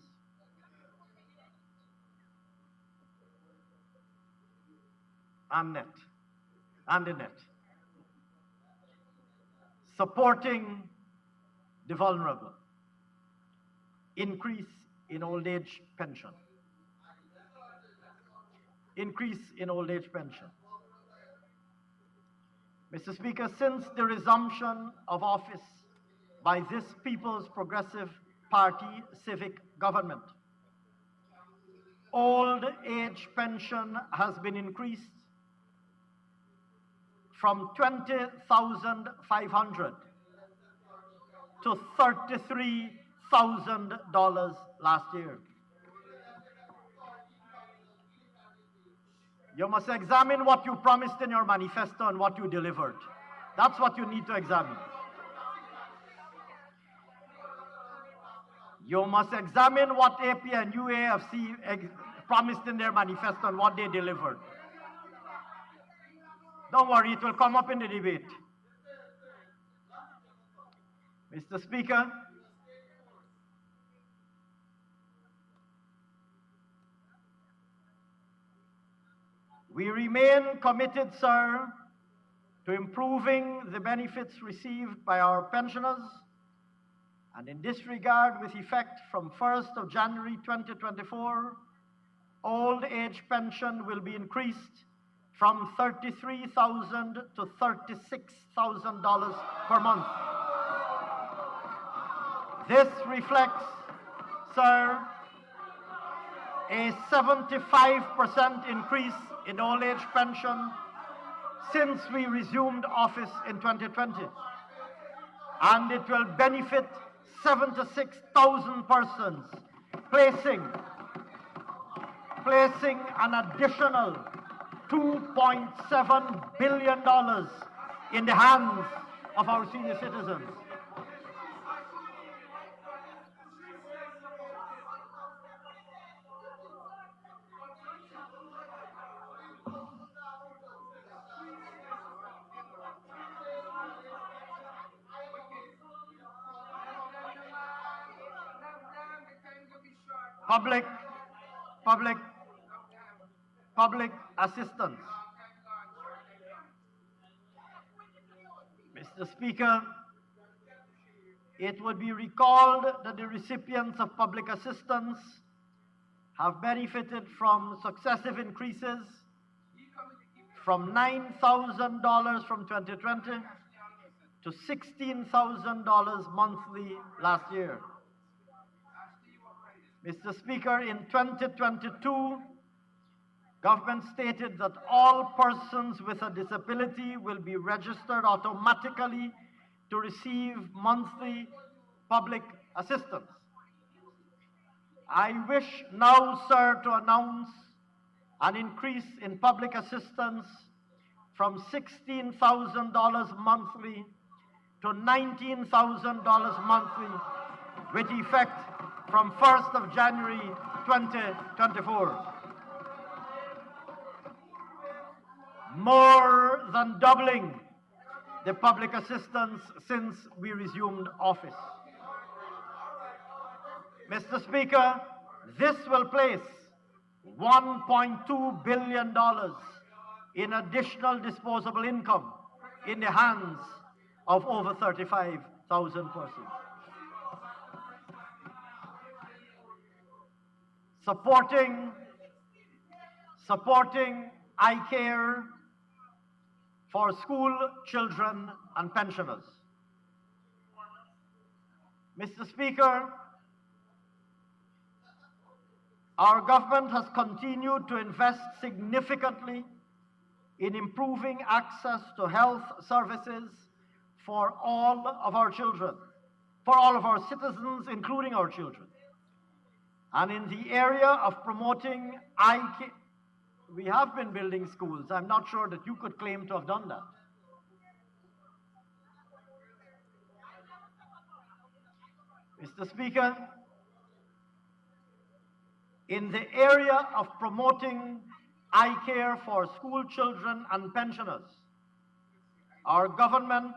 And the net. Supporting the vulnerable. Increase in old age pension. Increase in old age pension. Mr. Speaker, since the resumption of office by this People's Progressive Party civic government, old age pension has been increased from $20,500 to $33,000 last year. You must examine what you promised in your manifesto and what you delivered. That's what you need to examine. You must examine what AP and UAFC promised in their manifesto and what they delivered. Don't worry, it will come up in the debate. Mr. Speaker, we remain committed, sir, to improving the benefits received by our pensioners, and in this regard, with effect from 1st of January 2024, old age pension will be increased from $33,000 to $36,000 per month. This reflects, sir, a 75% increase in old age pension since we resumed office in 2020. And it will benefit 76,000 persons, placing an additional $2.7 billion in the hands of our senior citizens. public assistance. Mr. Speaker, it would be recalled that the recipients of public assistance have benefited from successive increases from $9,000 from 2020 to $16,000 monthly last year. Mr. Speaker, in 2022, government stated that all persons with a disability will be registered automatically to receive monthly public assistance. I wish now, sir, to announce an increase in public assistance from $16,000 monthly to $19,000 monthly with effect from 1st of January 2024. More than doubling the public assistance since we resumed office. Mr. Speaker, this will place $1.2 billion in additional disposable income in the hands of over 35,000 persons. Supporting eye care for school children and pensioners. Mr. Speaker, our government has continued to invest significantly in improving access to health services for all of our children, for all of our citizens, including our children. And in the area of promoting eye care, we have been building schools. I'm not sure that you could claim to have done that. Mr. Speaker, in the area of promoting eye care for school children and pensioners, our government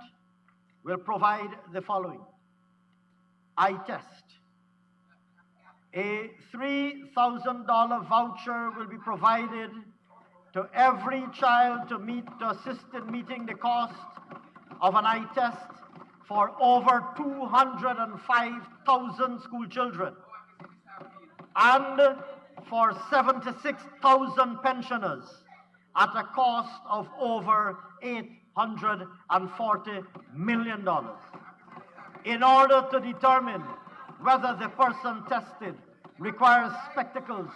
will provide the following: eye test. A $3,000 voucher will be provided to every child to assist in meeting the cost of an eye test for over 205,000 school children and for 76,000 pensioners at a cost of over $840 million in order to determine whether the person tested requires spectacles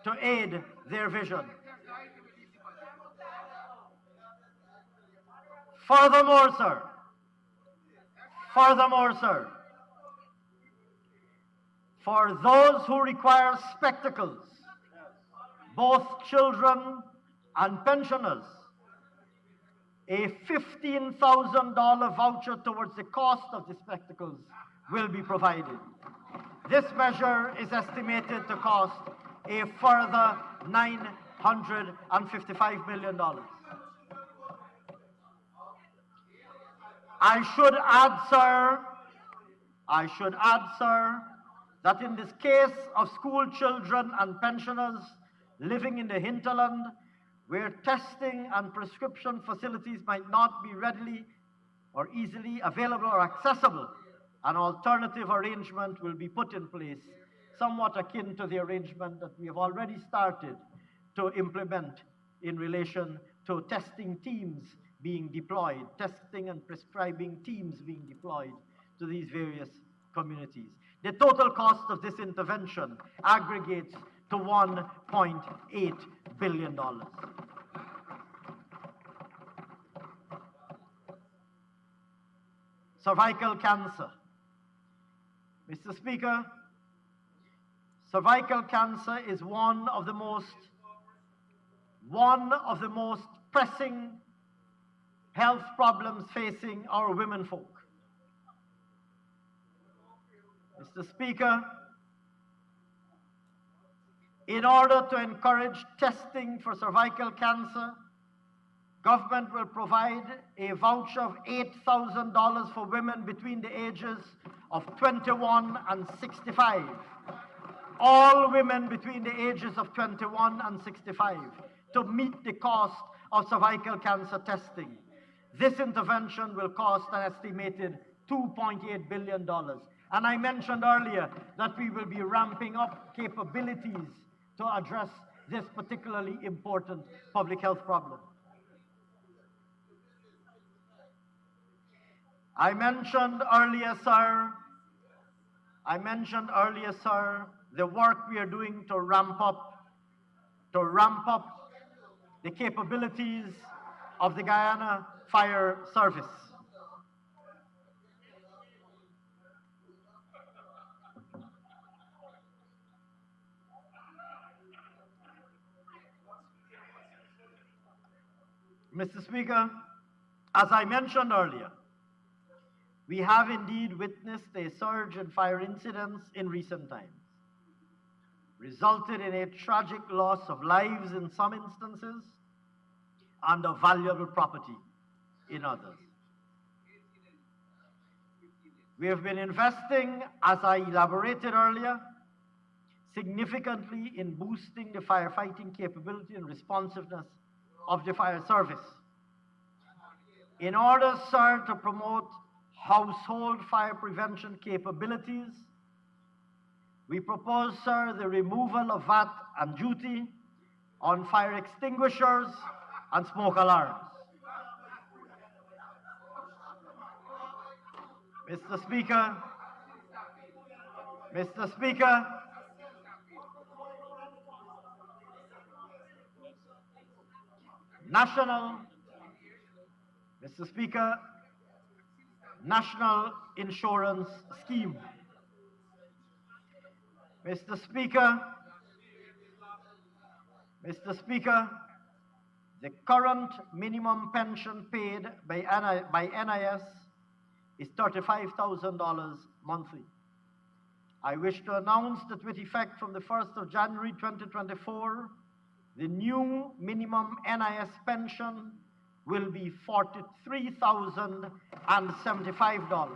to aid their vision. Furthermore, sir, for those who require spectacles, both children and pensioners, a $15,000 voucher towards the cost of the spectacles will be provided. This measure is estimated to cost a further $955 million. I should add, sir, that in this case of school children and pensioners living in the hinterland, where testing and prescription facilities might not be readily or easily available or accessible, an alternative arrangement will be put in place, somewhat akin to the arrangement that we have already started to implement in relation to testing teams being deployed, testing and prescribing teams being deployed to these various communities. The total cost of this intervention aggregates to $1.8 billion. Cervical cancer. Mr. Speaker, cervical cancer is one of the most pressing health problems facing our women folk. Mr. Speaker, in order to encourage testing for cervical cancer, government will provide a voucher of $8,000 for women between the ages of 21 and 65 all women between the ages of 21 and 65 to meet the cost of cervical cancer testing. This intervention will cost an estimated $2.8 billion. And I mentioned earlier that we will be ramping up capabilities to address this particularly important public health problem. I mentioned earlier, sir, the work we are doing to ramp up the capabilities of the Guyana Fire Service. Mr. Speaker, as I mentioned earlier, we have indeed witnessed a surge in fire incidents in recent times, resulted in a tragic loss of lives in some instances and of valuable property in others. We have been investing, as I elaborated earlier, significantly in boosting the firefighting capability and responsiveness of the fire service. In order, sir, to promote household fire prevention capabilities, we propose, sir, the removal of VAT and duty on fire extinguishers and smoke alarms. Mr. Speaker, National Insurance Scheme. Mr. Speaker, the current minimum pension paid by NIS is $35,000 monthly. I wish to announce that with effect from the 1st of January 2024, the new minimum NIS pension will be $43,075,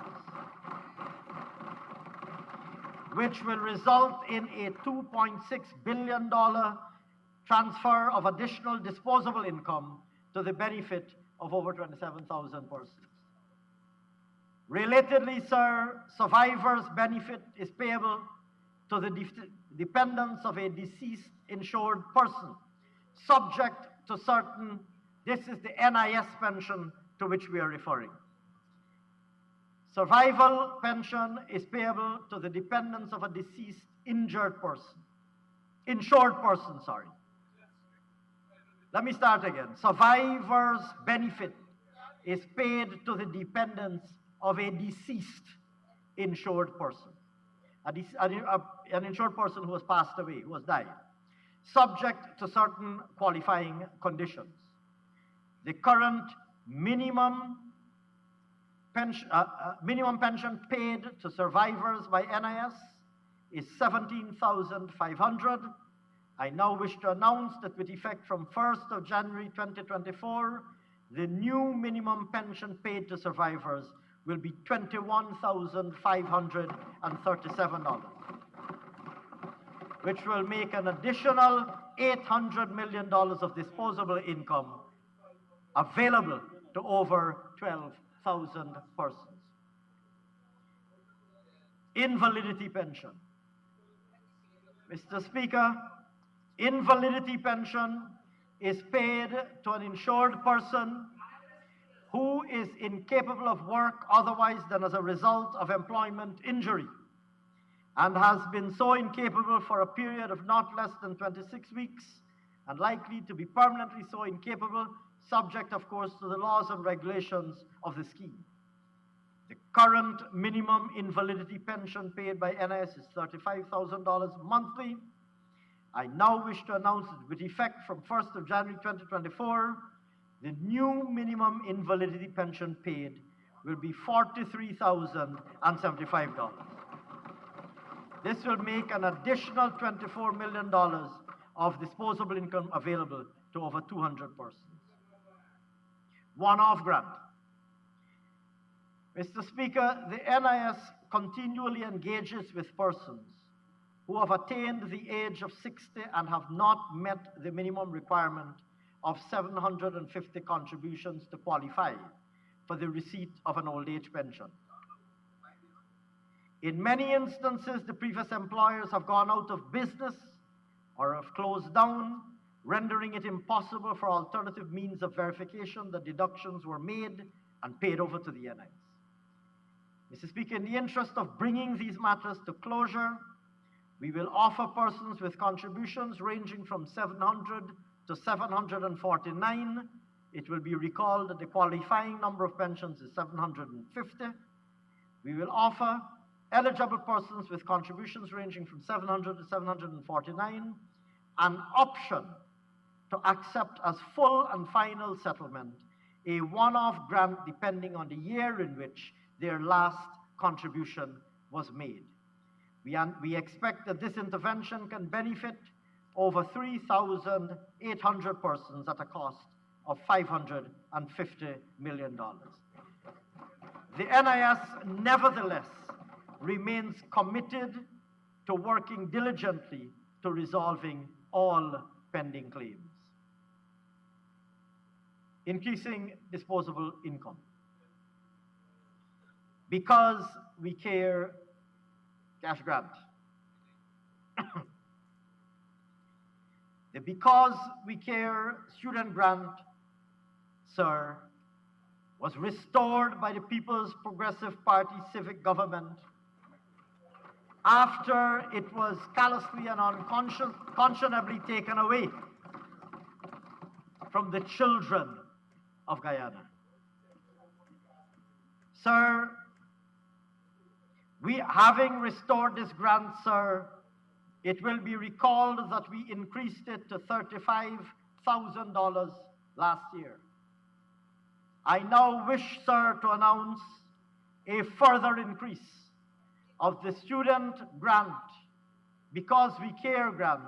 which will result in a $2.6 billion transfer of additional disposable income to the benefit of over 27,000 persons. Relatedly, sir, survivors' benefit is payable to the dependents of a deceased insured person, subject to certain, this is the NIS pension to which we are referring. Survival pension is payable to the dependents of a deceased insured person. Let me start again. Survivor's benefit is paid to the dependents of a deceased insured person, an insured person who has passed away, who has died, subject to certain qualifying conditions. The current minimum pension paid to survivors by NIS is $17,500. I now wish to announce that with effect from 1st of January 2024, the new minimum pension paid to survivors will be $21,537, which will make an additional $800 million of disposable income available to over 12,000 persons. Invalidity pension. Mr. Speaker, invalidity pension is paid to an insured person who is incapable of work otherwise than as a result of employment injury and has been so incapable for a period of not less than 26 weeks and likely to be permanently so incapable, subject, of course, to the laws and regulations of the scheme. The current minimum invalidity pension paid by NIS is $35,000 monthly. I now wish to announce that with effect from 1st of January 2024, the new minimum invalidity pension paid will be $43,075. This will make an additional $24 million of disposable income available to over 200 persons. One-off grant. Mr. Speaker, the NIS continually engages with persons who have attained the age of 60 and have not met the minimum requirement of 750 contributions to qualify for the receipt of an old age pension. In many instances, the previous employers have gone out of business or have closed down, rendering it impossible for alternative means of verification that deductions were made and paid over to the NIS. Mr. Speaker, in the interest of bringing these matters to closure, we will offer persons with contributions ranging from 700 to 749. It will be recalled that the qualifying number of pensions is 750. We will offer eligible persons with contributions ranging from 700 to 749 an option to accept as full and final settlement a one-off grant depending on the year in which their last contribution was made. We expect that this intervention can benefit over 3,800 persons at a cost of $550 million. The NIS, nevertheless, remains committed to working diligently to resolving all pending claims. Increasing disposable income. Because we care cash grant. The Because We Care student grant, sir, was restored by the People's Progressive Party civic government after it was callously and unconscionably taken away from the children of Guyana. Sir, we having restored this grant, sir, it will be recalled that we increased it to $35,000 last year. I now wish, sir, to announce a further increase of the student grant, Because We Care grant,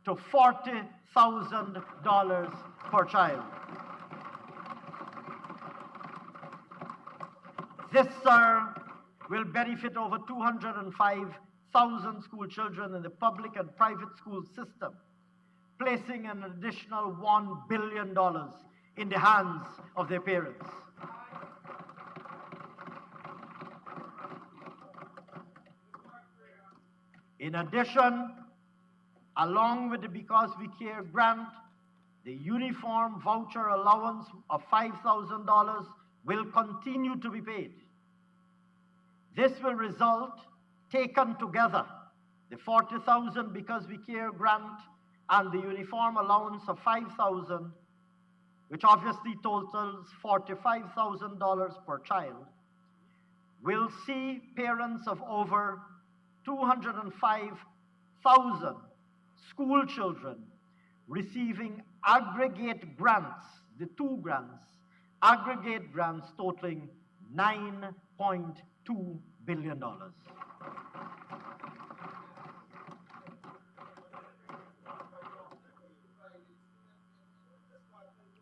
to $40,000 per child. This, sir, will benefit over 205,000 school children in the public and private school system, placing an additional $1 billion in the hands of their parents. In addition, along with the Because We Care grant, the uniform voucher allowance of $5,000 will continue to be paid. This will result, taken together, the $40,000 Because We Care grant and the uniform allowance of $5,000, which obviously totals $45,000 per child, will see parents of over 205,000 school children receiving aggregate grants, the two grants, aggregate grants totaling $9.2 billion.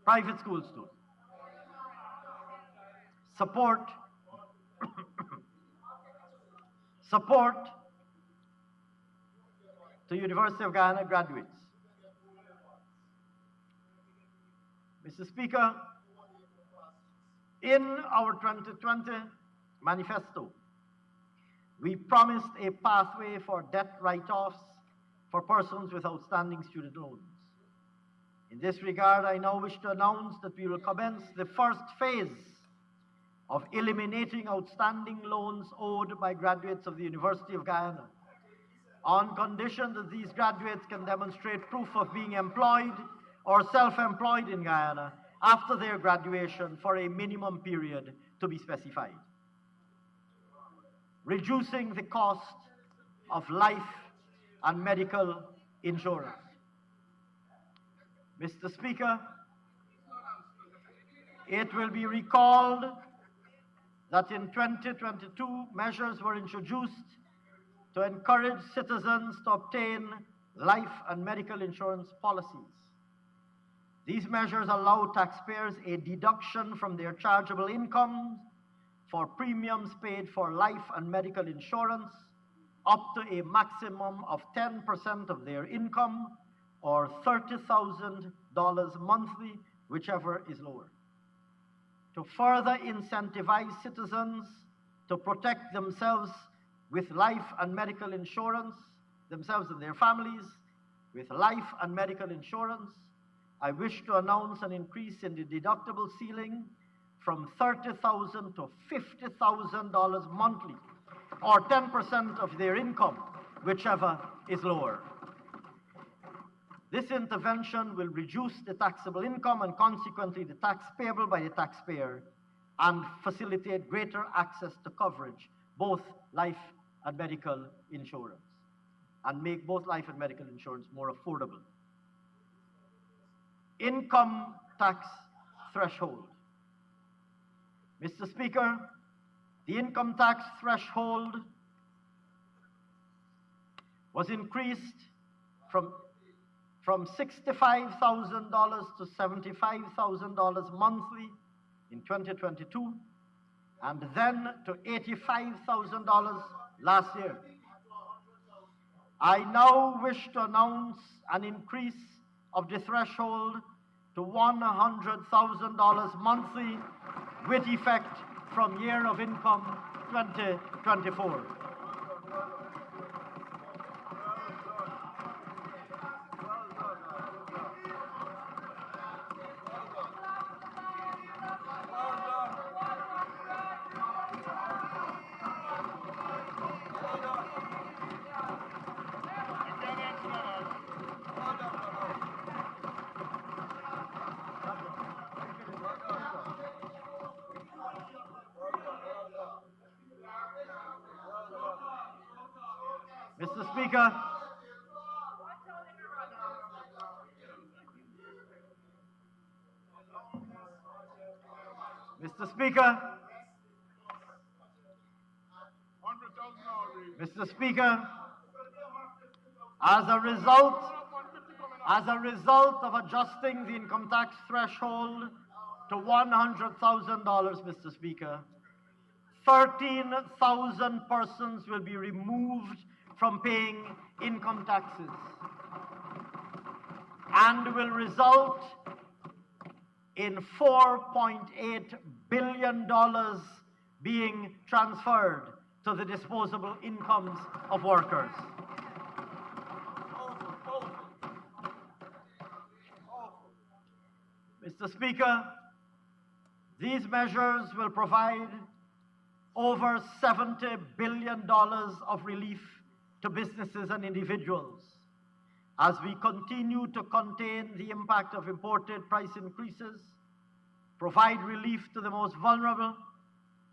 Private schools too. Support to University of Guyana graduates. Mr. Speaker, in our 2020 manifesto, we promised a pathway for debt write-offs for persons with outstanding student loans. In this regard, I now wish to announce that we will commence the first phase of eliminating outstanding loans owed by graduates of the University of Guyana, on condition that these graduates can demonstrate proof of being employed or self-employed in Guyana after their graduation for a minimum period to be specified, reducing the cost of life and medical insurance. Mr. Speaker, it will be recalled that in 2022, measures were introduced to encourage citizens to obtain life and medical insurance policies. These measures allow taxpayers a deduction from their chargeable income for premiums paid for life and medical insurance up to a maximum of 10% of their income or $30,000 monthly, whichever is lower. To further incentivize citizens to protect themselves with life and medical insurance, themselves and their families, with life and medical insurance, I wish to announce an increase in the deductible ceiling from $30,000 to $50,000 monthly, or 10% of their income, whichever is lower. This intervention will reduce the taxable income and consequently the tax payable by the taxpayer and facilitate greater access to coverage, both life and medical insurance, and make both life and medical insurance more affordable. Income tax threshold. Mr. Speaker, the income tax threshold was increased from $65,000 to $75,000 monthly in 2022, and then to $85,000 last year. I now wish to announce an increase of the threshold to $100,000 monthly with effect from year of income 2024. Mr. Speaker, Mr. Speaker, Mr. Speaker, as a result of adjusting the income tax threshold to $100,000, Mr. Speaker, 13,000 persons will be removed from paying income taxes and will result in $4.8 billion being transferred to the disposable incomes of workers. Mr. Speaker, these measures will provide over $70 billion of relief to businesses and individuals as we continue to contain the impact of imported price increases, provide relief to the most vulnerable,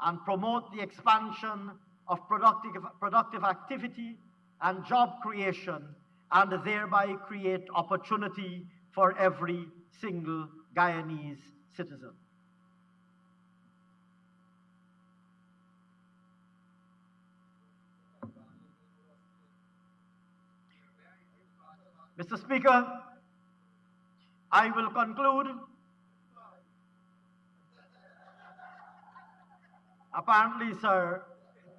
and promote the expansion of productive activity and job creation, and thereby create opportunity for every single Guyanese citizen. Mr. Speaker, I will conclude. Apparently, sir,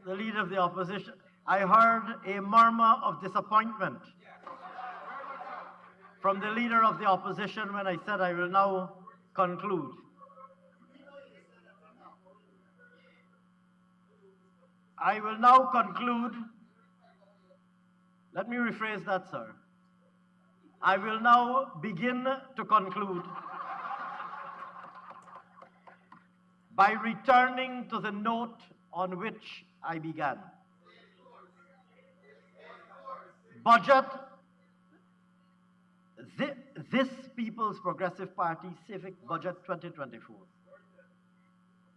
the leader of the opposition, I heard a murmur of disappointment from the leader of the opposition when I said I will now conclude. I will now conclude. Let me rephrase that, sir. I will now begin to conclude by returning to the note on which I began. Budget, this People's Progressive Party Civic Budget 2024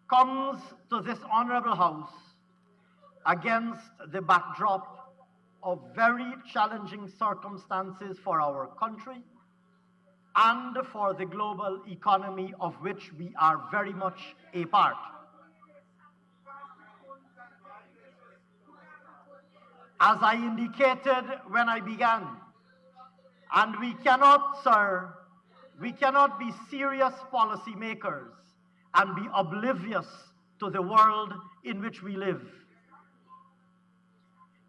comes to this Honorable House against the backdrop of very challenging circumstances for our country and for the global economy of which we are very much a part. As I indicated when I began, and we cannot, sir, we cannot be serious policymakers and be oblivious to the world in which we live.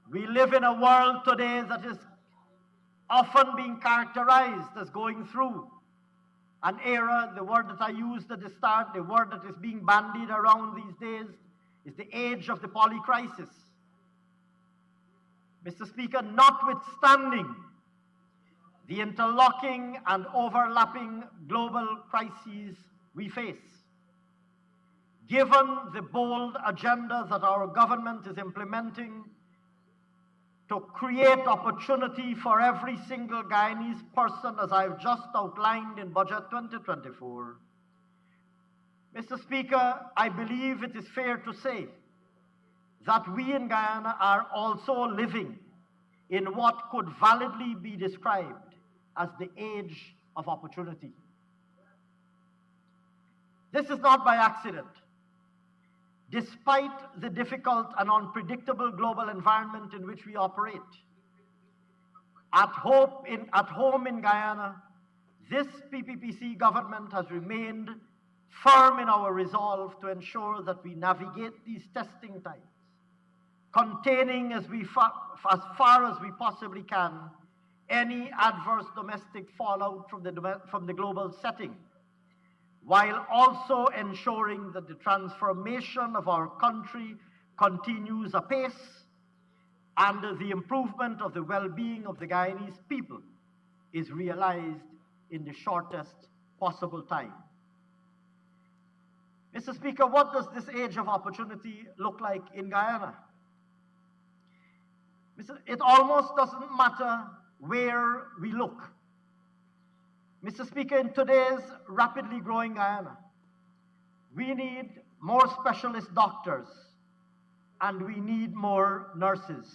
We live in a world today that is often being characterized as going through an era. The word that I used at the start, the word that is being bandied around these days, is the age of the polycrisis. Mr. Speaker, notwithstanding the interlocking and overlapping global crises we face, given the bold agenda that our government is implementing to create opportunity for every single Guyanese person, as I've just outlined in Budget 2024, Mr. Speaker, I believe it is fair to say that we in Guyana are also living in what could validly be described as the age of opportunity. This is not by accident. Despite the difficult and unpredictable global environment in which we operate, at home in Guyana, this PPPC government has remained firm in our resolve to ensure that we navigate these testing times, containing as far as we possibly can any adverse domestic fallout from the global setting, while also ensuring that the transformation of our country continues apace and the improvement of the well-being of the Guyanese people is realized in the shortest possible time. Mr. Speaker, what does this age of opportunity look like in Guyana? It almost doesn't matter where we look. Mr. Speaker, in today's rapidly growing Guyana, we need more specialist doctors and we need more nurses.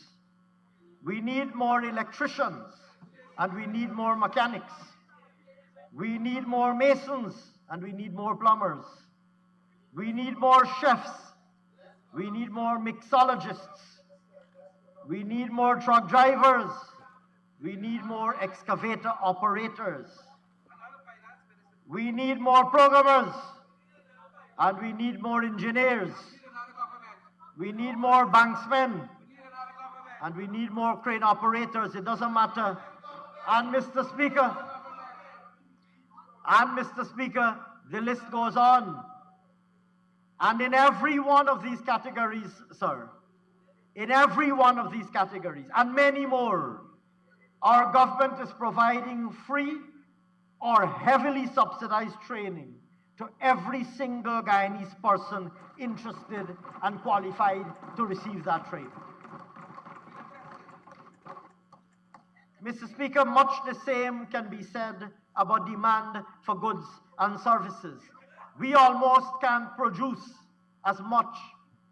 We need more electricians and we need more mechanics. We need more masons and we need more plumbers. We need more chefs. We need more mixologists. We need more truck drivers. We need more excavator operators. We need more programmers, and we need more engineers. We need more banksmen, and we need more crane operators. It doesn't matter. And Mr. Speaker, the list goes on. And in every one of these categories, sir, in every one of these categories, and many more, our government is providing free or heavily subsidized training to every single Guyanese person interested and qualified to receive that training. Mr. Speaker, much the same can be said about demand for goods and services. We almost can't produce as much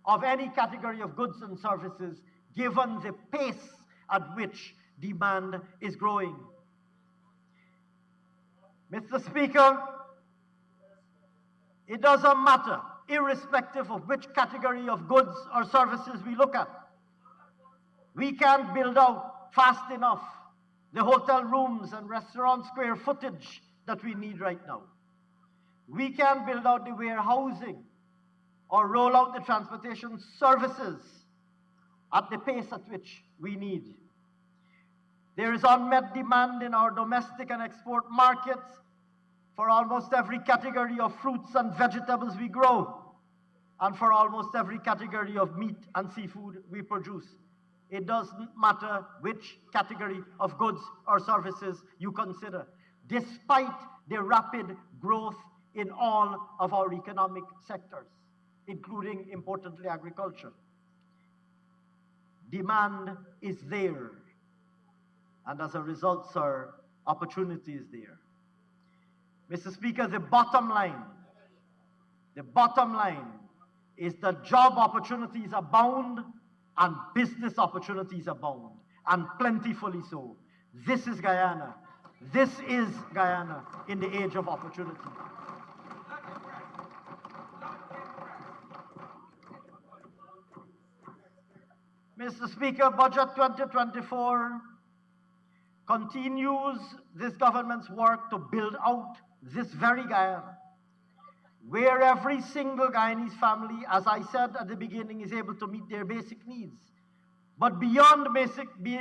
of any category of goods and services given the pace at which demand is growing. Mr. Speaker, it doesn't matter, irrespective of which category of goods or services we look at. We can't build out fast enough the hotel rooms and restaurant square footage that we need right now. We can't build out the warehousing or roll out the transportation services at the pace at which we need. There is unmet demand in our domestic and export markets for almost every category of fruits and vegetables we grow, and for almost every category of meat and seafood we produce. It doesn't matter which category of goods or services you consider, despite the rapid growth in all of our economic sectors, including, importantly, agriculture. Demand is there, and as a result, sir, opportunity is there. Mr. Speaker, the bottom line is that job opportunities abound and business opportunities abound, and plentifully so. This is Guyana. This is Guyana in the age of opportunity. Mr. Speaker, Budget 2024 continues this government's work to build out this very Guyana, where every single Guyanese family, as I said at the beginning, is able to meet their basic needs. but beyond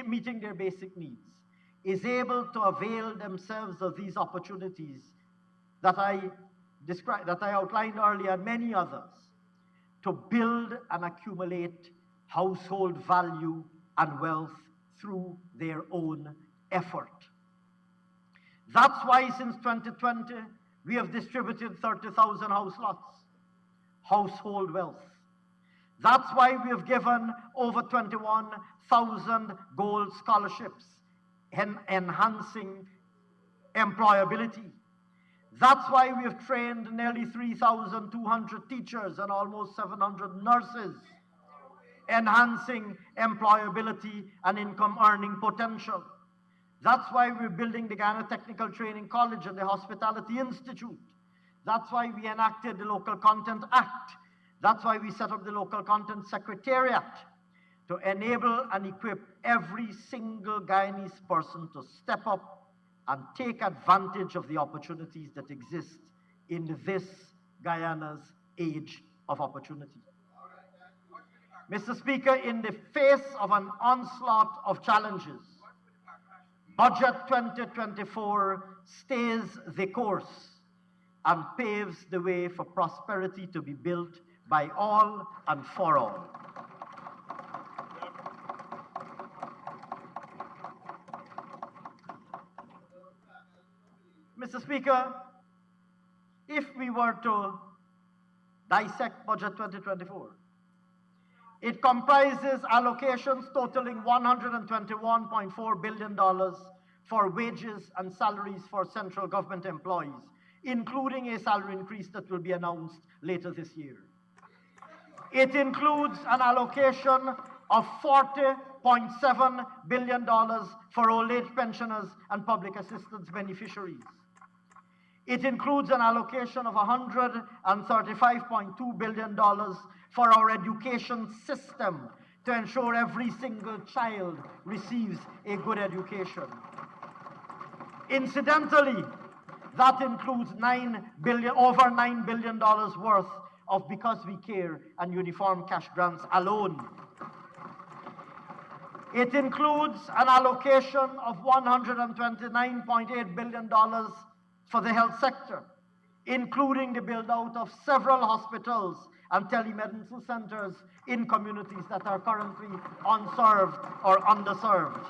meeting their basic needs, is able to avail themselves of these opportunities that I outlined earlier, and many others, to build and accumulate household value and wealth through their own effort. That's why since 2020, we have distributed 30,000 house lots, household wealth. That's why we have given over 21,000 gold scholarships, enhancing employability. That's why we have trained nearly 3,200 teachers and almost 700 nurses, enhancing employability and income earning potential. That's why we're building the Ghana Technical Training College and the Hospitality Institute. That's why we enacted the Local Content Act. That's why we set up the Local Content Secretariat to enable and equip every single Guyanese person to step up and take advantage of the opportunities that exist in this Guyana's age of opportunity. Mr. Speaker, in the face of an onslaught of challenges, Budget 2024 stays the course and paves the way for prosperity to be built by all and for all. Mr. Speaker, if we were to dissect Budget 2024, it comprises allocations totaling $121.4 billion for wages and salaries for central government employees, including a salary increase that will be announced later this year. It includes an allocation of $40.7 billion for old age pensioners and public assistance beneficiaries. It includes an allocation of $135.2 billion for our education system to ensure every single child receives a good education. Incidentally, that includes over $9 billion worth of Because We Care and uniform cash grants alone. It includes an allocation of $129.8 billion for the health sector, including the build-out of several hospitals and telemedicine centers in communities that are currently unserved or underserved,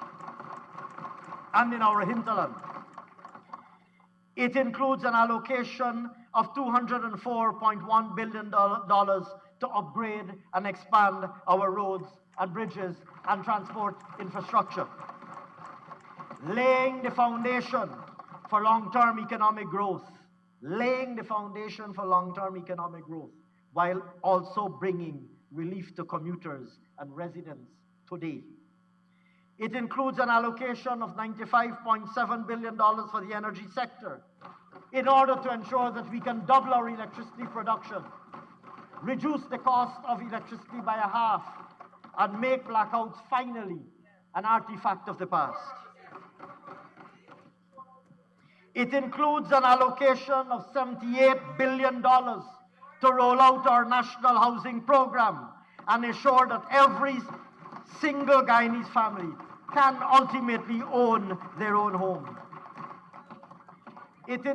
and in our hinterland. It includes an allocation of $204.1 billion to upgrade and expand our roads and bridges and transport infrastructure, laying the foundation for long-term economic growth, while also bringing relief to commuters and residents today. It includes an allocation of $95.7 billion for the energy sector in order to ensure that we can double our electricity production, reduce the cost of electricity by a half, and make blackouts finally an artifact of the past. It includes an allocation of $78 billion to roll out our national housing program and ensure that every single Guyanese family can ultimately own their own home. It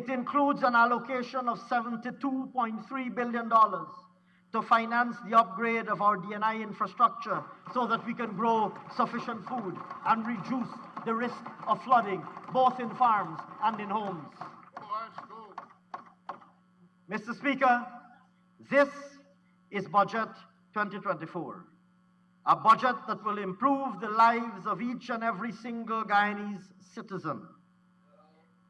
includes an allocation of $72.3 billion to finance the upgrade of our D&I infrastructure so that we can grow sufficient food and reduce the risk of flooding, both in farms and in homes. Mr. Speaker, this is Budget 2024, a budget that will improve the lives of each and every single Guyanese citizen,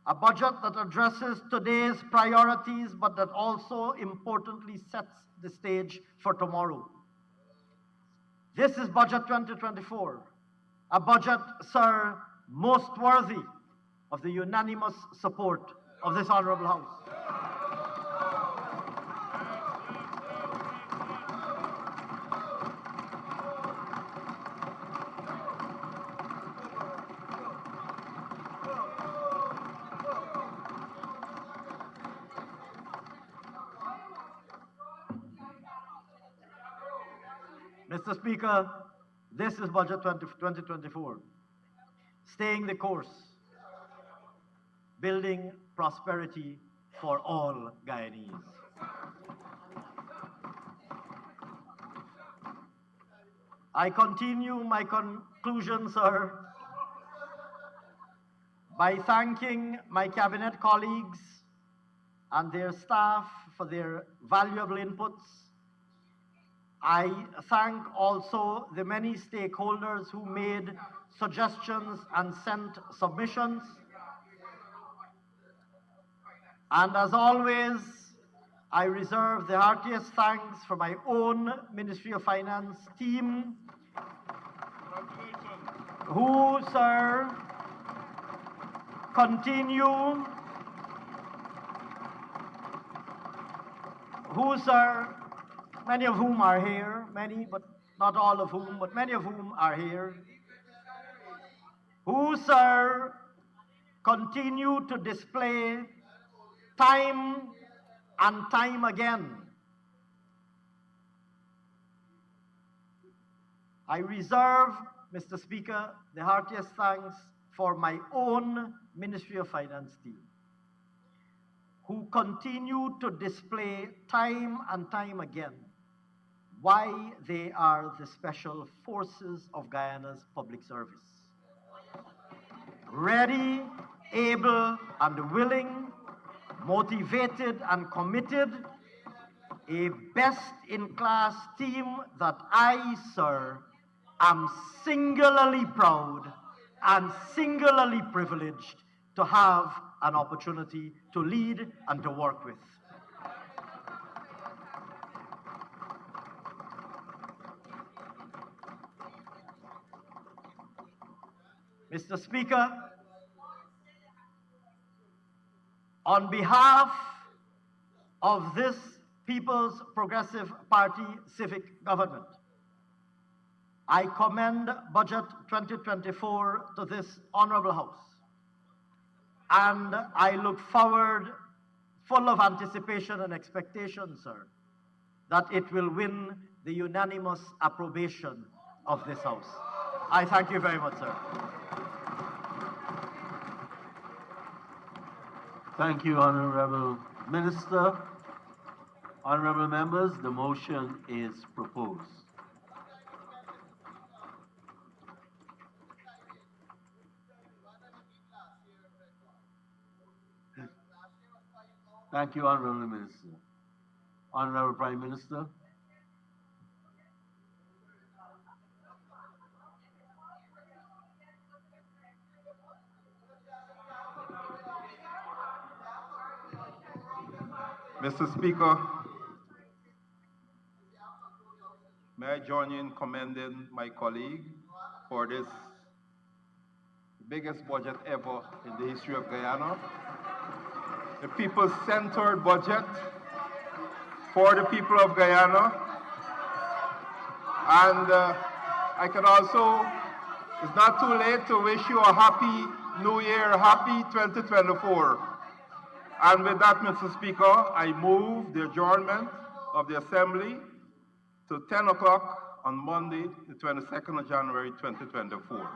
a budget that addresses today's priorities, but that also importantly sets the stage for tomorrow. This is Budget 2024, a budget, sir, most worthy of the unanimous support of this Honorable House. Mr. Speaker, This is Budget 2024. Staying the course, building prosperity for all Guyanese. I continue my conclusion, sir, by thanking my cabinet colleagues and their staff for their valuable inputs. I thank also the many stakeholders who made suggestions and sent submissions. And as always, I reserve the heartiest thanks for my own Ministry of Finance team, who, sir, many of whom are here, many, but not all of whom, but many of whom are here, who, sir, continue to display time and time again. I reserve, Mr. Speaker, the heartiest thanks for my own Ministry of Finance team, who continue to display time and time again why they are the special forces of Guyana's public service. Ready, able, and willing, motivated and committed, a best-in-class team that I, sir, am singularly proud and singularly privileged to have an opportunity to lead and to work with. Mr. Speaker, on behalf of this People's Progressive Party civic government, I commend Budget 2024 to this Honorable House, and I look forward, full of anticipation and expectation, sir, that it will win the unanimous approbation of this House. I thank you very much, sir. Thank you, Honorable Minister. Honorable members, the motion is proposed. Thank you, Honorable Minister. Honorable Prime Minister. Mr. Speaker, may I join in commending my colleague for this biggest budget ever in the history of Guyana. The people-centered budget for the people of Guyana. And I can also, it's not too late to wish you a happy New Year, happy 2024. And with that, Mr. Speaker, I move the adjournment of the Assembly to 10 o'clock on Monday, the 22nd of January, 2024.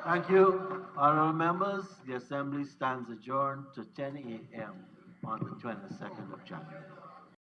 Thank you, honorable members. The Assembly stands adjourned to 10 a.m. on the 22nd of January.